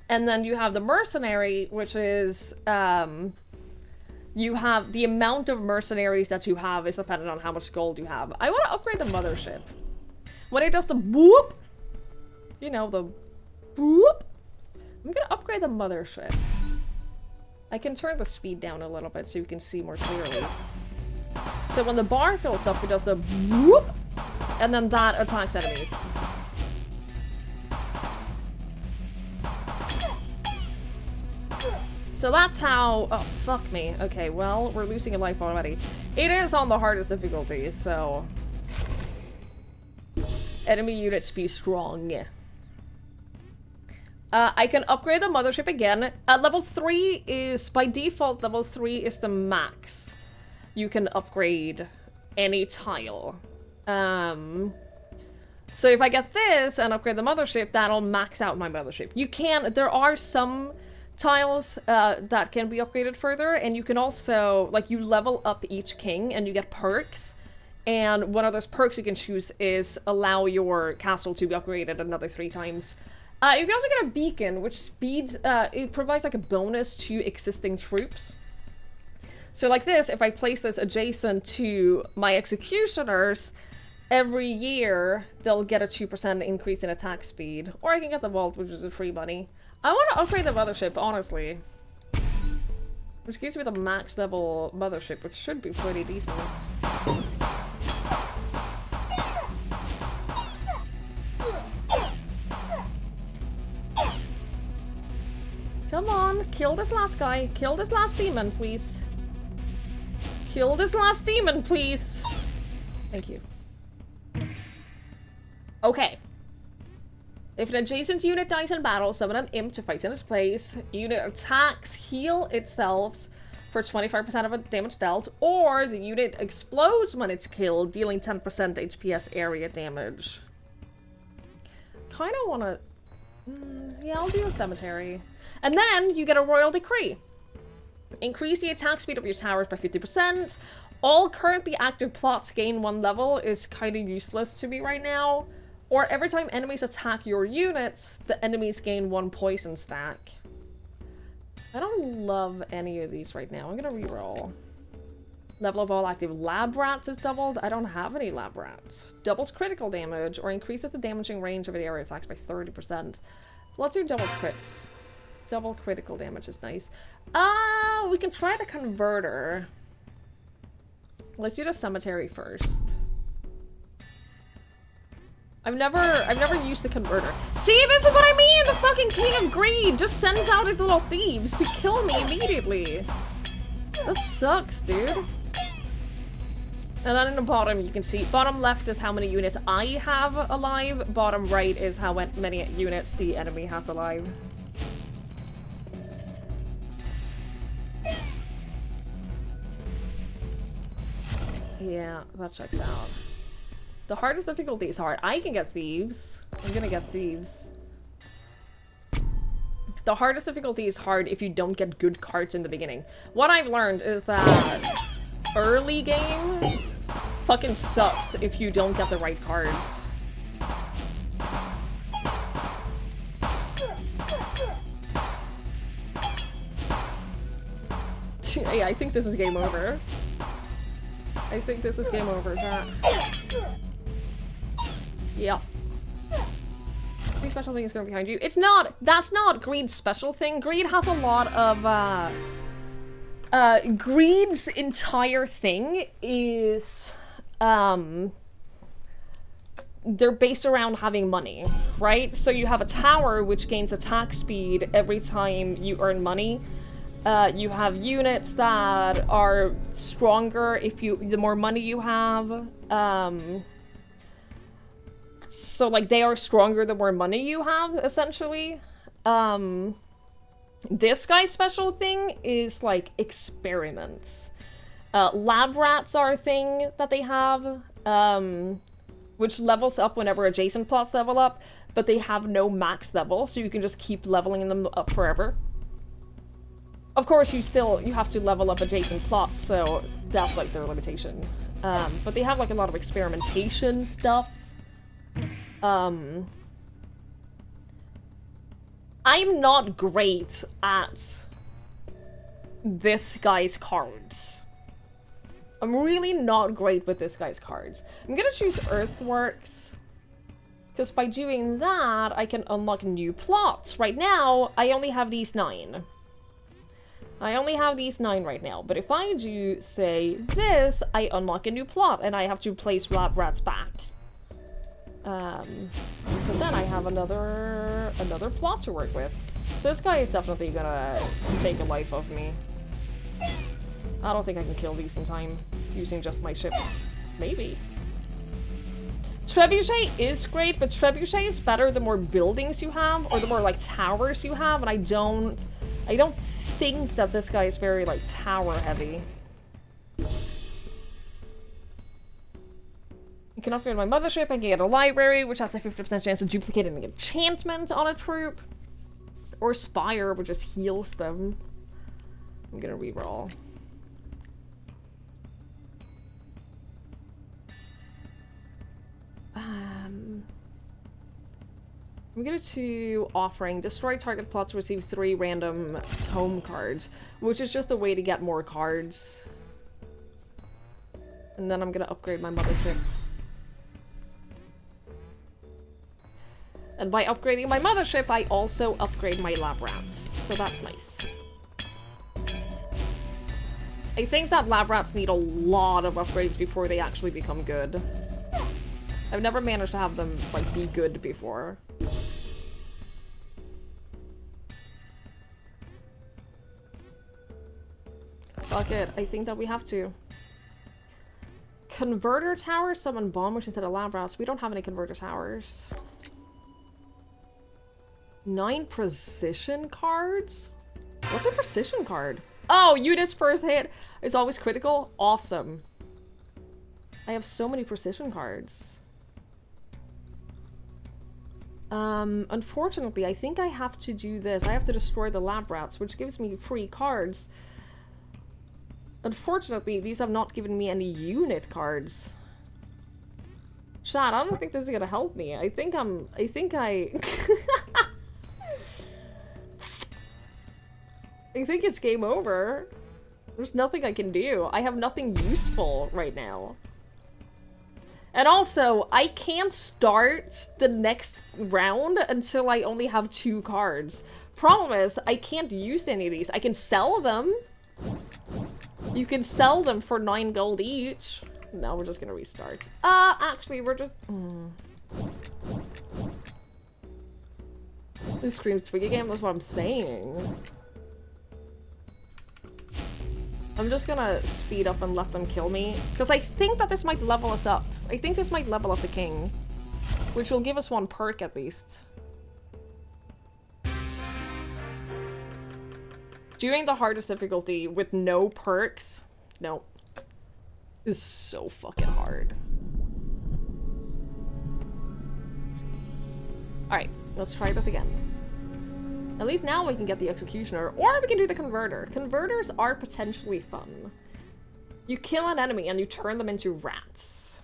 and then you have the mercenary, which is you have the amount of mercenaries that you have is dependent on how much gold you have. I want to upgrade the mothership. When it does the whoop, you know, the whoop, I'm gonna upgrade the mothership. I can turn the speed down a little bit so you can see more clearly. So when the bar fills up, it does the whoop, and then that attacks enemies. So that's how... Oh, fuck me. Okay, well, we're losing a life already. It is on the hardest difficulty, so... Enemy units be strong. I can upgrade the mothership again. Level 3 is... By default, level 3 is the max. You can upgrade any tile. So if I get this and upgrade the mothership, that'll max out my mothership. There are some tiles that can be upgraded further, and you can also, like, you level up each king and you get perks. And one of those perks you can choose is allow your castle to be upgraded another 3 times. You can also get a beacon, which speeds, it provides like a bonus to existing troops. So like this, if I place this adjacent to my executioners, every year they'll get a 2% increase in attack speed. Or I can get the vault, which is a free money. I want to upgrade the mothership, honestly. Which gives me the max level mothership, which should be pretty decent. Come on, kill this last guy. Kill this last demon, please. Kill this last demon, please. Thank you. Okay. If an adjacent unit dies in battle, summon an imp to fight in its place. Unit attacks heal itself for 25% of a damage dealt, or the unit explodes when it's killed, dealing 10% HPS area damage. Kinda wanna... yeah, I'll do the cemetery. And then you get a royal decree. Increase the attack speed of your towers by 50%. All currently active plots gain 1 level is kind of useless to me right now. Or every time enemies attack your units, the enemies gain 1 poison stack. I don't love any of these right now. I'm gonna reroll. Level of all active lab rats is doubled. I don't have any lab rats. Doubles critical damage or increases the damaging range of the area attacks by 30%. Let's do double crits. Double critical damage is nice. We can try the converter. Let's do the cemetery first. I've never used the converter. See, this is what I mean! The fucking King of Greed just sends out his little thieves to kill me immediately. That sucks, dude. And then in the bottom, you can see, bottom left is how many units I have alive. Bottom right is how many units the enemy has alive. Yeah, that checks out. The hardest difficulty is hard. I can get thieves. I'm gonna get thieves. The hardest difficulty is hard if you don't get good cards in the beginning. What I've learned is that early game fucking sucks if you don't get the right cards. Yeah, I think this is game over. I think this is game over. Yeah. Any special thing is going behind you. It's not. That's not Greed's special thing. Greed has a lot of. Greed's entire thing is. They're based around having money, right? So you have a tower which gains attack speed every time you earn money. You have units that are stronger the more money you have. So like they are stronger the more money you have, essentially. This guy's special thing is like experiments. Lab rats are a thing that they have, which levels up whenever adjacent plots level up, but they have no max level, so you can just keep leveling them up forever. Of course, you have to level up adjacent plots, so that's like their limitation. But they have like a lot of experimentation stuff. I'm not great at this guy's cards. I'm really not great with this guy's cards. I'm gonna choose Earthworks, because by doing that, I can unlock new plots. Right now, I only have these 9. I only have these 9 right now, but if I do, say, this, I unlock a new plot, and I have to place lab rats back. But then I have another plot to work with. This guy is definitely gonna take a life of me. I don't think I can kill these in time, using just my ship. Maybe. Trebuchet is great, but Trebuchet is better the more buildings you have, or the more, like, towers you have, and I don't think that this guy is very, like, tower heavy. can upgrade my mothership. I can get a library, which has a 50% chance of duplicating an enchantment on a troop. Or Spire, which just heals them. I'm gonna reroll. I'm gonna do Offering. Destroy target plot to receive 3 random tome cards, which is just a way to get more cards. And then I'm gonna upgrade my mothership. And by upgrading my mothership, I also upgrade my lab rats. So that's nice. I think that lab rats need a lot of upgrades before they actually become good. I've never managed to have them, like, be good before. Fuck it, I think that we have to. Converter tower, summon bomb, which instead of lab rats. We don't have any converter towers. 9 precision cards? What's a precision card? Oh, unit's first hit is always critical? Awesome. I have so many precision cards. Unfortunately, I think I have to do this. I have to destroy the lab rats, which gives me free cards. Unfortunately, these have not given me any unit cards. Chat, I don't think this is gonna help me. I think I think it's game over. There's nothing I can do. I have nothing useful right now. And also, I can't start the next round until I only have 2 cards. Problem is, I can't use any of these. I can sell them. You can sell them for 9 gold each. No, we're just gonna restart. Actually, we're just... This screams Twiggy game, that's what I'm saying. I'm just gonna speed up and let them kill me. Because I think that this might level us up. I think this might level up the king. Which will give us 1 perk at least. Doing the hardest difficulty with no perks, no, is so fucking hard. Alright, let's try this again. At least now we can get the Executioner, or we can do the Converter. Converters are potentially fun. You kill an enemy and you turn them into rats.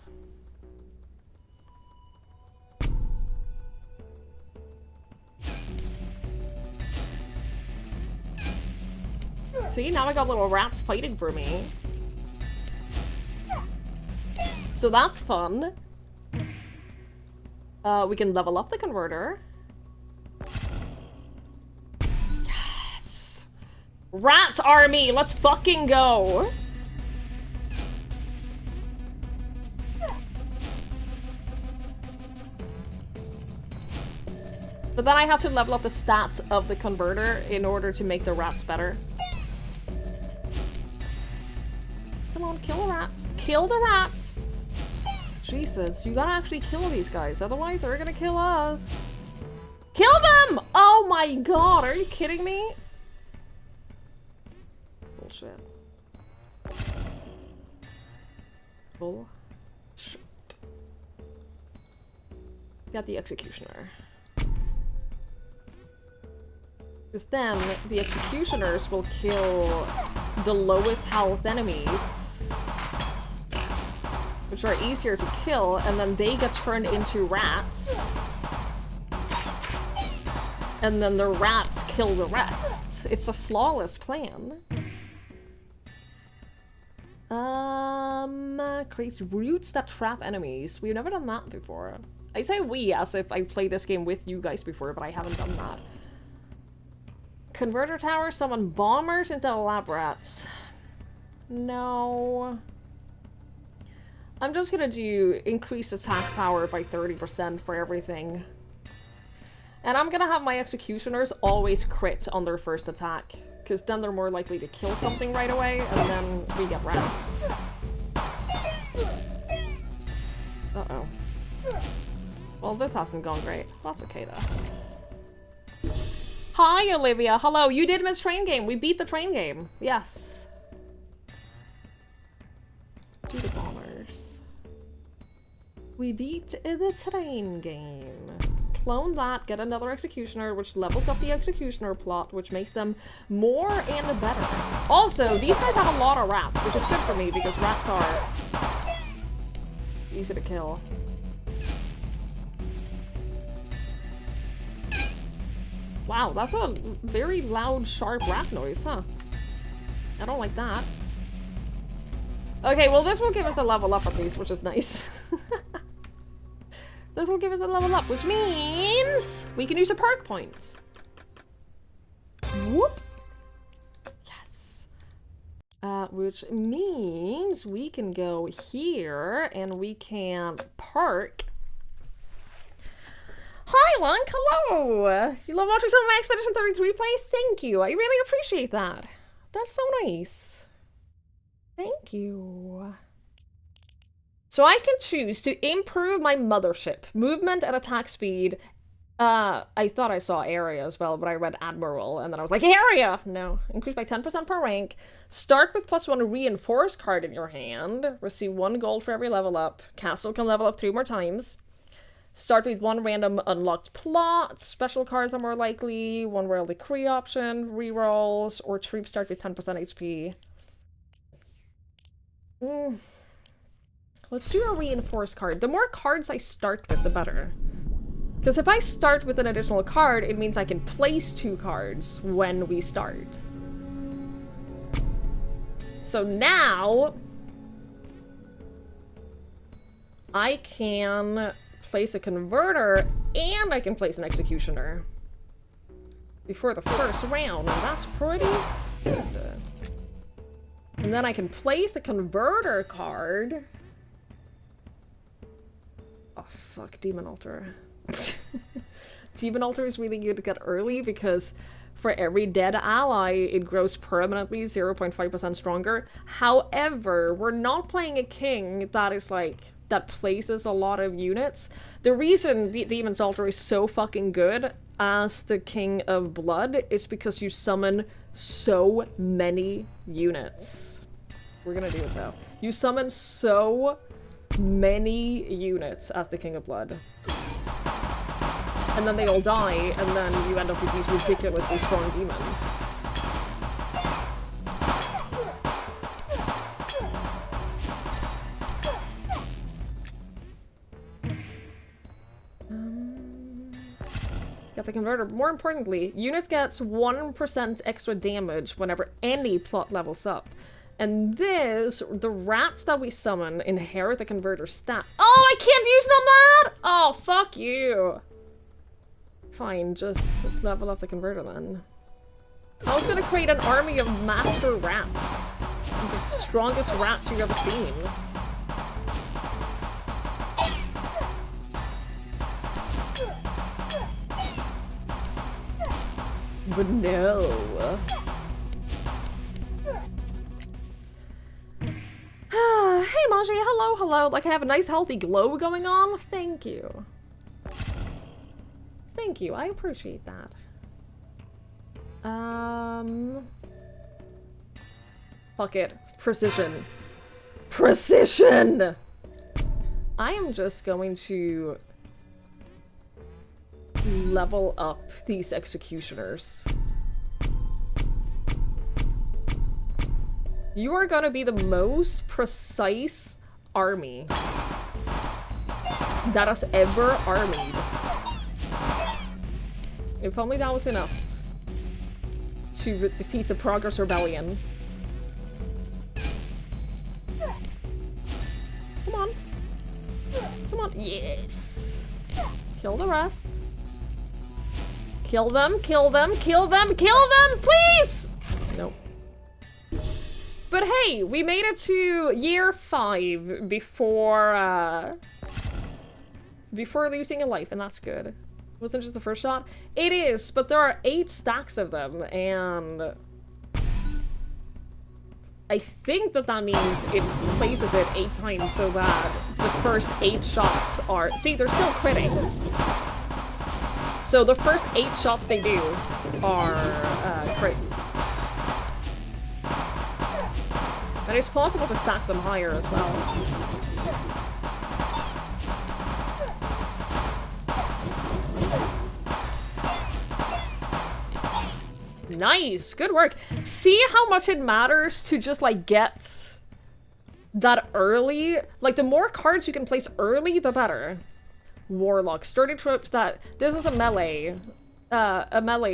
See, now I got little rats fighting for me. So that's fun. We can level up the Converter. Yes! Rat army, let's fucking go! But then I have to level up the stats of the Converter in order to make the rats better. Come on, kill the rats. Kill the rats! Jesus, you gotta actually kill these guys, otherwise they're gonna kill us. Kill them! Oh my god, are you kidding me? Bullshit. Bullshit. Got the Executioner. Because then the Executioners will kill the lowest health enemies, which are easier to kill, and then they get turned into rats. And then the rats kill the rest. It's a flawless plan. Creates roots that trap enemies. We've never done that before. I say we as if I played this game with you guys before, but I haven't done that. Converter tower, summon bombers into lab rats. No. I'm just gonna do increased attack power by 30% for everything. And I'm gonna have my Executioners always crit on their first attack, because then they're more likely to kill something right away, and then we get rats. Uh-oh. Well, this hasn't gone great. That's okay, though. Hi, Olivia. Hello. You did miss train game. We beat the train game. Yes. Do the bombers. We beat the train game. Clone that, get another executioner, which levels up the executioner plot, which makes them more and better. Also, these guys have a lot of rats, which is good for me because rats are easy to kill. Wow, that's a very loud, sharp rat noise, huh? I don't like that. Okay, well this will give us a level up at least, which is nice. This will give us a level up, which means we can use a perk points. Whoop! Yes. Which means we can go here and we can perk. Hi, Lunk. Hello. You love watching some of my Expedition 33 play? Thank you. I really appreciate that. That's so nice. Thank you. So I can choose to improve my mothership, movement and attack speed. I thought I saw area as well, but I read admiral, and then I was like, area! No. Increase by 10% per rank. Start with +1 reinforce card in your hand. Receive 1 gold for every level up. Castle can level up 3 more times. Start with 1 random unlocked plot. Special cards are more likely. 1 royal decree option. Rerolls. Or troops start with 10% HP. Let's do a reinforced card. The more cards I start with, the better. Because if I start with an additional card, it means I can place 2 cards when we start. So now I can place a converter and I can place an executioner before the first round, and that's pretty good. And then I can place the converter card. Oh fuck, Demon Altar. Demon Altar is really good to get early because for every dead ally, it grows permanently 0.5% stronger. However, we're not playing a king that is like, that places a lot of units. The reason the Demon's Altar is so fucking good as the King of Blood is because you summon so many units. We're gonna do it though. You summon so many units as the King of Blood. And then they all die, and then you end up with these ridiculously strong demons. Get the converter. More importantly, units gets 1% extra damage whenever any plot levels up. And this, the rats that we summon inherit the converter stats. Oh, I can't use it on that! Oh, fuck you. Fine, just level up the converter then. I was gonna create an army of master rats. The strongest rats you've ever seen. But no. Hey Maji, hello, hello. Like I have a nice healthy glow going on? Thank you. Thank you, I appreciate that. Fuck it. Precision. Precision! I am just going to level up these executioners. You are gonna be the most precise army that has ever armied. If only that was enough to defeat the Progress Rebellion. Come on. Come on. Yes. Kill the rest. Kill them, kill them, kill them, kill them, please! Nope. But hey, we made it to year 5 before losing a life, and that's good. Wasn't just the first shot? It is, but there are 8 stacks of them, and I think that means it places it 8 times so that the first 8 shots are... See, they're still critting. So the first 8 shots they do are crits. And it's possible to stack them higher as well. Nice, good work. See how much it matters to just, like, get that early? Like, the more cards you can place early, the better. Warlock. Sturdy troops that... This is a melee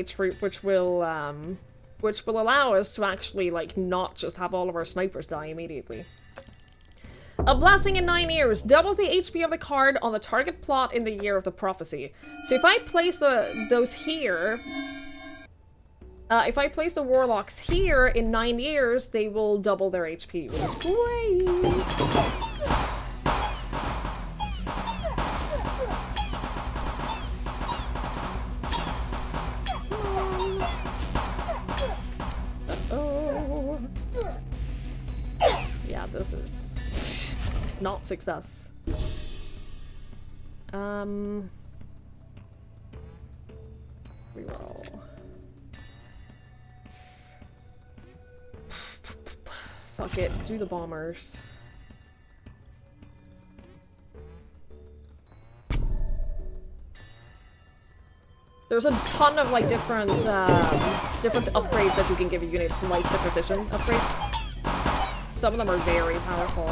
troop, which will allow us to actually, like, not just have all of our snipers die immediately. A blessing in 9 years doubles the HP of the card on the target plot in the year of the prophecy. So if I place those here, if I place the warlocks here in 9 years, they will double their HP, which is great. Uh-oh. Yeah, this is not success. Reroll. Fuck it, do the bombers. There's a ton of like different upgrades that you can give units, like the precision upgrades. Some of them are very powerful.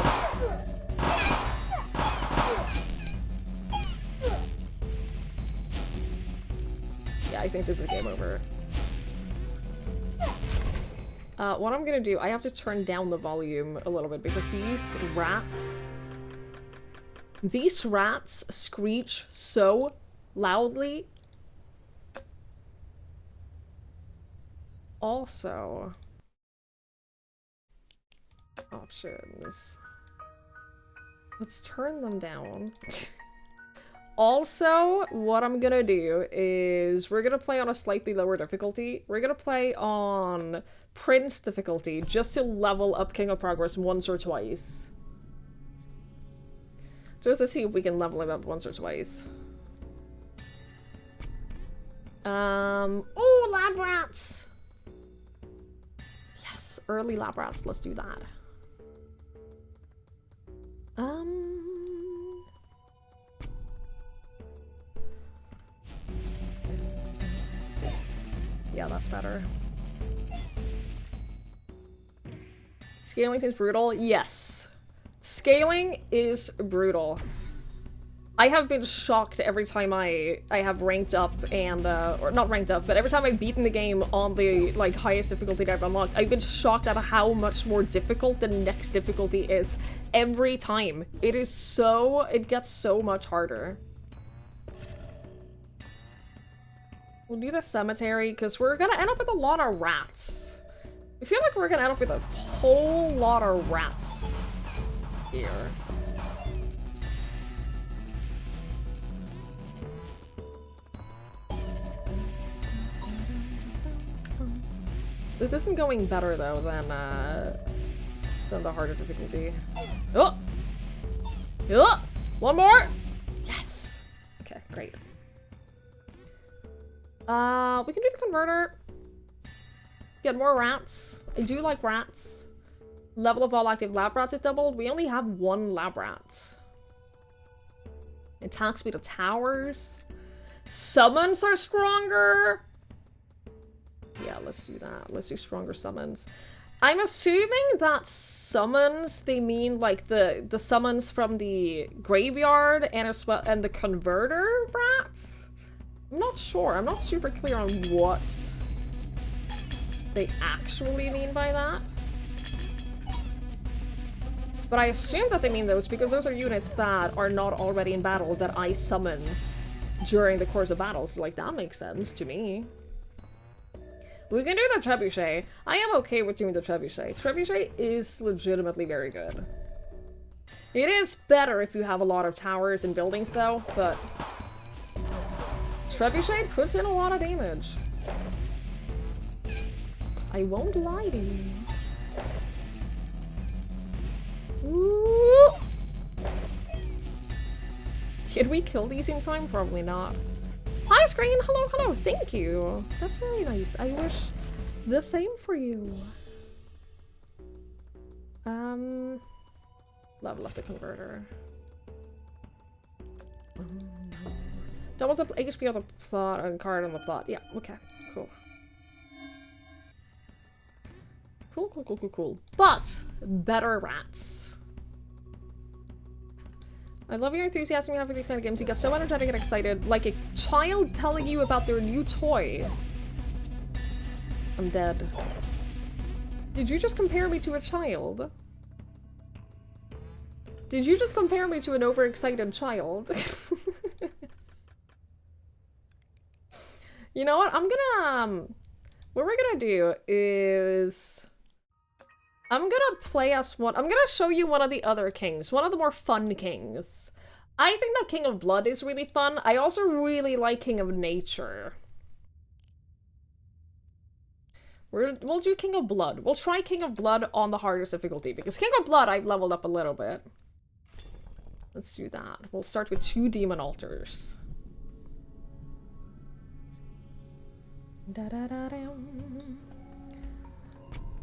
Yeah, I think this is game over. What I'm gonna do, I have to turn down the volume a little bit because these rats screech so loudly. Also, options. Let's turn them down. Also, what I'm gonna do is we're gonna play on a slightly lower difficulty. We're gonna play on Prince difficulty just to level up King of Progress once or twice. Just to see if we can level him up once or twice. Ooh, lab rats! Yes, early lab rats. Let's do that. Yeah, that's better. Scaling seems brutal. Yes. Scaling is brutal. I have been shocked every time I have ranked up and, or not ranked up, but every time I've beaten the game on the, like, highest difficulty that I've unlocked, I've been shocked at how much more difficult the next difficulty is. Every time. It gets so much harder. We'll do the cemetery, because we're gonna end up with a lot of rats. I feel like we're gonna end up with a whole lot of rats here. This isn't going better, though, than the harder difficulty. Oh! Oh! One more! Yes! Okay, great. We can do the converter. Get more rats. I do like rats. Level of all active lab rats is doubled. We only have 1 lab rat. Attack speed of towers. Summons are stronger! Yeah, let's do that. Let's do stronger summons. I'm assuming that summons, they mean like the summons from the graveyard and as well and the converter rats? I'm not sure. I'm not super clear on what they actually mean by that. But I assume that they mean those because those are units that are not already in battle that I summon during the course of battles. Like, that makes sense to me. We can do the trebuchet. I am okay with doing the trebuchet. Trebuchet is legitimately very good. It is better if you have a lot of towers and buildings, though, but trebuchet puts in a lot of damage. I won't lie to you. Ooh. Can we kill these in time? Probably not. Hi, Screen! Hello, hello! Thank you! That's really nice. I wish the same for you. Level up the converter. Doubles up HP on the plot and card on the plot. Yeah, okay, cool. Cool, cool, cool, cool, cool. But, better rats. I love your enthusiasm you have for these kind of games. You get so energetic and excited, like a child telling you about their new toy. I'm dead. Did you just compare me to a child? Did you just compare me to an overexcited child? You know what? I'm gonna, what we're gonna do is, I'm gonna play as one, I'm gonna show you one of the other kings, one of the more fun kings. I think that King of Blood is really fun. I also really like King of Nature. We'll do King of Blood. We'll try King of Blood on the hardest difficulty, because King of Blood I've leveled up a little bit. Let's do that. We'll start with 2 demon altars.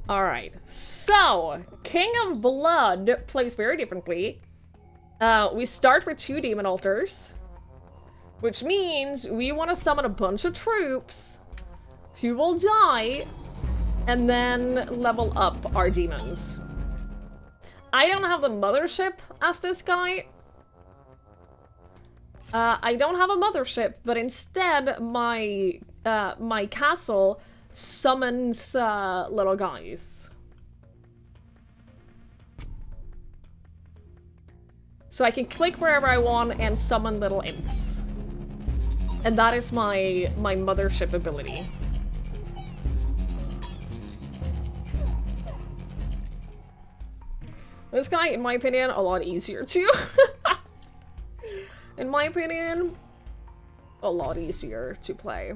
Alright, so King of Blood plays very differently. We start with 2 demon altars, which means we want to summon a bunch of troops who will die and then level up our demons. I don't have the mothership as this guy. I don't have a mothership, but instead my my castle summons little guys. So I can click wherever I want and summon little imps. And that is my mothership ability. This guy, in my opinion, a lot easier too. In my opinion, a lot easier to play.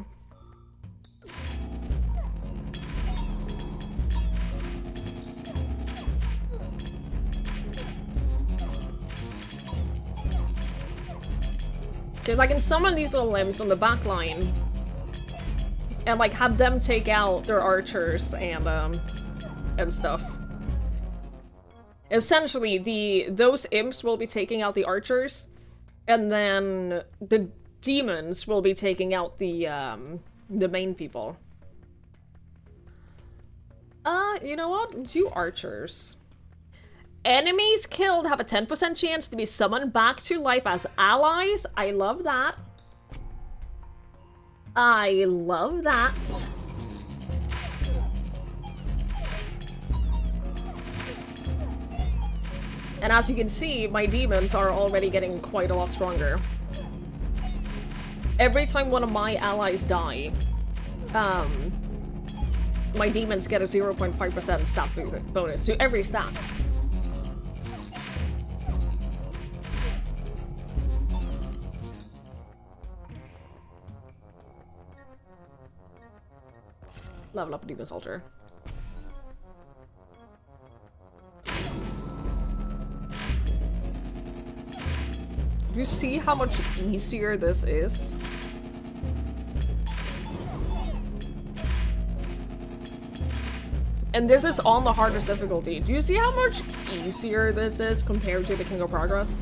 Because I can summon these little imps on the back line and like have them take out their archers and stuff. Essentially, those imps will be taking out the archers, and then the demons will be taking out the main people. You know what? Do archers. Enemies killed have a 10% chance to be summoned back to life as allies. I love that. I love that. And as you can see, my demons are already getting quite a lot stronger. Every time one of my allies die, my demons get a 0.5% stat bonus to every stat. Level up a demon soldier. Do you see how much easier this is? And this is on the hardest difficulty. Do you see how much easier this is compared to the King of Progress?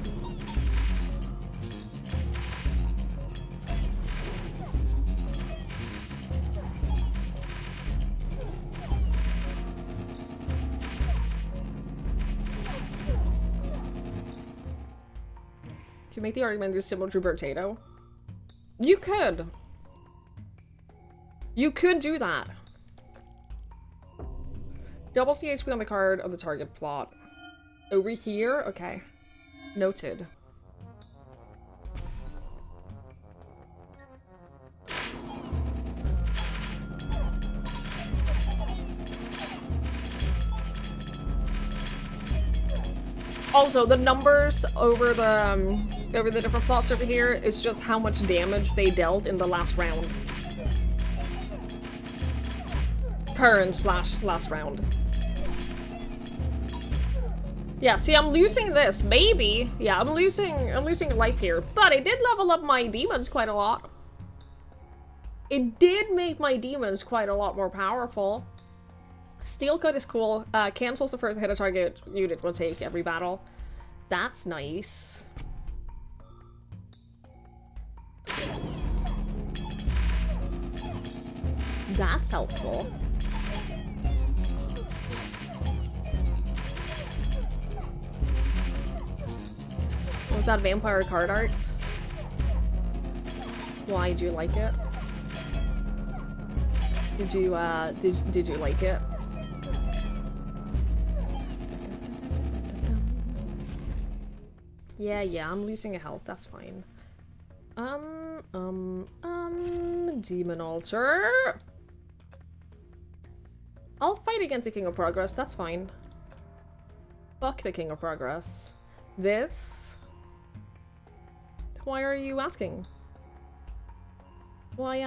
Can you make the argument is similar to Bertato? You could. You could do that. Double CHP on the card of the target plot. Over here? Okay. Noted. Also, the numbers over the different plots over here is just how much damage they dealt in the last round. Current / last round. Yeah, see, I'm losing this. Maybe. Yeah, I'm losing life here. But it did level up my demons quite a lot. It did make my demons quite a lot more powerful. Steel Cut is cool. Cancels the first hit a target unit will take every battle. That's nice. That's helpful. that vampire card art? Why do you like it? Did you like it? Yeah, I'm losing a health, that's fine. Demon Altar. I'll fight against the King of Progress, that's fine. Fuck the King of Progress. This? Why are you asking? Why'd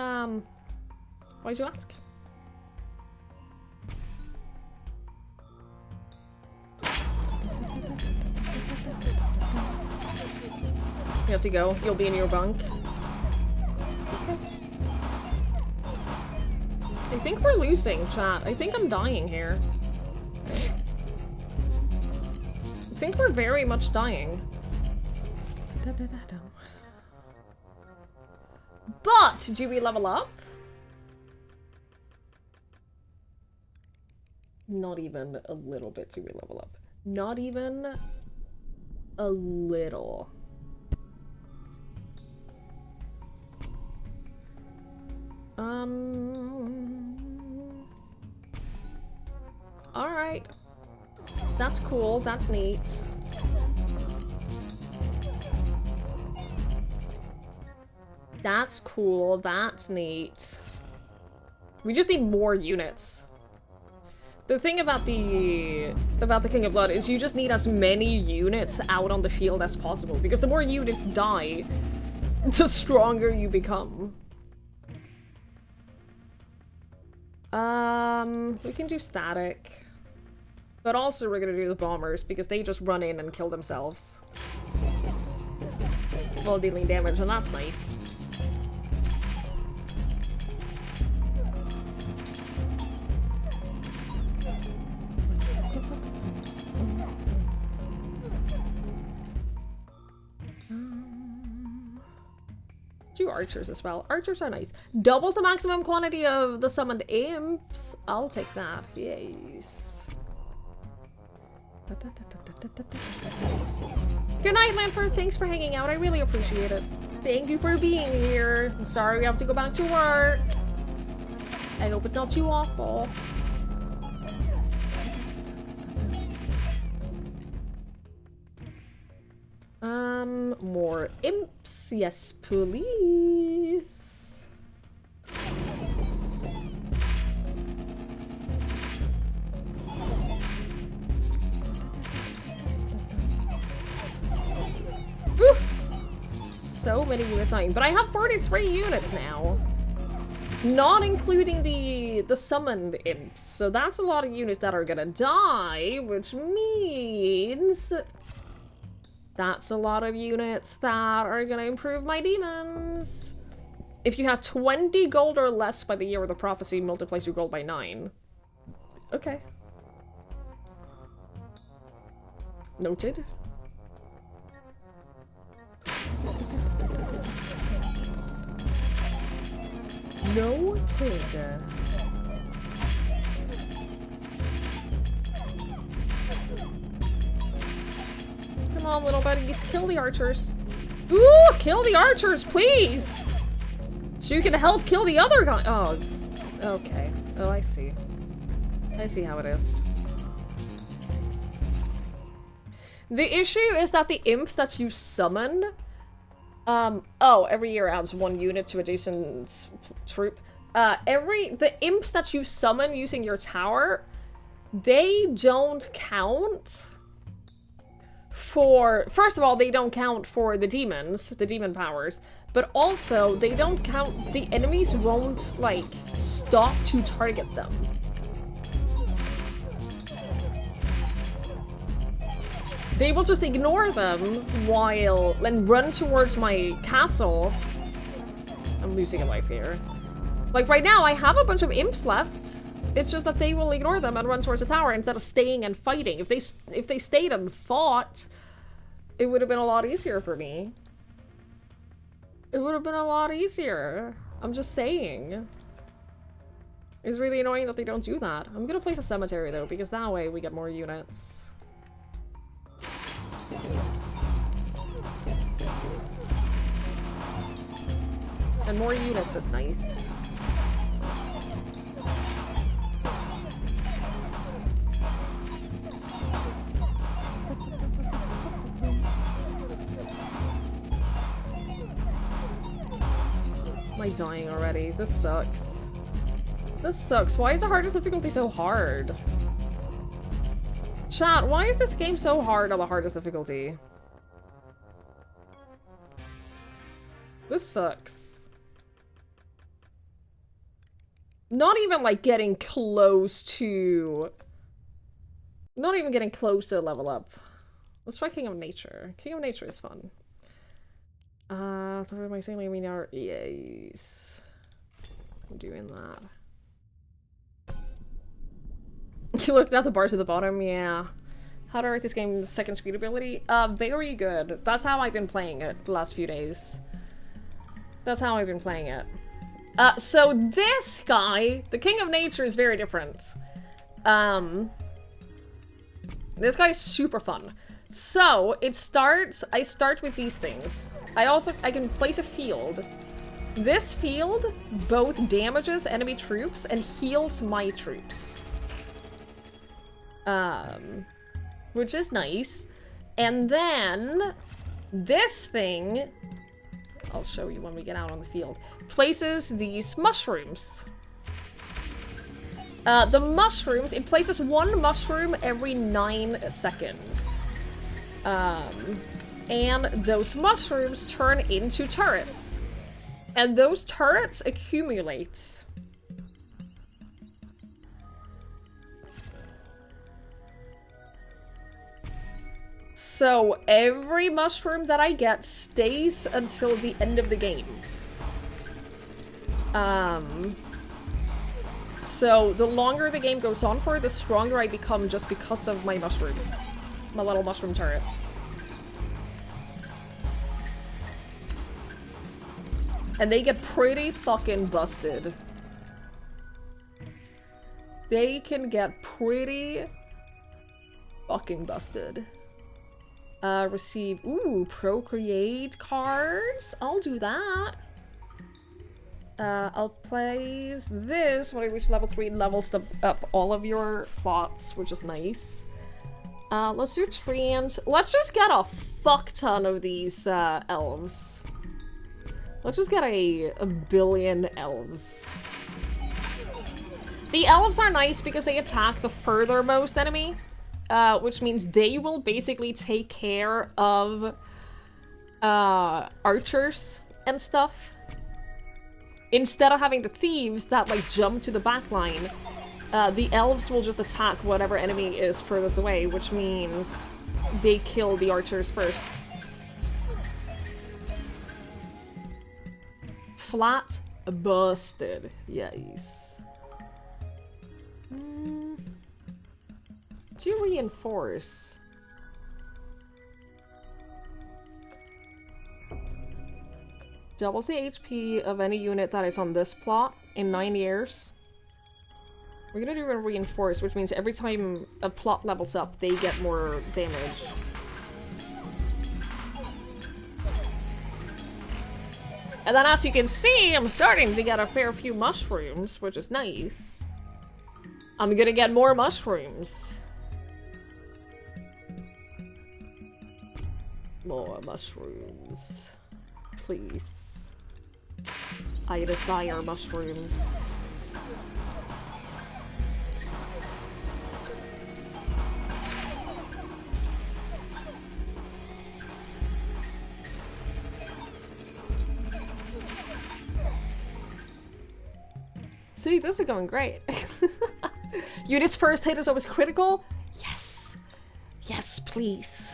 you ask? You have to go. You'll be in your bunk. Okay. I think we're losing, chat. I think I'm dying here. I think we're very much dying. But, do we level up? Not even a little bit do we level up. Not even a little. Alright. That's cool, that's neat. That's cool, that's neat. We just need more units. The thing about the King of Blood is you just need as many units out on the field as possible, because the more units die, the stronger you become. We can do static. But also we're gonna do the bombers, because they just run in and kill themselves while dealing damage, and that's nice. Do archers as well. Archers are nice. Doubles the maximum quantity of the summoned imps. I'll take that. Yes. Good night, Manfred. Thanks for hanging out. I really appreciate it. Thank you for being here. I'm sorry we have to go back to work. I hope it's not too awful. More imps. Yes, please. Whew. So many units dying, but I have 43 units now. Not including the summoned imps. So that's a lot of units that are gonna die, which means that's a lot of units that are gonna improve my demons. If you have 20 gold or less by the year of the prophecy, multiplies your gold by 9. Okay. Noted. Noted. Come on, little buddies, kill the archers. Ooh, kill the archers, please! So you can help kill the other guy. Oh, okay. Oh, I see. I see how it is. The issue is that the imps that you summon, every year adds 1 unit to adjacent troop. The imps that you summon using your tower, they don't count for, first of all, they don't count for the demons, the demon powers, but also they don't count, the enemies won't, like, stop to target them. They will just ignore them and run towards my castle. I'm losing a life here. Like, right now, I have a bunch of imps left. It's just that they will ignore them and run towards the tower instead of staying and fighting. If they stayed and fought, it would have been a lot easier for me. It would have been a lot easier. I'm just saying. It's really annoying that they don't do that. I'm gonna place a cemetery, though, because that way we get more units. And more units is nice. Am I dying already? This sucks. This sucks. Why is the hardest difficulty so hard? Chat, why is this game so hard on the hardest difficulty? This sucks. Not even like getting close to... Not even getting close to a level up. Let's try King of Nature. King of Nature is fun. Sorry, my sailing we are yes. I'm doing that. You looked at the bars at the bottom, yeah. How to rate this game's second screen ability? Very good. That's how I've been playing it the last few days. That's how I've been playing it. So this guy, the King of Nature, is very different. This guy is super fun. So, I start with these things. I can place a field. This field both damages enemy troops and heals my troops. Which is nice. And then, this thing, I'll show you when we get out on the field, places these mushrooms. The mushrooms, it places one mushroom every 9 seconds. And those mushrooms turn into turrets. And those turrets accumulate. So every mushroom that I get stays until the end of the game. So the longer the game goes on for, the stronger I become just because of my mushrooms. My little mushroom turrets. And they get pretty fucking busted. They can get pretty fucking busted. Receive, ooh, procreate cards. I'll do that. I'll place this when I reach level 3, levels up all of your plots, which is nice. Let's do treants. Let's just get a fuck ton of these elves. Let's just get a billion elves. The elves are nice because they attack the furthermost enemy, which means they will basically take care of archers and stuff. Instead of having the thieves that like jump to the back line, the elves will just attack whatever enemy is furthest away, which means they kill the archers first. Flat busted. Yes. Do you reinforce? Doubles the HP of any unit that is on this plot in 9 years. We're gonna do a reinforce, which means every time a plot levels up, they get more damage. And then as you can see, I'm starting to get a fair few mushrooms, which is nice. I'm gonna get more mushrooms. More mushrooms. Please. I desire mushrooms. See, this is going great. Unit's first hit is always critical? Yes. Yes, please.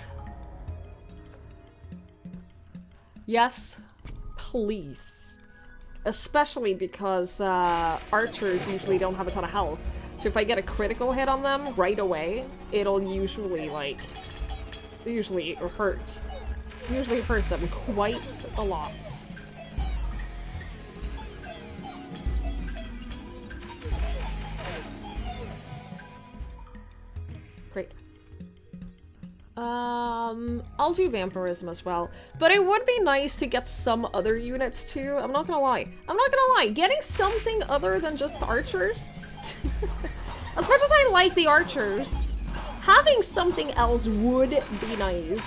Yes, please. Especially because archers usually don't have a ton of health. So if I get a critical hit on them right away, it'll usually, like, usually hurt them quite a lot. Great. I'll do vampirism as well. But it would be nice to get some other units too. I'm not gonna lie. Getting something other than just archers. As much as I like the archers, having something else would be nice.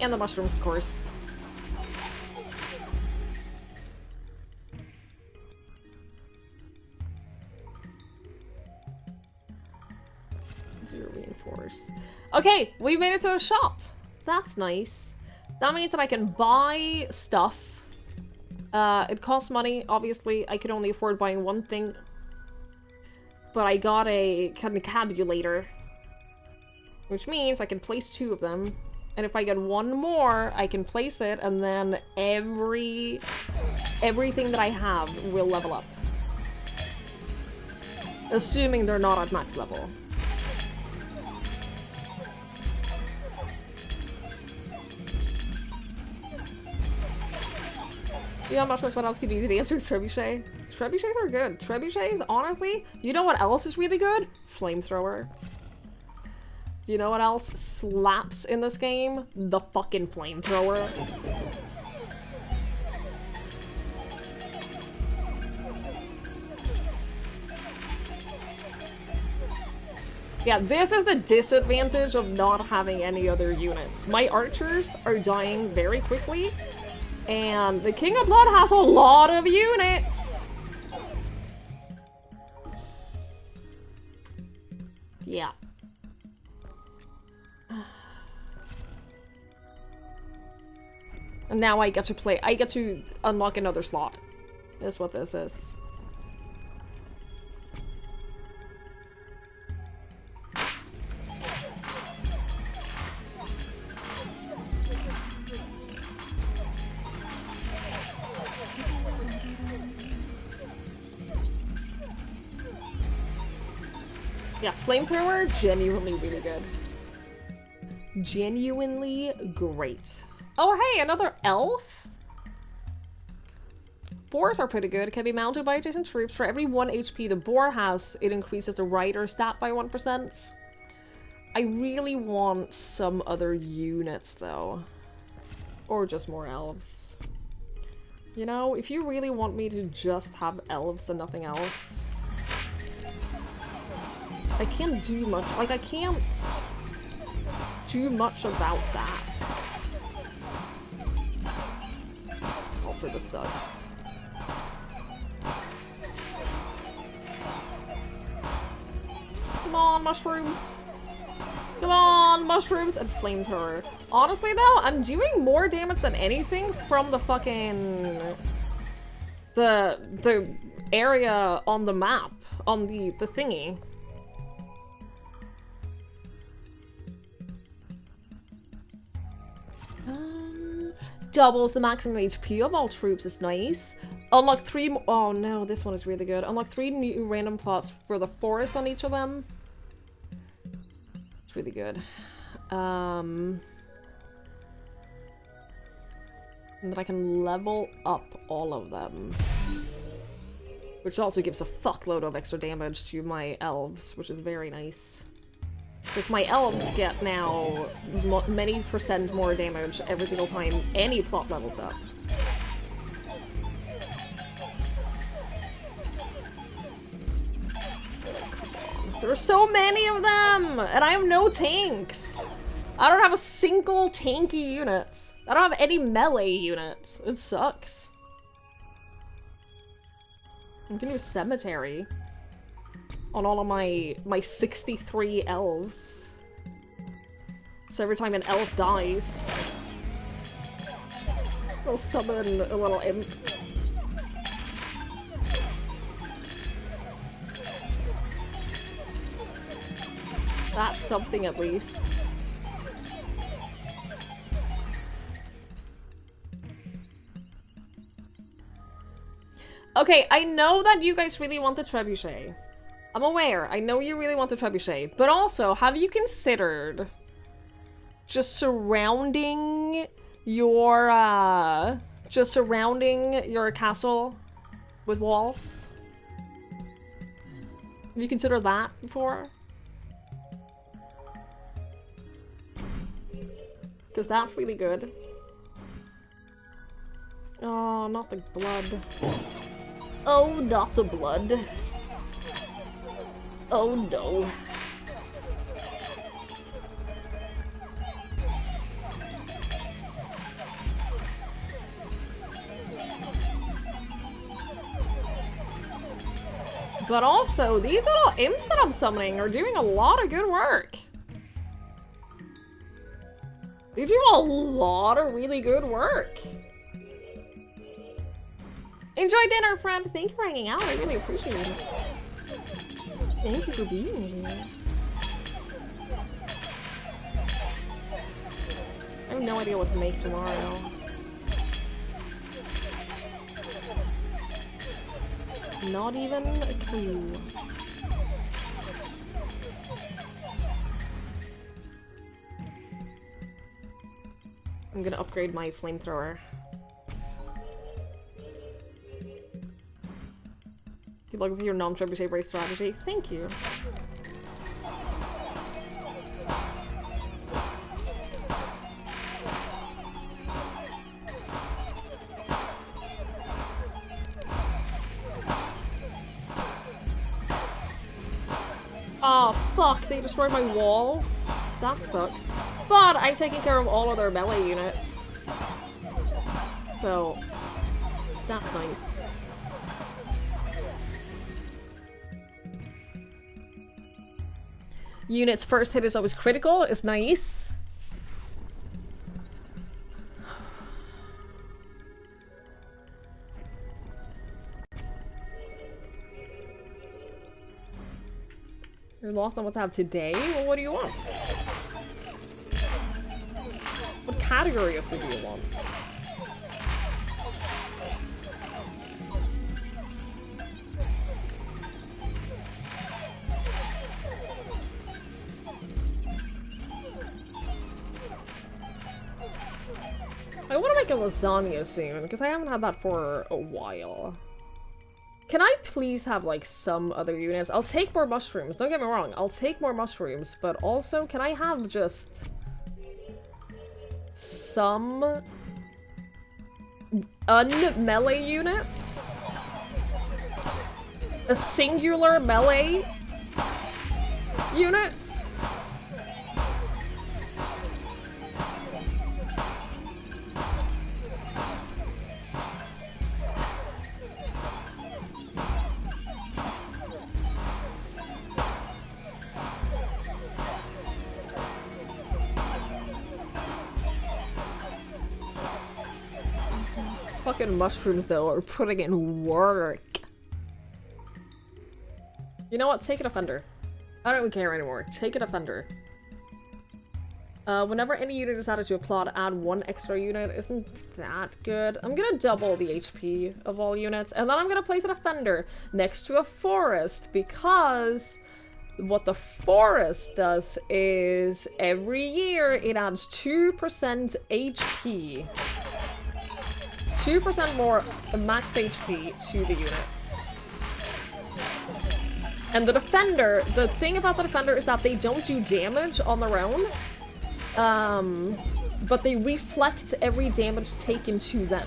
And the mushrooms, of course. Reinforce. Okay, we made it to a shop. That's nice. That means that I can buy stuff. It costs money, obviously. I could only afford buying one thing. But I got a concabulator. Which means I can place 2 of them. And if I get 1 more, I can place it, and then everything that I have will level up. Assuming they're not at max level. Yeah, mushrooms, what else could you do? The answer is trebuchet. Trebuchets are good. Trebuchets, honestly, you know what else is really good? Flamethrower. You know what else slaps in this game? The fucking flamethrower. Yeah, this is the disadvantage of not having any other units. My archers are dying very quickly, and the King of Blood has a lot of units! Yeah. And now I get to unlock another slot. Is what this is. Yeah, flamethrower, genuinely really good. Genuinely great. Oh hey, another elf? Boars are pretty good. It can be mounted by adjacent troops. For every 1 HP the boar has, it increases the rider stat by 1%. I really want some other units though. Or just more elves. You know, if you really want me to just have elves and nothing else, I can't do much. Like, I can't do much about that. Also, this sucks. Come on, mushrooms. Come on, mushrooms and flamethrower. Honestly, though, I'm doing more damage than anything from the fucking... the area on the map. On the thingy. Doubles the maximum HP of all troops is nice. Unlock 3 oh no, this one is really good. Unlock 3 new random plots for the forest on each of them. It's really good. And then I can level up all of them. Which also gives a fuckload of extra damage to my elves, which is very nice. Because my elves get now many % more damage every single time any plot levels up. There are so many of them! And I have no tanks! I don't have a single tanky unit. I don't have any melee units. It sucks. I'm gonna do a cemetery on all of my 63 elves. So every time an elf dies, I'll summon a little imp. That's something at least. Okay, I know that you guys really want the trebuchet. I'm aware. I know you really want the trebuchet. But also, have you considered just surrounding your castle with walls? Have you considered that before? Because that's really good. Oh, not the blood. Oh, not the blood. Oh no. But also, these little imps that I'm summoning are doing a lot of good work. They do a lot of really good work. Enjoy dinner, friend. Thank you for hanging out. I really appreciate it. Thank you for being here. I have no idea what to make tomorrow. Not even a clue. I'm gonna upgrade my flamethrower. Good luck with your non-trebuchet race strategy. Thank you. Oh, fuck, they destroyed my walls. That sucks. But I'm taking care of all of their melee units. So, that's nice. Unit's first hit is always critical, is nice. You're lost on what to have today? Well, what do you want? What category of food do you want? I want to make a lasagna soon, because I haven't had that for a while. Can I please have, like, some other units? I'll take more mushrooms, don't get me wrong. I'll take more mushrooms, but also, can I have just some un-melee units? A singular melee unit? Fucking mushrooms, though, are putting in work. You know what? Take a defender. I don't even care anymore. Take a defender. Whenever any unit is added to a plot, add 1 extra unit. Isn't that good? I'm gonna double the HP of all units, and then I'm gonna place a defender next to a forest, because what the forest does is every year it adds 2% HP. 2% more max HP to the units. And the defender, the thing about the defender is that they don't do damage on their own, but they reflect every damage taken to them.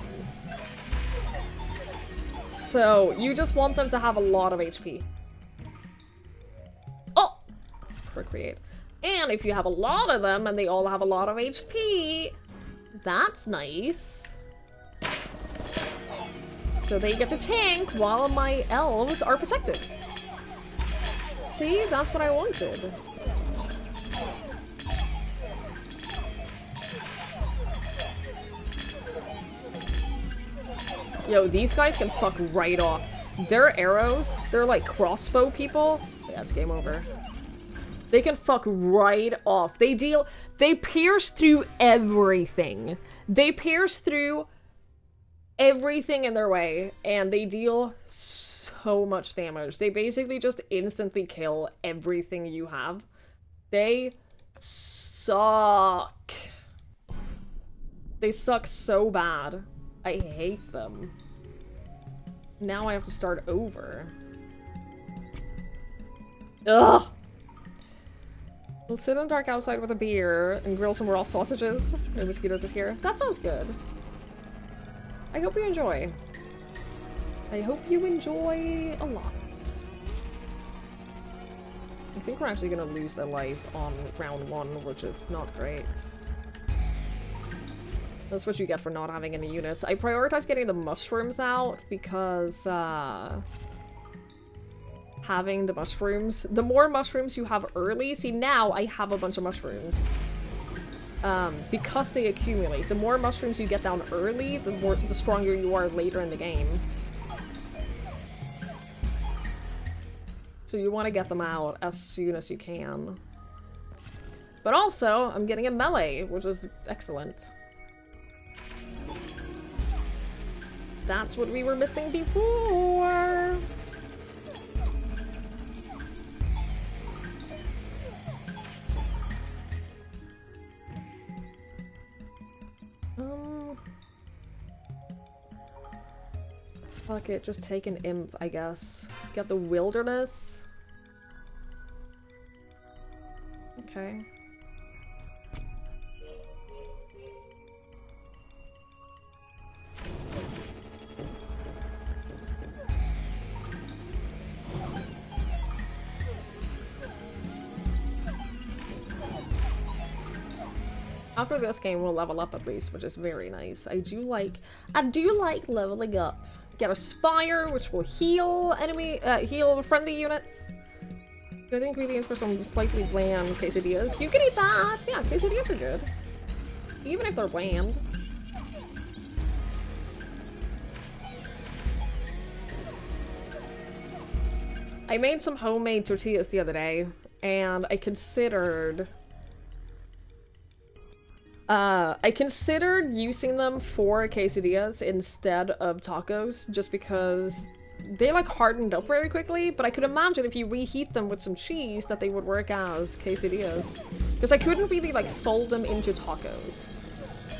So you just want them to have a lot of HP. Oh! Procreate. And if you have a lot of them and they all have a lot of HP, that's nice. So they get to tank while my elves are protected. See? That's what I wanted. Yo, these guys can fuck right off. Their arrows, they're like crossbow people. Yeah, it's game over. They can fuck right off. They pierce through everything. They pierce through everything in their way, and they deal so much damage. They basically just instantly kill everything you have. They suck. They suck so bad. I hate them. Now I have to start over. Ugh! We'll sit in the dark outside with a beer and grill some raw sausages. No mosquitoes this year. That sounds good. I hope you enjoy. I hope you enjoy a lot. I think we're actually gonna lose their life on round 1, which is not great. That's what you get for not having any units. I prioritize getting the mushrooms out because, having the mushrooms, the more mushrooms you have early, see now I have a bunch of mushrooms. Because they accumulate. The more mushrooms you get down early, the stronger you are later in the game. So you want to get them out as soon as you can. But also, I'm getting a melee, which is excellent. That's what we were missing before! Fuck it, just take an imp, I guess. Get the wilderness. Okay. After this game, we'll level up at least, which is very nice. I do like leveling up. Get a spire, which will heal heal friendly units. Good ingredients for some slightly bland quesadillas. You can eat that! Yeah, quesadillas are good. Even if they're bland. I made some homemade tortillas the other day, and I considered using them for quesadillas instead of tacos, just because they like hardened up very quickly, but I could imagine if you reheat them with some cheese that they would work as quesadillas. Because I couldn't really like fold them into tacos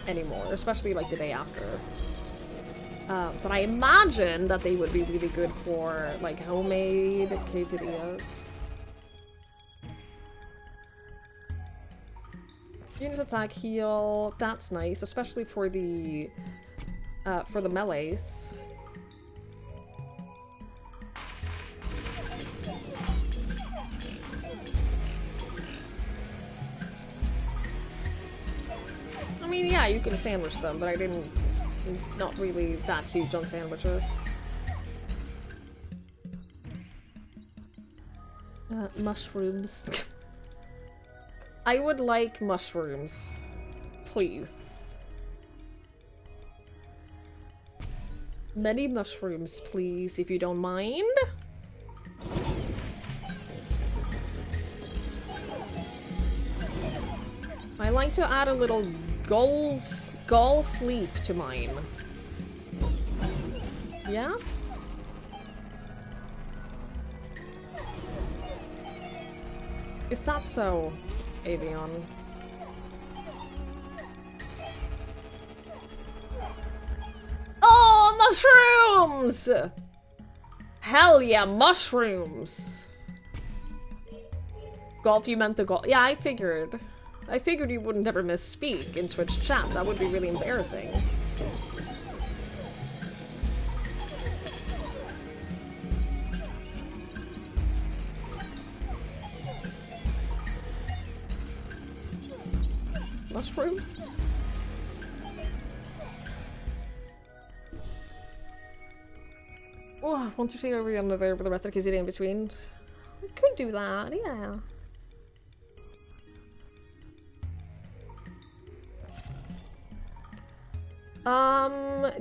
anymore, especially like the day after. But I imagine that they would be really good for like homemade quesadillas. Unit attack heal, that's nice, especially for the melees. I mean, yeah, you can sandwich them, but not really that huge on sandwiches. Mushrooms. I would like mushrooms, please. Many mushrooms, please, if you don't mind. I like to add a little golf leaf to mine. Yeah? Is that so, Avion? Oh, mushrooms! Hell yeah, mushrooms! Golf, you meant the golf. Yeah, I figured. I figured you wouldn't ever misspeak in Twitch chat. That would be really embarrassing. Mushrooms? Oh, 1, 2, 3 over under there with the rest of the quesadilla in between. We could do that, yeah.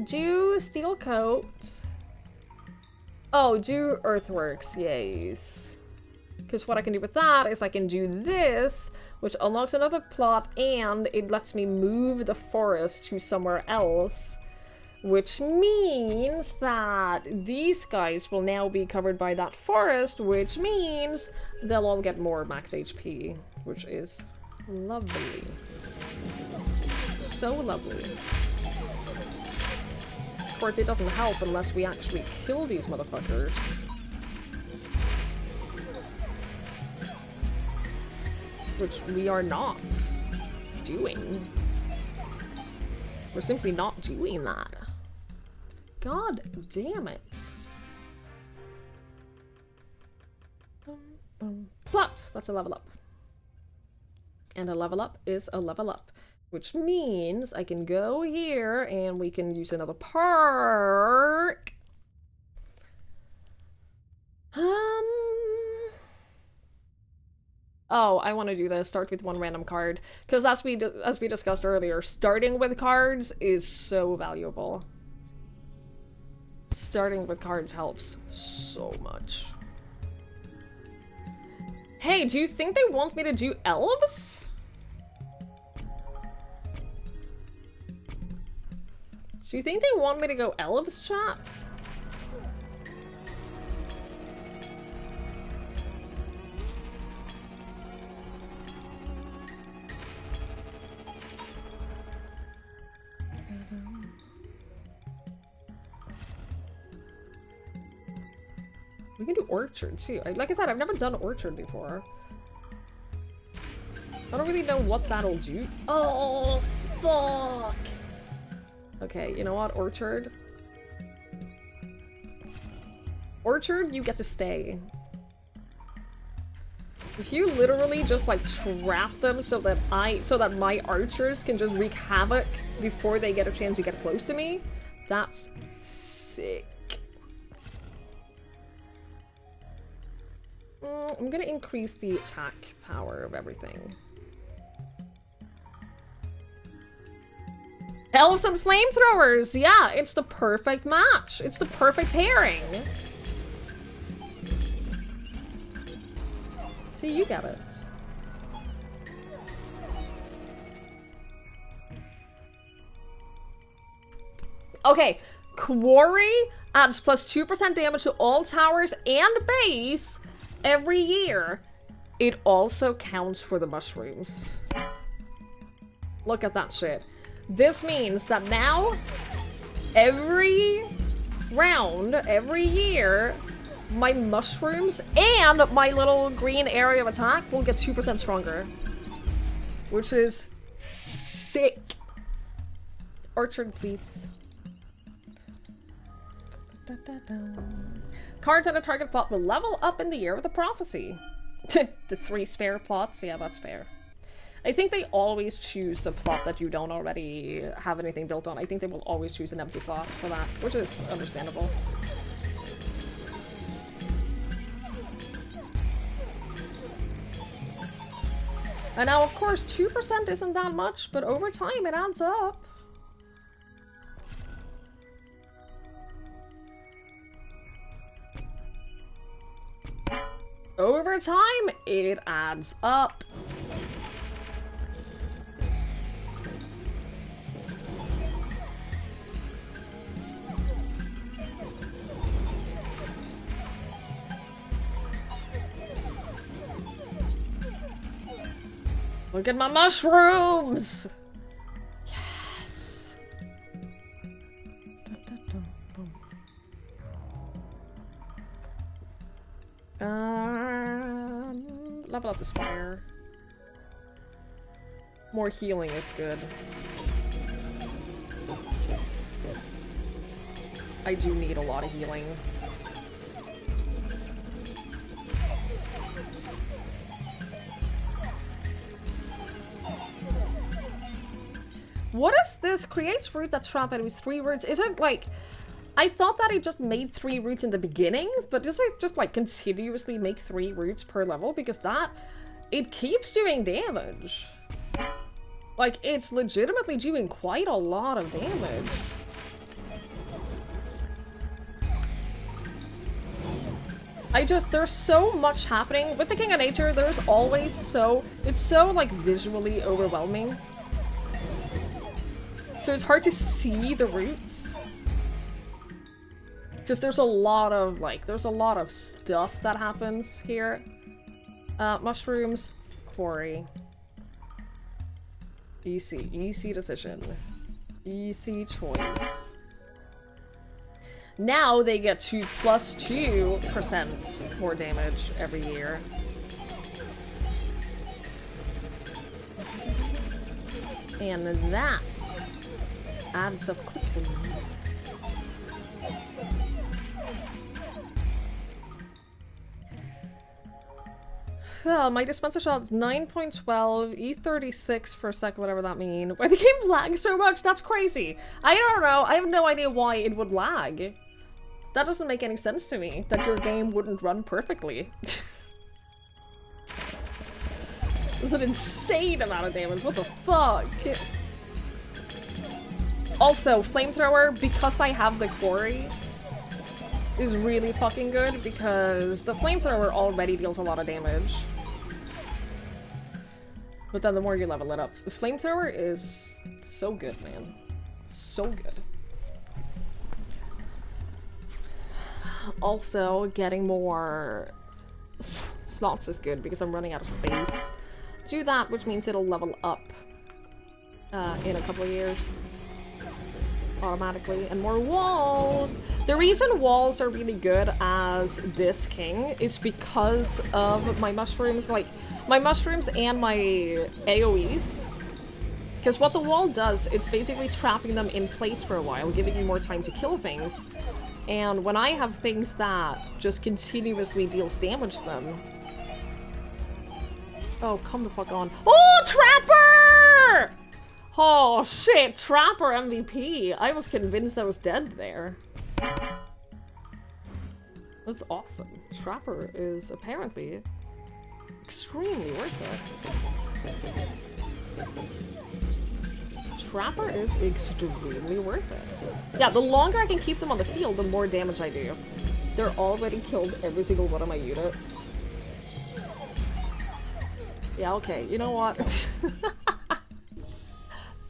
Do steel coat. Oh, do earthworks, yes. Because what I can do with that is I can do this, which unlocks another plot, and it lets me move the forest to somewhere else, which means that these guys will now be covered by that forest, which means they'll all get more max HP, which is lovely. So lovely. Of course, it doesn't help unless we actually kill these motherfuckers. which we are not doing. We're simply not doing that. God damn it. But that's a level up. And a level up is a level up. Which means I can go here and we can use another perk. Oh, I want to do this. Start with one random card. Because as we discussed earlier, starting with cards is so valuable. Starting with cards helps so much. Hey, do you think they want me to do elves? Do you think they want me to go elves, chat? We can do orchard too. Like I said, I've never done orchard before. I don't really know what that'll do. Oh, fuck! Okay, you know what? Orchard. Orchard, you get to stay. If you literally just like trap them so that my archers can just wreak havoc before they get a chance to get close to me, that's sick. I'm gonna increase the attack power of everything. Elves and flamethrowers! Yeah, it's the perfect match. It's the perfect pairing. See, you get it. Okay, Quarry adds plus 2% damage to all towers and base every year. It also counts for the mushrooms. Look at that shit. This means that now, every round, every year, my mushrooms and my little green area of attack will get 2% stronger. Which is sick. Orchard, please. Cards on a target plot will level up in the year with a prophecy. The 3 spare plots? Yeah, that's fair. I think they always choose a plot that you don't already have anything built on. I think they will always choose an empty plot for that, which is understandable. And now, of course, 2% isn't that much, but over time it adds up. Over time, it adds up. Look at my mushrooms! Yes! Level up the spire. More healing is good. I do need a lot of healing. What is this? Creates root that trap enemies 3 roots. Is it like... I thought that it just made 3 roots in the beginning, but does it just like continuously make 3 roots per level? Because that... it keeps doing damage. Like, it's legitimately doing quite a lot of damage. There's so much happening. With the King of Nature, there's always so... it's so, like, visually overwhelming. So it's hard to see the roots. Because there's a lot of, like, there's a lot of stuff that happens here. Mushrooms, quarry. Easy decision. Easy choice. Now they get to plus 2% more damage every year. And that adds up quickly. Well, my dispenser shot is 9.12, E36 per second, whatever that means. Why the game lags so much? That's crazy. I don't know. I have no idea why it would lag. That doesn't make any sense to me, that your game wouldn't run perfectly. That's an insane amount of damage. What the fuck? Also, flamethrower, because I have the quarry, is really fucking good because the flamethrower already deals a lot of damage. But then the more you level it up, the flamethrower is so good, man. So good. Also, getting more slots is good because I'm running out of space. Do that, which means it'll level up in a couple of years. Automatically. And more walls! The reason walls are really good as this king is because of my mushrooms, like, my mushrooms and my AoEs. Because what the wall does, it's basically trapping them in place for a while, giving you more time to kill things. And when I have things that just continuously deals damage to them... Oh, come the fuck on. Oh, Trapper! Oh shit, Trapper MVP. I was convinced I was dead there. That's awesome. Trapper is apparently extremely worth it. Trapper is extremely worth it. Yeah, the longer I can keep them on the field, the more damage I do. They're already killed every single one of my units. Yeah, okay, you know what?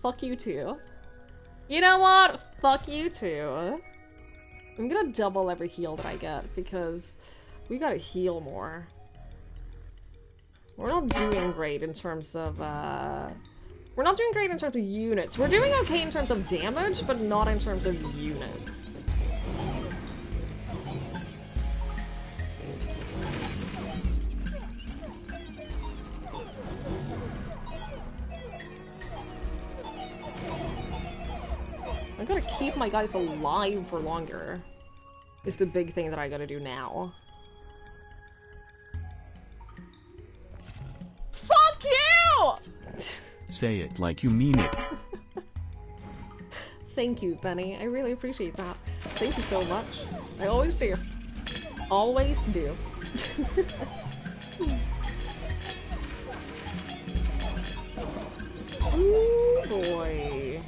Fuck you too. You know what? Fuck you too. I'm gonna double every heal that I get because we gotta heal more. We're not doing great in terms of, we're not doing great in terms of units. We're doing okay in terms of damage, but not in terms of units. I gotta keep my guys alive for longer. Is the big thing that I gotta do now. Fuck you! Say it like you mean it. Thank you, Benny. I really appreciate that. Thank you so much. I always do. Always do. Ooh, boy.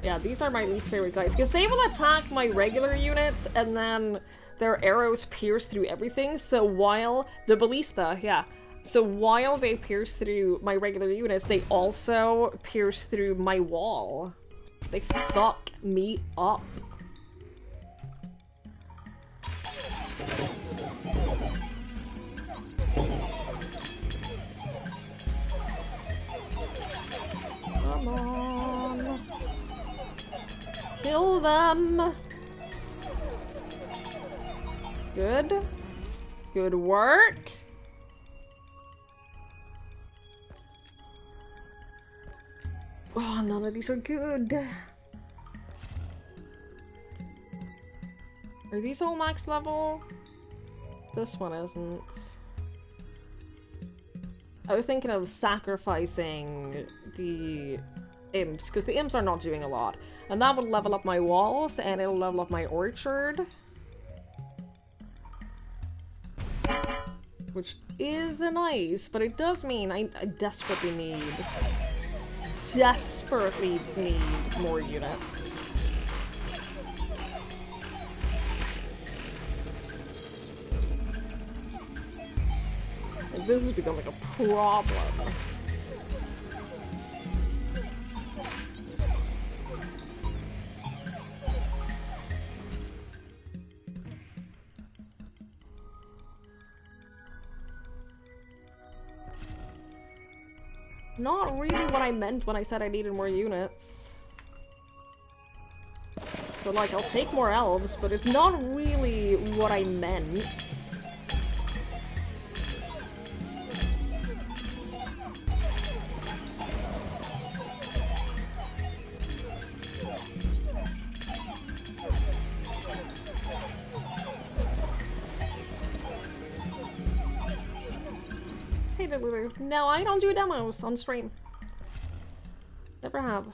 Yeah, these are my least favorite guys, because they will attack my regular units, and then their arrows pierce through everything, so while the ballista, yeah, so while they pierce through my regular units, they also pierce through my wall. They fuck me up. Come on. Kill them. Good. Good work. Oh, none of these are good. Are these all max level? This one isn't. I was thinking of sacrificing the imps, because the imps are not doing a lot. And that would level up my walls, and it'll level up my orchard. Which is nice, but it does mean I desperately need more units. Like, this is becoming a problem. Not really what I meant when I said I needed more units. But like, I'll take more elves, but it's not really what I meant. No, I don't do demos on stream. Never have.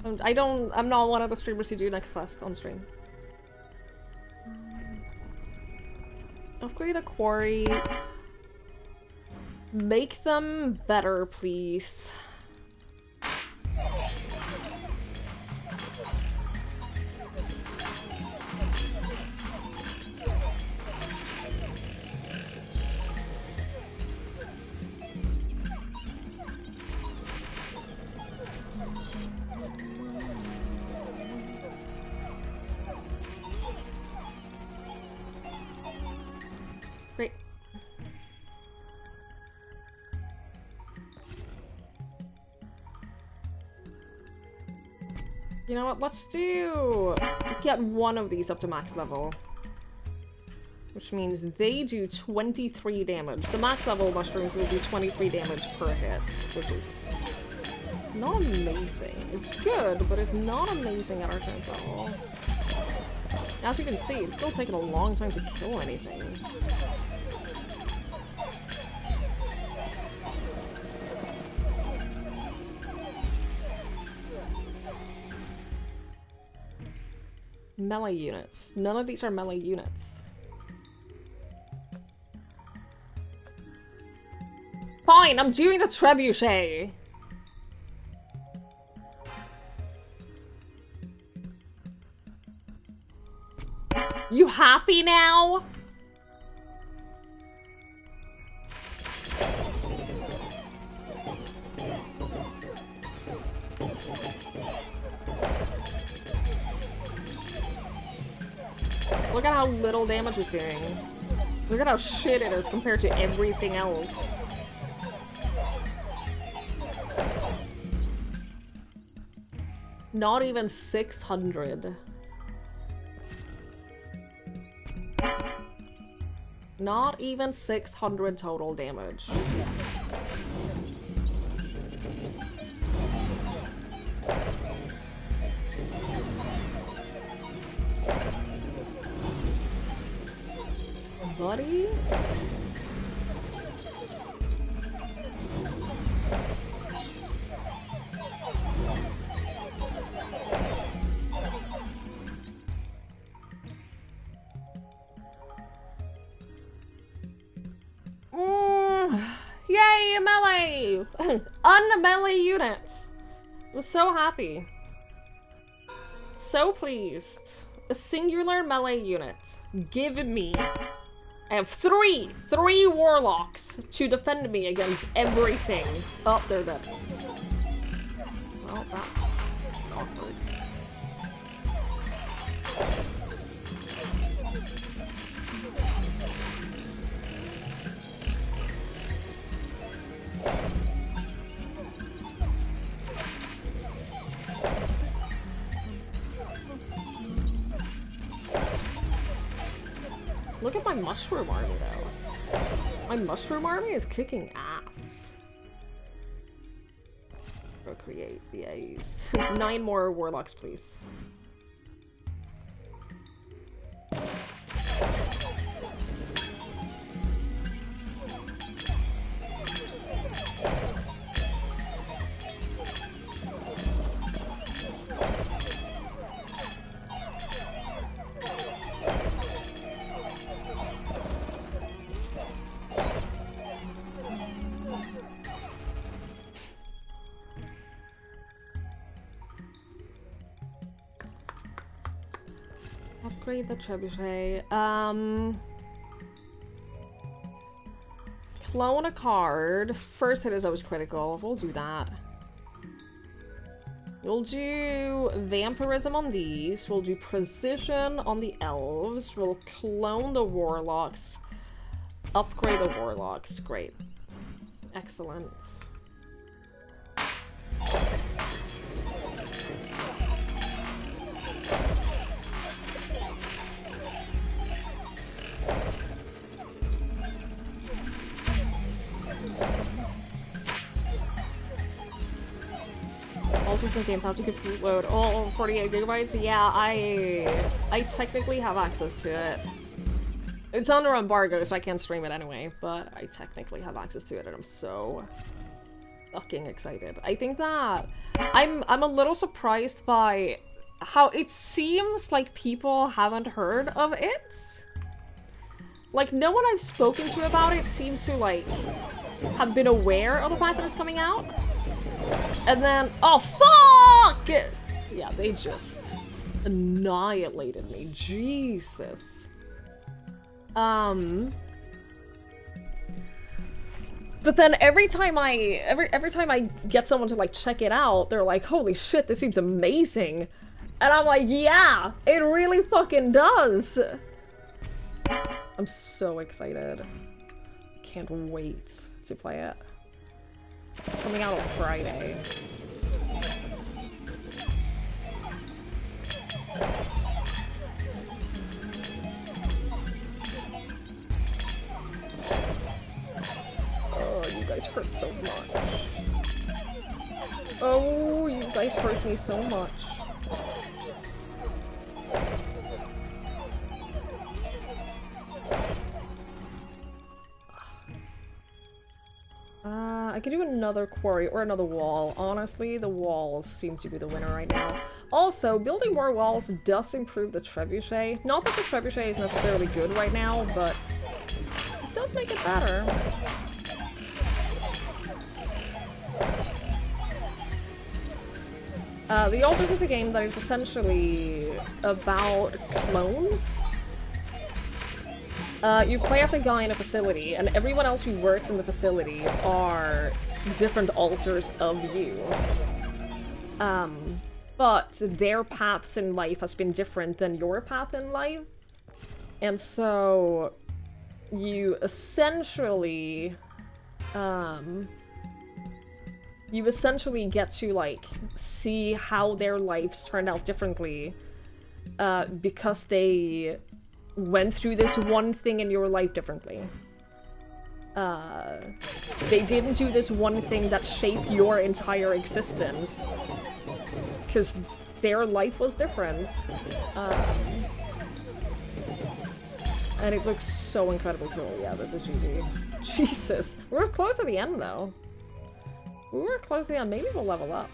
I'm not one of the streamers who do Next Fest on stream. Upgrade the quarry. Make them better, please. Great. You know what, let's get one of these up to max level. Which means they do 23 damage. The max level mushrooms will do 23 damage per hit, which is not amazing. It's good, but it's not amazing at our current level. As you can see, it's still taking a long time to kill anything. Melee units. None of these are melee units. Fine, I'm doing the trebuchet. You happy now? Look at how little damage it's doing. Look at how shit it is compared to everything else. Not even 600. Not even 600 total damage. Buddy? Yay, melee! Un-melee units! I'm so happy. So pleased. A singular melee unit. Give me. I have three warlocks to defend me against everything. Oh, they're dead. Well, that's awkward. Look at my mushroom army, though. My mushroom army is kicking ass. Procreate, yes. 9 more warlocks, please. Upgrade the trebuchet. Clone a card. First hit is always critical. We'll do that. We'll do vampirism on these. We'll do precision on the elves. We'll clone the warlocks. Upgrade the warlocks. Great. Excellent. Also, some Game Pass, you could load all 48 gigabytes. Yeah, I technically have access to it. It's under embargo, so I can't stream it anyway, but I technically have access to it, and I'm so fucking excited. I think that I'm a little surprised by how it seems like people haven't heard of it. Like, no one I've spoken to about it seems to, like, have been aware of the fact that it's coming out. And then, oh, fuck! Yeah, they just annihilated me. Jesus. But then every time I get someone to like check it out, they're like, holy shit, this seems amazing. And I'm like, yeah, it really fucking does. I'm so excited. Can't wait to play it. Coming out on Friday. Oh, you guys hurt so much. Oh, you guys hurt me so much. I could do another quarry or another wall. Honestly, the walls seem to be the winner right now. Also, building more walls does improve the trebuchet. Not that the trebuchet is necessarily good right now, but it does make it better. The Altars is a game that is essentially about clones. You play as a guy in a facility, and everyone else who works in the facility are different alters of you. But their paths in life has been different than your path in life. And so you essentially get to, like, see how their lives turned out differently because they went through this one thing in your life differently. They didn't do this one thing that shaped your entire existence because their life was different. And it looks so incredibly cool. Yeah, this is GG. Jesus. We're close to the end, though. We're close to the end. Maybe we'll level up.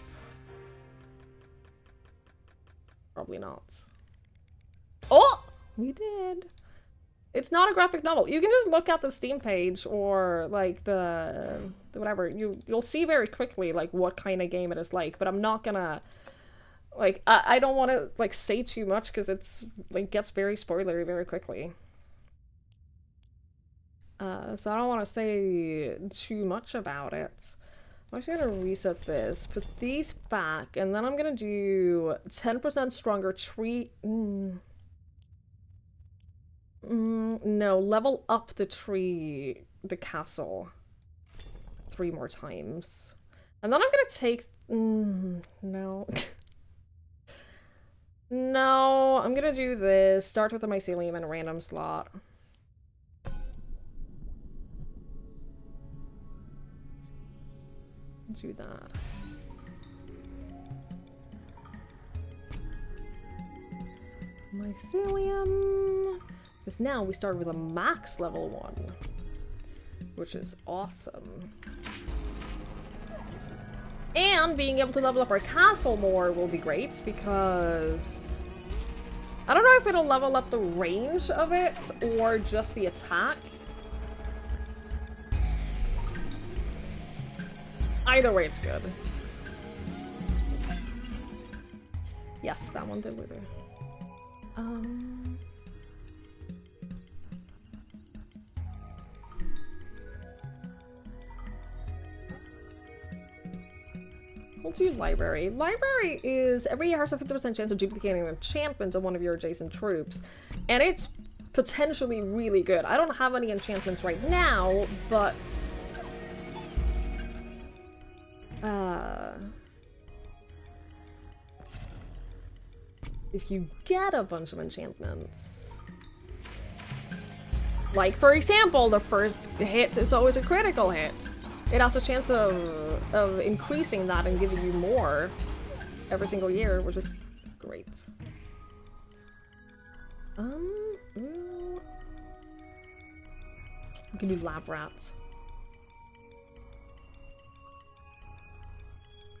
Probably not. Oh! We did. It's not a graphic novel. You can just look at the Steam page or, like, the whatever. You'll see very quickly, like, what kind of game it is like. But I'm not gonna... Like, I don't want to, like, say too much because it's, like, gets very spoilery very quickly. So I don't want to say too much about it. I'm actually gonna reset this, put these back, and then I'm gonna do 10% stronger tree... no, level up the tree, the castle 3 more times. And then I'm gonna take... no. No, I'm gonna do this. Start with a mycelium and a random slot. Do that. Mycelium. Because now we start with a max level 1, which is awesome. And being able to level up our castle more will be great because I don't know if it'll level up the range of it or just the attack. Either way, it's good. Yes, that one did wither. We'll do library. Library is every year has a 50% chance of duplicating an enchantment of one of your adjacent troops. And it's potentially really good. I don't have any enchantments right now, but... if you get a bunch of enchantments... Like, for example, the first hit is always a critical hit. It has a chance of increasing that and giving you more every single year, which is great. We can do lab rats.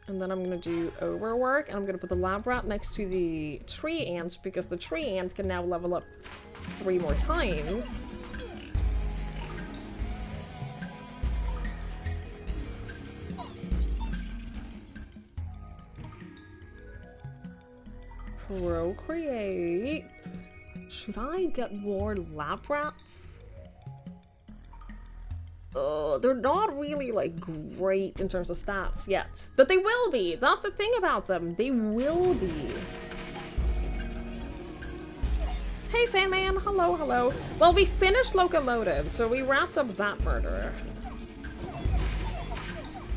And then I'm gonna do overwork, and I'm gonna put the lab rat next to the tree ants, because the tree ants can now level up 3 more times. Procreate. Should I get more lab rats? They're not really, like, great in terms of stats yet. But they will be! That's the thing about them. They will be. Hey, Sandman! Hello, hello. Well, we finished Locomotive, so we wrapped up that murderer.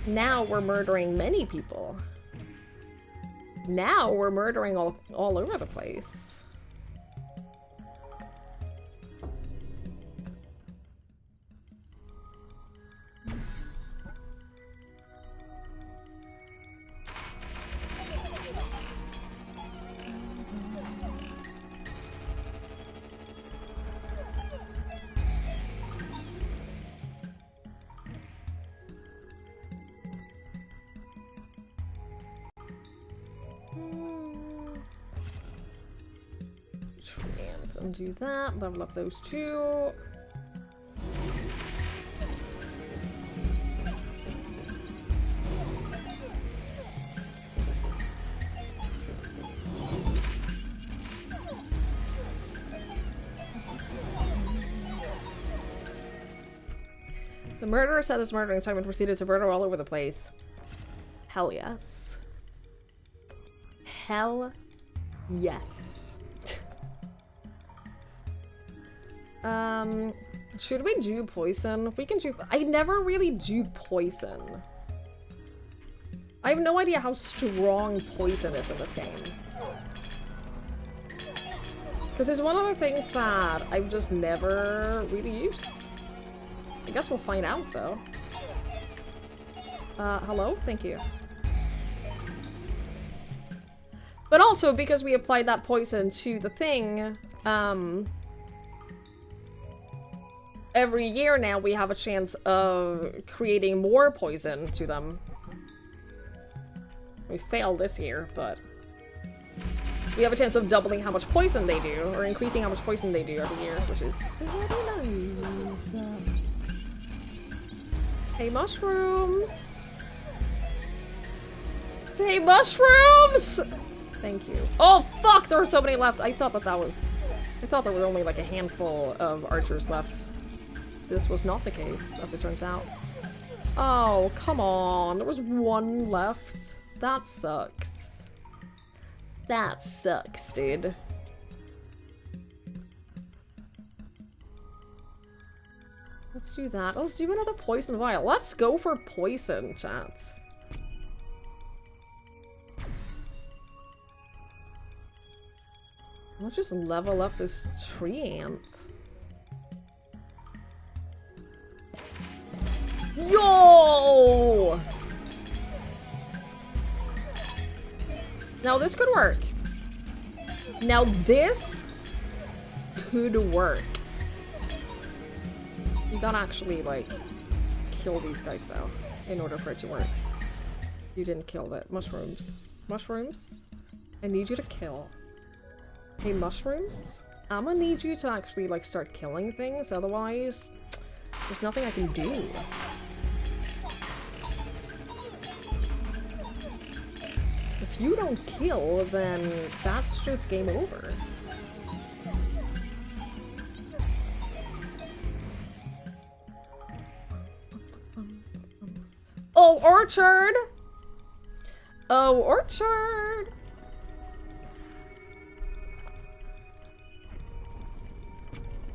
Now we're murdering many people. Now we're murdering all over the place. And do that, level up those 2. The murderer said his murdering assignment proceeded to murder all over the place. Hell yes. Hell yes. Should we do poison? We can do- I never really do poison. I have no idea how strong poison is in this game. Because it's one of the things that I've just never really used. I guess we'll find out, though. Hello? Thank you. But also, because we applied that poison to the thing, every year now we have a chance of creating more poison to them. We failed this year, but we have a chance of doubling how much poison they do, or increasing how much poison they do every year, which is very nice. Hey, mushrooms! Hey, mushrooms! Thank you. Oh, fuck! There are so many left! I thought there were only like a handful of archers left. This was not the case, as it turns out. Oh, come on. There was 1 left. That sucks. That sucks, dude. Let's do that. Let's do another poison vial. Let's go for poison, chat. Let's just level up this tree ant. Yo! Now this could work. Now this could work. You gotta actually, like, kill these guys, though, in order for it to work. You didn't kill that. Mushrooms. Mushrooms? I need you to kill. Hey, mushrooms? I'm gonna need you to actually, like, start killing things, otherwise there's nothing I can do. If you don't kill, then that's just game over. Oh, orchard! Oh, orchard!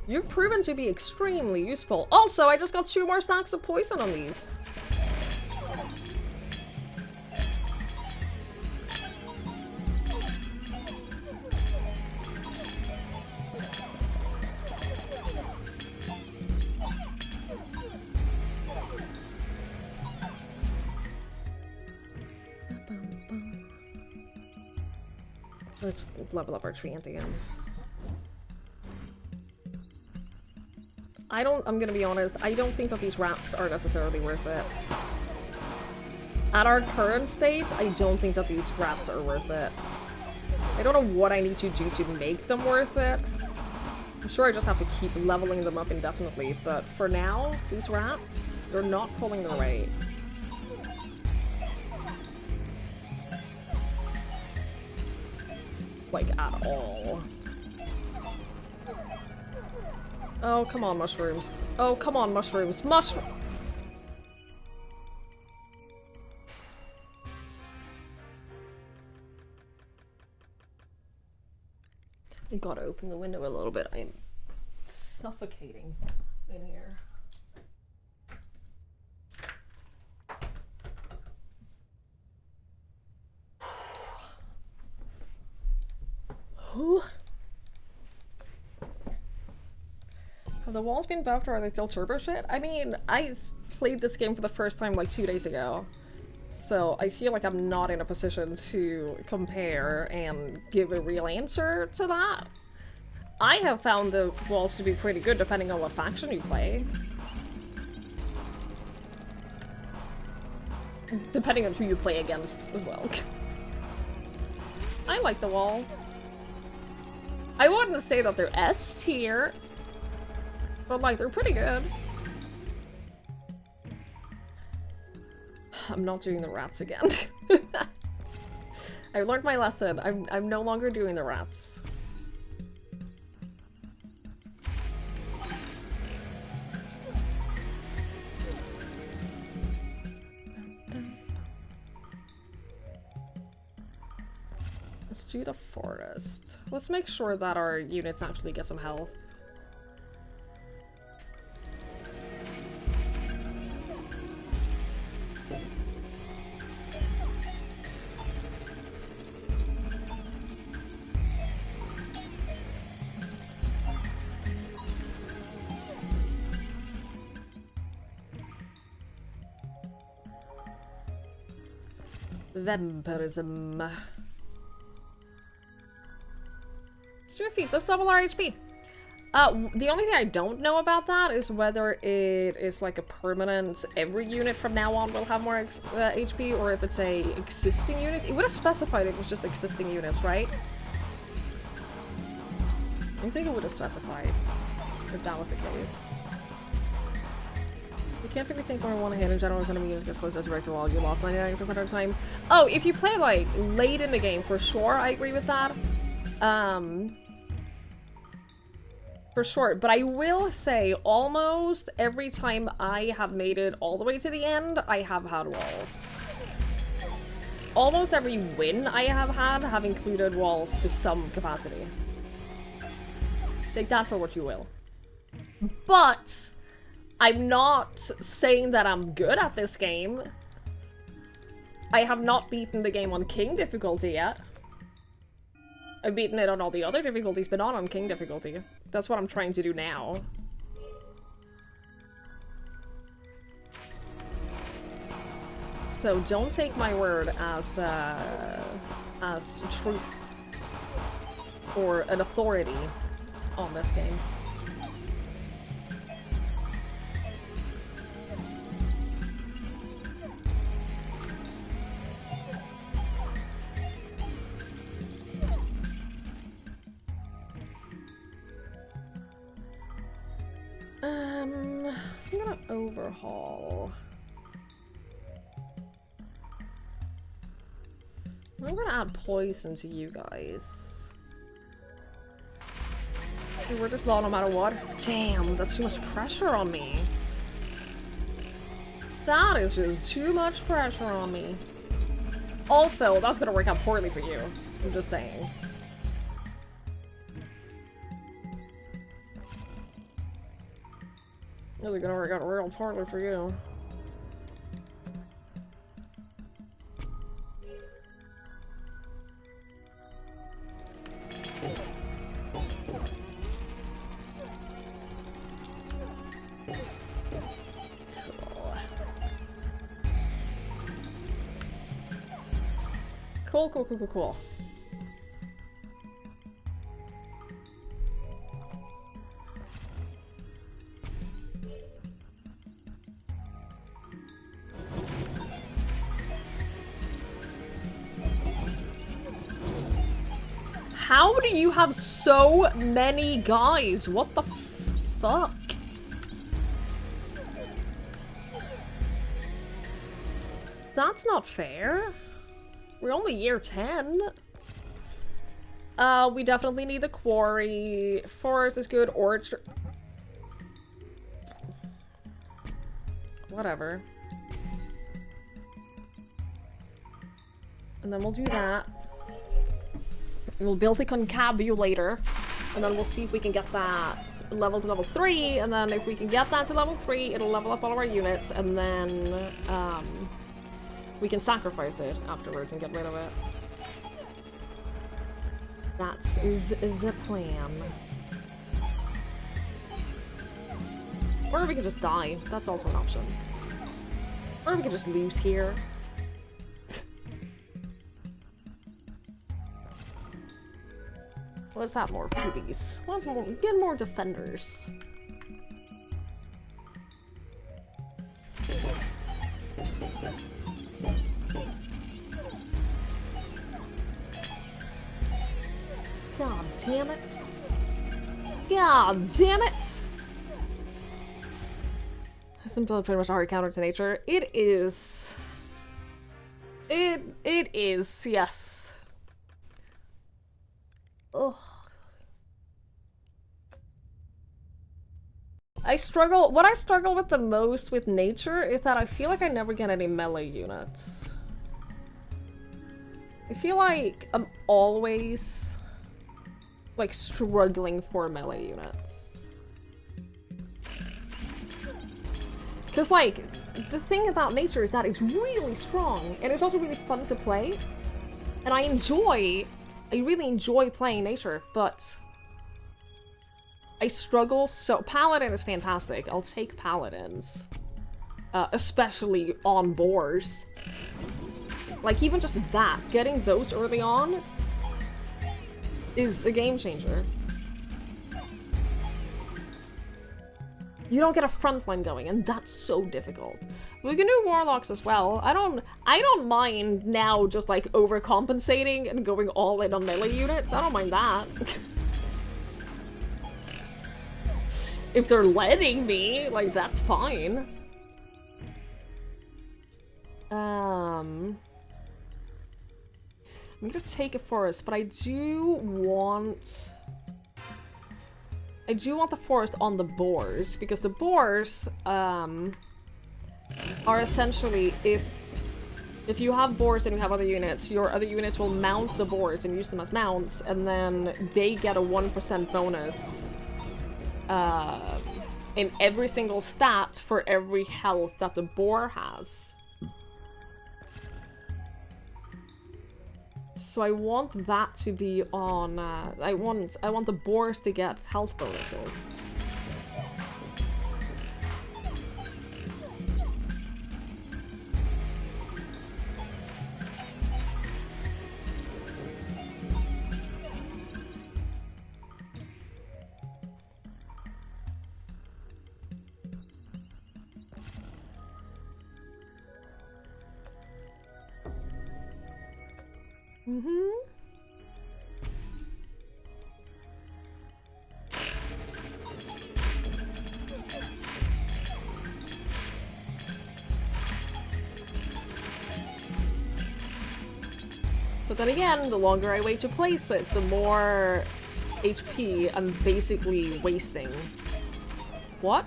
You've proven to be extremely useful. Also, I just got 2 more stacks of poison on these. Let's level up our tree ant again. I'm gonna be honest, I don't think that these rats are necessarily worth it. At our current state, I don't think that these rats are worth it. I don't know what I need to do to make them worth it. I'm sure I just have to keep leveling them up indefinitely, but for now, these rats, they're not pulling their weight. Like, at all. Oh, come on, mushrooms. Oh, come on, mushrooms. Mushroom! I gotta open the window a little bit. I'm suffocating in here. Have the walls been buffed or are they still turbo shit? I mean, I played this game for the first time like 2 days ago. So I feel like I'm not in a position to compare and give a real answer to that. I have found the walls to be pretty good depending on what faction you play. Depending on who you play against as well. I like the walls. I wouldn't say that they're S tier, but like they're pretty good. I'm not doing the rats again. I learned my lesson. I'm no longer doing the rats. Let's do the forest. Let's make sure that our units actually get some health. Vampirism. Let's do a feast. Let's double our HP. The only thing I don't know about that is whether it is like a permanent every unit from now on will have more HP, or if it's a existing unit. It would have specified it was just existing units, right? I think it would have specified if that was the case. You can't really think more one hit in general if enemy units gets closer to break the wall. You lost 99% of the time. Oh, if you play like late in the game, for sure, I agree with that. For sure, but I will say almost every time I have made it all the way to the end, I have had walls. Almost every win I have included walls to some capacity. Take that for what you will. But I'm not saying that I'm good at this game. I have not beaten the game on King difficulty yet. I've beaten it on all the other difficulties, but not on King difficulty. That's what I'm trying to do now. So don't take my word as truth or an authority on this game. I'm gonna overhaul. I'm gonna add poison to you guys. We're just low no matter what. Damn, that's too much pressure on me. That is just too much pressure on me. Also, that's gonna work out poorly for you. I'm just saying. Really gonna work out real poorly for you. Cool. Cool. How do you have so many guys? What the fuck? That's not fair. We're only year 10. We definitely need the quarry. Forest is good. Orchard. Whatever. And then we'll do that. And we'll build the concabulator. And then we'll see if we can get that level to level 3. And then if we can get that to level 3, it'll level up all of our units. And then, we can sacrifice it afterwards and get rid of it. That is a plan. Or we could just die. That's also an option. Or we could just lose here. Let's add more to these. Let's get more defenders. God damn it. God damn it! Isn't pretty much a hard counter to nature? It is. It is, yes. Ugh. What I struggle with the most with nature is that I feel like I never get any melee units. I feel like I'm always like struggling for melee units. Because like, the thing about nature is that it's really strong and it's also really fun to play. And I really enjoy playing nature, but I struggle so- Paladin is fantastic. I'll take Paladins. Especially on boars. Like, even just that, getting those early on is a game changer. You don't get a front line going, and that's so difficult. We can do warlocks as well. I don't mind now just like overcompensating and going all in on melee units. I don't mind that. If they're letting me, like, that's fine. I'm gonna take a forest, but I do want the forest on the boars, because the boars are essentially, if you have boars and you have other units, your other units will mount the boars and use them as mounts, and then they get a 1% bonus in every single stat for every health that the boar has. So I want that to be on, I want the boars to get health bonuses. But then again, the longer I wait to place it, the more HP I'm basically wasting. What?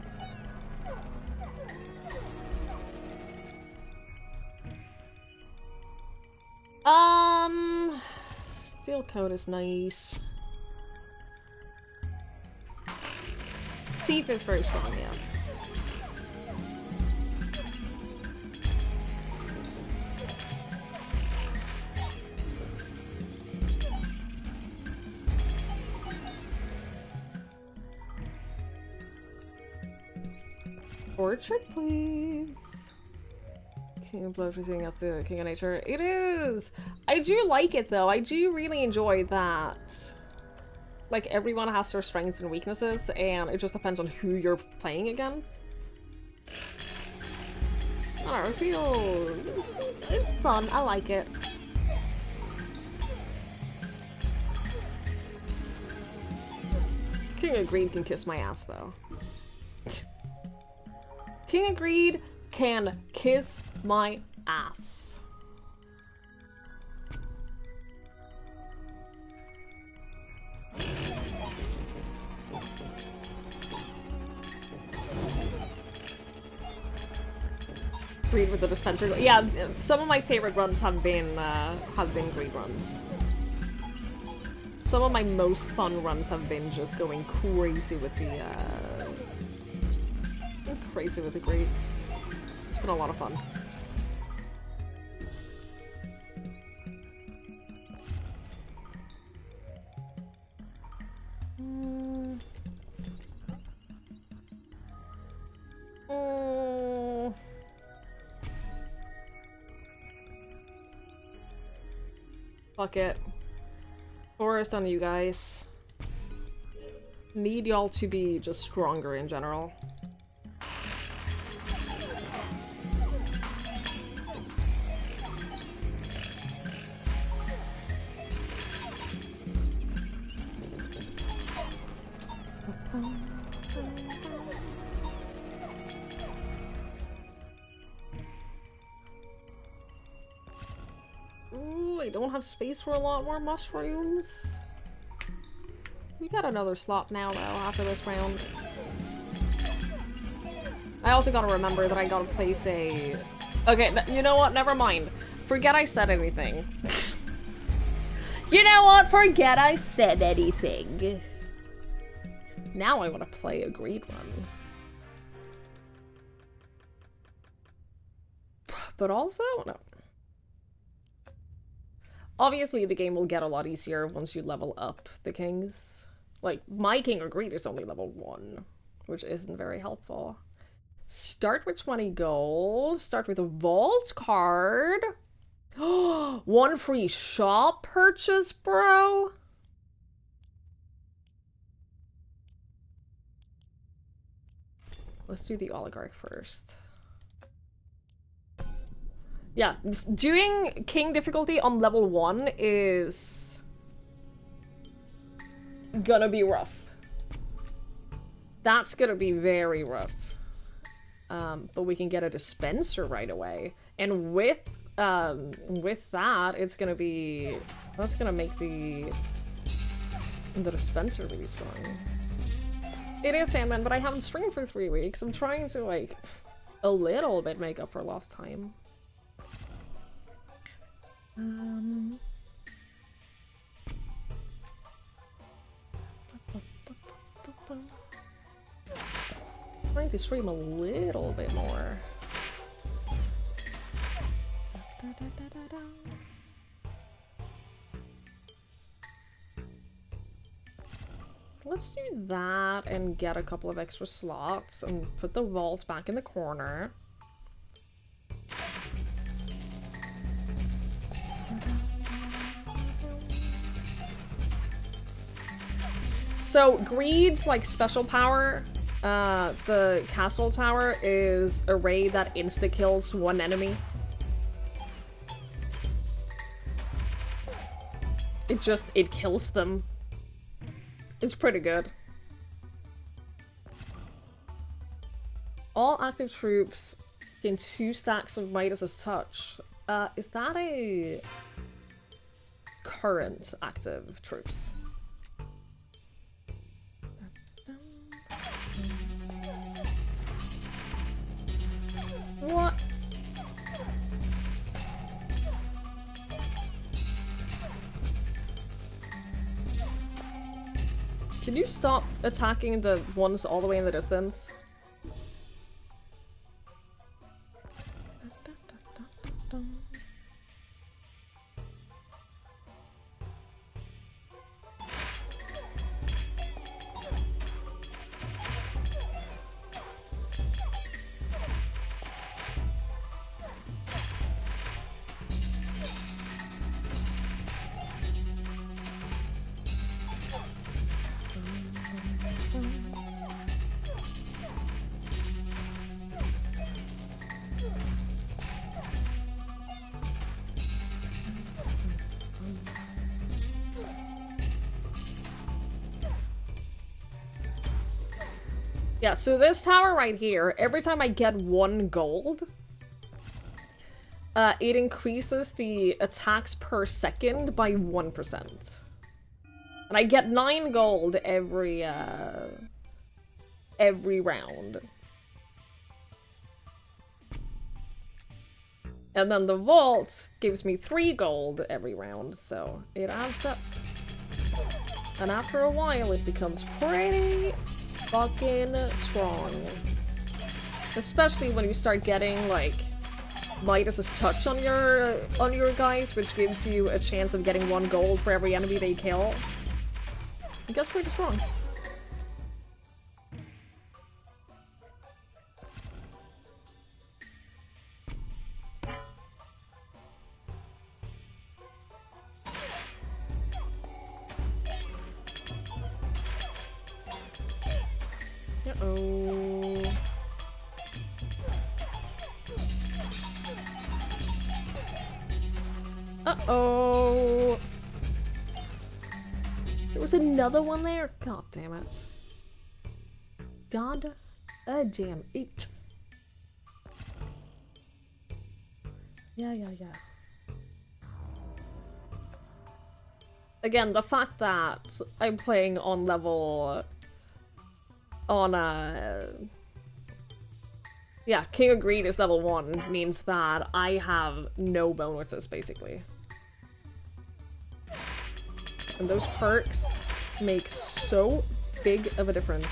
Steel coat is nice. Thief is very strong, yeah. Orchard, please. King of Blood using as the King of Nature. It is! I do like it though. I do really enjoy that. Like, everyone has their strengths and weaknesses, and it just depends on who you're playing against. Oh, it feels... It's fun. I like it. King of Greed can kiss my ass, though. King of Greed can kiss my ass. Greed with the dispenser. Yeah, some of my favorite runs have been Greed runs. Some of my most fun runs have been just going crazy with the Greed. It's been a lot of fun. Fuck it. Forest on you guys. Need y'all to be just stronger in general. Ooh, I don't have space for a lot more mushrooms. We got another slot now, though, after this round. I also gotta remember that I gotta place a... Okay, you know what? Never mind. Forget I said anything. You know what? Forget I said anything. Now I want to play a Greed run. But also, no. Obviously, the game will get a lot easier once you level up the kings. Like, my King of Greed is only level 1, which isn't very helpful. Start with 20 gold. Start with a vault card. 1 free shop purchase, bro. Let's do the oligarch first. Yeah, doing king difficulty on level 1 is gonna be rough. That's gonna be very rough. But we can get a dispenser right away. And with that, it's gonna be... That's gonna make the dispenser really strong. It is Sandman, but I haven't streamed for 3 weeks. I'm trying to, like, a little bit make up for lost time. Trying to stream a little bit more. Let's do that and get a couple of extra slots and put the vault back in the corner. So Greed's like special power, the castle tower, is a raid that insta-kills one enemy. It kills them. It's pretty good. All active troops gain 2 stacks of Midas's touch. Is that a current active troops? What? Can you stop attacking the ones all the way in the distance? Yeah, so this tower right here, every time I get 1 gold, it increases the attacks per second by 1%. And I get 9 gold every round. And then the vault gives me 3 gold every round, so it adds up. And after a while, it becomes pretty fucking strong. Especially when you start getting, like, Midas's touch on your guys, which gives you a chance of getting 1 gold for every enemy they kill. It gets pretty strong. Uh-oh. Uh-oh. There was another one there? God damn it. God damn it. Yeah. Again, the fact that I'm playing on level... Yeah, King of Greed is level 1 means that I have no bonuses, basically. And those perks make so big of a difference.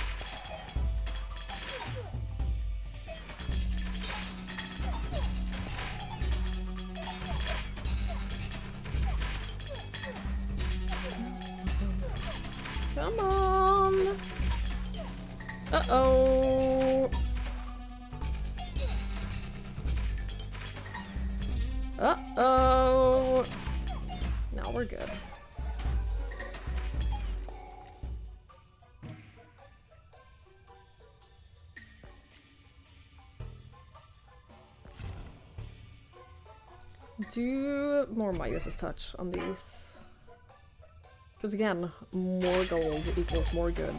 Come on! Uh-oh! Uh-oh! Now we're good. Do more Midas's touch on these. Because again, more gold equals more good.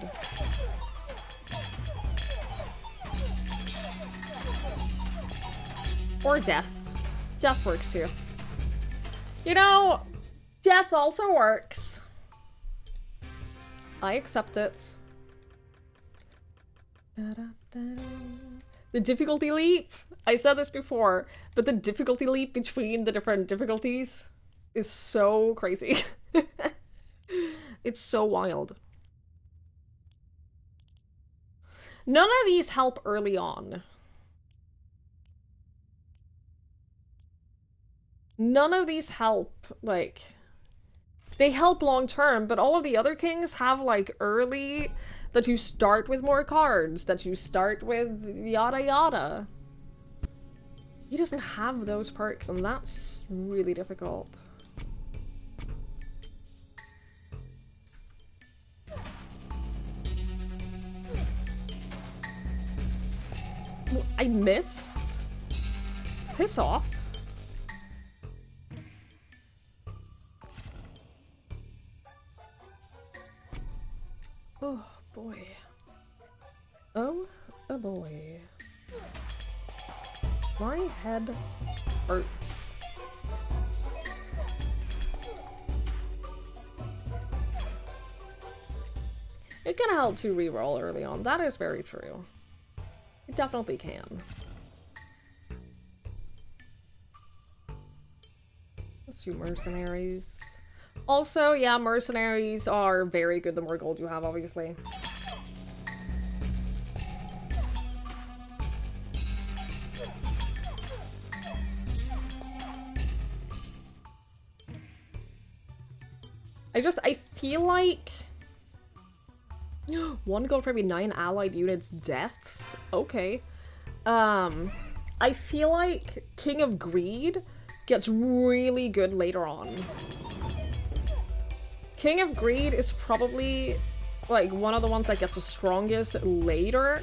Or death. Death works too. You know, death also works. I accept it. The difficulty leap. I said this before, but the difficulty leap between the different difficulties is so crazy. It's so wild. None of these help early on. None of these help, like... They help long term, but all of the other kings have, like, early... That you start with more cards, that you start with yada yada. He doesn't have those perks, and that's really difficult. I missed? Piss off. Oh boy. Oh boy. My head hurts. It can help to reroll early on. That is very true. It definitely can. Let's do mercenaries. Also, yeah, mercenaries are very good the more gold you have, obviously. I feel like... 1 gold for every 9 allied units' deaths? Okay. I feel like King of Greed gets really good later on. King of Greed is probably, like, one of the ones that gets the strongest later.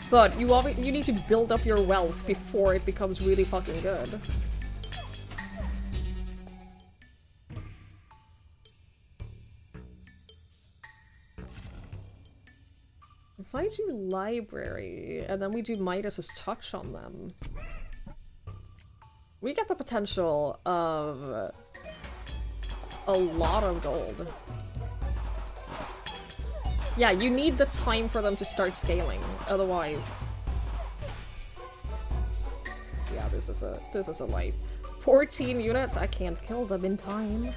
But you need to build up your wealth before it becomes really fucking good. If I do library, and then we do Midas's touch on them, we get the potential of a lot of gold. Yeah, you need the time for them to start scaling, otherwise... Yeah, this is a life. 14 units, I can't kill them in time.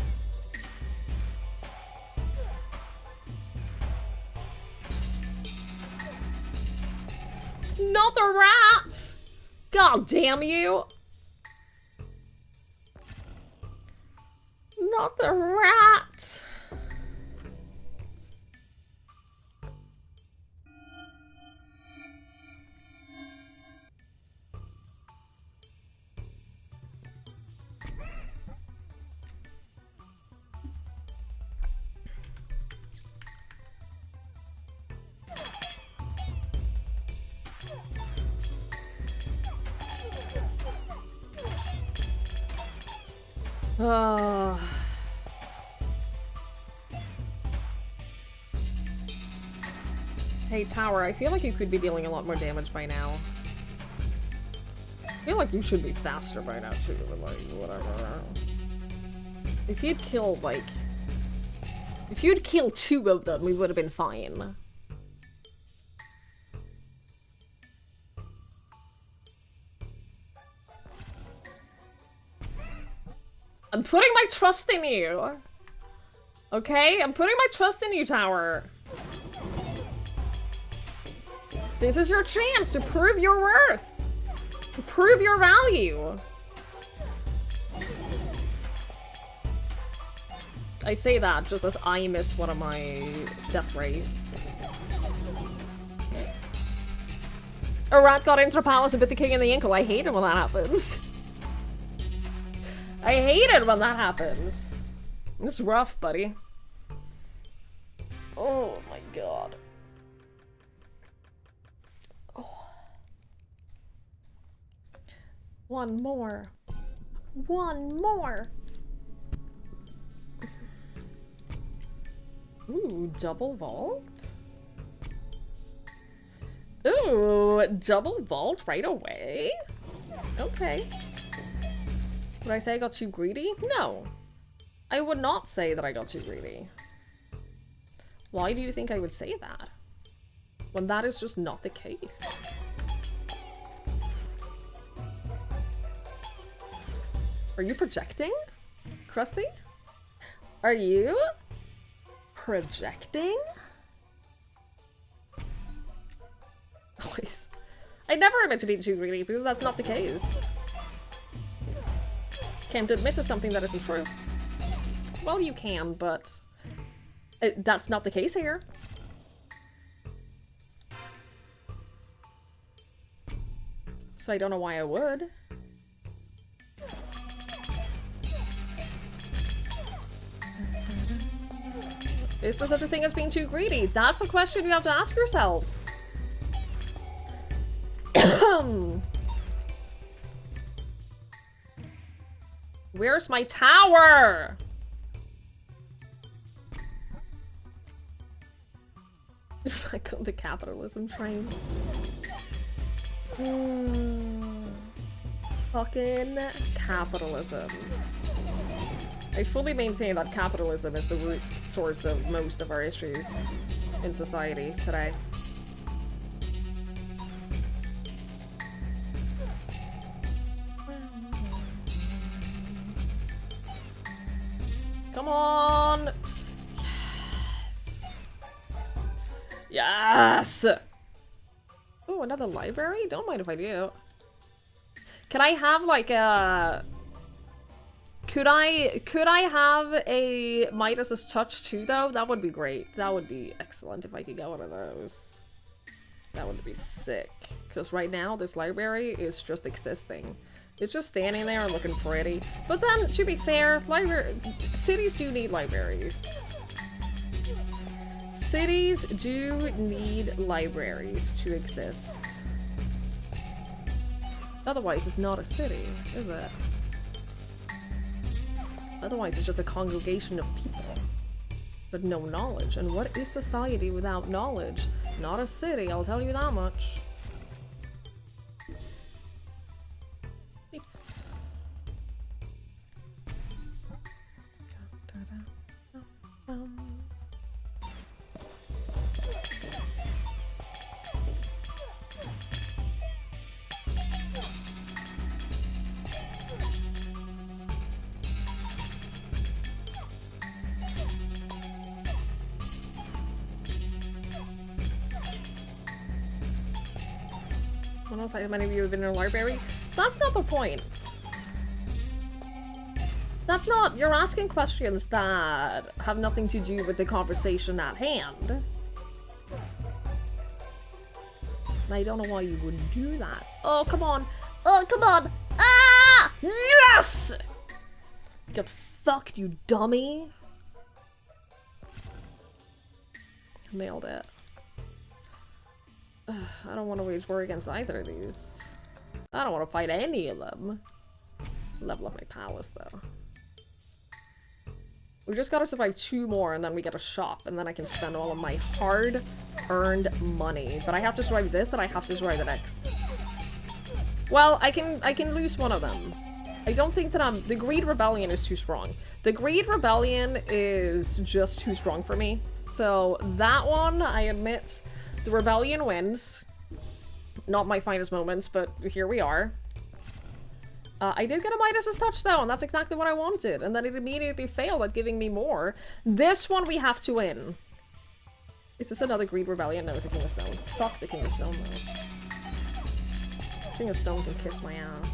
Not the rat! God damn you! Not the rat! Hey, Tower, I feel like you could be dealing a lot more damage by now. I feel like you should be faster by now, too, but like, whatever. If you'd killed, like... If you'd killed 2 of them, we would have been fine. I'm putting my trust in you! Okay? I'm putting my trust in you, Tower! This is your chance to prove your worth! To prove your value! I say that just as I miss one of my death wraiths. A rat got into the palace and bit the king in the ankle. I hate it when that happens. I hate it when that happens. It's rough, buddy. Oh my god. Oh. One more. One more. Ooh, double vault? Ooh, double vault right away? Okay. Would I say I got too greedy? No. I would not say that I got too greedy. Why do you think I would say that? When that is just not the case. Are you projecting? Krusty? Are you projecting? Always. I never admit to being too greedy because that's not the case. Can't admit to something that isn't true. Well, you can, but that's not the case here. So I don't know why I would. Is there such a thing as being too greedy? That's a question you have to ask yourself. Where's my tower? Back on the capitalism train. Fucking capitalism. I fully maintain that capitalism is the root source of most of our issues in society today. Come on! Yes! Yes! Oh, another library? Don't mind if I do. Can I have like a... Could I have a Midas's touch too though? That would be great. That would be excellent if I could get one of those. That would be sick. Because right now this library is just existing. It's just standing there and looking pretty. But then, to be fair, cities do need libraries. Cities do need libraries to exist. Otherwise, it's not a city, is it? Otherwise, it's just a congregation of people. But no knowledge. And what is society without knowledge? Not a city, I'll tell you that much. I don't know if many of you have been in a library. That's not the point. That's not- you're asking questions that have nothing to do with the conversation at hand. And I don't know why you would do that. Oh, come on. Oh, come on. Ah! Yes! Get fucked, you dummy. Nailed it. I don't want to wage war against either of these. I don't want to fight any of them. Level up my palace, though. We just gotta survive 2 more, and then we get a shop, and then I can spend all of my hard-earned money. But I have to survive this, and I have to survive the next. Well, I can lose one of them. I don't think that the Greed Rebellion is too strong. The Greed Rebellion is just too strong for me. So that one, I admit, the Rebellion wins. Not my finest moments, but here we are. I did get a Midas's touchdown. That's exactly what I wanted. And then it immediately failed at giving me more. This one we have to win. Is this another Greed Rebellion? No, it's a King of Stone. Fuck the King of Stone, though. King of Stone can kiss my ass.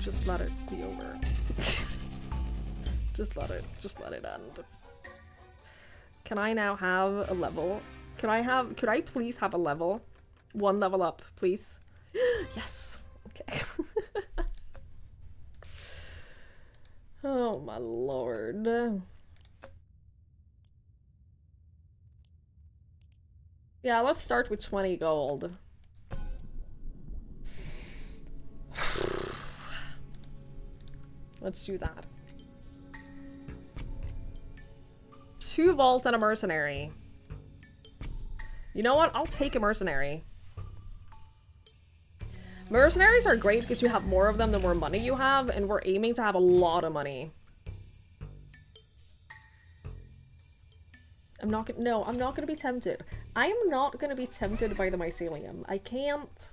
Just let it be over. just let it end. Can I now have a level? Could I please have a level? 1 level up, please. Yes. Okay. Oh my lord. Yeah, let's start with 20 gold. Let's do that. 2 vault and a mercenary. You know what? I'll take a mercenary. Mercenaries are great because you have more of them the more money you have, and we're aiming to have a lot of money. I'm not gonna be tempted. I am not gonna be tempted by the mycelium. I can't.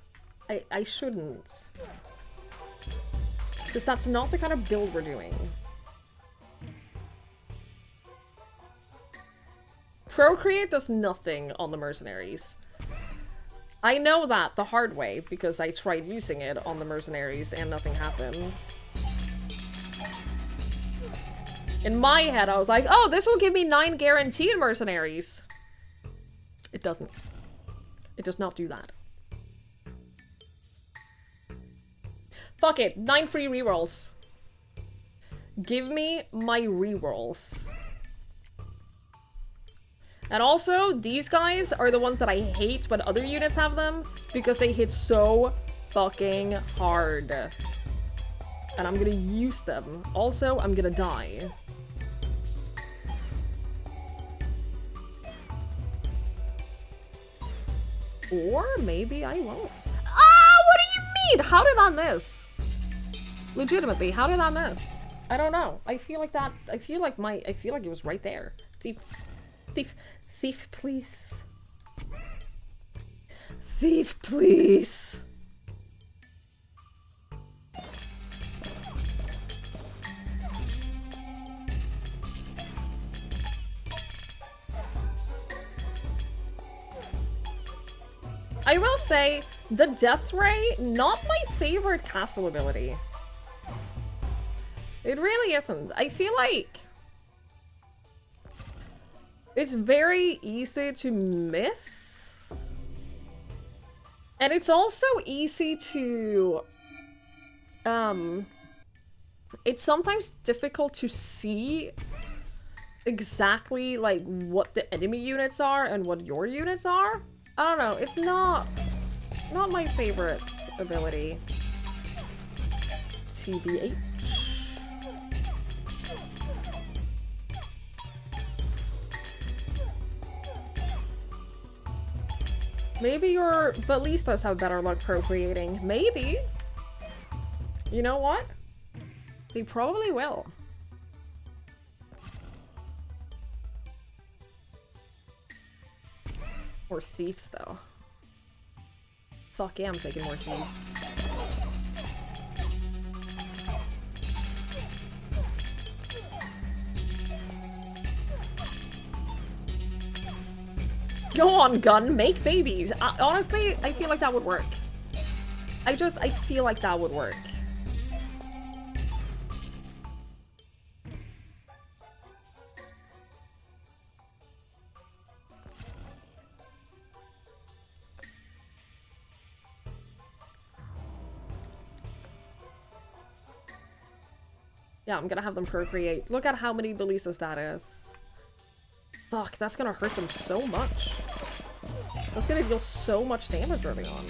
I shouldn't. Because that's not the kind of build we're doing. Procreate does nothing on the mercenaries. I know that the hard way, because I tried using it on the mercenaries and nothing happened. In my head, I was like, oh, this will give me 9 guaranteed mercenaries. It doesn't. It does not do that. Fuck it, 9 free rerolls. Give me my rerolls. And also, these guys are the ones that I hate when other units have them, because they hit so fucking hard. And I'm gonna use them. Also, I'm gonna die. Or maybe I won't. Ah, what do you mean? How did I miss? Legitimately, how did I miss? I don't know. I feel like it was right there. Thief, please. Thief, please. I will say, the Death Ray, not my favorite castle ability. It really isn't. I feel like it's very easy to miss. And it's also easy to... it's sometimes difficult to see exactly, like, what the enemy units are and what your units are. I don't know, it's not... not my favorite ability. TBH. Maybe your ballistas have better luck procreating. Maybe. You know what? They probably will. More thieves, though. Fuck yeah, I'm taking more thieves. Go on, gun, make babies. Honestly, I feel like that would work. I feel like that would work. Yeah, I'm gonna have them procreate. Look at how many ballistas that is. Fuck, that's gonna hurt them so much. That's gonna deal so much damage early on.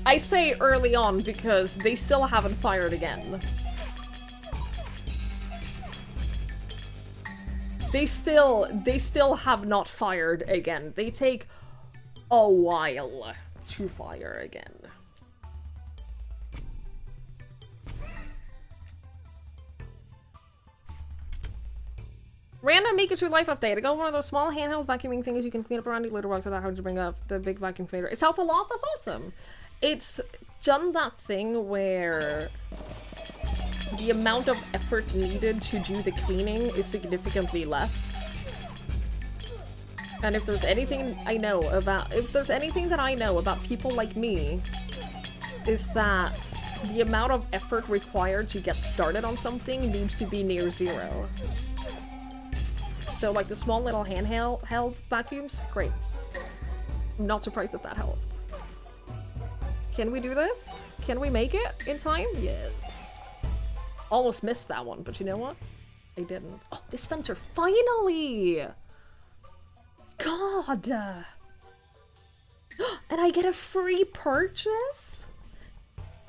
I say early on because they still haven't fired again. They still have not fired again. They take a while to fire again. Random Mikachu life update. I got one of those small handheld vacuuming things you can clean up around your litter box without having to bring up the big vacuum cleaner. It's helped a lot. That's awesome. It's done that thing where the amount of effort needed to do the cleaning is significantly less. And if there's anything I know about, that I know about people like me, is that the amount of effort required to get started on something needs to be near zero. So like the small little handheld vacuums, great. I'm not surprised that helped. Can we do this? Can we make it in time? Yes. Almost missed that one, but you know what? I didn't. Oh, dispenser, finally! God! And I get a free purchase?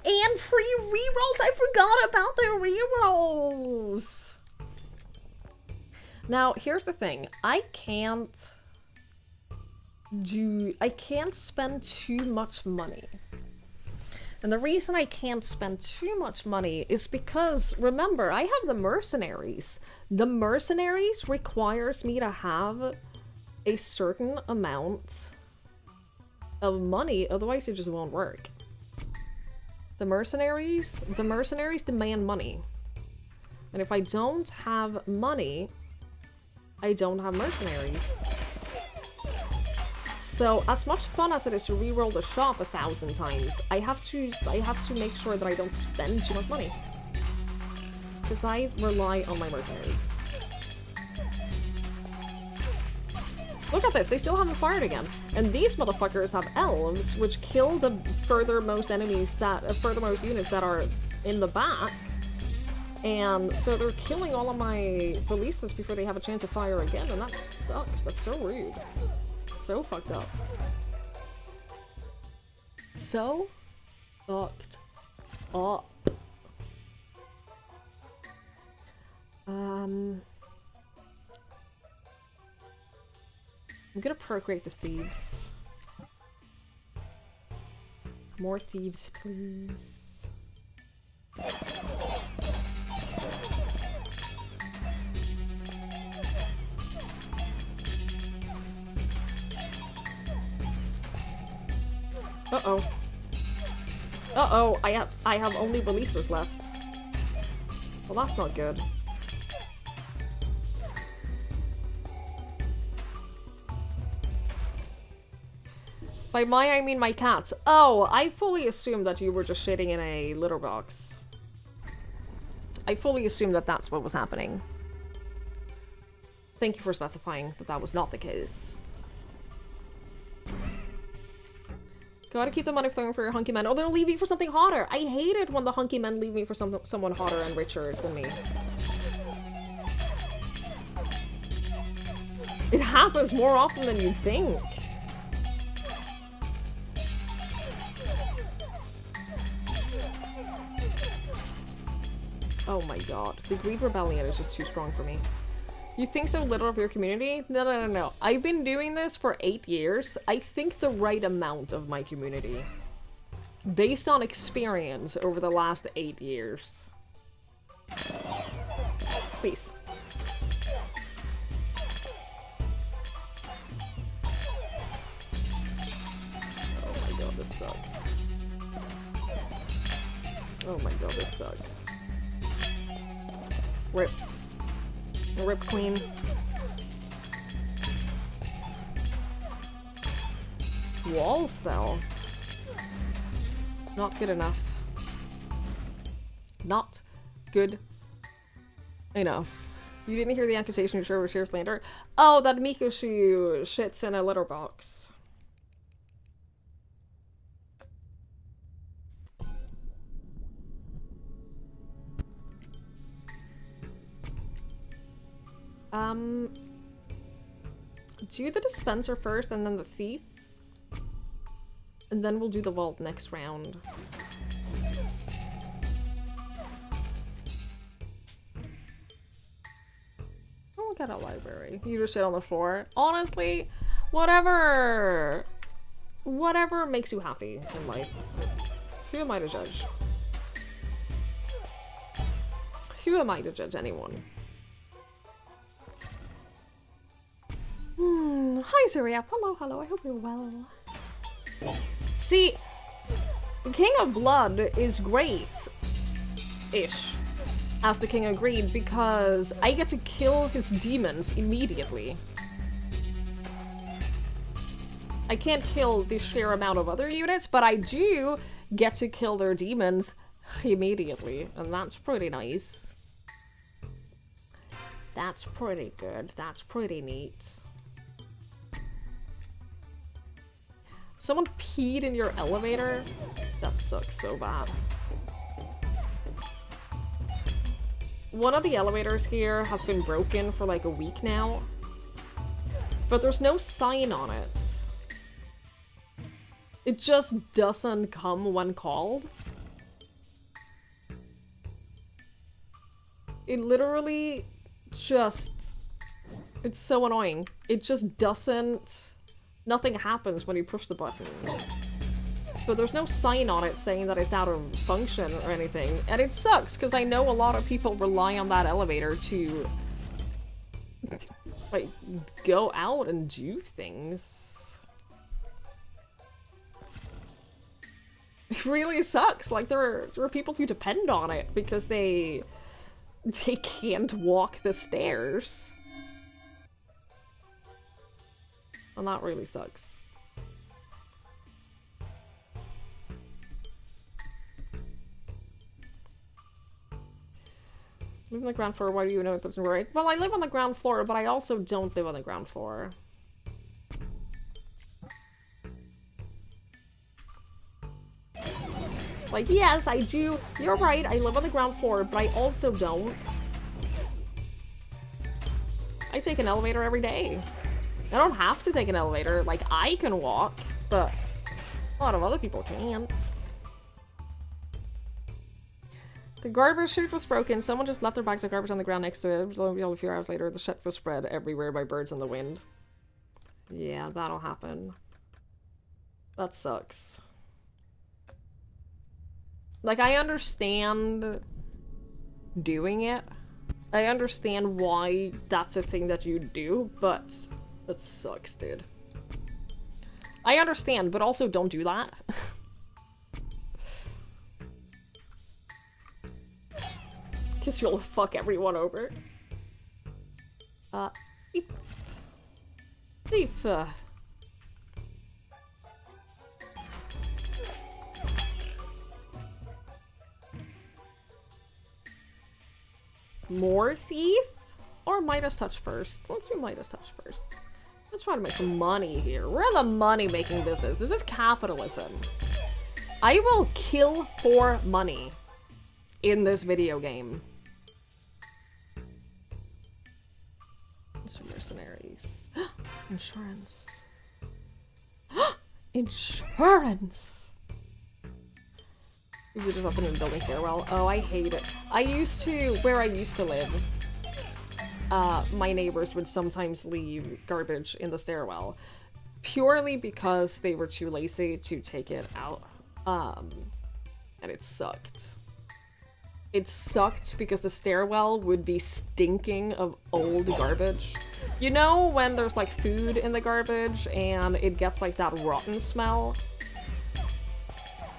And free rerolls? I forgot about the rerolls! Now, here's the thing. I can't spend too much money. And the reason I can't spend too much money is because, remember, I have the mercenaries. The mercenaries requires me to have a certain amount of money, otherwise it just won't work. The mercenaries demand money. And if I don't have money, I don't have mercenaries. So, as much fun as it is to reroll the shop 1,000 times, I have to make sure that I don't spend too much money. Because I rely on my mercenaries. Look at this, they still haven't fired again. And these motherfuckers have elves, which kill the furthermost units that are in the back. And so they're killing all of my ballistas before they have a chance to fire again, and that sucks. That's so rude. So fucked up. So fucked up. I'm gonna procreate the thieves. More thieves, please. Uh-oh. Uh-oh, I have only ballistas left. Well, that's not good. By I mean my cats. Oh, I fully assumed that you were just shitting in a litter box. I fully assumed that that's what was happening. Thank you for specifying that that was not the case. Gotta keep the money flowing for your hunky men. Oh, they'll leave you for something hotter. I hate it when the hunky men leave me for someone hotter and richer than me. It happens more often than you'd think. Oh my god. The Greed Rebellion is just too strong for me. You think so little of your community? No. I've been doing this for 8 years. I think the right amount of my community. Based on experience over the last 8 years. Please. Oh my god, this sucks. Oh my god, this sucks. Rip. Rip queen. Walls, though. Not good enough. Not good enough. You didn't hear the accusation you shared with Share Slander? Oh, that Mikushu shits in a litter box. Do the dispenser first and then the thief. And then we'll do the vault next round. Oh, we got a library. You just shit on the floor. Honestly, whatever makes you happy in life. Who am I to judge? Who am I to judge anyone? Hi, Zuriap. Hello. I hope you're well. See, King of Blood is great-ish, as the King of Greed, because I get to kill his demons immediately. I can't kill the sheer amount of other units, but I do get to kill their demons immediately, and that's pretty nice. That's pretty good. That's pretty neat. Someone peed in your elevator? That sucks so bad. One of the elevators here has been broken for like a week now, but there's no sign on it. It just doesn't come when called. It literally just... It's so annoying. It just doesn't... Nothing happens when you push the button. But there's no sign on it saying that it's out of function or anything. And it sucks, because I know a lot of people rely on that elevator to... like, go out and do things. It really sucks. Like, there are people who depend on it because they can't walk the stairs. And that really sucks. Live on the ground floor, why do you know it doesn't work? Well, I live on the ground floor, but I also don't live on the ground floor. Like, yes, I do. You're right, I live on the ground floor, but I also don't. I take an elevator every day. I don't have to take an elevator. Like, I can walk, but a lot of other people can't. The garbage chute was broken. Someone just left their bags of garbage on the ground next to it. A few hours later, the shit was spread everywhere by birds in the wind. Yeah, that'll happen. That sucks. Like, I understand doing it. I understand why that's a thing that you do, but that sucks, dude. I understand, but also don't do that. Because you'll fuck everyone over. Thief. More thief? Or Midas Touch first? Let's do Midas Touch first. Let's try to make some money here. We're in the money-making business. This is capitalism. I will kill for money in this video game. Some mercenaries. Insurance. Insurance! You just up in the building stairwell. Oh, I hate it. Where I used to live, my neighbors would sometimes leave garbage in the stairwell. Purely because they were too lazy to take it out. And it sucked. It sucked because the stairwell would be stinking of old garbage. You know when there's like food in the garbage and it gets like that rotten smell?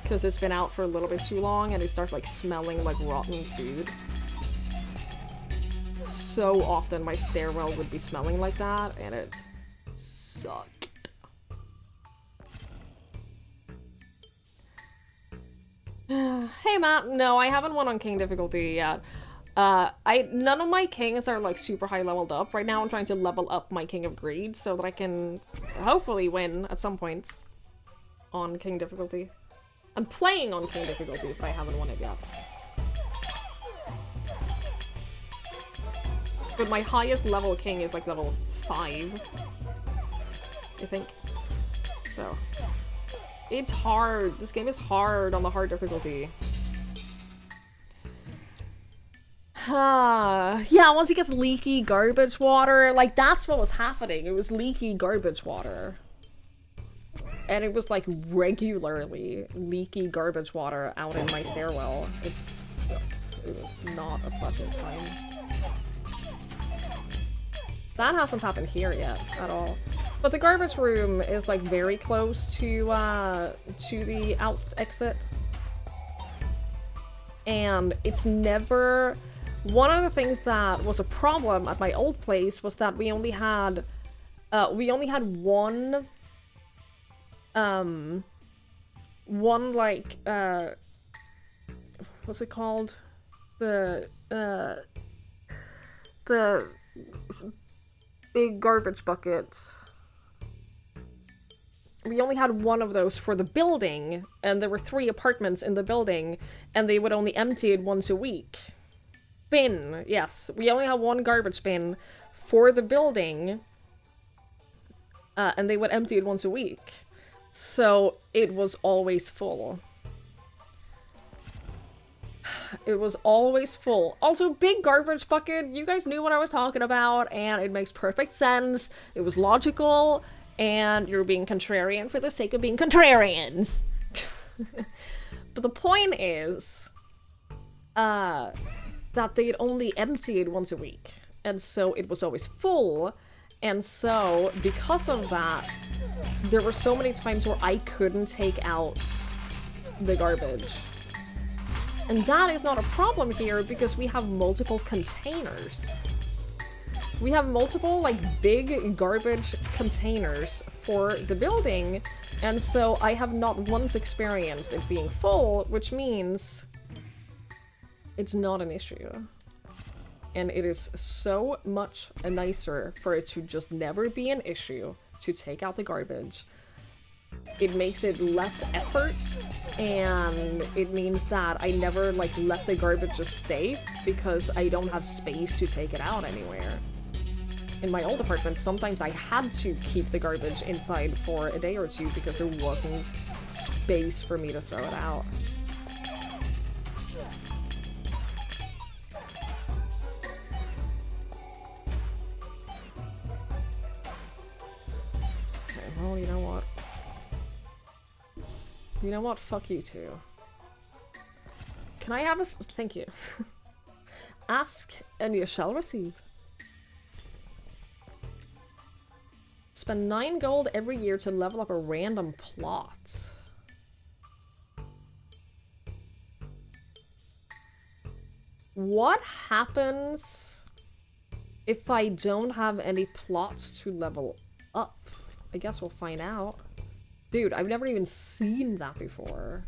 Because it's been out for a little bit too long and it starts like smelling like rotten food. So often my stairwell would be smelling like that and it sucked. Hey Matt, no, I haven't won on king difficulty yet. None of my kings are like super high leveled up. Right now I'm trying to level up my King of Greed so that I can hopefully win at some point on king difficulty. I'm playing on king difficulty, but I haven't won it yet. But my highest level king is like level 5, I think. So, it's hard. This game is hard on the hard difficulty. Yeah, once he gets leaky garbage water, like that's what was happening. It was leaky garbage water. And it was like regularly leaky garbage water out in my stairwell. It sucked. It was not a pleasant time. That hasn't happened here yet at all. But the garbage room is like very close to the out exit. And it's never... One of the things that was a problem at my old place was that we only had one like what's it called? The big garbage buckets. We only had one of those for the building, and there were 3 apartments in the building, and they would only empty it once a week. Bin, yes. We only had one garbage bin for the building, and they would empty it once a week. So it was always full. It was always full. Also, big garbage bucket, you guys knew what I was talking about, and it makes perfect sense. It was logical, and you're being contrarian for the sake of being contrarians. But the point is, that they'd only empty it once a week. And so it was always full. And so, because of that, there were so many times where I couldn't take out the garbage. And that is not a problem here because we have multiple containers. We have multiple, like, big garbage containers for the building. And so I have not once experienced it being full, which means it's not an issue. And it is so much nicer for it to just never be an issue to take out the garbage. It makes it less effort, and it means that I never, like, let the garbage just stay because I don't have space to take it out anywhere. In my old apartment, sometimes I had to keep the garbage inside for a day or two because there wasn't space for me to throw it out. Well, you know what? You know what? Fuck you too. Can I have a... Thank you. Ask and you shall receive. Spend 9 gold every year to level up a random plot. What happens if I don't have any plots to level up? I guess we'll find out. Dude, I've never even seen that before.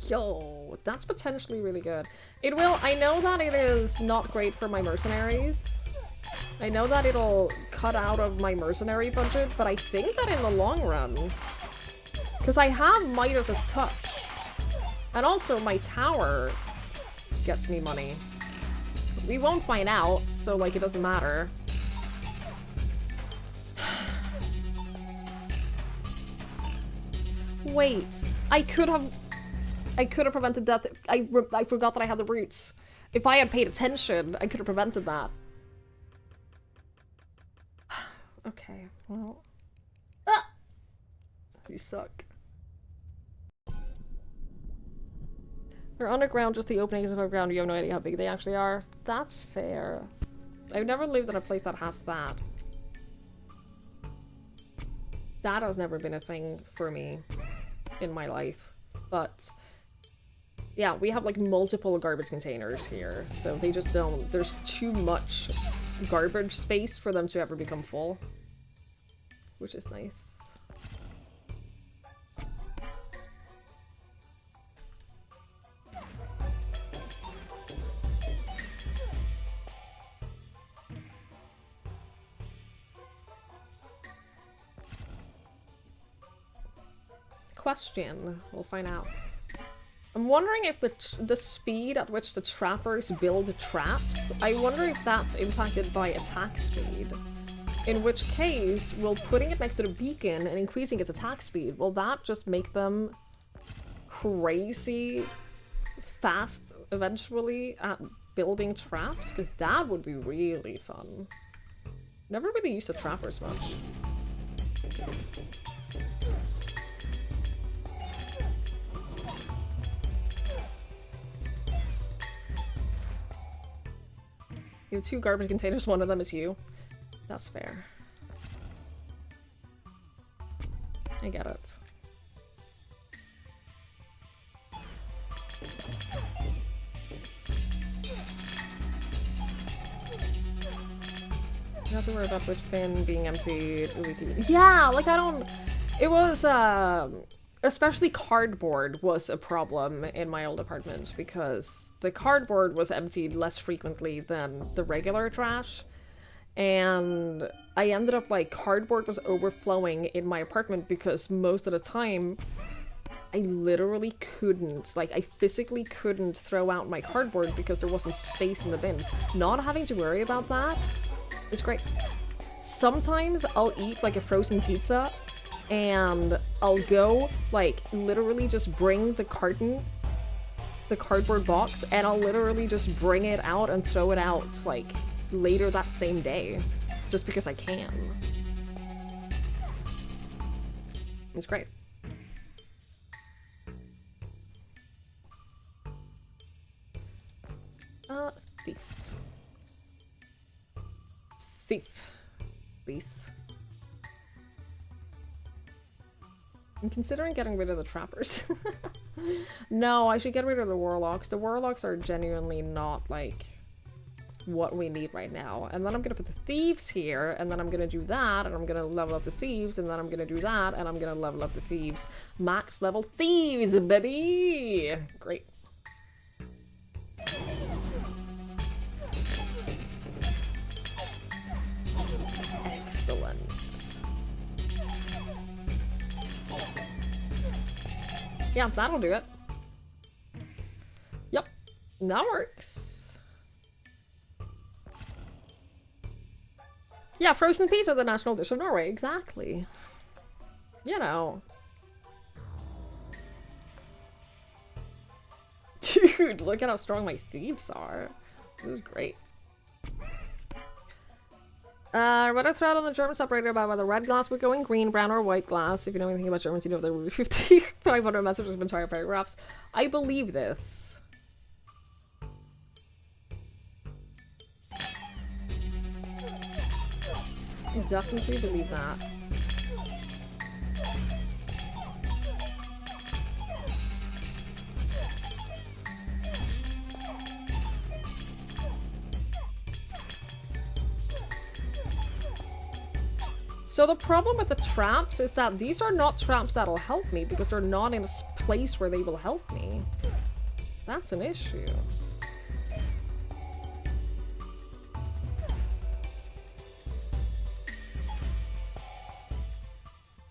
Yo, that's potentially really good. It will- I know that it is not great for my mercenaries. I know that it'll cut out of my mercenary budget, but I think that in the long run... Because I have Midas's Touch. And also my tower gets me money. We won't find out, so like it doesn't matter. Wait, I could have prevented death. I forgot that I had the roots. If I had paid attention, I could have prevented that. Okay, well. Ah! You suck. They're underground, just the openings above ground. You have no idea how big they actually are. That's fair. I've never lived in a place that has that. That has never been a thing for me in my life. But yeah, we have like multiple garbage containers here, so they just don't. There's too much garbage space for them to ever become full, which is nice. Question. We'll find out. I'm wondering if the speed at which the trappers build traps, I wonder if that's impacted by attack speed. In which case, will putting it next to the beacon and increasing its attack speed, will that just make them crazy fast eventually at building traps? Because that would be really fun. Never really used the trappers much. You have 2 garbage containers, one of them is you. That's fair. I get it. You have to worry about which bin being empty. Yeah, like I don't... It was, especially cardboard was a problem in my old apartment because the cardboard was emptied less frequently than the regular trash. And I ended up like cardboard was overflowing in my apartment because most of the time I literally couldn't, like I physically couldn't throw out my cardboard because there wasn't space in the bins. Not having to worry about that is great. Sometimes I'll eat like a frozen pizza and I'll go like literally just bring the cardboard box and I'll literally just bring it out and throw it out like later that same day just because I can. It's great. Thief. Thief. Please. I'm considering getting rid of the trappers. No, I should get rid of the warlocks. The warlocks are genuinely not, like, what we need right now. And then I'm gonna put the thieves here, and then I'm gonna do that, and I'm gonna level up the thieves, and then I'm gonna do that, and I'm gonna level up the thieves. Max level thieves, baby! Great. Excellent. Yeah, that'll do it. Yep, that works. Yeah, frozen pizza, the national dish of Norway, exactly. You know. Dude, look at how strong my thieves are. This is great. Red thread on the German separator about whether red glass would go in green, brown, or white glass. If you know anything about Germans, you know there were 500 messages of entire paragraphs. I believe this. I definitely believe that. So the problem with the traps is that these are not traps that'll help me because they're not in a place where they will help me. That's an issue.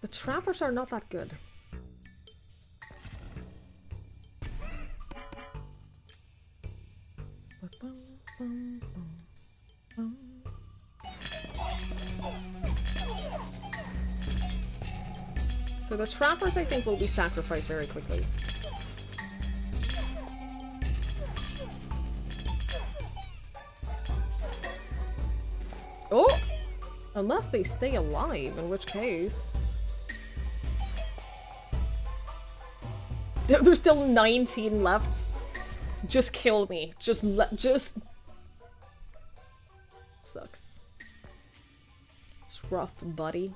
The trappers are not that good. So the trappers, I think, will be sacrificed very quickly. Oh! Unless they stay alive, in which case... There's still 19 left. Just kill me. Just... Sucks. It's rough, buddy.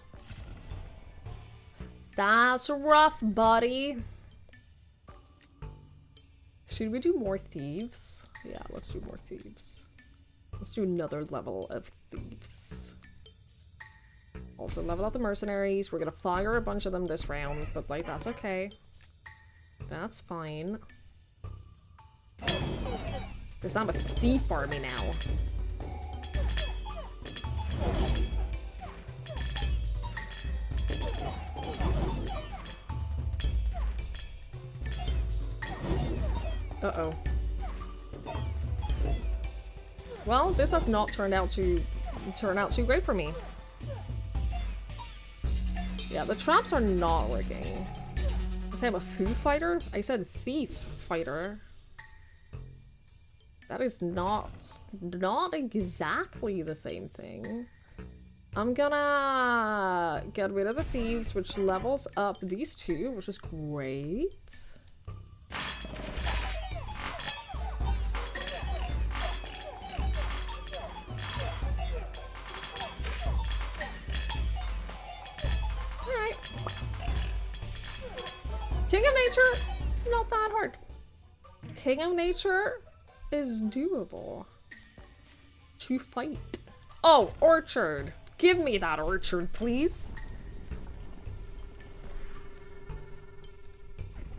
That's rough, buddy. Should we do more thieves? Yeah, let's do more thieves. Let's do another level of thieves. Also level up the mercenaries. We're gonna fire a bunch of them this round, but like, that's okay. That's fine. Because I'm a thief army now. Uh-oh. Well, this has not turned out too great for me. Yeah, the traps are not working. Did I say I'm a food fighter? I said thief fighter. That is not exactly the same thing. I'm gonna get rid of the thieves, which levels up these two, which is great. Alright. King of Nature, not that hard. King of Nature is doable to fight. Oh, orchard. Give me that orchard, please.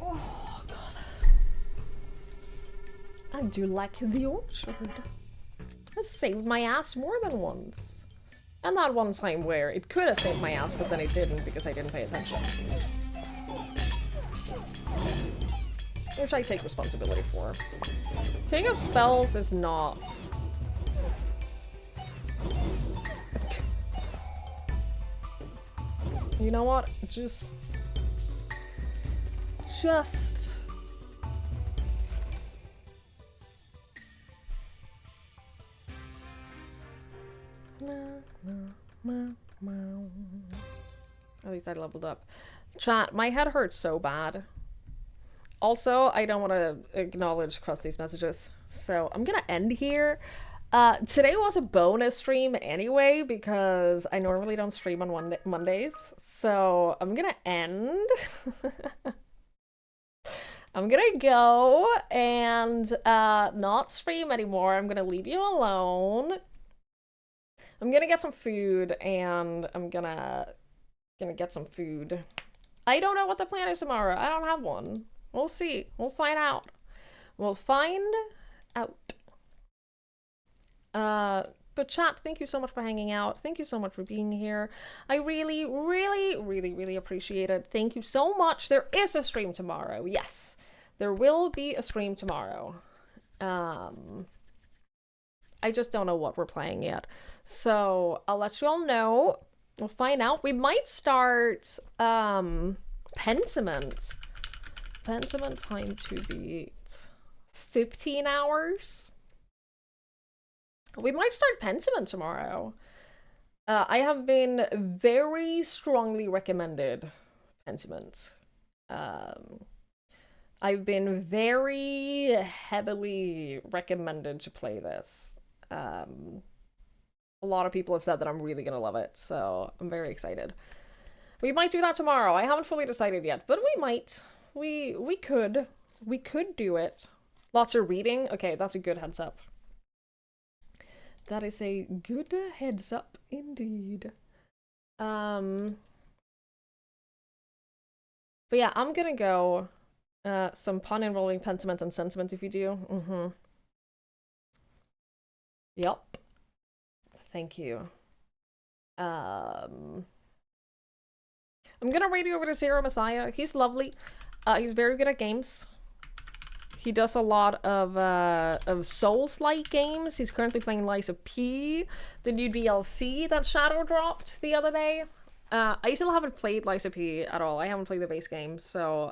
Oh, God. I do like the orchard. It saved my ass more than once. And that one time where it could have saved my ass, but then it didn't because I didn't pay attention. Which I take responsibility for. King of Spells is not. You know what? Just... At least I leveled up. Chat, my head hurts so bad. Also, I don't want to acknowledge Krusty's messages, so I'm gonna end here. Today was a bonus stream anyway, because I normally don't stream on Mondays, so I'm gonna end. I'm gonna go and not stream anymore. I'm gonna leave you alone. I'm gonna get some food, and I'm gonna get some food. I don't know what the plan is tomorrow. I don't have one. We'll see. We'll find out. We'll find out. But chat, thank you so much for hanging out. Thank you so much for being here. I really, really, really, really appreciate it. Thank you so much. There is a stream tomorrow. Yes, there will be a stream tomorrow. I just don't know what we're playing yet. So I'll let you all know. We'll find out. We might start Pentiment. Pentiment time to beat 15 hours. We might start Pentiment tomorrow. I have been very strongly recommended Pentiment. I've been very heavily recommended to play this. A lot of people have said that I'm really gonna love it, so I'm very excited. We might do that tomorrow. I haven't fully decided yet, but we might. We could do it. Lots of reading. Okay, that's a good heads up. That is a good heads up indeed. But yeah, I'm gonna go. Some pun involving Pentiment and Sentiment if you do. Yup. Thank you. I'm gonna radio over to Zero Messiah. He's lovely. He's very good at games. He does a lot of Souls-like games. He's currently playing Lies of P, the new DLC that Shadow dropped the other day. I still haven't played Lysa P at all. I haven't played the base game, so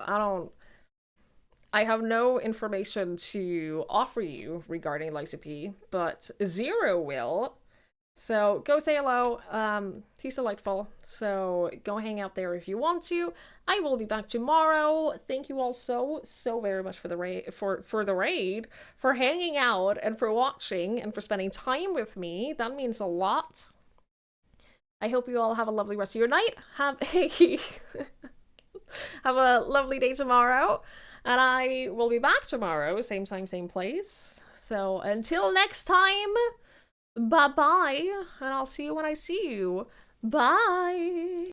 I have no information to offer you regarding Lysa P, but Zero will. So go say hello. He's delightful. So go hang out there if you want to. I will be back tomorrow. Thank you all so very much for the raid, for the raid, for hanging out and for watching and for spending time with me. That means a lot. I hope you all have a lovely rest of your night. Have a have a lovely day tomorrow. And I will be back tomorrow, same time, same place. So until next time, bye-bye. And I'll see you when I see you. Bye.